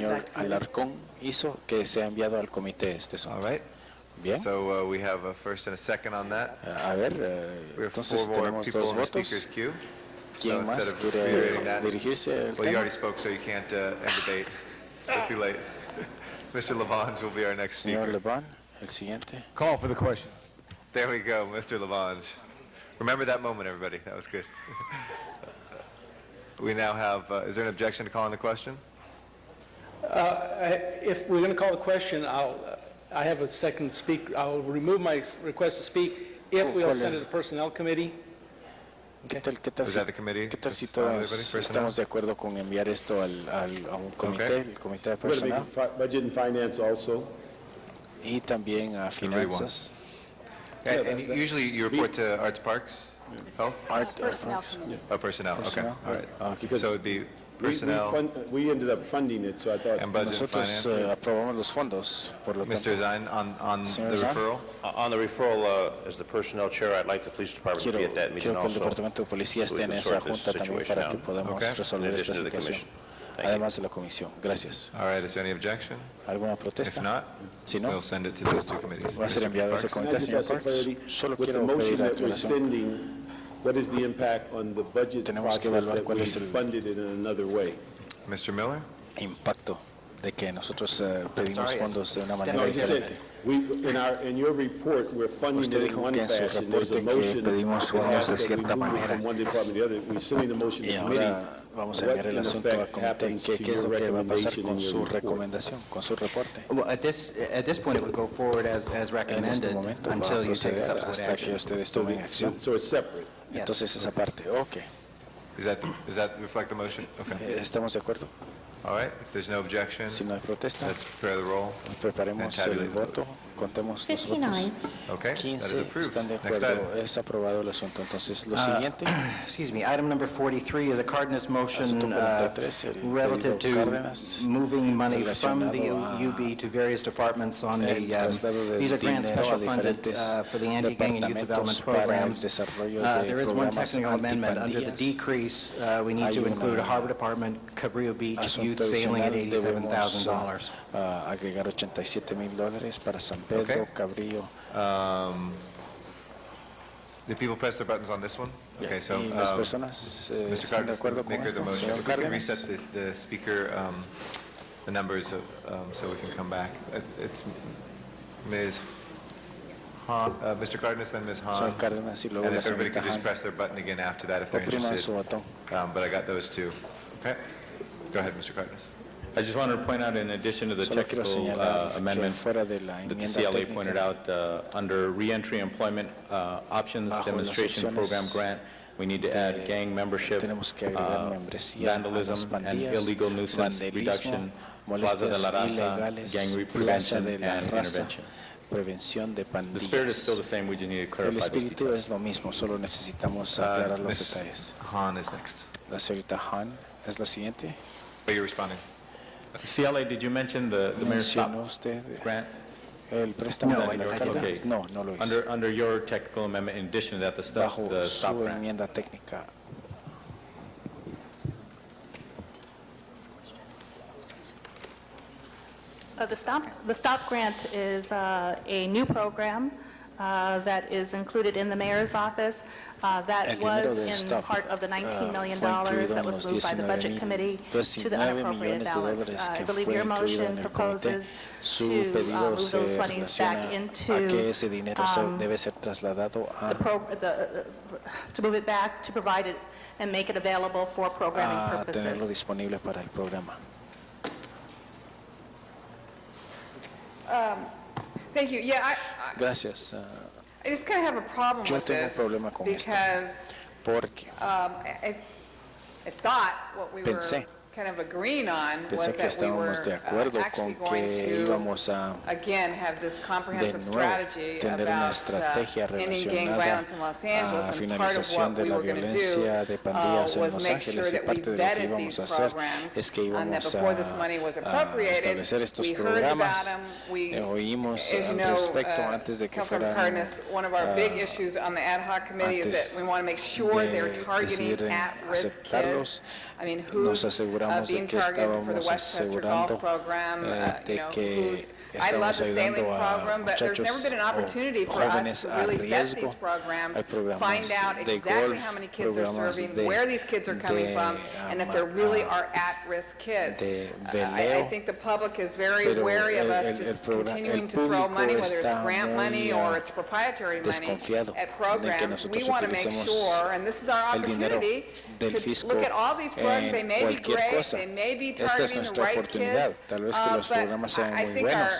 señor Alarcón hizo, que sea enviado al comité este All asunto. right. Bien. So we have a first and a second on that. A ver, We have entonces 4 more tenemos people 2 in the votos. speaker's queue. ¿Quién So más instead of quiere reiterating that, dirigirse al well, you tema? already spoke, so you can't end debate. It's too late. Mr. Labange will be our next Señor speaker. Lebon, el siguiente. Call for the question. There we go, Mr. Labange. Remember that moment, everybody. That was good. We now have, is there an objection to calling the question? If we're going to call the question, I have a second speak. I'll remove my request to speak if we'll send it to Personnel Committee. ¿Qué tal Is that the committee? ¿Qué tal si Everybody, todos personnel? estamos de acuerdo con enviar esto a un comité, Okay. el comité de We're going to personal, make Budget and Finance also. y también a Everybody finanzas? And usually you report to Arts Parks, Health? Personnel Committee. Oh, personnel, okay, Personnel. all right. Okay. So it'd be We personnel we ended up funding it, so I thought. and budget and Nosotros finance. aprobamos los fondos, por lo tanto, Mr. Zine, on Señor the Zine? referral? On the referral, as the personnel chair, I'd like the police department to be at that meeting quiero que el also. Departamento de Policía so esté we en can esa sort this junta también situation para que out, podamos Okay. in resolver addition esta to the situación, commission. Thank you. además de la comisión. Gracias. All right, is there any objection? ¿Alguna If protesta? not, Si no, we'll send it to those two committees. va a ser Mr. enviado a ese Parks? Can I comité, just señor ask for Parks. clarity? Solo With the quiero motion pedir la that we're aclaración. sending, what is the impact on the budget Tenemos que process evaluar that cuál we es el- funded it in another way? Mr. Miller? Impacto de que nosotros pedimos sorry, fondos de una it's- manera No, you said, diferente. in your report, we're funding Usted it in dijo one que en su fashion. There's a reporte que motion pedimos that fondos asks de that we cierta move it manera. from one department to the other. We're sending the motion to Y the committee. ahora vamos a What, enviar el in asunto al effect, comité. happens ¿Qué to es your lo que va a pasar recommendation con in su your report? recomendación, con su reporte? Well, at this point, it would go forward as En este recommended momento va a until you take proceder subsequent hasta que action. ustedes tomen acción. So it's separate. Yes. Entonces esa parte, ok. Does that reflect the motion? Okay. ¿Estamos de acuerdo? All right, if there's no objection, Si no hay protesta, let's prepare the roll. preparemos and tabulate el the vote. voto, contemos los 15 votos. ayes. Okay, that is 15 approved. están de Next item. acuerdo, es aprobado el asunto. Entonces, lo siguiente, Excuse me, item number 43 is a Cardenas motion Asunto 43, el relative pedido to Cárdenas, moving money from the relacionado a UB to various departments on el the, traslado de these are grants dinero special a funded diferentes for the anti-gang and youth development departamentos para el programs. desarrollo de There is one programas technical amendment. Under the antipandillas. decrease, we need Hay to include una- Harbor Department, Cabrillo Beach, Asunto youth sailing at adicional, debemos $87,000. agregar $87,000 para San Pedro, Okay. Cabrillo. Did people press their buttons on this one? Okay, so, Y las personas Mr. están de Cardenas, acuerdo the con maker of the esto. motion. Señor If we can Cárdenas. reset the speaker, the numbers, so we can come back. It's Ms. Han, Mr. Cardenas, then Ms. Han. Señor Cárdenas y luego And la if everybody señorita could just Han. press their button again after that if they're Opriman interested. su botón. But I got those two. Okay? Go ahead, Mr. Cardenas. I just wanted to point out, in addition to the Solo quiero technical señalar que amendment fuera de la that the enmienda CLA técnica, pointed out, under reentry employment options Bajo las demonstration opciones, program grant, we need to add gang membership, tenemos que agregar membresía a las vandalism, and pandillas, illegal nuisance vandalismo, reduction, Plaza de la molestias Raza, ilegales, gang Plaza prevention, de la and Raza, intervention. prevención de The spirit is still the pandillas. same, we just need to El clarify those espíritu details. es lo mismo, solo necesitamos aclarar los Ms. detalles. Han is next. La señorita Han es la siguiente. Are you responding? CLA, did you mention the mayor's stop ¿Mencionó usted grant? el préstamo No, de I la did alcaldía? not. Okay. No, no lo hizo. Under your technical amendment, in addition to that, the stop Bajo grant. su enmienda técnica. The STOP grant is a new program that is included in the mayor's office. El That dinero was de in STOP, part of the $19 million fue incluido that en was los moved by the Budget Committee to the 19 unappropriated millones de balance. dólares I que believe fue your incluido motion en el comité. proposes Su to pedido move se those monies back relaciona a que into ese dinero debe ser trasladado a to move it back, to provide it and make it available for programming tenerlo purposes. disponible para el programa. Thank you. Yeah, Gracias. I just kind of have a problem Yo with tengo un this problema con esto. because Porque I thought what we were Pensé. kind of agreeing on pensé was que that we were estábamos de acuerdo actually con going que to, íbamos a again, have this de comprehensive nuevo strategy tener una about estrategia ending gang relacionada violence in Los Angeles, a and part of finalización what de we la were going to violencia de do pandillas en was Los make sure Ángeles y that we parte de lo que vetted íbamos these a hacer programs, es que and that íbamos before this money was appropriated, establecer estos we heard about programas. them. We, Oímos as you al know, respecto antes de que Councilmember fueran Cardenas, one of our big issues on the ad hoc committee is antes that we want to make sure they're de targeting decidir at-risk aceptarlos, kids. I mean, nos who's aseguramos de being que targeted for the estábamos Westchester Golf asegurando Program? de You know, que who's, I love estamos the sailing ayudando a program, but there's never been an muchachos opportunity o for us jóvenes to a really vet riesgo. these programs, Hay programas find out de exactly golf, how many kids are programas serving, de- where these kids are coming de, from, and if there really are at-risk kids. de I veleo, think the public is very pero wary of us el just programa- continuing el to throw público money, whether it's está grant money muy, or it's proprietary money, desconfiado at de que programs. We nosotros want to make utilicemos sure, and this is our el dinero opportunity, del to fisco look at all these programs. They en may be cualquier great, cosa. they may be Esta es targeting the nuestra right oportunidad. kids, Tal vez que los but programas sean I muy think buenos,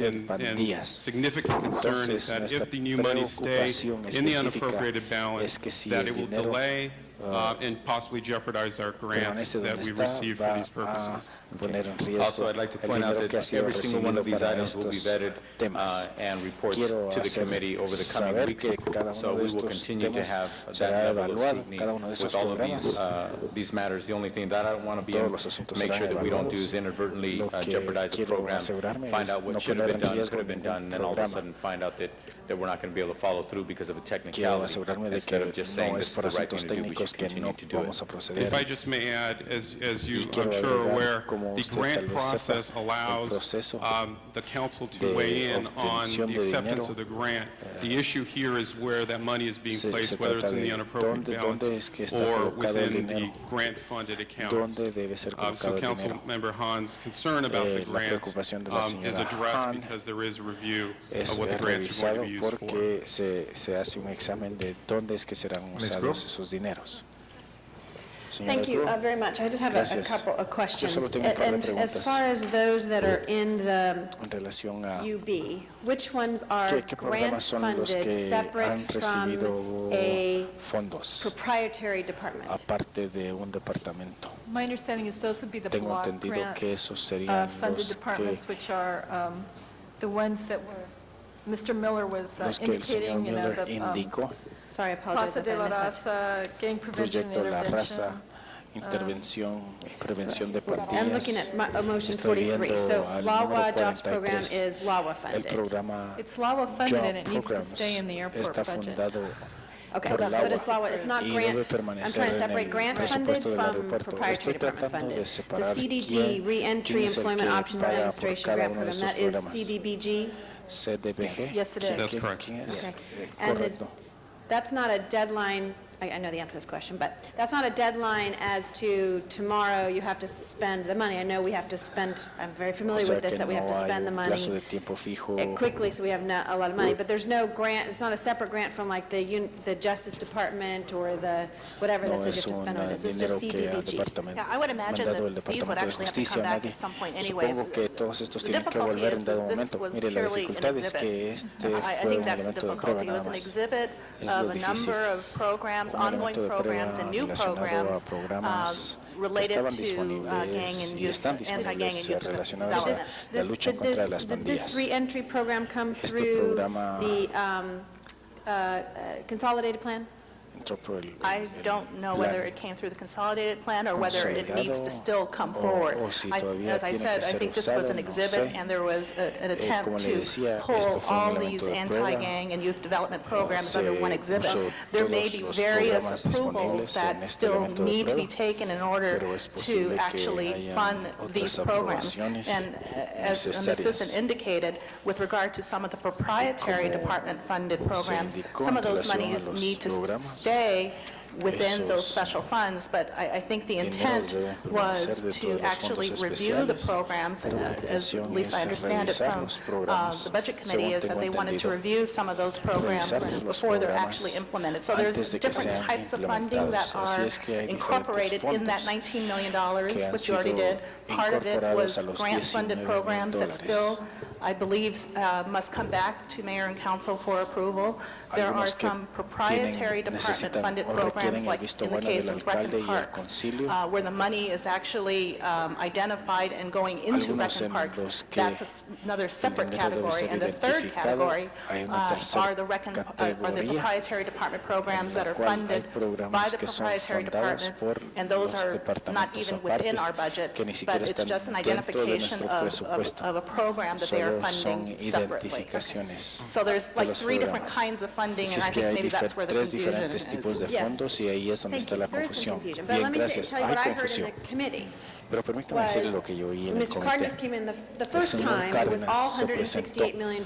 días. significant concern is Entonces, that nuestra if the new money stay preocupación in the específica unappropriated balance, es que si that el it will dinero, delay and possibly jeopardize our grants permanece that donde we está, receive for va these purposes. a poner en riesgo Also, I'd like to el point out dinero que ha that sido every single one of recibido these para items will be estos vetted temas. and reports Quiero to the hacer committee over the coming saber weeks, que cada uno so de we will estos continue to temas have será that level of evaluado, scrutiny cada uno de esos with all of programas. these matters. The only thing that I don't want to be Todos in, los asuntos make serán sure that we don't do evaluados. is inadvertently Lo que jeopardize the quiero program, asegurarme find es out what no should have poner been en done, riesgo could have been done, and then all of a sudden find out that we're not going to be able to follow through because of a Quiero technicality, asegurarme de instead que of just saying no this es is the por right thing asuntos to do, we técnicos should que continue no to do it. vamos a proceder. If I just may add, as you, Y quiero I'm sure, are agregar, aware, como cómo The usted grant tal vez process sepa, el allows proceso the council to de weigh in on obtención the de acceptance dinero, of the grant. The issue here is where that money is being se placed, whether it's trata in the de unappropriated balance dónde es que está or colocado el within the dinero, grant-funded accounts. dónde debe ser So colocado el Council dinero. Member Hahn's concern about the La grants preocupación de la is señora addressed Hahn because there is a review es of what the grants are going to revisado be used for. porque se hace un examen de dónde es que serán usados esos dineros. Señora Thank you Grue, very much. I just have a Gracias. couple of Yo questions. solo tengo un par de And as preguntas. far as those that are in the en relación a UB, which ones are qué programas son los grant-funded que separate han from recibido a fondos proprietary department? aparte de un departamento. My understanding is those would be the Tengo block entendido grant que esos serían funded los departments, which are the ones that were, Mr. Miller was los que el señor indicating, Miller indicó, Sorry, I apologize Plaza if de la I missed that. Raza, gang prevention proyecto La Raza, intervention. intervención y prevención de I'm looking pandillas. at motion Estoy 43. viendo So al LAWA número Jobs Program 43. is LAWA El funded. programa It's LAWA funded Job and it needs to Programs stay in the airport está budget. fundado Okay, por el but it's agua LAWA, it's not y grant. debe I'm permanecer trying to en separate el grant funded presupuesto del from aeropuerto. proprietary Estoy department tratando de funded. The separar CDD, Reentry quién es el Employment que Options paga por Demonstration cada Grant uno de Program, estos that is programas. CDBG? CDBG. Yes, it is. That's correct. ¿Quién es? Okay. And the- Correcto. That's not a deadline, I know the answer to this question, but that's not a deadline as to tomorrow you have to spend the money. I know we have to spend, I'm very O familiar sea with this, que that we have to no hay spend the un money plazo de tiempo fijo. quickly, so we have not a lot of money, but there's no grant, it's not a separate grant from like the Justice Department or the, whatever that No says you es have to spend un on this, it's dinero just que al CDBG. departamento Yeah, I would imagine mandado el that these would Departamento de actually have to Justicia. come back Nadie. at some point anyways. Supongo que todos estos The tienen que difficulty volver is en dado this momento. was Mire, la purely an dificultad es exhibit. que este I fue think un that's the elemento de difficulty. prueba It nada was an más. exhibit Es lo of a difícil. number of programs, Un ongoing elemento de programs prueba and new relacionado programs a programas que related estaban to disponibles gang and y youth, están anti-gang disponibles and youth relacionados a development. la lucha contra las Did this pandillas. reentry program come Este through programa the consolidated plan? entró por el I don't know whether it came through the consolidated plan or whether it needs to still come forward. o si todavía As I tiene said, que I ser think this was usado, an no exhibit sé. and there was an attempt como le to decía, esto pull fue un all elemento these de prueba. anti-gang and youth development programs Se under one exhibit. puso There may todos be los various programas approvals disponibles that en este still elemento de need to be prueba, taken in order pero es to posible que actually hayan fund these otras programs. aprobaciones And as an necesarias. assistant indicated, with regard to some of the proprietary Como department-funded programs, indicó some en of those relación a monies los need to programas, stay within those esos special funds, but I think the dineros intent deben permanecer was dentro de to los actually fondos review the especiales, programs, pero la as intención at least I es understand it revisar from los programas, the Budget Committee, según is that tengo they wanted to entendido, review some of those programs revisar los before they're programas actually implemented. So there's antes de que different sean types of funding that implementados. Así are es que hay diferentes incorporated in that fondos $19 million, que han which you already sido did. Part of it was incorporados a los grant-funded $19,000,000 programs that still, I believe, must come back to Mayor and Council for approval. There are Algunos que some proprietary necesitan department-funded o programs, requieren el like visto in the bueno del case of Rec alcalde and y el Parks, concilio. where the money is actually identified and going into Rec Algunos and en Parks. los que That's another separate dinero debe category. ser And the third identificado. category Hay una tercera are the categoría proprietary department programs en la that are cual hay funded programas by the que son proprietary fundados departments, por and those los are not departamentos even within apartes our budget, que ni but siquiera it's están just an dentro de identification nuestro presupuesto. of a program that they are Solo son funding separately. identificaciones So there's de like los three different programas. kinds of funding, Así and es I que think hay maybe that's where the tres confusion diferentes tipos de is. Yes. fondos y ahí es donde Thank está you. la There is some confusión. confusion, but Bien, let me gracias. tell you Hay what I heard in confusión. the committee. Pero permítame decirle lo Was, que yo oí en el Mr. Cardenas comité. came in the first señor time, it was Cárdenas all se $168 million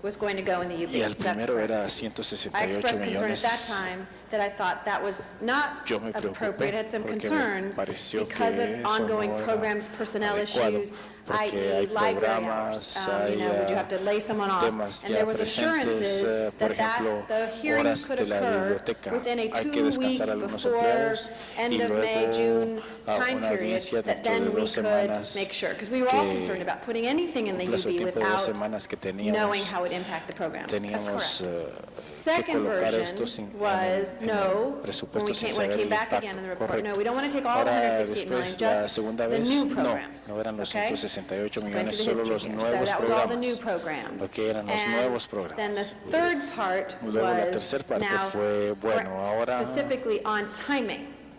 was going to go in the UB. Y el That's primero correct. era I 168 expressed concern at that millones. time that I thought that was not Yo me preocupé appropriate, had some porque me concerns pareció because que of eso ongoing no era programs, personnel adecuado, issues, porque i.e. hay library programas, hours. Would you have to lay someone off? temas And ya there was presentes, assurances por that ejemplo, the hearings horas could de la occur biblioteca. within a Hay que 2-week descansar a algunos before empleados end y of May, luego June a time una period, audiencia that dentro then de we 2 could semanas make sure, because we were all que concerned about putting anything in the un plazo de UB tiempo de 2 without semanas que knowing teníamos, how it would impact the programs. teníamos que Second colocar version esto sin, was, en no, el presupuesto sin when it saber el came back impacto. again in the report, Correcto. no, we don't want to take all the Ahora, 168 million, después, la just segunda the vez, new no, programs. no eran los Okay? 168 Just going millones, through the solo history los here. nuevos So that was all the new programas. programs. Lo que eran los And nuevos programas. then the third part Luego la was tercera parte now fue, bueno, ahora specifically on timing.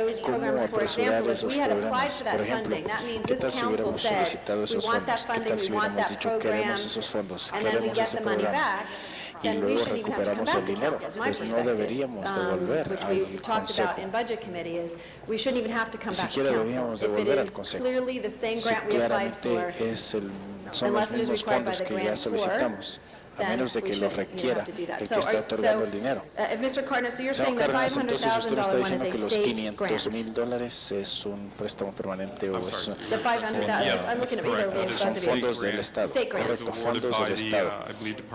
those programs, for example, if we had applied for that funding, that means this council said, we want that funding, we want that program, and then we get the money back, then we shouldn't even have to come back to council, is my perspective, which we talked about in budget committee, is we shouldn't even have to come back to council. If it is clearly the same grant we applied for, unless it is required by the grant for, then menos de we que lo shouldn't requiera have to do that. el que está otorgando el dinero. If Mr. Cárdenas, so you're saying Señor the Cárdenas, entonces usted me está $500,000 one is diciendo a que los state grant. $500,000 es un préstamo permanente o es The 500,000, I'm looking at either of you. son fondos del Estado, State grant. correcto, fondos del Estado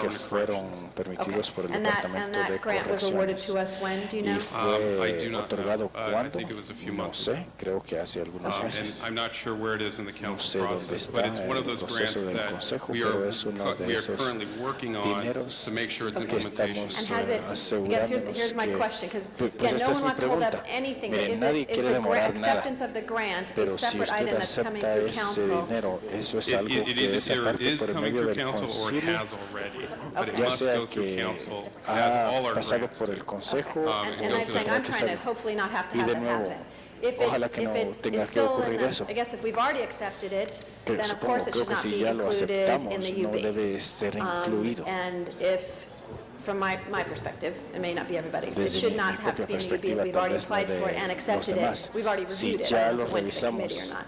que fueron permitidos por el And Departamento de that grant was awarded to Correcciones. us when, do you know? ¿Y fue I do not otorgado know. I cuándo? think it was a few No months sé, creo que hace algunos And meses. I'm not sure where it is in the No council sé dónde process, but it's está one el of those grants proceso del that Consejo, we pero are es uno de we are esos currently working on dineros to make sure its que implementation. estamos And has it, I guess here's my que- question, because Pues again, esta no es one mi wants to hold up pregunta. anything, but Miren, is nadie it, quiere demorar nada. acceptance of the grant a Pero si separate item usted that's coming acepta through ese council? dinero, eso es It algo it que either esa parte is por coming medio through del council or it concilio, has already, but it ya must sea go through que council as all ha our pasado grants por do. el Consejo And I'm saying, I'm trying to hopefully not have to Y have de that nuevo, happen. If ojalá que if no it tenga is que still in ocurrir the, eso. I guess if we've already accepted it, Pero then of supongo, course it creo should que not si be ya lo included aceptamos, in the no UB. debe ser incluido. And if, from my perspective, it may not be everybody's, it Desde should mi not have to propia be in the UB perspectiva, if we've tal already vez no applied de for it and los accepted demás. it. We've already Si reviewed it, ya I don't know lo if it went to the committee or revisamos, not.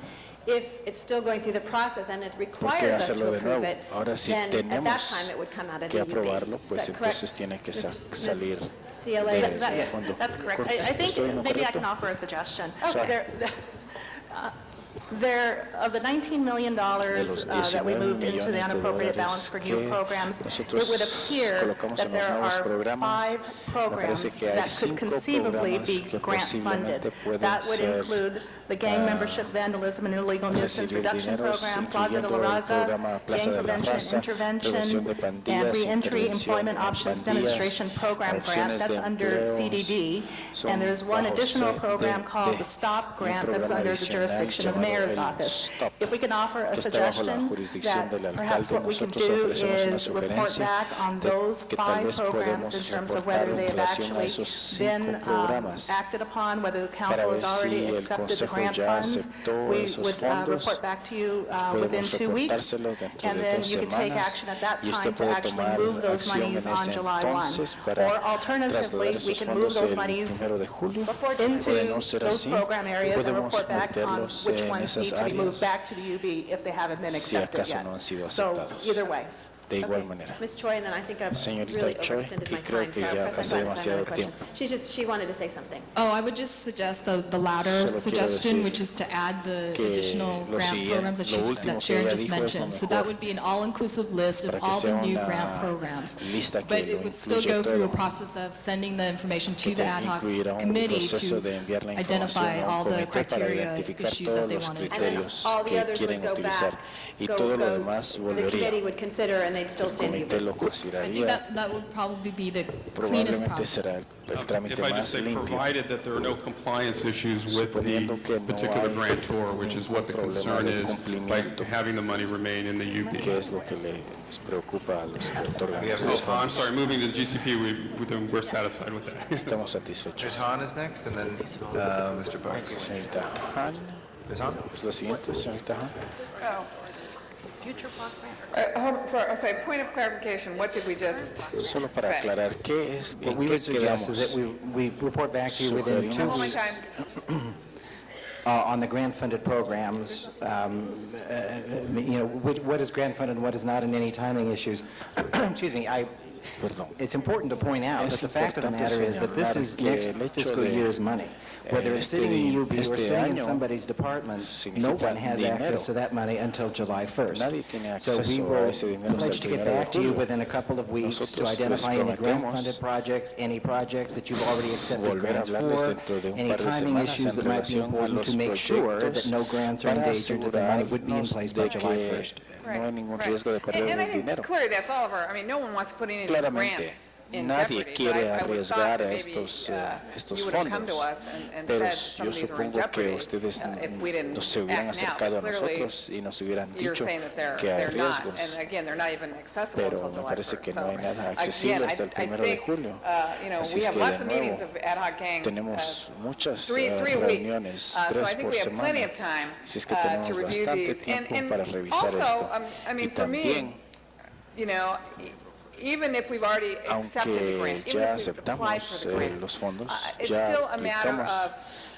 If it's still going through the process and it ¿por qué requires us to hacerlo de approve nuevo? it, Ahora si then at that tenemos time it would come out of que the UB. aprobarlo, Is pues that correct? entonces tiene que Ms. salir CLA, del That- fondo. That's correct. I think ¿Estoy en lo maybe I correcto? can offer a suggestion. Sorry. Of the $19 million that we moved into the unappropriated balance for new programs, it would appear that there are 5 programs that could conceivably be grant-funded. That would include the gang membership, vandalism, and illegal nuisance reduction program, Plaza de la Raza, gang prevention and intervention, and reentry employment options demonstration program grant, that's under CDD. And there's one additional program called the STOP grant that's under the jurisdiction of the mayor's office. If we can offer a suggestion that perhaps what we can do is report back on those 5 programs in terms of whether they have actually been acted upon, whether the council has already accepted the grant funds. We would report back to you within 2 weeks, and then you could take action at that time to actually move those monies on July 1. Or alternatively, we can move those monies into those program areas and report back on which ones need to be moved back to the UB if they haven't been accepted yet. So either way. De igual manera. Ms. Choi, and then I think I've Señorita really Choi, overextended my y creo time, que so ya President pasé Biden, I have demasiado another question. tiempo. She wanted to say something. Oh, I would just suggest the latter Solo quiero suggestion, decir which is to add the que additional lo grant siguiente- programs that lo último that que Sharon ella just dijo es lo mentioned. So mejor that would be an all-inclusive list of para que all sea the new una grant programs. lista que But lo it would still incluye go through a todo. process of sending the information to the ad hoc Incluirá un committee proceso to de enviar la identify información a all un the comité para criteria identificar issues that todos they los wanted. criterios all the que others would quieren go utilizar back, y go- todo lo go- demás the volvería. committee would consider and they'd still El stay in the comité UB. lo I think consideraría, that would probably be the cleanest probablemente process. será el trámite If I just más say, limpio. provided that there are no compliance issues with the Suponiendo que no particular hay grantor, which is what the ningún problema concern de is, cumplimiento. by having the money remain in the UB. ¿Qué es lo que les preocupa a los que otorgan Oh, estos I'm fondos? sorry, moving to the GCP, we're satisfied with that. Estamos satisfechos. Ms. Hahn is next, and then Mr. Parks. Señorita Han, Ms. Hahn? es la siguiente, señorita Han. Oh. Sorry, point of clarification, what did we just Solo para say? aclarar, ¿qué es, What en we qué would suggest is quedamos? that we report back to you within 2 One more weeks time. on the grant-funded programs, you know, what is grant-funded and what is not, and any timing issues. Excuse me, Perdón. it's important to point out Es that the fact of the importante matter is that this señalar is que next el hecho fiscal de, year's money. Whether it's sitting in the UB or este sitting in año somebody's department, no significa one has dinero. access to that money until July 1st. Nadie tiene So we acceso a will ese dinero hasta pledge el to get 1 de back to you julio. within a couple of weeks to Nosotros identify les any prometemos grant-funded projects, any projects that you've already accepted volver a grants hablarles for, dentro de un any par de timing semanas issues en that might be relación a important los to make sure that proyectos no grants are para endangered, that the money would be in asegurarnos place by de July que 1st. no hay ningún Right. riesgo de perder And I el think dinero. clearly that's all of our, I mean, no one wants to put any of these Claramente, grants in nadie jeopardy, quiere but I would have thought arriesgar that a maybe estos you would have come to fondos, us and pero said some yo of these were in supongo que jeopardy ustedes if we didn't nos se hubieran act now. acercado a Clearly, nosotros y nos hubieran you're dicho saying that que hay they're not, riesgos, and again, they're not even accessible pero until me July parece 1st. que So, no hay nada again, accesible hasta el I 1 de think, julio. you know, Así we es have que lots de of nuevo meetings of ad hoc gang, tenemos muchas three a week. reuniones, So I 3 think por we have plenty semana. of time Así es que to tenemos review bastante these. tiempo para revisar also, esto. I mean, Y for me, también, you know, even if we've already accepted the aunque grant, even ya if we've applied aceptamos for the grant, los fondos, it's ya still a matter aplicamos of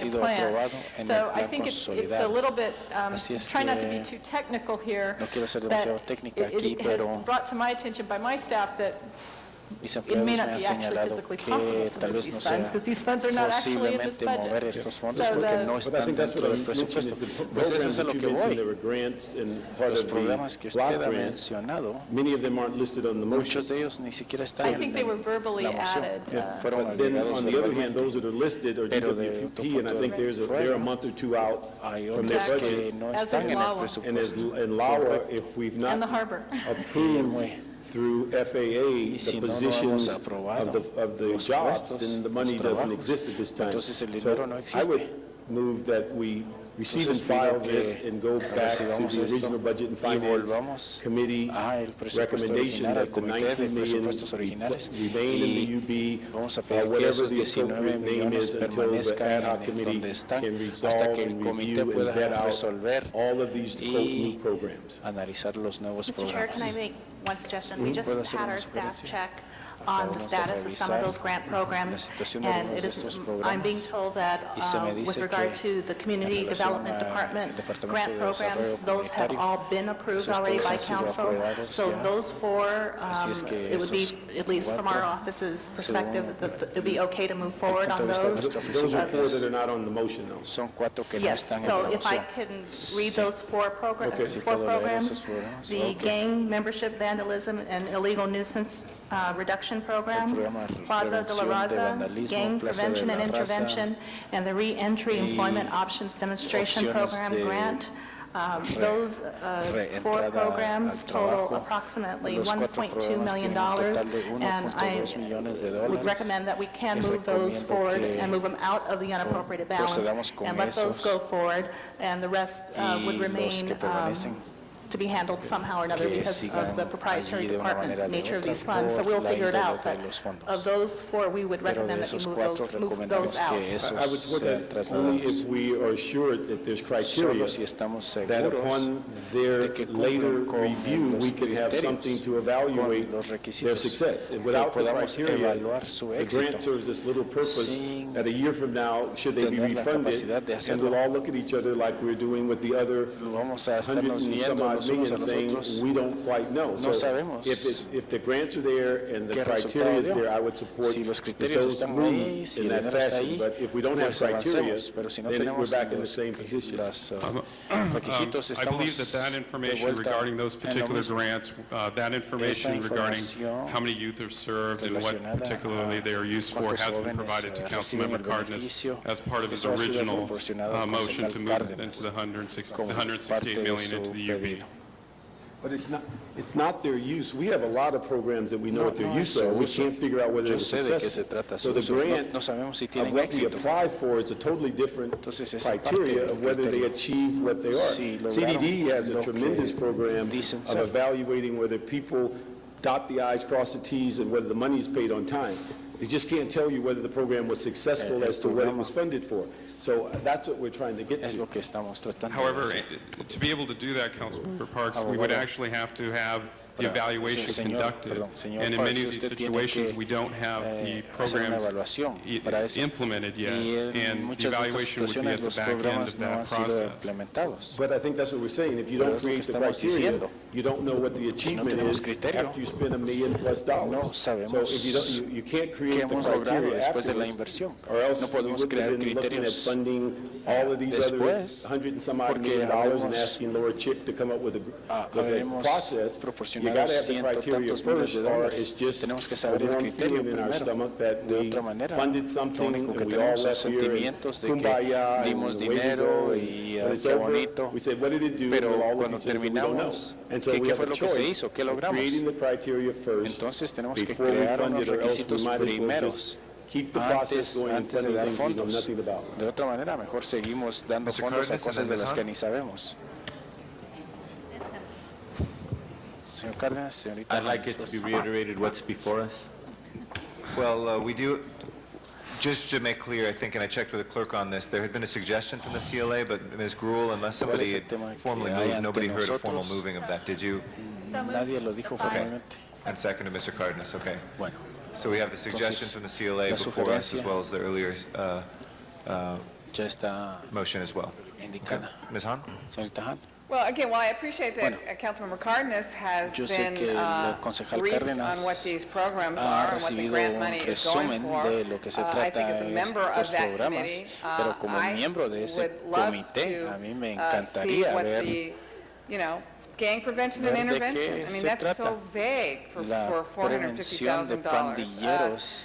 consolidated sido plan. aprobado en So el I plan think it's a consolidado. little bit, Así es try not to be que too technical here. no quiero ser that demasiado técnica aquí, it has pero brought to my attention by my staff that mis it empleados may me not han be actually señalado physically que possible to tal move vez these no funds, sea because these funds are not actually in this posiblemente mover budget. estos fondos So porque the- no But I están think that's dentro what del I'm mentioning, presupuesto. is the Pues eso programs es a lo that que you mentioned, voy. there were grants and part Los of programas the que block usted ha grant, mencionado, many of them aren't listed on the motion. muchos de ellos ni siquiera están I think they were en verbally la moción. added. Fueron But then, agregados on the other hand, verbalmente. those that are listed are Pero de GWP, and I think they're a month or two out Hay from their otros budget. que no As están is en el LAWA. And as, presupuesto. and LAWA, if we've not And the harbor. approved through FAA si the no, no positions hemos aprobado of the los jobs, puestos, then the los money doesn't trabajos, exist at this time. entonces el So dinero no I existe. would move that we receive and file this and go back to the original Budget and Finance Committee recommendation that the 19 million remain in the UB, or whatever the appropriate name is, until the ad hoc committee can resolve and review and vet out all of these new programs. Mr. Chair, can I make one suggestion? We just had our staff check on the status of some of those grant programs, and it is, I'm being told that with regard to the Community Development Department grant programs, those have all been approved already by council. So those four, it would be, at least from our office's perspective, that it would be okay to move forward on those. Those are four that are not on the motion, though. Yes, so if I can read those four programs, the gang membership, vandalism, and illegal nuisance reduction program, Plaza de la Raza, gang prevention and intervention, and the re-entry employment options demonstration program grant. Those four programs total approximately $1.2 million, and I would recommend that we can move those forward and move them out of the unappropriated balance and let those go forward, and the rest would remain to be handled somehow or another because of the proprietary department nature of these funds. So we'll figure it out, but of those four, we would recommend that you move those out. I would support that only if we are assured that there's criteria, that upon their later review, we can have something to evaluate their success. If without the criteria, the grant serves this little purpose that a year from now, should they be refunded, and we'll all look at each other like we're doing with the other 100 and some odd million, saying we don't quite know. So if the grants are there and the criteria is there, I would support that those move in that fashion. But if we don't have criteria, then we're back in the same position. I believe that information regarding those particular grants, that information regarding how many youth are served and what particularly they are used for has been provided to Councilmember Cardenas as part of his original motion to move it into the 168 million into the UB. But it's not their use. We have a lot of programs that we know what their use are. We can't figure out whether they're successful. So the grant of what we apply for is a totally different criteria of whether they achieve what they are. CDD has a tremendous program of evaluating whether people dot the i's, cross the t's, and whether the money is paid on time. They just can't tell you whether the program was successful as to what it was funded for. So that's what we're trying to get to. However, to be able to do that, Councilmember Parks, we would actually have to have the evaluation conducted. And in many of these situations, we don't have the programs implemented yet, and the evaluation would be at the back end of that process. But I think that's what we're saying. If you don't create the criteria, you don't know what the achievement is after you spend $1 million+. So if you don't, you can't create the criteria afterwards, or else we wouldn't have been looking at funding all of these other 100 and some odd million dollars and asking Laura Chick to come up with a process. You got to have the criteria first, or it's just a warm feeling in our stomach that we funded something and we all left here and kumbaya and way to go. When it's over, we said, what did it do? We'll all look at each other and say, we don't know. And so we have a choice of creating the criteria first before we fund it, or else we might as well just keep the process going and funding things we know nothing about. De otra manera, mejor seguimos dando fondos a cosas de las que ni sabemos. Señor Cárdenas, señorita. I'd like it to be reiterated what's before us. Well, we do, just to make clear, I think, and I checked with the clerk on this, there had been a suggestion from the CLA, but Ms. Gruhl, unless somebody had formally moved, nobody heard a formal moving of that. Did you? Nadie lo dijo formalmente. And seconded, Mr. Cardenas, okay. So we have the suggestion from the CLA before us, as well as the earlier motion as well. Okay. Ms. Hahn? Señorita Hahn. Well, again, I appreciate that Councilmember Cardenas has been briefed on what these programs are and what the grant money is going for. I think as a member of that committee, I would love to see what the, gang prevention and intervention. I mean, that's so vague for $450,000.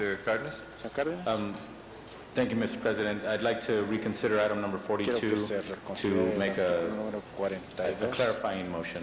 Mr. Cardenas? Señor Cárdenas. Thank you, Mr. President. I'd like to reconsider item number 42 to make a clarifying motion.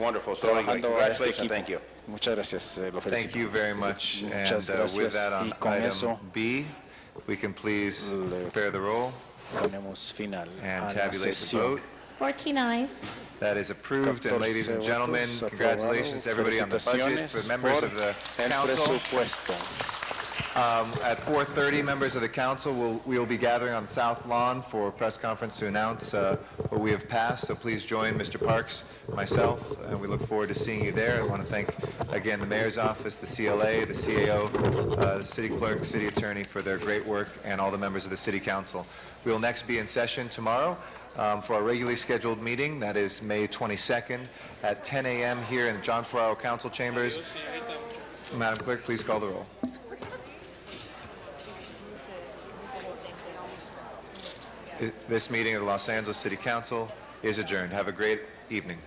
wonderful. So anyway, trabajando a este congratulations, equipo. thank you. Muchas gracias, lo Thank felicito. you very much. Muchas And with gracias. that, Y on con item eso, B, We can please prepare the roll Ponemos final and a la tabulate the sesión. vote. 14 ayes. That is approved, and ladies and gentlemen, congratulations to everybody on the budget, for members of the El council. presupuesto. At 4:30, members of the council we will be gathering on the South Lawn for a press conference to announce what we have passed, so please join Mr. Parks, myself, and we look forward to seeing you there. I want to thank, again, the mayor's office, the CLA, the CAO, the city clerk, city attorney for their great work, and all the members of the city council. We will next be in session tomorrow for our regularly scheduled meeting. That is May 22nd at 10 a.m. here in the John Ferraro Council Chambers. Madam Clerk, please call the roll. This meeting of the Los Angeles City Council is adjourned. Have a great evening.